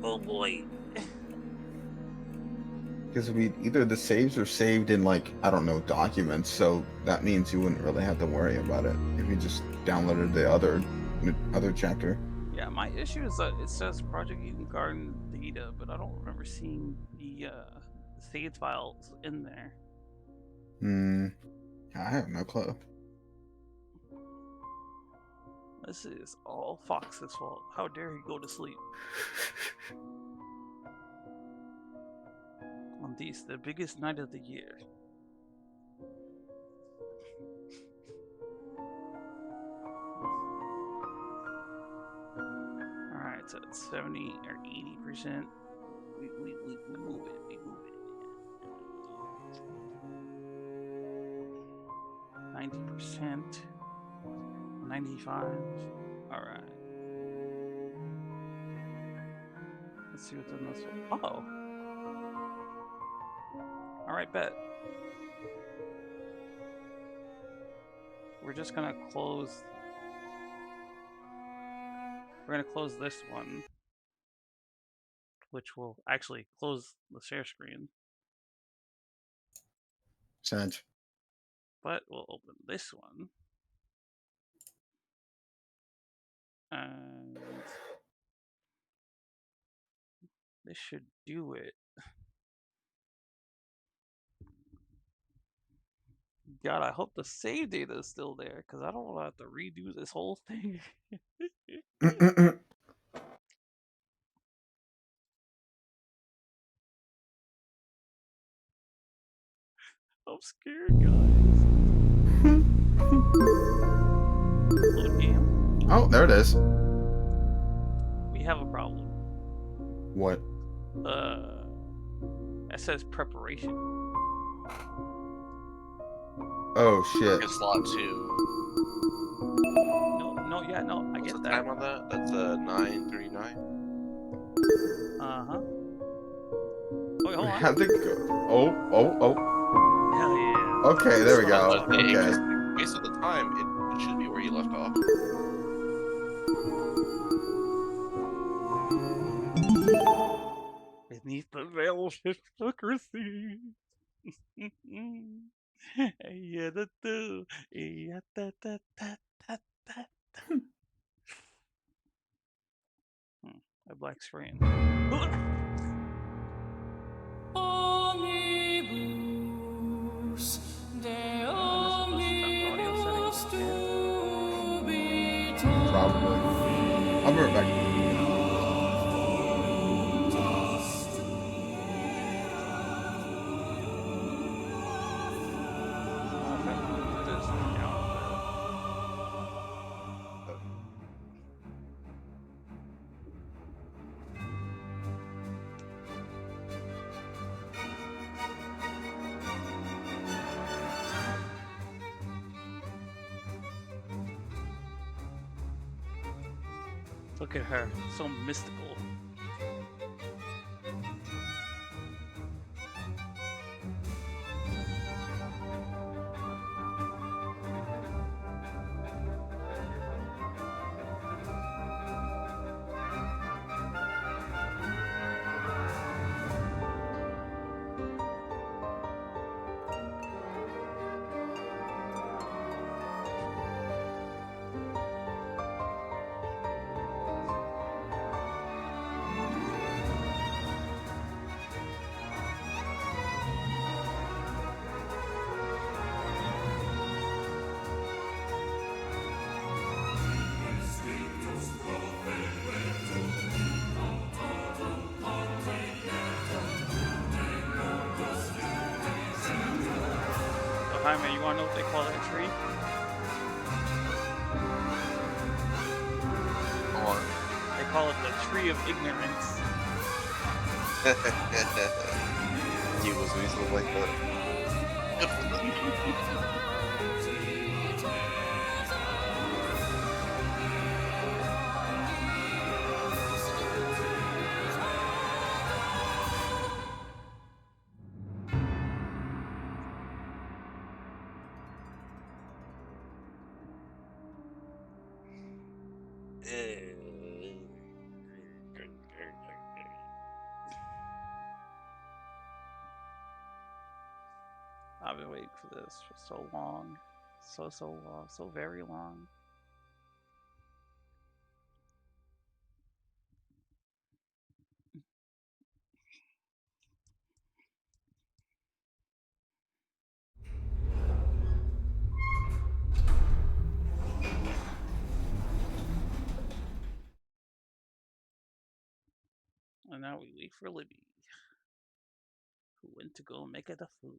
Oh boy. Because either the saves are saved in, like, I don't know, documents, so that means you wouldn't really have to worry about it if you just downloaded the other chapter. Yeah, my issue is that it says Project Eden Garden data, but I don't remember seeing the save files in there. I have no clue. This is all Fox's fault. How dare he go to sleep? On this, the biggest night of the year. Alright, so it's 70 or 80%. We move it, we move it. 90%. 95. Alright. Let's see what's in this one. Oh! Alright, bet. We're just gonna close. We're gonna close this one, which will actually close the share screen. Sent. But we'll open this one. And this should do it. God, I hope the save data is still there, because I don't want to have to redo this whole thing. I'm scared, guys. Load game. Oh, there it is. We have a problem. What? It says preparation. Oh shit. It's slot 2. No, yeah, no, I get What's the that. time on that? That's 9:39. Uh-huh. Okay, hold on. How'd it go? Oh. Hell yeah. Okay, there we go. Okay. Okay. Based on the time, it should be where you left off. Beneath the veil of hypocrisy. A black screen. Probably. I'll be right back. Look at her, so mystical. Jaime, you wanna know what they call that tree? Go on. They call it the tree of ignorance. He was weasel like that. I've been waiting for this for so long. So long. So very long. And now we wait for Libby, who went to go make the food.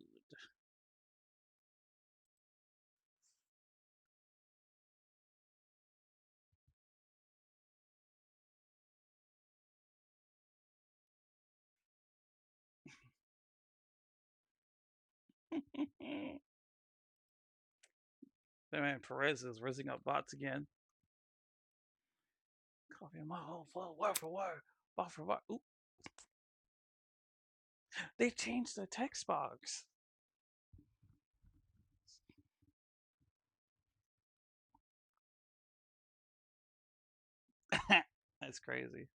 That man Perez is raising up bots again. Copy my whole flow, word for word, bar for bar. Oop. They changed the text box. That's crazy.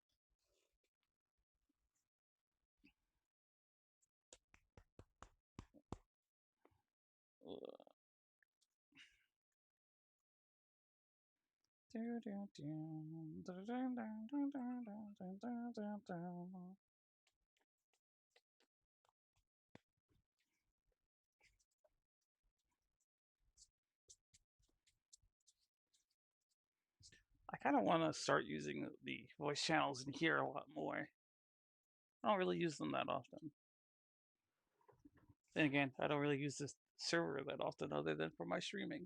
I kind of want to start using the voice channels in here a lot more. I don't really use them that often. Then again, I don't really use this server that often other than for my streaming.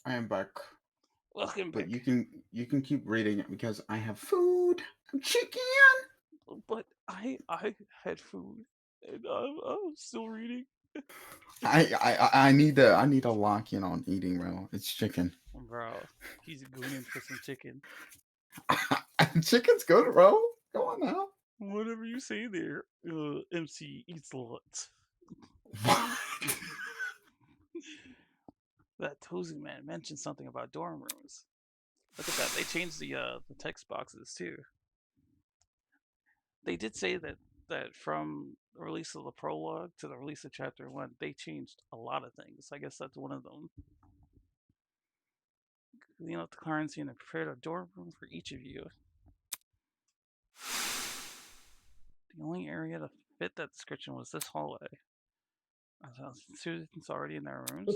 I am back. Welcome back. But you can keep reading it because I have food. I'm chicken. But I had food and I'm still reading. I need to lock in on eating, bro. It's chicken. Bro, he's gooning for some chicken. Chicken's good, bro. Come on now. Whatever you say there, MC eats lots. That Tozy man mentioned something about dorm rooms. Look at that. They changed the text boxes too. They did say that from the release of the prologue to the release of chapter 1, they changed a lot of things. I guess that's one of them. Clean up the currency and prepared a dorm room for each of you. The only area to fit that description was this hallway. Students already in their rooms.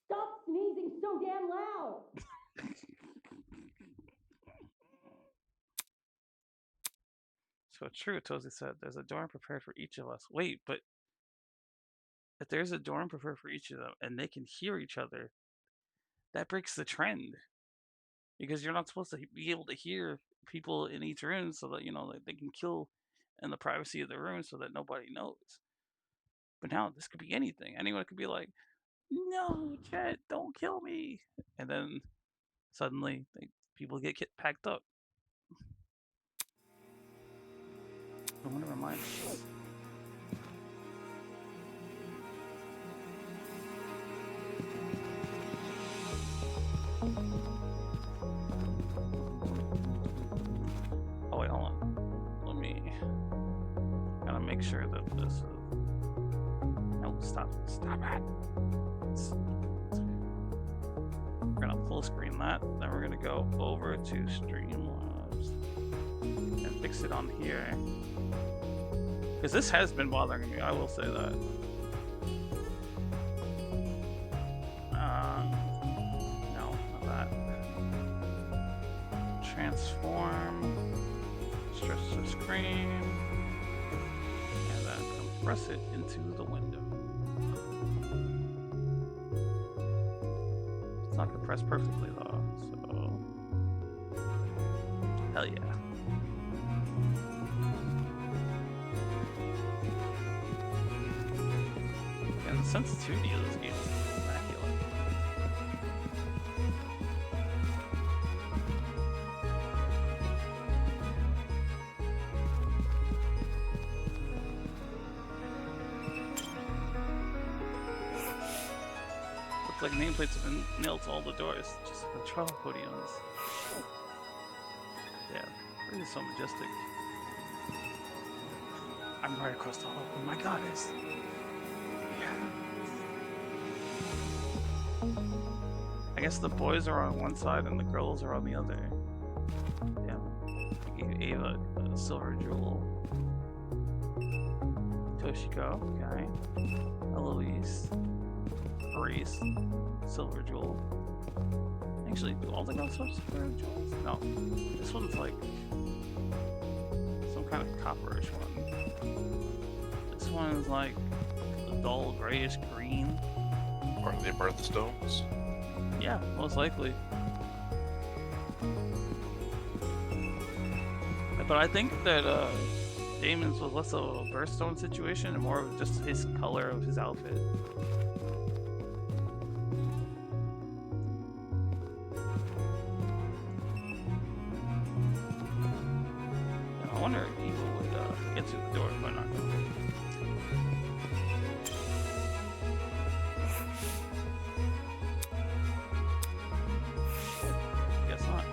Stop sneezing so damn loud! So true, Tozy said. There's a dorm prepared for each of us. Wait, but if there's a dorm prepared for each of them and they can hear each other, that breaks the trend. Because you're not supposed to be able to hear people in each room so that, that they can kill in the privacy of the room so that nobody knows. But now this could be anything. Anyone could be like, no, Chet, don't kill me. And then suddenly people get packed up. I want to remind you. Oh wait, hold on. Let me gotta make sure that this is. No, stop it. We're gonna full screen that. Then we're gonna go over to Streamlabs and fix it on here. Because this has been bothering me, I will say that. No, not that. Transform, stretch the screen, and then compress it into the window. compressed perfectly though, so hell yeah. And the sensitivity of this game is immaculate. Looks like nameplates have been nailed to all the doors, just like control podiums. Yeah, really so majestic. I'm right across the hall. Oh my goddess. I guess the boys are on one side and the girls are on the other. Damn. I gave Ava a silver jewel. Toshiko, okay. Eloise. Grace, silver jewel. Actually, do all the girls have silver jewels? No. This one's like some kind of copperish one. This one is like a dull grayish green. Are they birthstones? Yeah, most likely. But I think that Damon's was less of a birthstone situation and more of just his color of his outfit. And I wonder if Eva would get through the door, but not going to. Guess not.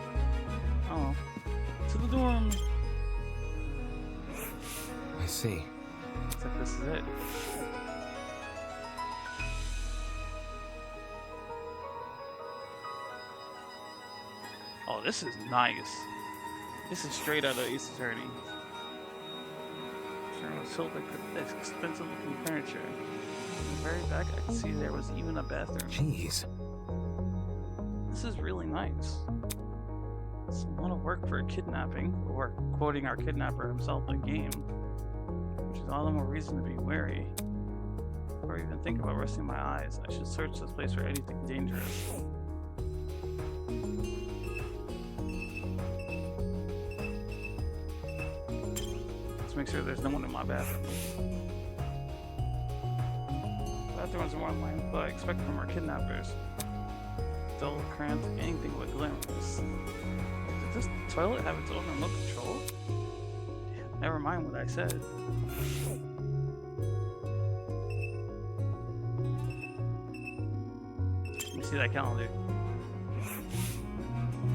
Oh. To the dorm. I see. Looks like this is it. Oh, this is nice. This is straight out of Ace Attorney. Sure was filled with expensive looking furniture. In the very back, I could see there was even a bathroom. Jeez. This is really nice. It's a lot of work for a kidnapping, or quoting our kidnapper himself in game, which is all the more reason to be wary. Or even think about resting my eyes. I should search this place for anything dangerous. Let's make sure there's no one in my bathroom. Bathrooms are more in line with what I expect from our kidnappers. Dull, cramped, anything but glamorous. Did this toilet have its own remote control? Damn, never mind what I said. Let me see that calendar.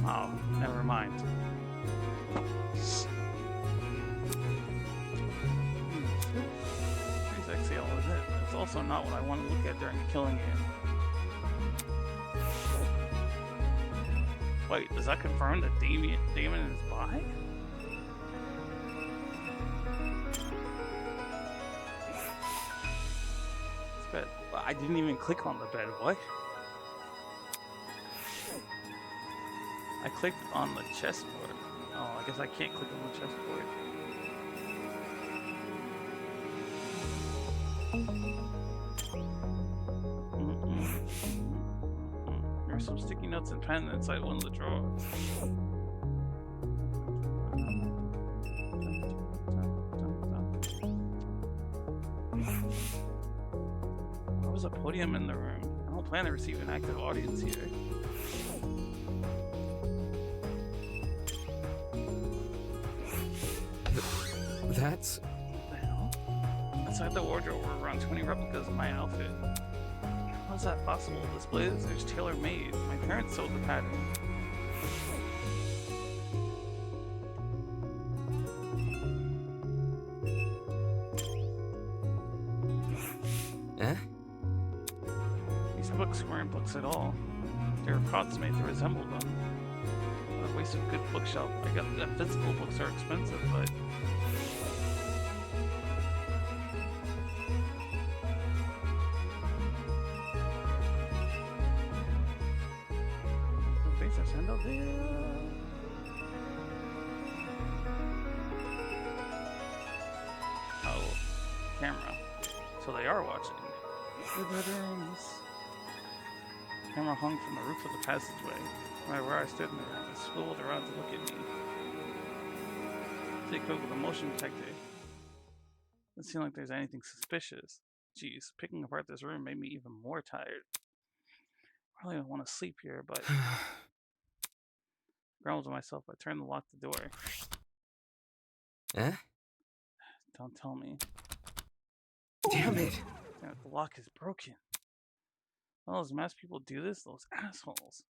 Oh, never mind. Pretty sexy, all of it. It's also not what I want to look at during a killing game. Wait, does that confirm that Damon is bi? This bed. I didn't even click on the bed. What? I clicked on the chessboard. Oh, I guess I can't click on the chessboard. There's some sticky notes and pen inside one of the drawers. There was a podium in the room. I don't plan to receive an active audience here. That's... What the hell? Inside the wardrobe were around 20 replicas of my outfit. How is that possible? This blazer's tailor-made. My parents sewed the pattern. Eh? These books weren't books at all. They were props made to resemble them. What a waste of a good bookshelf. I got that physical books are expensive, but... Oh, camera. So they are watching. The bedrooms. Camera hung from the roof of the passageway. No matter where I stood in the room, it swiveled around to look at me. Take a look at the motion detector. Doesn't seem like there's anything suspicious. Jeez, picking apart this room made me even more tired. I really don't want to sleep here, but I grumbled to myself. I turned to lock the door. Eh? Don't tell me. Damn it! Damn it, the lock is broken. All those masked people do this? Those assholes.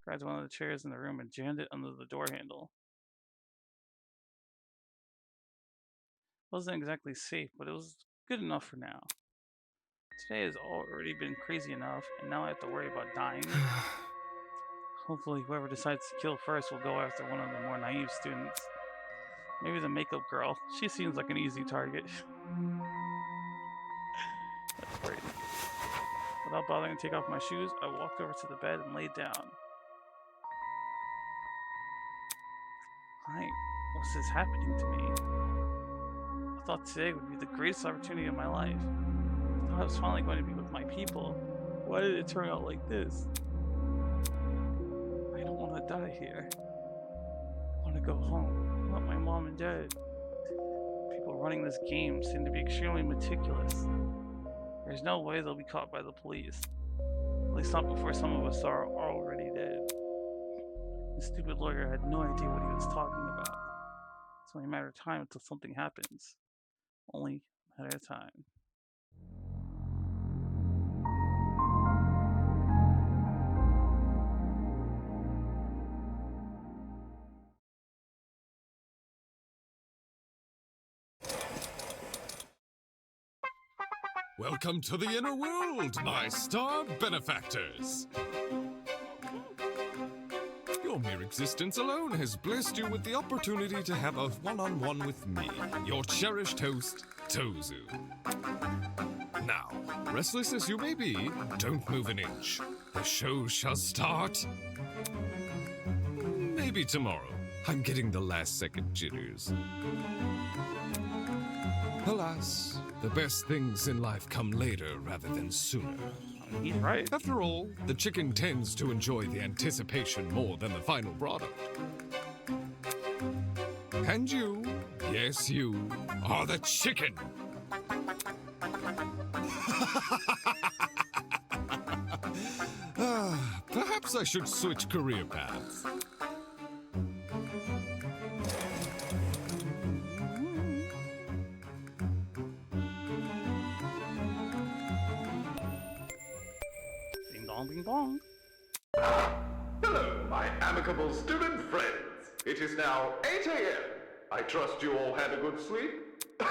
Grabbed one of the chairs in the room and jammed it under the door handle. It wasn't exactly safe, but it was good enough for now. Today has already been crazy enough, and now I have to worry about dying. Hopefully whoever decides to kill first will go after one of the more naive students. Maybe the makeup girl. She seems like an easy target. That's crazy. Without bothering to take off my shoes, I walked over to the bed and laid down. Why was this happening to me? I thought today would be the greatest opportunity of my life. I thought I was finally going to be with my people. Why did it turn out like this? I don't want to die here. I want to go home. I want my mom and dad. People running this game seem to be extremely meticulous. There's no way they'll be caught by the police. At least not before some of us are already dead. The stupid lawyer had no idea what he was talking about. It's only a matter of time until something happens. Only a matter of time. Welcome to the inner world, my star benefactors. Your mere existence alone has blessed you with the opportunity to have a one-on-one with me, your cherished host, Tozu. Now, restless as you may be, don't move an inch. The show shall start. Maybe tomorrow. I'm getting the last-second jitters. Alas, the best things in life come later rather than sooner. He's right. After all, the chicken tends to enjoy the anticipation more than the final product. And you, yes you, are the chicken! Perhaps I should switch career paths. Bing bong. Hello, my amicable student friends. It is now 8 a.m. I trust you all had a good sleep? Of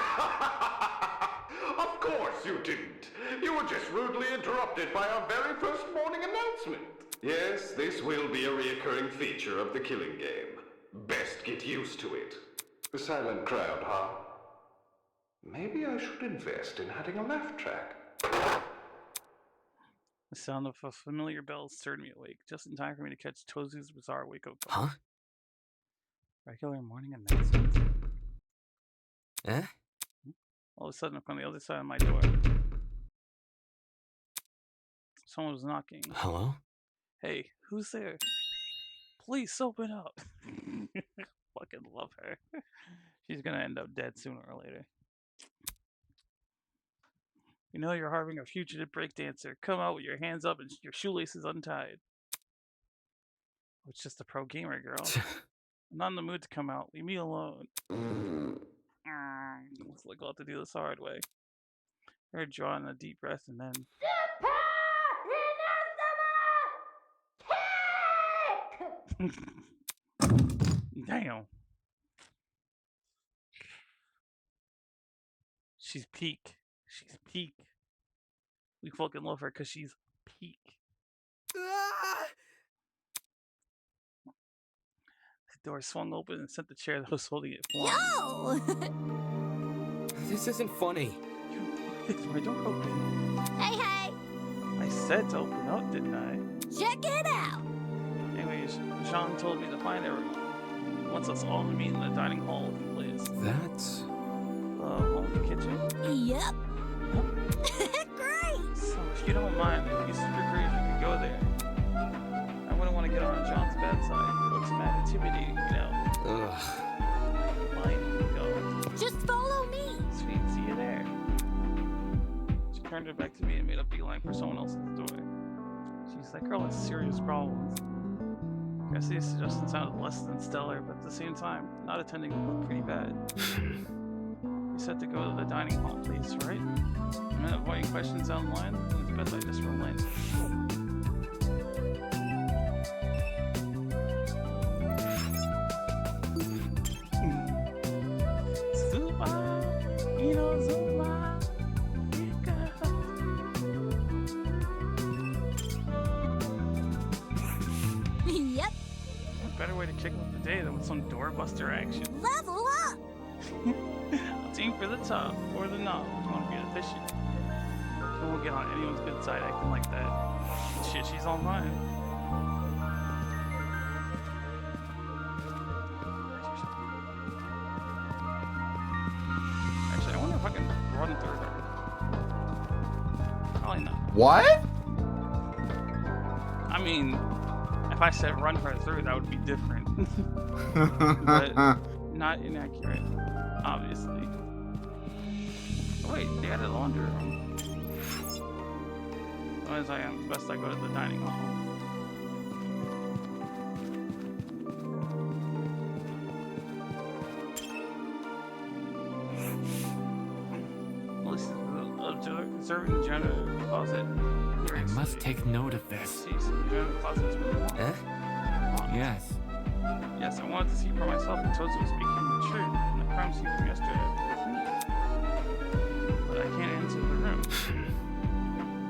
course you didn't. You were just rudely interrupted by our very first morning announcement. Yes, this will be a reoccurring feature of the killing game. Best get used to it. A silent crowd, huh? Maybe I should invest in adding a laugh track. The sound of a familiar bell stirred me awake, just in time for me to catch Tozu's bizarre wake-up call. Huh? Regular morning announcement. Eh? All of a sudden, from the other side of my door, someone was knocking. Hello? Hey, who's there? Please open up. Fucking love her. She's gonna end up dead sooner or later. You know you're harboring a fugitive breakdancer. Come out with your hands up and your shoelaces untied. It's just a pro gamer, girl. I'm not in the mood to come out. Leave me alone. Looks like I'll have to do this the hard way. Her drawing a deep breath and then... Damn. She's peak. She's peak. We fucking love her because she's peak. The door swung open and sent the chair that was holding it flying. Yo! This isn't funny. You kicked my door open. Hey, hey! I said to open up, didn't I? Check it out! Anyways, Jean told me to find everyone. He wants us all to meet in the dining hall if he plays. That's... Home and kitchen? Yep. Great! So if you don't mind, it'd be super great if you could go there. I wouldn't want to get on John's bad side. He looks mad intimidating, you know. Ugh. Fine, go. Just follow me. Sweet, see you there. She turned her back to me and made a beeline for someone else's door. Jeez, that girl has serious problems. Cassie's suggestion sounded less than stellar, but at the same time, not attending would look pretty bad. You said to go to the dining hall, please, right? I'm not avoiding questions online, and it's best I just relent. Zuma, you know Zuma, Yep. What better way to kick off the day than with some doorbuster action? Level up. A team for the top or the knob. You want to be efficient. You won't get on anyone's good side acting like that. Shit, she's on mine. Actually, I wonder if I can run through her. Probably not. What? I mean, if I said run her through, that would be different. But not inaccurate, obviously. Oh, wait, they added a laundry room. As I am, best I go to the dining hall. Observing the janitor closet. I must take note of this. See, so the janitor closet is really locked. Yes. Yes, I wanted to see for myself and Tozu was speaking the truth, and the crime scene from yesterday was me. But I can't enter the room.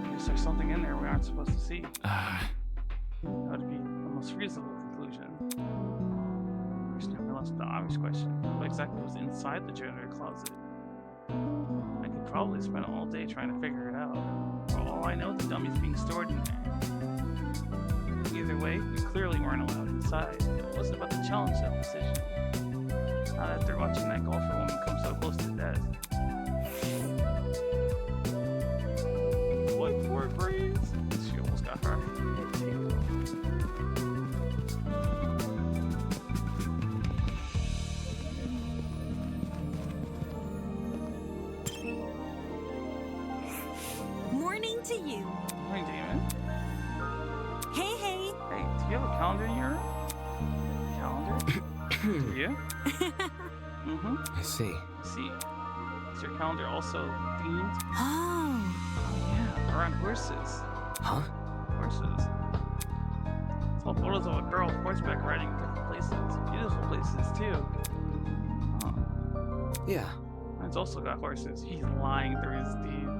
I guess there's something in there we aren't supposed to see. That would be the most reasonable conclusion. First, I realized the obvious question: what exactly was inside the janitor closet? I could probably spend all day trying to figure it out. For all I know, the dummy's being stored in there. Either way, we clearly weren't allowed inside. It wasn't about to challenge that decision. Not after watching that golfer woman come so close to death. What for a breeze? She almost got her. Morning to you. Morning, Damon. Hey, hey. Hey, do you have a calendar in your room? Calendar? Do you? Mm-hmm. I see. See. Is your calendar also themed? Oh. Yeah, around horses. Huh? Horses. It's all photos of a girl horseback riding in different places. Beautiful places, too. Oh. Yeah. Mine's also got horses. He's lying through his teeth.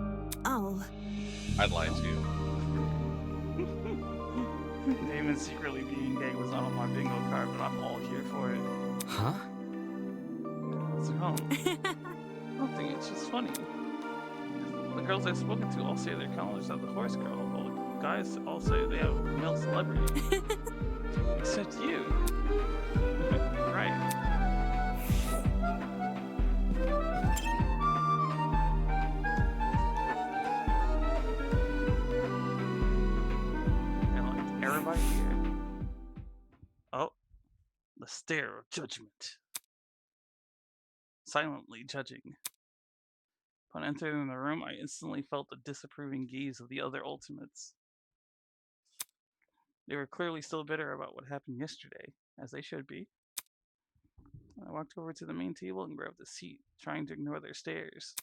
Oh. I'd lie too. Damon secretly being gay was not on my bingo card, but I'm all here for it. Huh? What's wrong? Nothing, it's just funny. The girls I've spoken to all say their calendars have the horse girl, while the guys all say they have male celebrity. Except you. Right. Everybody here. Oh, the stare of judgment. Silently judging. Upon entering the room, I instantly felt the disapproving gaze of the other Ultimates. They were clearly still bitter about what happened yesterday, as they should be. I walked over to the main table and grabbed a seat, trying to ignore their stares.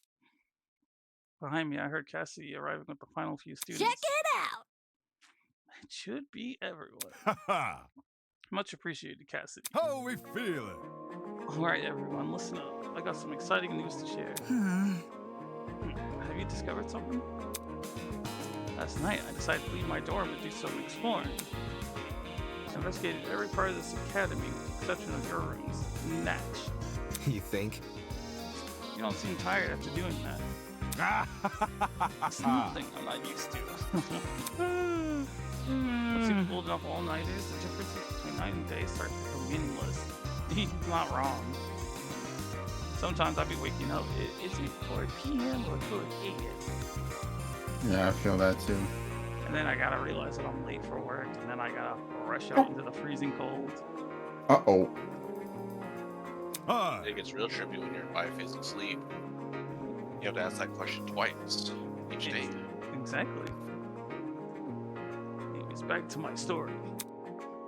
Behind me, I heard Cassidy arriving with the final few students. Check it out. It should be everyone. Ha Much appreciated, Cassidy. How we feeling? Alright, everyone, listen up. I got some exciting news to share. Have you discovered something? Last night, I decided to leave my dorm and do some exploring. I investigated every part of this academy with the exception of your rooms. Natch. You think? You don't seem tired after doing that. It's nothing I'm not used to. I've seen pulled enough all-nighters, the differences between night and day start to become meaningless. He's not wrong. Sometimes I'll be waking up. Is it 4 p.m. or 4 a.m.? Yeah, I feel that too. And then I gotta realize that I'm late for work, and then I gotta rush out into the freezing cold. Uh-oh. It gets real trippy when your wife is asleep. You have to ask that question twice each day. Exactly. Anyways, back to my story.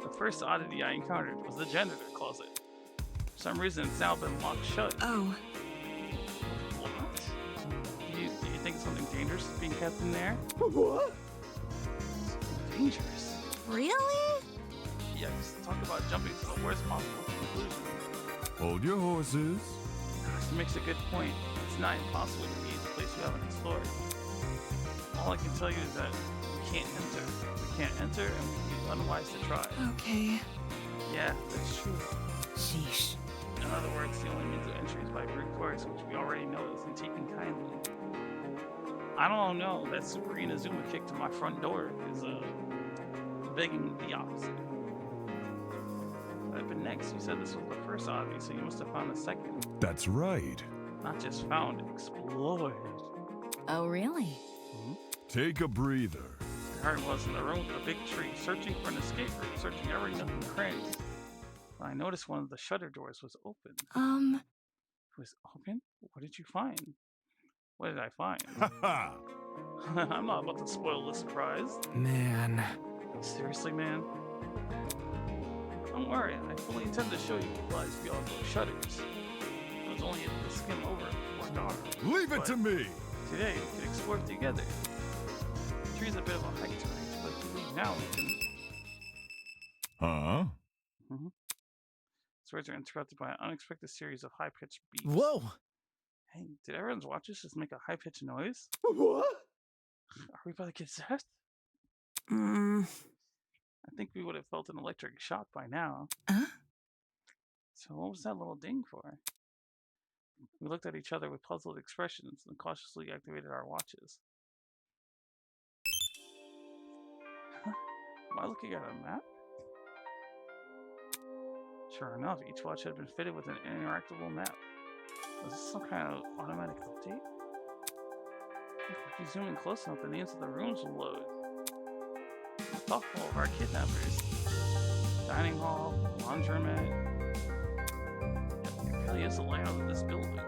The first oddity I encountered was the janitor closet. For some reason, it's now been locked shut. Oh. What? Do you think something dangerous is being kept in there? What? Dangerous? Really? Yes, talk about jumping to the worst possible conclusion. Hold your horses. She makes a good point. It's not impossible to be in a place you haven't explored. All I can tell you is that we can't enter. We can't enter, and we'd be unwise to try. Okay. Yeah, that's true. Sheesh. In other words, the only means of entry is by brute force, which we already know isn't taken kindly. I don't know. That Super Inazuma kick to my front door is begging the opposite. But next, you said this was the first oddity, so you must have found a second. That's right. Not just found, explored. Oh, really? Take a breather. There I was in the room with a big tree, searching for an escape route, searching every nook and cranny. When I noticed one of the shutter doors was open. It was open? What did you find? What did I find? I'm not about to spoil the surprise. Man. Seriously, man? Don't worry, I fully intend to show you what lies beyond those shutters. I was only able to skim over it before dawn. Leave it to me! Today, we can explore together. The tree's a bit of a hike to reach, but if we leave now, we can... Huh? His words are interrupted by an unexpected series of high-pitched beeps. Whoa! Hey, did everyone's watches just make a high-pitched noise? What? Are we about to get zapped? I think we would have felt an electric shock by now. So what was that little ding for? We looked at each other with puzzled expressions and cautiously activated our watches. Am I looking at a map? Sure enough, each watch had been fitted with an interactable map. Was this some kind of automatic update? If you zoom in close enough, the names of the rooms will load. Thoughtful of our kidnappers. Dining hall, laundromat. It really is the layout of this building.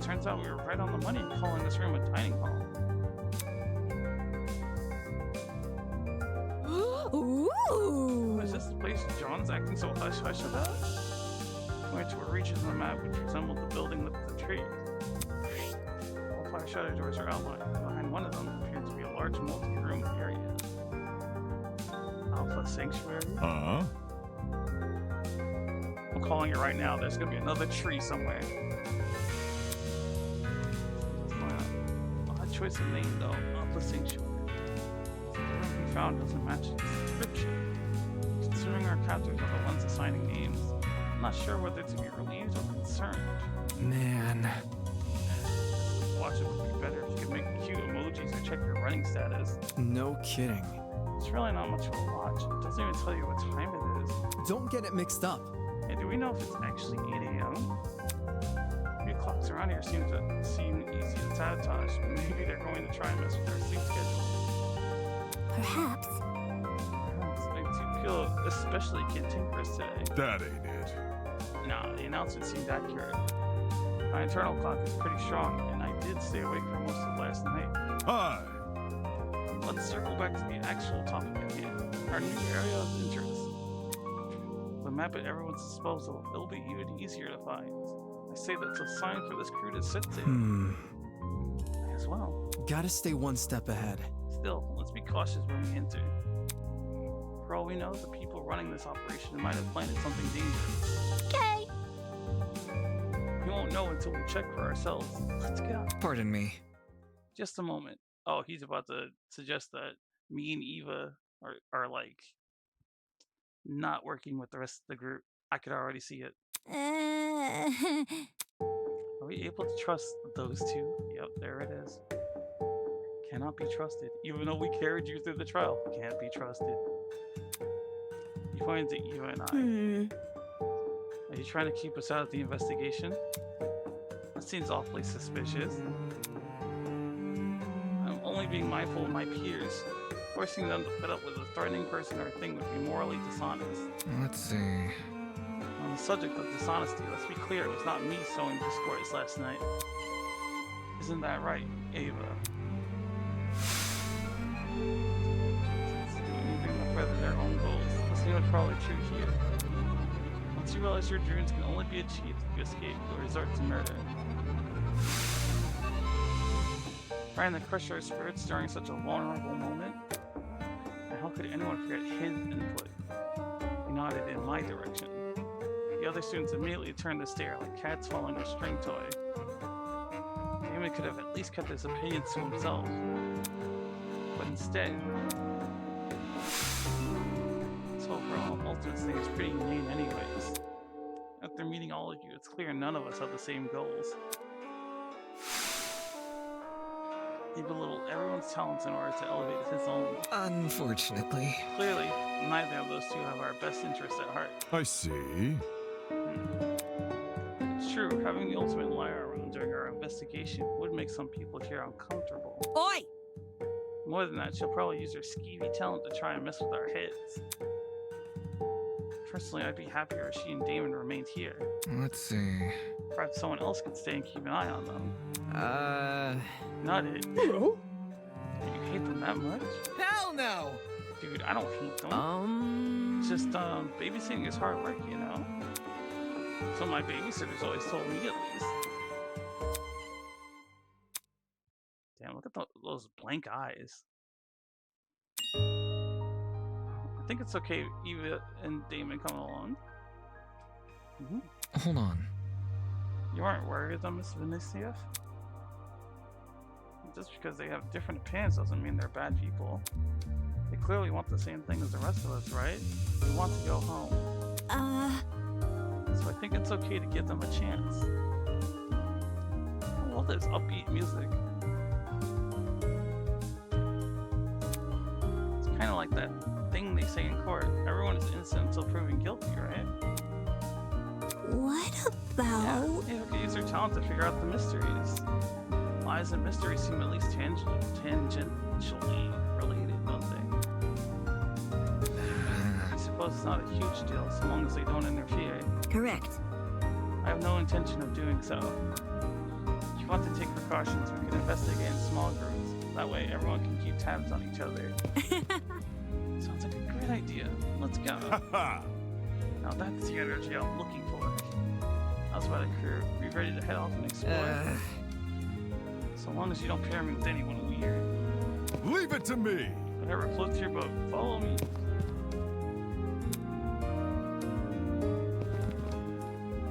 Turns out we were right on the money calling this room a dining hall. Ooh! Is this the place John's acting so hush-hush about? Point to where reaches on the map which resembled the building with the tree. All 5 shutter doors are outlined. Behind one of them appears to be a large multi-room area. Alpha Sanctuary? Huh? I'm calling it right now. There's gonna be another tree somewhere. Odd choice of name though. Alpha Sanctuary. The room we found doesn't match the description. Considering our captors are the ones assigning names, I'm not sure whether to be relieved or concerned. Man. Watch it would be better if you could make cute emojis or check your running status. No kidding. It's really not much of a watch. It doesn't even tell you what time it is. Don't get it mixed up. Hey, do we know if it's actually 8 a.m.? Few clocks around here seem easy to sabotage. Maybe they're going to try and mess with our sleep schedule. Perhaps. Something to feel especially cantankerous today. That ain't it. No, the announcement seemed accurate. My internal clock is pretty strong, and I did stay awake for most of last night. Hi! Let's circle back to the actual topic at hand. Our new area of interest. The map at everyone's disposal, it'll be even easier to find. I say that's a sign for this crew to sit in. As well. Gotta stay one step ahead. Still, let's be cautious when we enter. For all we know, the people running this operation might have planted something dangerous. Okay. We won't know until we check for ourselves. Let's get out. Pardon me. Just a moment. Oh, he's about to suggest that me and Eva are like not working with the rest of the group. I could already see it. Are we able to trust those two? Yep, there it is. Cannot be trusted. Even though we carried you through the trial, can't be trusted. You pointed to Eva and I. Are you trying to keep us out of the investigation? That seems awfully suspicious. being mindful of my peers. Forcing them to put up with a threatening person or thing would be morally dishonest. Let's see. On the subject of dishonesty, let's be clear, it was not me sowing discourse last night. Isn't that right, Ava? Since to do anything to further their own goals, the same is probably true here. Once you realize your dreams can only be achieved if you escape, you'll resort to murder. Trying to crush our spirits during such a vulnerable moment? And how could anyone forget his input? He nodded in my direction. The other students immediately turned to stare like cats following a string toy. Damon could have at least kept his opinions to himself. But instead... This overall Ultimate thing is pretty inane anyways. After meeting all of you, it's clear none of us have the same goals. He belittled everyone's talents in order to elevate his own. Unfortunately. Clearly, neither of those two have our best interests at heart. I see. It's true, having the ultimate liar around during our investigation would make some people here uncomfortable. Oi! More than that, she'll probably use her skeevy talent to try and mess with our heads. Personally, I'd be happier if she and Damon remained here. Let's see. Perhaps someone else could stay and keep an eye on them. Not it. Bro? You hate them that much? Hell no! Dude, I don't hate them. It's just, babysitting is hard work, you know? So my babysitters always told me, at least. Damn, look at those blank eyes. I think it's okay Eva and Damon come along. Hold on. You aren't worried of them, Miss Vinicius? Just because they have different opinions doesn't mean they're bad people. They clearly want the same thing as the rest of us, right? They want to go home. So I think it's okay to give them a chance. I love this upbeat music. It's kind of like that thing they say in court. Everyone is innocent until proven guilty, right? What about... Yeah, Ava could use her talent to figure out the mysteries. Lies and mysteries seem at least tangentially related, don't they? I suppose it's not a huge deal, so long as they don't interfere. Correct. I have no intention of doing so. If you want to take precautions, we can investigate in small groups. That way, everyone can keep tabs on each other. Sounds like a great idea. Let's go. Now that's the energy I'm looking for. How's about the crew? Be ready to head off and explore? So long as you don't pair me with anyone weird. Leave it to me! Whatever floats your boat, follow me.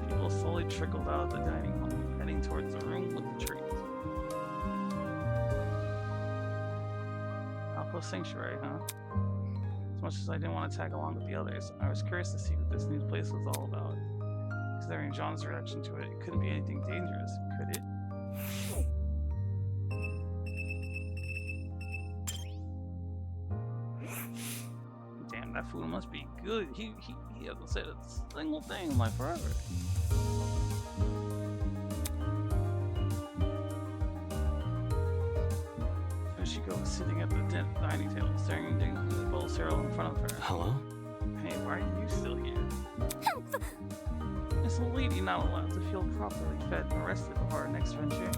People slowly trickled out of the dining hall, heading towards the room with the trees. Outpost Sanctuary, huh? As much as I didn't want to tag along with the others, I was curious to see what this new place was all about. Considering John's reaction to it, it couldn't be anything dangerous, could it? Damn, that food must be good. He hasn't said a single thing in like forever. There she goes, sitting at the dining table, staring indignantly at the bowl of cereal in front of her. Hello? Hey, why are you still here? Is a lady not allowed to feel properly fed and rested before our next venture?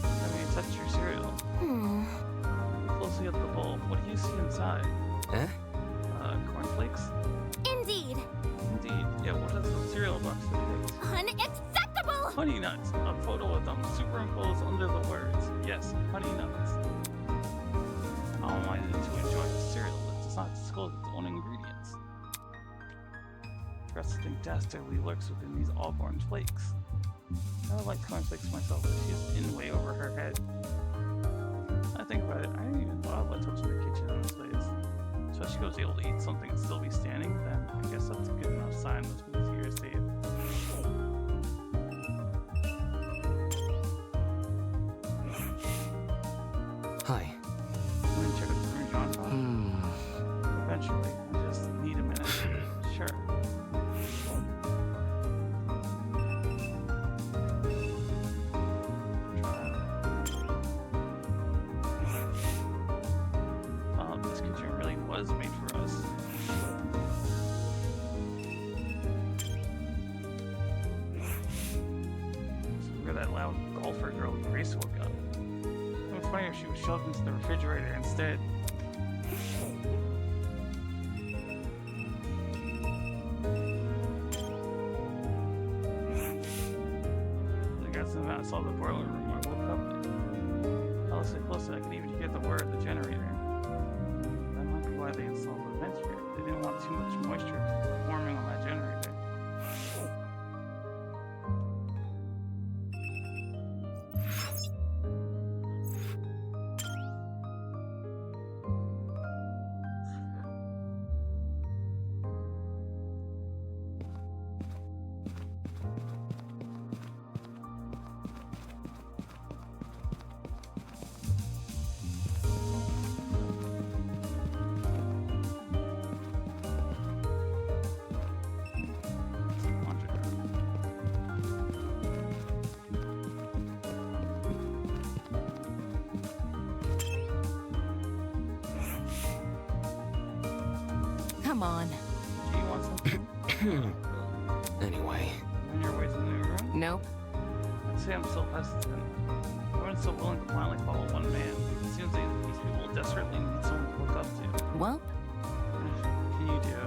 Have you touched your cereal? Look closely at the bowl. What do you see inside? Cornflakes? Indeed. Indeed. Yeah, what does the cereal box depict? Unacceptable! Honey nuts. A photo of them superimposed under the words. Yes, honey nuts. How am I to enjoy the cereal that does not disclose its own ingredients? Resting dastardly lurks within these all-born flakes. I would like cornflakes myself, but she's in way over her head. I think about it, I didn't even thought about touching the kitchen in this place. So she was able to eat something and still be standing, then I guess that's a good enough sign this food's here to save. Hi. I'm gonna check out the room, John. Eventually, I just need a minute. Sure. was made for us. Where that loud golfer girl Grace woke up. It would be funny if she was shoved into the refrigerator instead. I got some I saw the boiler room. I woke up. I was so close that I could even hear the whir of the generator. That might be why they installed the vent here. They didn't want too much moisture forming on that generator. Come on. Do you want something? Anyway. On your way to the new room? Nope. I'd say I'm still hesitant. I wasn't so willing to blindly follow one man. It seems like these people desperately need someone to look up to. Well? What can you do?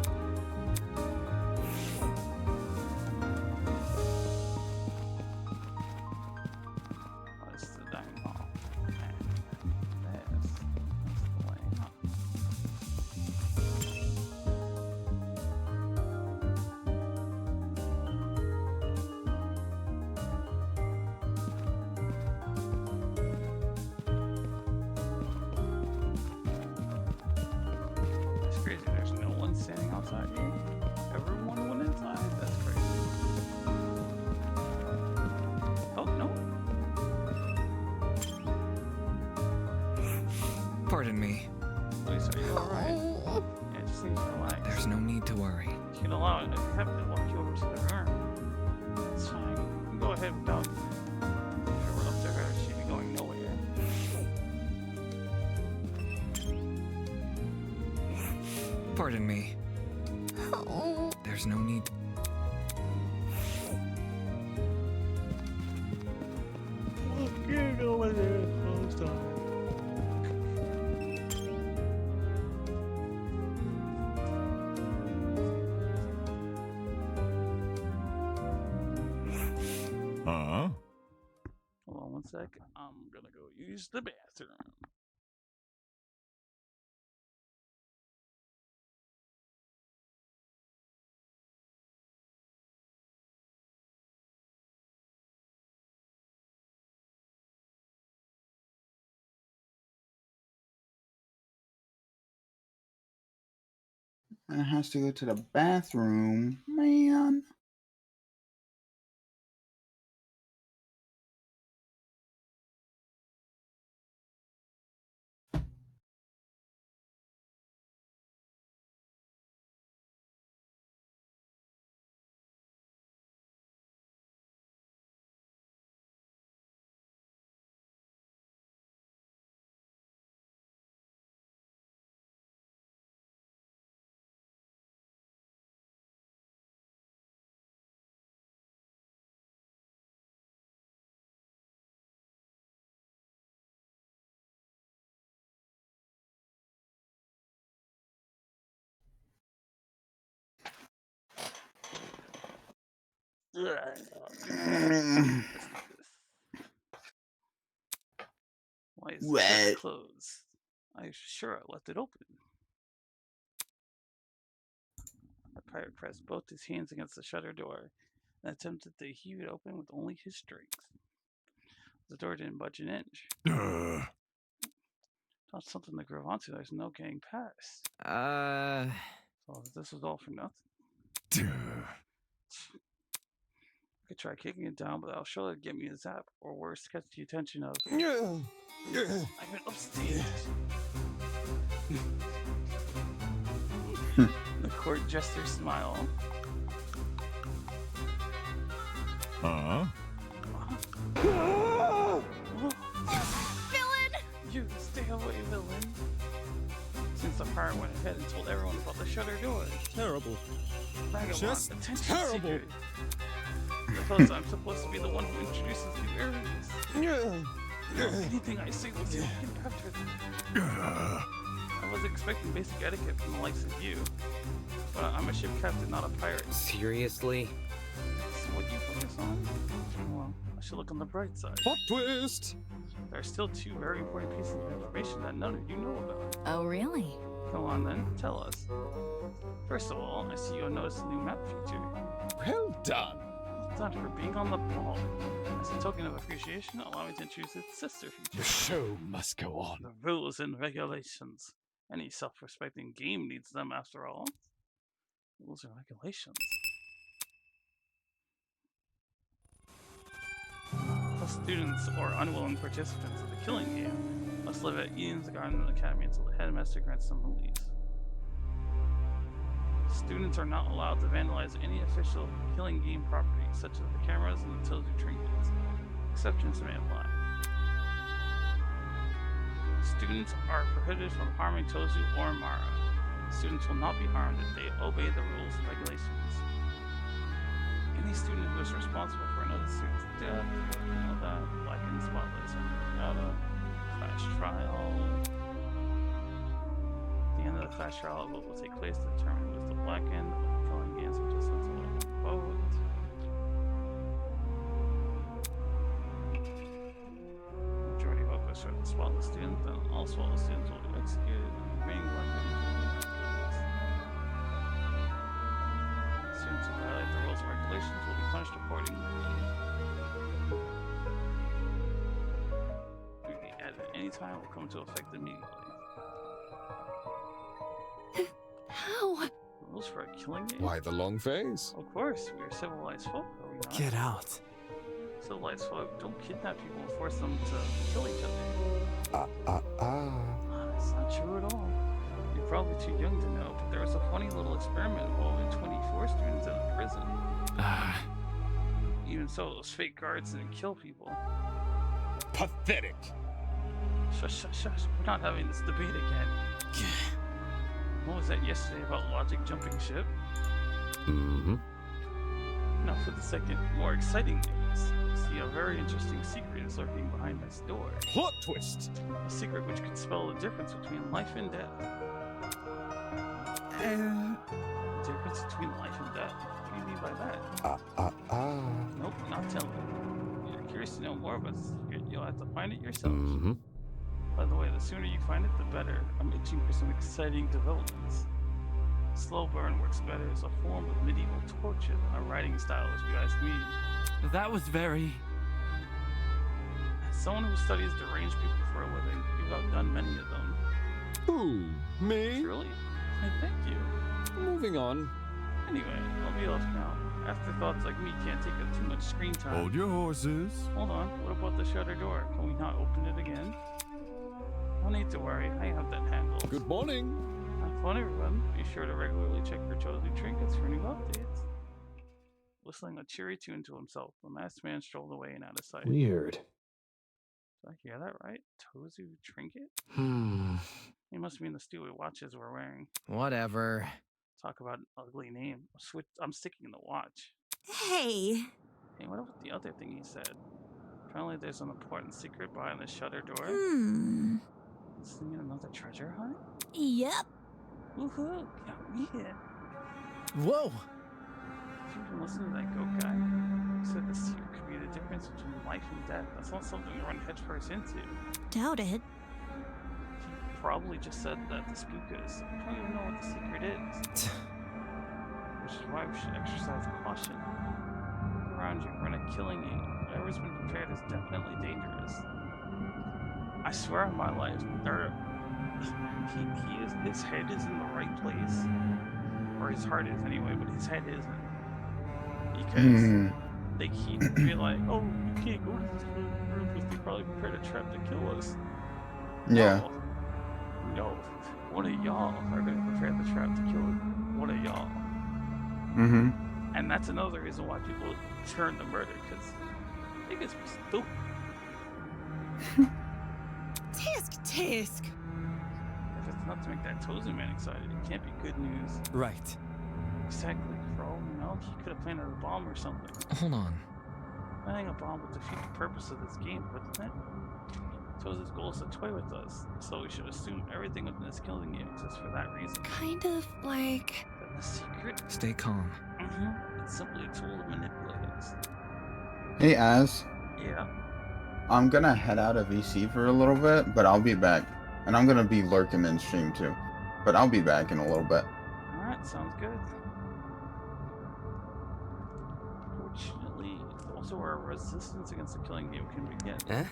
Oh, this is the dining hall. Okay. This is the way up. That's crazy. There's no one standing outside here. Everyone went inside. That's crazy. Oh no. Pardon me. Luis, are you alright? Yeah, it just needs to relax. There's no need to worry. You can allow it. I have to walk you over to the room. It's fine. You can go ahead without. If it were up to her, she'd be going nowhere. Pardon me. There's no need. Okay, go in there. Close time. Huh? Hold on one sec. I'm gonna go use the bathroom. And it has to go to the bathroom. Man. Why is the Wet. door closed? I'm sure I left it open. The pirate pressed both his hands against the shutter door and attempted to heave it open with only his strength. The door didn't budge an inch. Not something to grab onto. There's no getting past. So this was all for nothing. I could try kicking it down, but that'll surely get me a zap, or worse, catch the attention of. I've been upstairs. The court jester smiled. Huh? Villain! You stay away, villain. Since students of Fire went ahead and told everyone about the shutter door. Terrible. Vagabond, Just attention terrible. seeker. Suppose I'm supposed to be the one who introduces new areas. Anything I say will get after them. I wasn't expecting basic etiquette from the likes of you. But I'm a ship captain, not a pirate. Seriously? So what you focus on? Well, I should look on the bright side. Plot twist! There are still two very important pieces of information that none of you know about. Oh, really? Go on then, tell us. First of all, I see you noticed a new map feature. Well done! Well done for being on the ball. As a token of appreciation, allow me to introduce its sister feature. The show must go on. The rules and regulations. Any self-respecting game needs them after all. Rules and regulations. The students or unwilling participants of the killing game must live at Eden's Garden Academy until the headmaster grants them release. Students are not allowed to vandalize any official killing game property, such as the cameras and utility trinkets. Exceptions may apply. Students are prohibited from harming Tozu or Mara. Students will not be harmed if they obey the rules and regulations. Any student who is responsible for another student's death, you know that, blackened spotlights on yada, clash trial. At the end of the clash trial, a vote will take place to determine who is the blackened, killing games participants will vote. Majority vote goes for the spotless student, then all spotless students will be executed, and the remaining blackened will be executed. Students who violate the rules and regulations will be punished accordingly. If they add at any time, will come into effect immediately. How? Rules for a killing game? Why the long face? Of course, we are civilized folk, are we not? Get out. Civilized folk don't kidnap people and force them to kill each other. That's not true at all. You're probably too young to know, but there was a funny little experiment involving 24 students in a prison. Even so, those fake guards didn't kill people. Pathetic. Shush, shush, shush. We're not having this debate again. What was that yesterday about logic jumping ship? Mm-hmm. Now for the second, more exciting news. See, a very interesting secret is lurking behind this door. Plot twist! A secret which could spell the difference between life and death. The difference between life and death. What do you mean by that? Nope, not telling. If you're curious to know more about the secret, you'll have to find it yourself. Mm-hmm. By the way, the sooner you find it, the better. I'm itching for some exciting developments. Slow burn works better as a form of medieval torture than a writing style, if you ask me. That was very... As someone who studies deranged people for a living, you've outdone many of them. Who? Me? Truly? I thank you. Moving on. Anyway, I'll be off now. Afterthoughts like me can't take up too much screen time. Hold your horses. Hold on, what about the shutter door? Can we not open it again? No need to worry, I have that handled. Good morning. Have fun, everyone. Be sure to regularly check your chosen trinkets for new updates. Whistling a cheery tune to himself, the masked man strolled away and out of sight. Weird. Did I hear that right? Tozu trinket? Hmm. He must mean the stupid watches we're wearing. Whatever. Talk about an ugly name. I'm sticking the watch. Hey. Hey, what about the other thing he said? Apparently there's an important secret behind the shutter door. Is it another treasure hunt? Yep. Woohoo! Got me here. Whoa! If you've been listening to that goat guy, he said the secret could be the difference between life and death. That's not something to run headfirst into. Doubt it. He probably just said that the spook is. I don't even know what the secret is. Which is why we should exercise caution. Look around you, we're in a killing game. Whatever's been prepared is definitely dangerous. I swear on my life, his head is in the right place. Or his heart is anyway, but his head isn't. Because they keep being like, oh, you can't go to this room because they probably prepared a trap to kill us. Yeah. No, one of y'all are going to prepare the trap to kill one of y'all. Mm-hmm. And that's another reason why people turn to murder, because niggas be stupid. Tisk. If it's It's not to make that Tozen man excited. It can't be good news. Right. Exactly. For all we know, he could have planted a bomb or something. Hold on. Planting a bomb would defeat the purpose of this game, wouldn't it? Tozen's goal is to toy with us, so we should assume everything within this killing game exists for that reason. Kind of like... Then the secret? Stay calm. It's simply a tool to manipulate us. Hey, Az. Yeah? I'm gonna head out of VC for a little bit, but I'll be back. And I'm gonna be lurking in stream too. But I'll be back in a little bit. Alright, sounds good. Fortunately, it's also where resistance against the killing game can begin. Eh?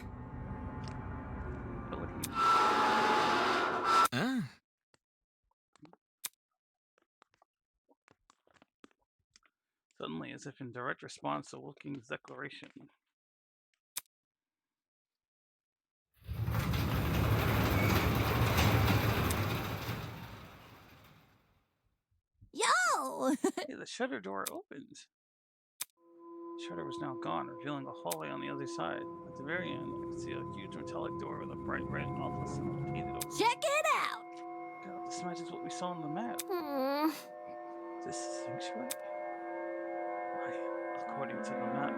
Suddenly, as if in direct response to Wilking's declaration. Yo! Hey, the shutter door opened. The shutter was now gone, revealing a hallway on the other side. At the very end, I could see a huge metallic door with a bright red obelisk symbol painted over it. Check it out! God, this matches what we saw on the map. Is this a sanctuary? Why, according to the map.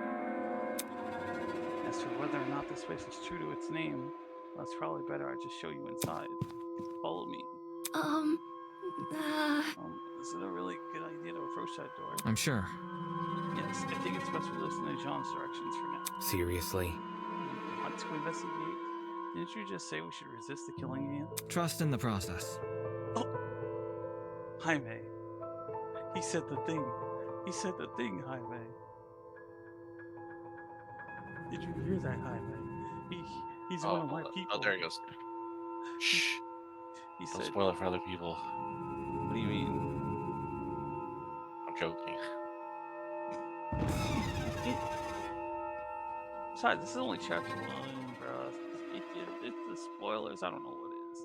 As for whether or not this place is true to its name, well, it's probably better I just show you inside. Follow me. Is it a really good idea to approach that door? I'm sure. Yes, I think it's best we listen to Jean's directions for now. Seriously? Want to investigate? Didn't you just say we should resist the killing game? Trust in the process. Oh! Jaime. He said the thing. He said the thing, Jaime. Did you hear that, Jaime? He's one of my people. Oh, there he goes. Shh. He Don't said, spoil it for other people. What do you mean? I'm joking. Besides, this is only chapter 1, bro. It's the spoilers. I don't know what it is.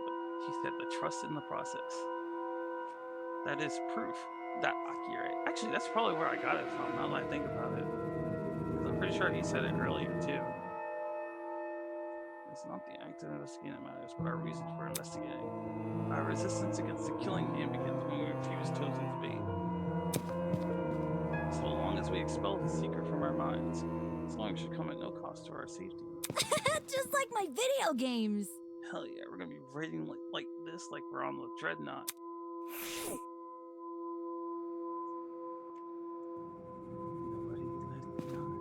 But he said the trust in the process. That is proof that Akira. Actually, that's probably where I got it from. Now that I think about it, 'cause I'm pretty sure he said it earlier too. It's not the act of investigating that matters, but our reasons for investigating. Our resistance against the killing game begins when we refuse Tozen's bait. So long as we expel the secret from our minds, as long as it should come at no cost to our safety. Just like my video games. Hell yeah, we're gonna be raiding like this, like we're on the Dreadnought. Nobody left behind.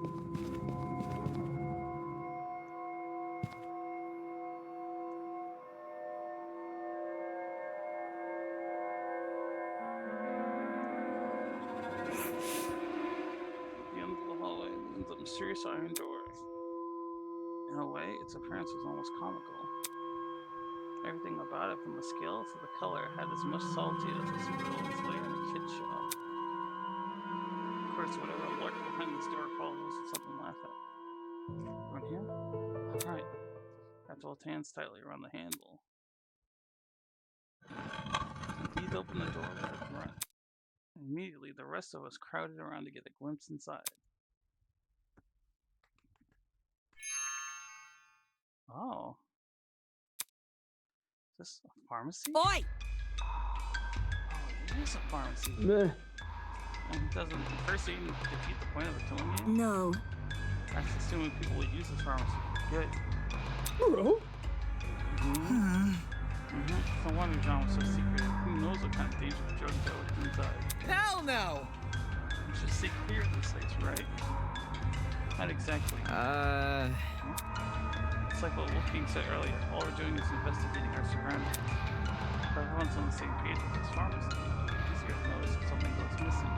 The end of the hallway leads a mysterious iron door. In a way, its appearance was almost comical. Everything about it, from the scale to the color, had as much subtlety as a supervillain's lair in a kid's show. Of course, whatever lurked behind this door probably wasn't something to laugh at. Going here? Alright. Have to hold hands tightly around the handle. He'd opened the door with a grunt. Immediately, the rest of us crowded around to get a glimpse inside. Oh. Is this a pharmacy? Oi! Oh, it is a pharmacy. Meh. And doesn't first aid defeat the point of the killing game? No. I'm assuming people would use this pharmacy. Good. Bro? No wonder John was so secretive. Who knows what kind of dangerous drugs are lurking inside? Hell no! You should stay clear of this place, right? Not exactly. It's like what Wolfgang said earlier. All we're doing is investigating our surroundings. If everyone's on the same page with this pharmacy, it's easier to notice if something goes missing.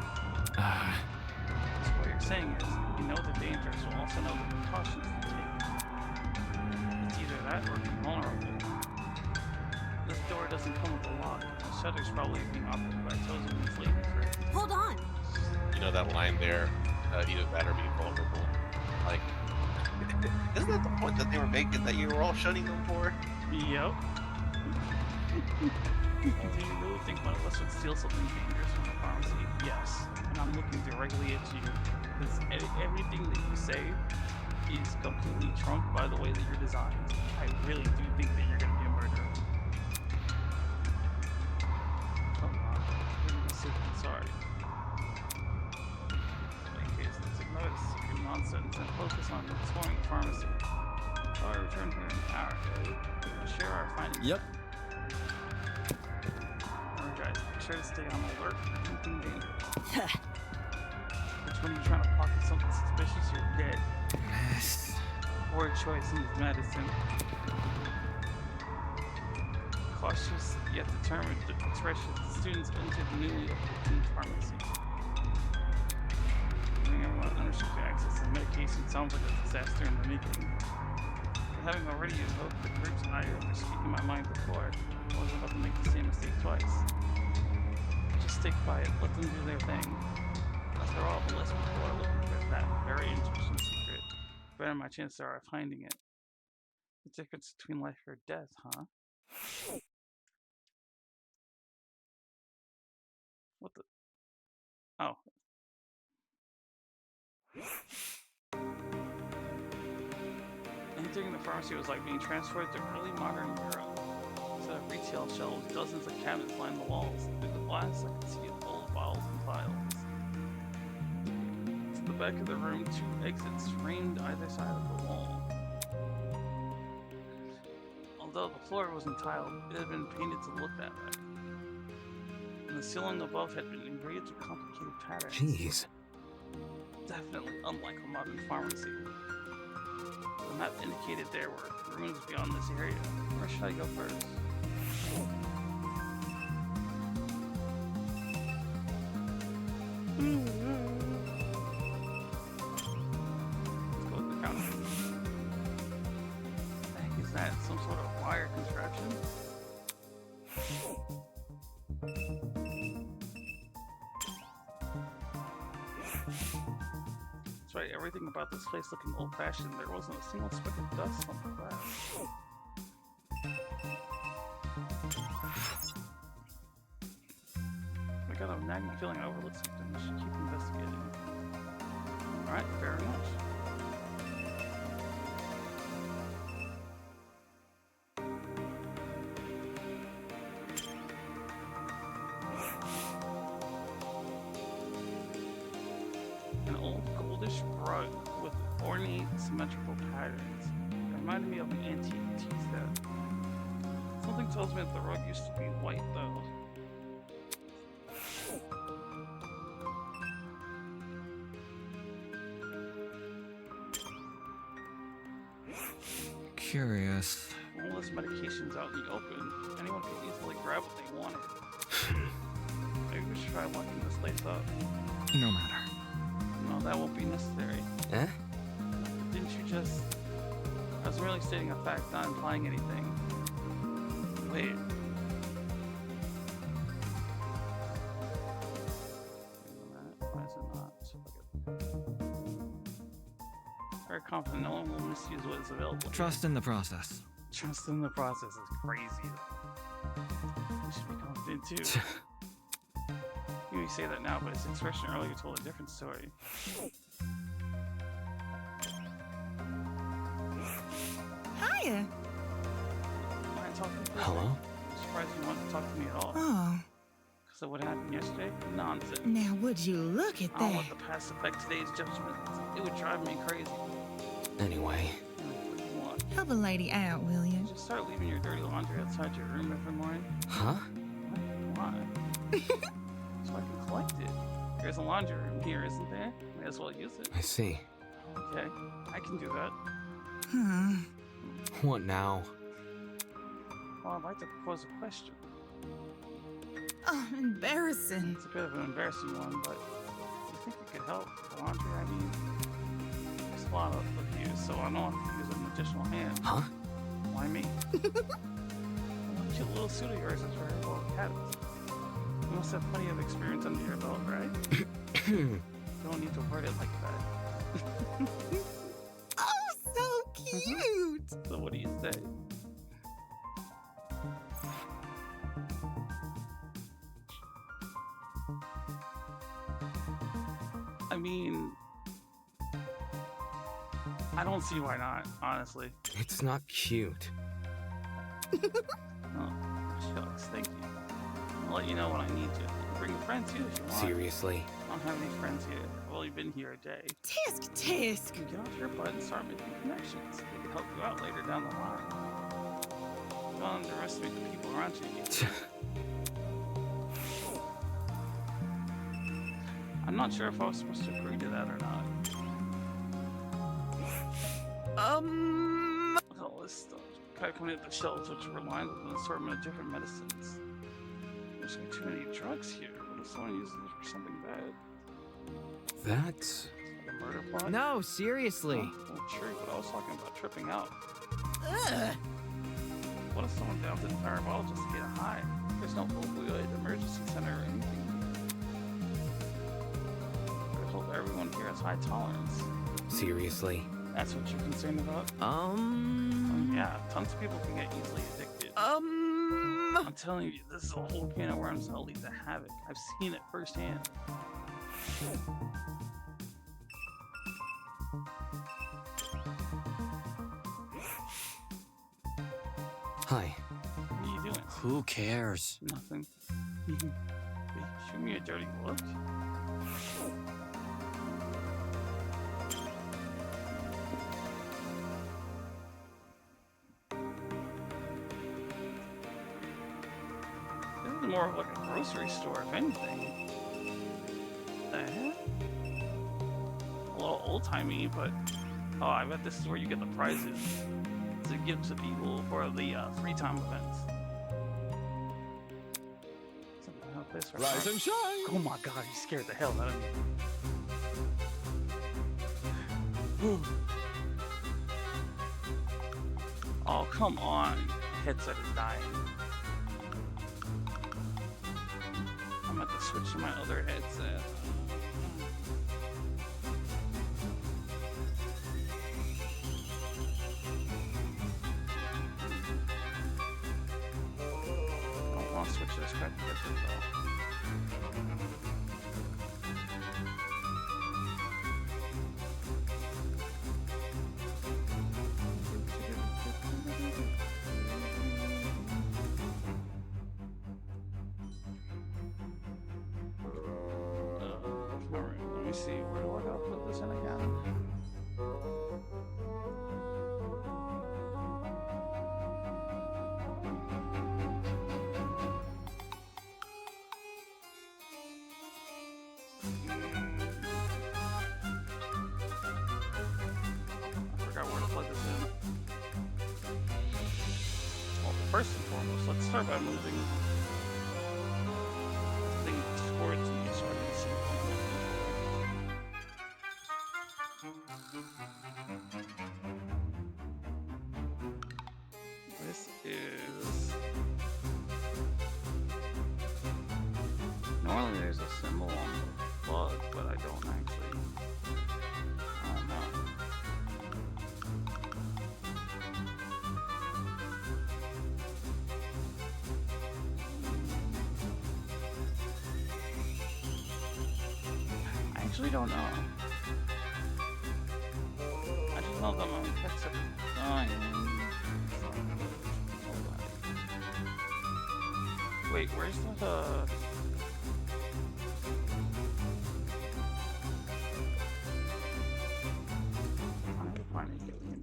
So what you're saying is, you know the dangers, will also know the precautions to take. It's either that or be vulnerable. This door doesn't come with a lock. The shutter's probably being operated by Tozen and his lady friend. Hold on. You know that line there, either that or be vulnerable. Like, isn't that the point that they were making, that you were all shutting them for? Yep. Do you really think one of us would steal something dangerous from the pharmacy? Yes. And I'm looking directly at you. Because everything that you say is completely trumped by the way that you're designed. I really do think that you're going to be a murderer. return here in an hour. Share our findings. Yep. Alright guys, be sure to stay on alert for anything dangerous. Which when you're trying to pocket something suspicious, you're dead. Mess. Poor choice in his medicine. Cautious yet determined, the students entered the newly opened pharmacy. Giving everyone unrestricted access to medication sounds like a disaster in the making. But having already invoked the group's eye of escaping my mind before, I wasn't about to make the same mistake twice. Just stay quiet, let them do their thing. After all, the less people are looking for that very interesting secret, the better my chances are of finding it. The difference between life or death, huh? What the? Oh. Entering the pharmacy was like being transported to early modern Europe. Instead of retail shelves, dozens of cabinets lined the walls. Through the glass, I could see old bottles and vials. To the back of the room, 2 exits framed either side of the wall. Although the floor wasn't tiled, it had been painted to look that way. And the ceiling above had been engraved with complicated patterns. Jeez. Definitely unlike a modern pharmacy. The map indicated there were rooms beyond this area. Where should I go first? Let's go with the counter. What the heck is that? Some sort of wire contraption? That's right, everything about this place looking old-fashioned. There wasn't a single speck of dust on the glass. I got a nagging feeling I overlooked something. We should keep investigating. Alright, fair enough. An old goldish rug with ornate symmetrical patterns. It reminded me of an antique tea set. Something tells me that the rug used to be white though. Curious. All this medication's out in the open. Anyone could easily grab what they wanted. Maybe we should try locking this place up. No matter. No, that won't be necessary. Eh? Didn't you just... I was merely stating a fact, not implying anything. Wait. Why is it not? Very confident no one will misuse what is available. Trust in the process. Trust in the process is crazy. You should be confident too. You may say that now, but his expression earlier told a different story. Hiya. Mind talking to me? Hello? I'm surprised you wanted to talk to me at all. Oh. Because of what happened yesterday? Nonsense. Now would you look at I don't that? want the past to affect today's judgment. It would drive me crazy. Anyway. What do you want? Help a lady out, will you? Just start leaving your dirty laundry outside your room every morning. Huh? Why? So I can collect it. There's a laundry room here, isn't there? May as well use it. I see. Okay, I can do that. What now? Well, I'd like to propose a question. Oh, embarrassing. It's a bit of an embarrassing one, but you think it could help with the laundry? I mean, there's a lot of you, so I don't have to use an additional hand. Huh? Why me? What cute little suit of yours is very well kept. You must have plenty of experience under your belt, right? You don't need to word it like that. Oh, so cute! So what do you say? I mean, I don't see why not, honestly. It's not cute. Oh, shucks, thank you. I'll let you know when I need you. Bring a friend too if you want. Seriously? don't have any friends here. I've only been here a day. Tisk! Get off your butt and start making connections. They can help you out later down the line. Don't underestimate the people around you. I'm not sure if I was supposed to agree to that or not. Look at all this stuff. Kind of coming at the shelves, which were lined with an assortment of different medicines. There's like too many drugs here. What if someone uses it for something bad? That's... A murder plot? No, seriously. Well, true, but I was talking about tripping out. Ugh. What if someone downs an entire bottle just to get a high? There's no opioid emergency center or anything. I hope everyone here has high tolerance. Seriously? That's what you're concerned about? Yeah, tons of people can get easily addicted. I'm telling you, this is a whole can of worms that'll lead to havoc. I've seen it firsthand. Hi. What are you doing? Who cares? Nothing. Wait, shoot me a dirty look? This is more of like a grocery store, if anything. The heck? A little old-timey, but... Oh, I bet this is where you get the prizes to give to people for the free time events. Rise and shine! Oh my god, he scared the hell out of me. Oh, come on. Headset is dying. I'm about to switch to my other headset. I want to switch to this crap headset though. Alright, let me see. Where do I gotta put this in again? I forgot where to plug this in. Well, first and foremost, let's start by moving the thing towards me so I can see. This is... Normally there's a symbol on the plug, but I don't actually... I don't know. I actually don't know. I just know that my headset is dying. Wait, where's the I'm gonna find it again.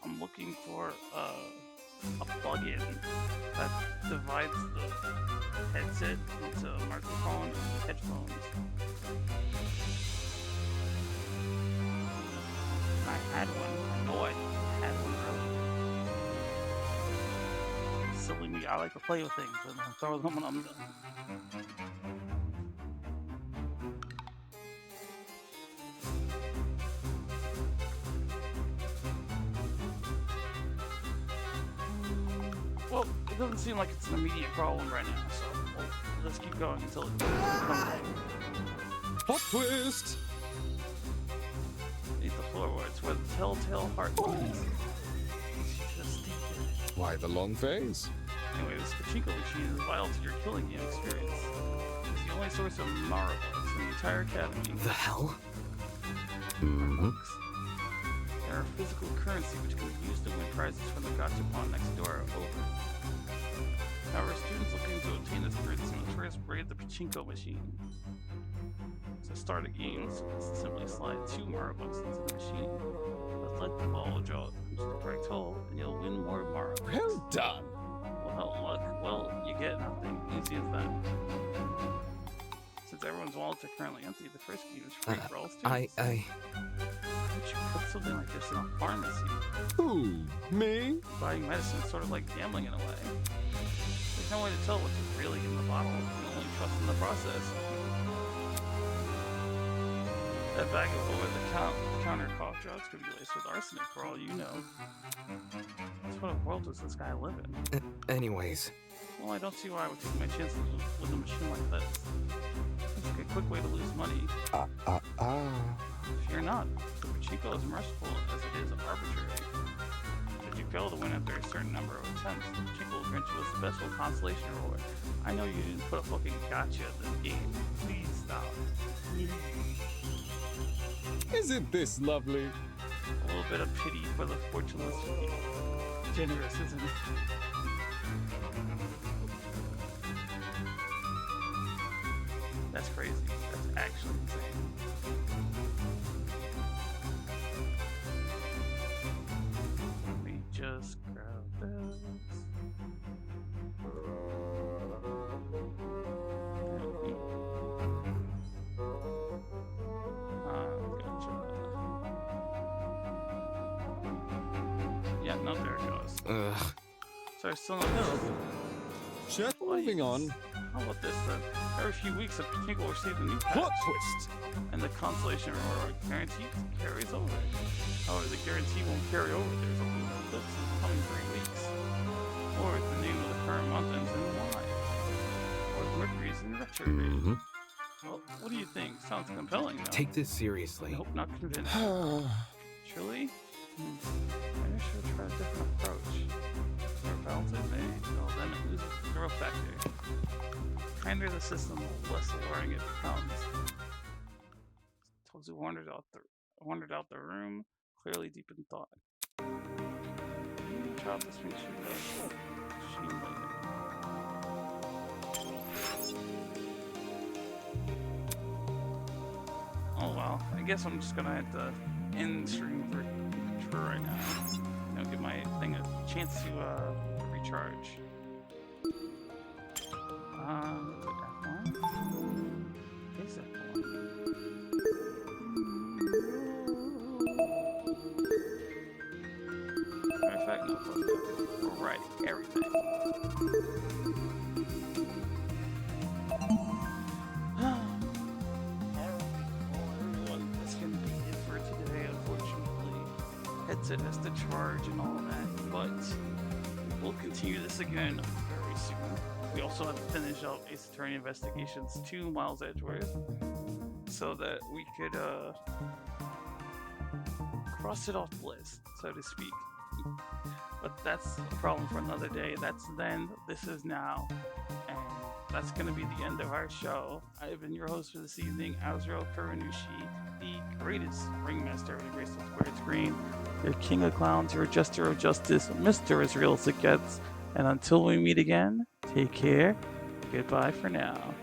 I'm looking for a plugin that divides the headset into microphone and headphones. I had one. I know I had one earlier. Silly me, I like to play with things and throw them when I'm done. Well, it doesn't seem like it's an immediate problem right now, so we'll just keep going until it comes up. Plot twist! Beneath the floorboards where the telltale heart lies. Just take it. Why the long face? Anyway, this pachinko machine is vital to your killing game experience. It's the only source of marbles in the entire academy. The hell? Books. They're a physical currency which can be used to win prizes from the gotcha pawn next door over. However, students looking to obtain this currency must first raid the pachinko machine. To start a game, simply slide 2 marbles into the machine. But let the ball draw into the correct hole, and you'll win more marbles. Well done. Without luck, well, you get nothing. Easy as that. Since everyone's wallets are currently empty, the first game is free for all students. Why would you put something like this in a pharmacy? Who? Me? Buying medicine is sort of like gambling in a way. There's no way to tell what's really in the bottle. You only trust in the process. That bag of over-the-counter cough drops could be laced with arsenic for all you know. What a world does this guy live in? Anyways. Well, I don't see why I would take my chances with a machine like this. It's a quick way to lose money. Fear not. The pachinko is merciful as it is arbitrary. Should you fail to win after a certain number of attempts, the pachinko will grant you a special consolation reward. I know you didn't put a fucking gotcha in this game. Please stop. Isn't this lovely? A little bit of pity for the fortuneless few. Generous, isn't it? That's crazy. That's actually insane. Let me just grab this. Yeah, no, there it goes. Sorry, still not Just moving on. How about this then? Every few weeks, a pachinko will receive a new patch. Plot twist! And the consolation reward guarantee carries over. However, the guarantee won't carry over. There's a loop eclipse in the coming 3 weeks. Or the name of the current month ends in Y. Or the Mercury is in retrograde. Well, what do you think? Sounds compelling, though. Take this seriously. I hope not convinced. Truly? Maybe I should try a different approach. For Valentine's Day, well, then it loses the thrill factor. The kinder the system, the less alluring it becomes. Tozu wandered out the room, clearly deep in thought. Try out this machine later. Oh well, I guess I'm just gonna have to end stream for right now. You know, give my thing a chance to recharge. F1? Is F1? Matter of fact, no, we're writing everything. That's gonna be it for today, unfortunately. Headset has to charge and all that, but we'll continue this again very soon. We also have to finish up Ace Attorney Investigations 2 Miles Edgeworth so that we could cross it off the list, so to speak. But that's a problem for another day. That's then, this is now, and that's going to be the end of our show. I've been your host for this evening, Azrael Kuranushi, the greatest ringmaster of the Graceful Squared Screen, your king of clowns, your jester of justice, Mr. as real as it gets. And until we meet again, take care. Goodbye for now.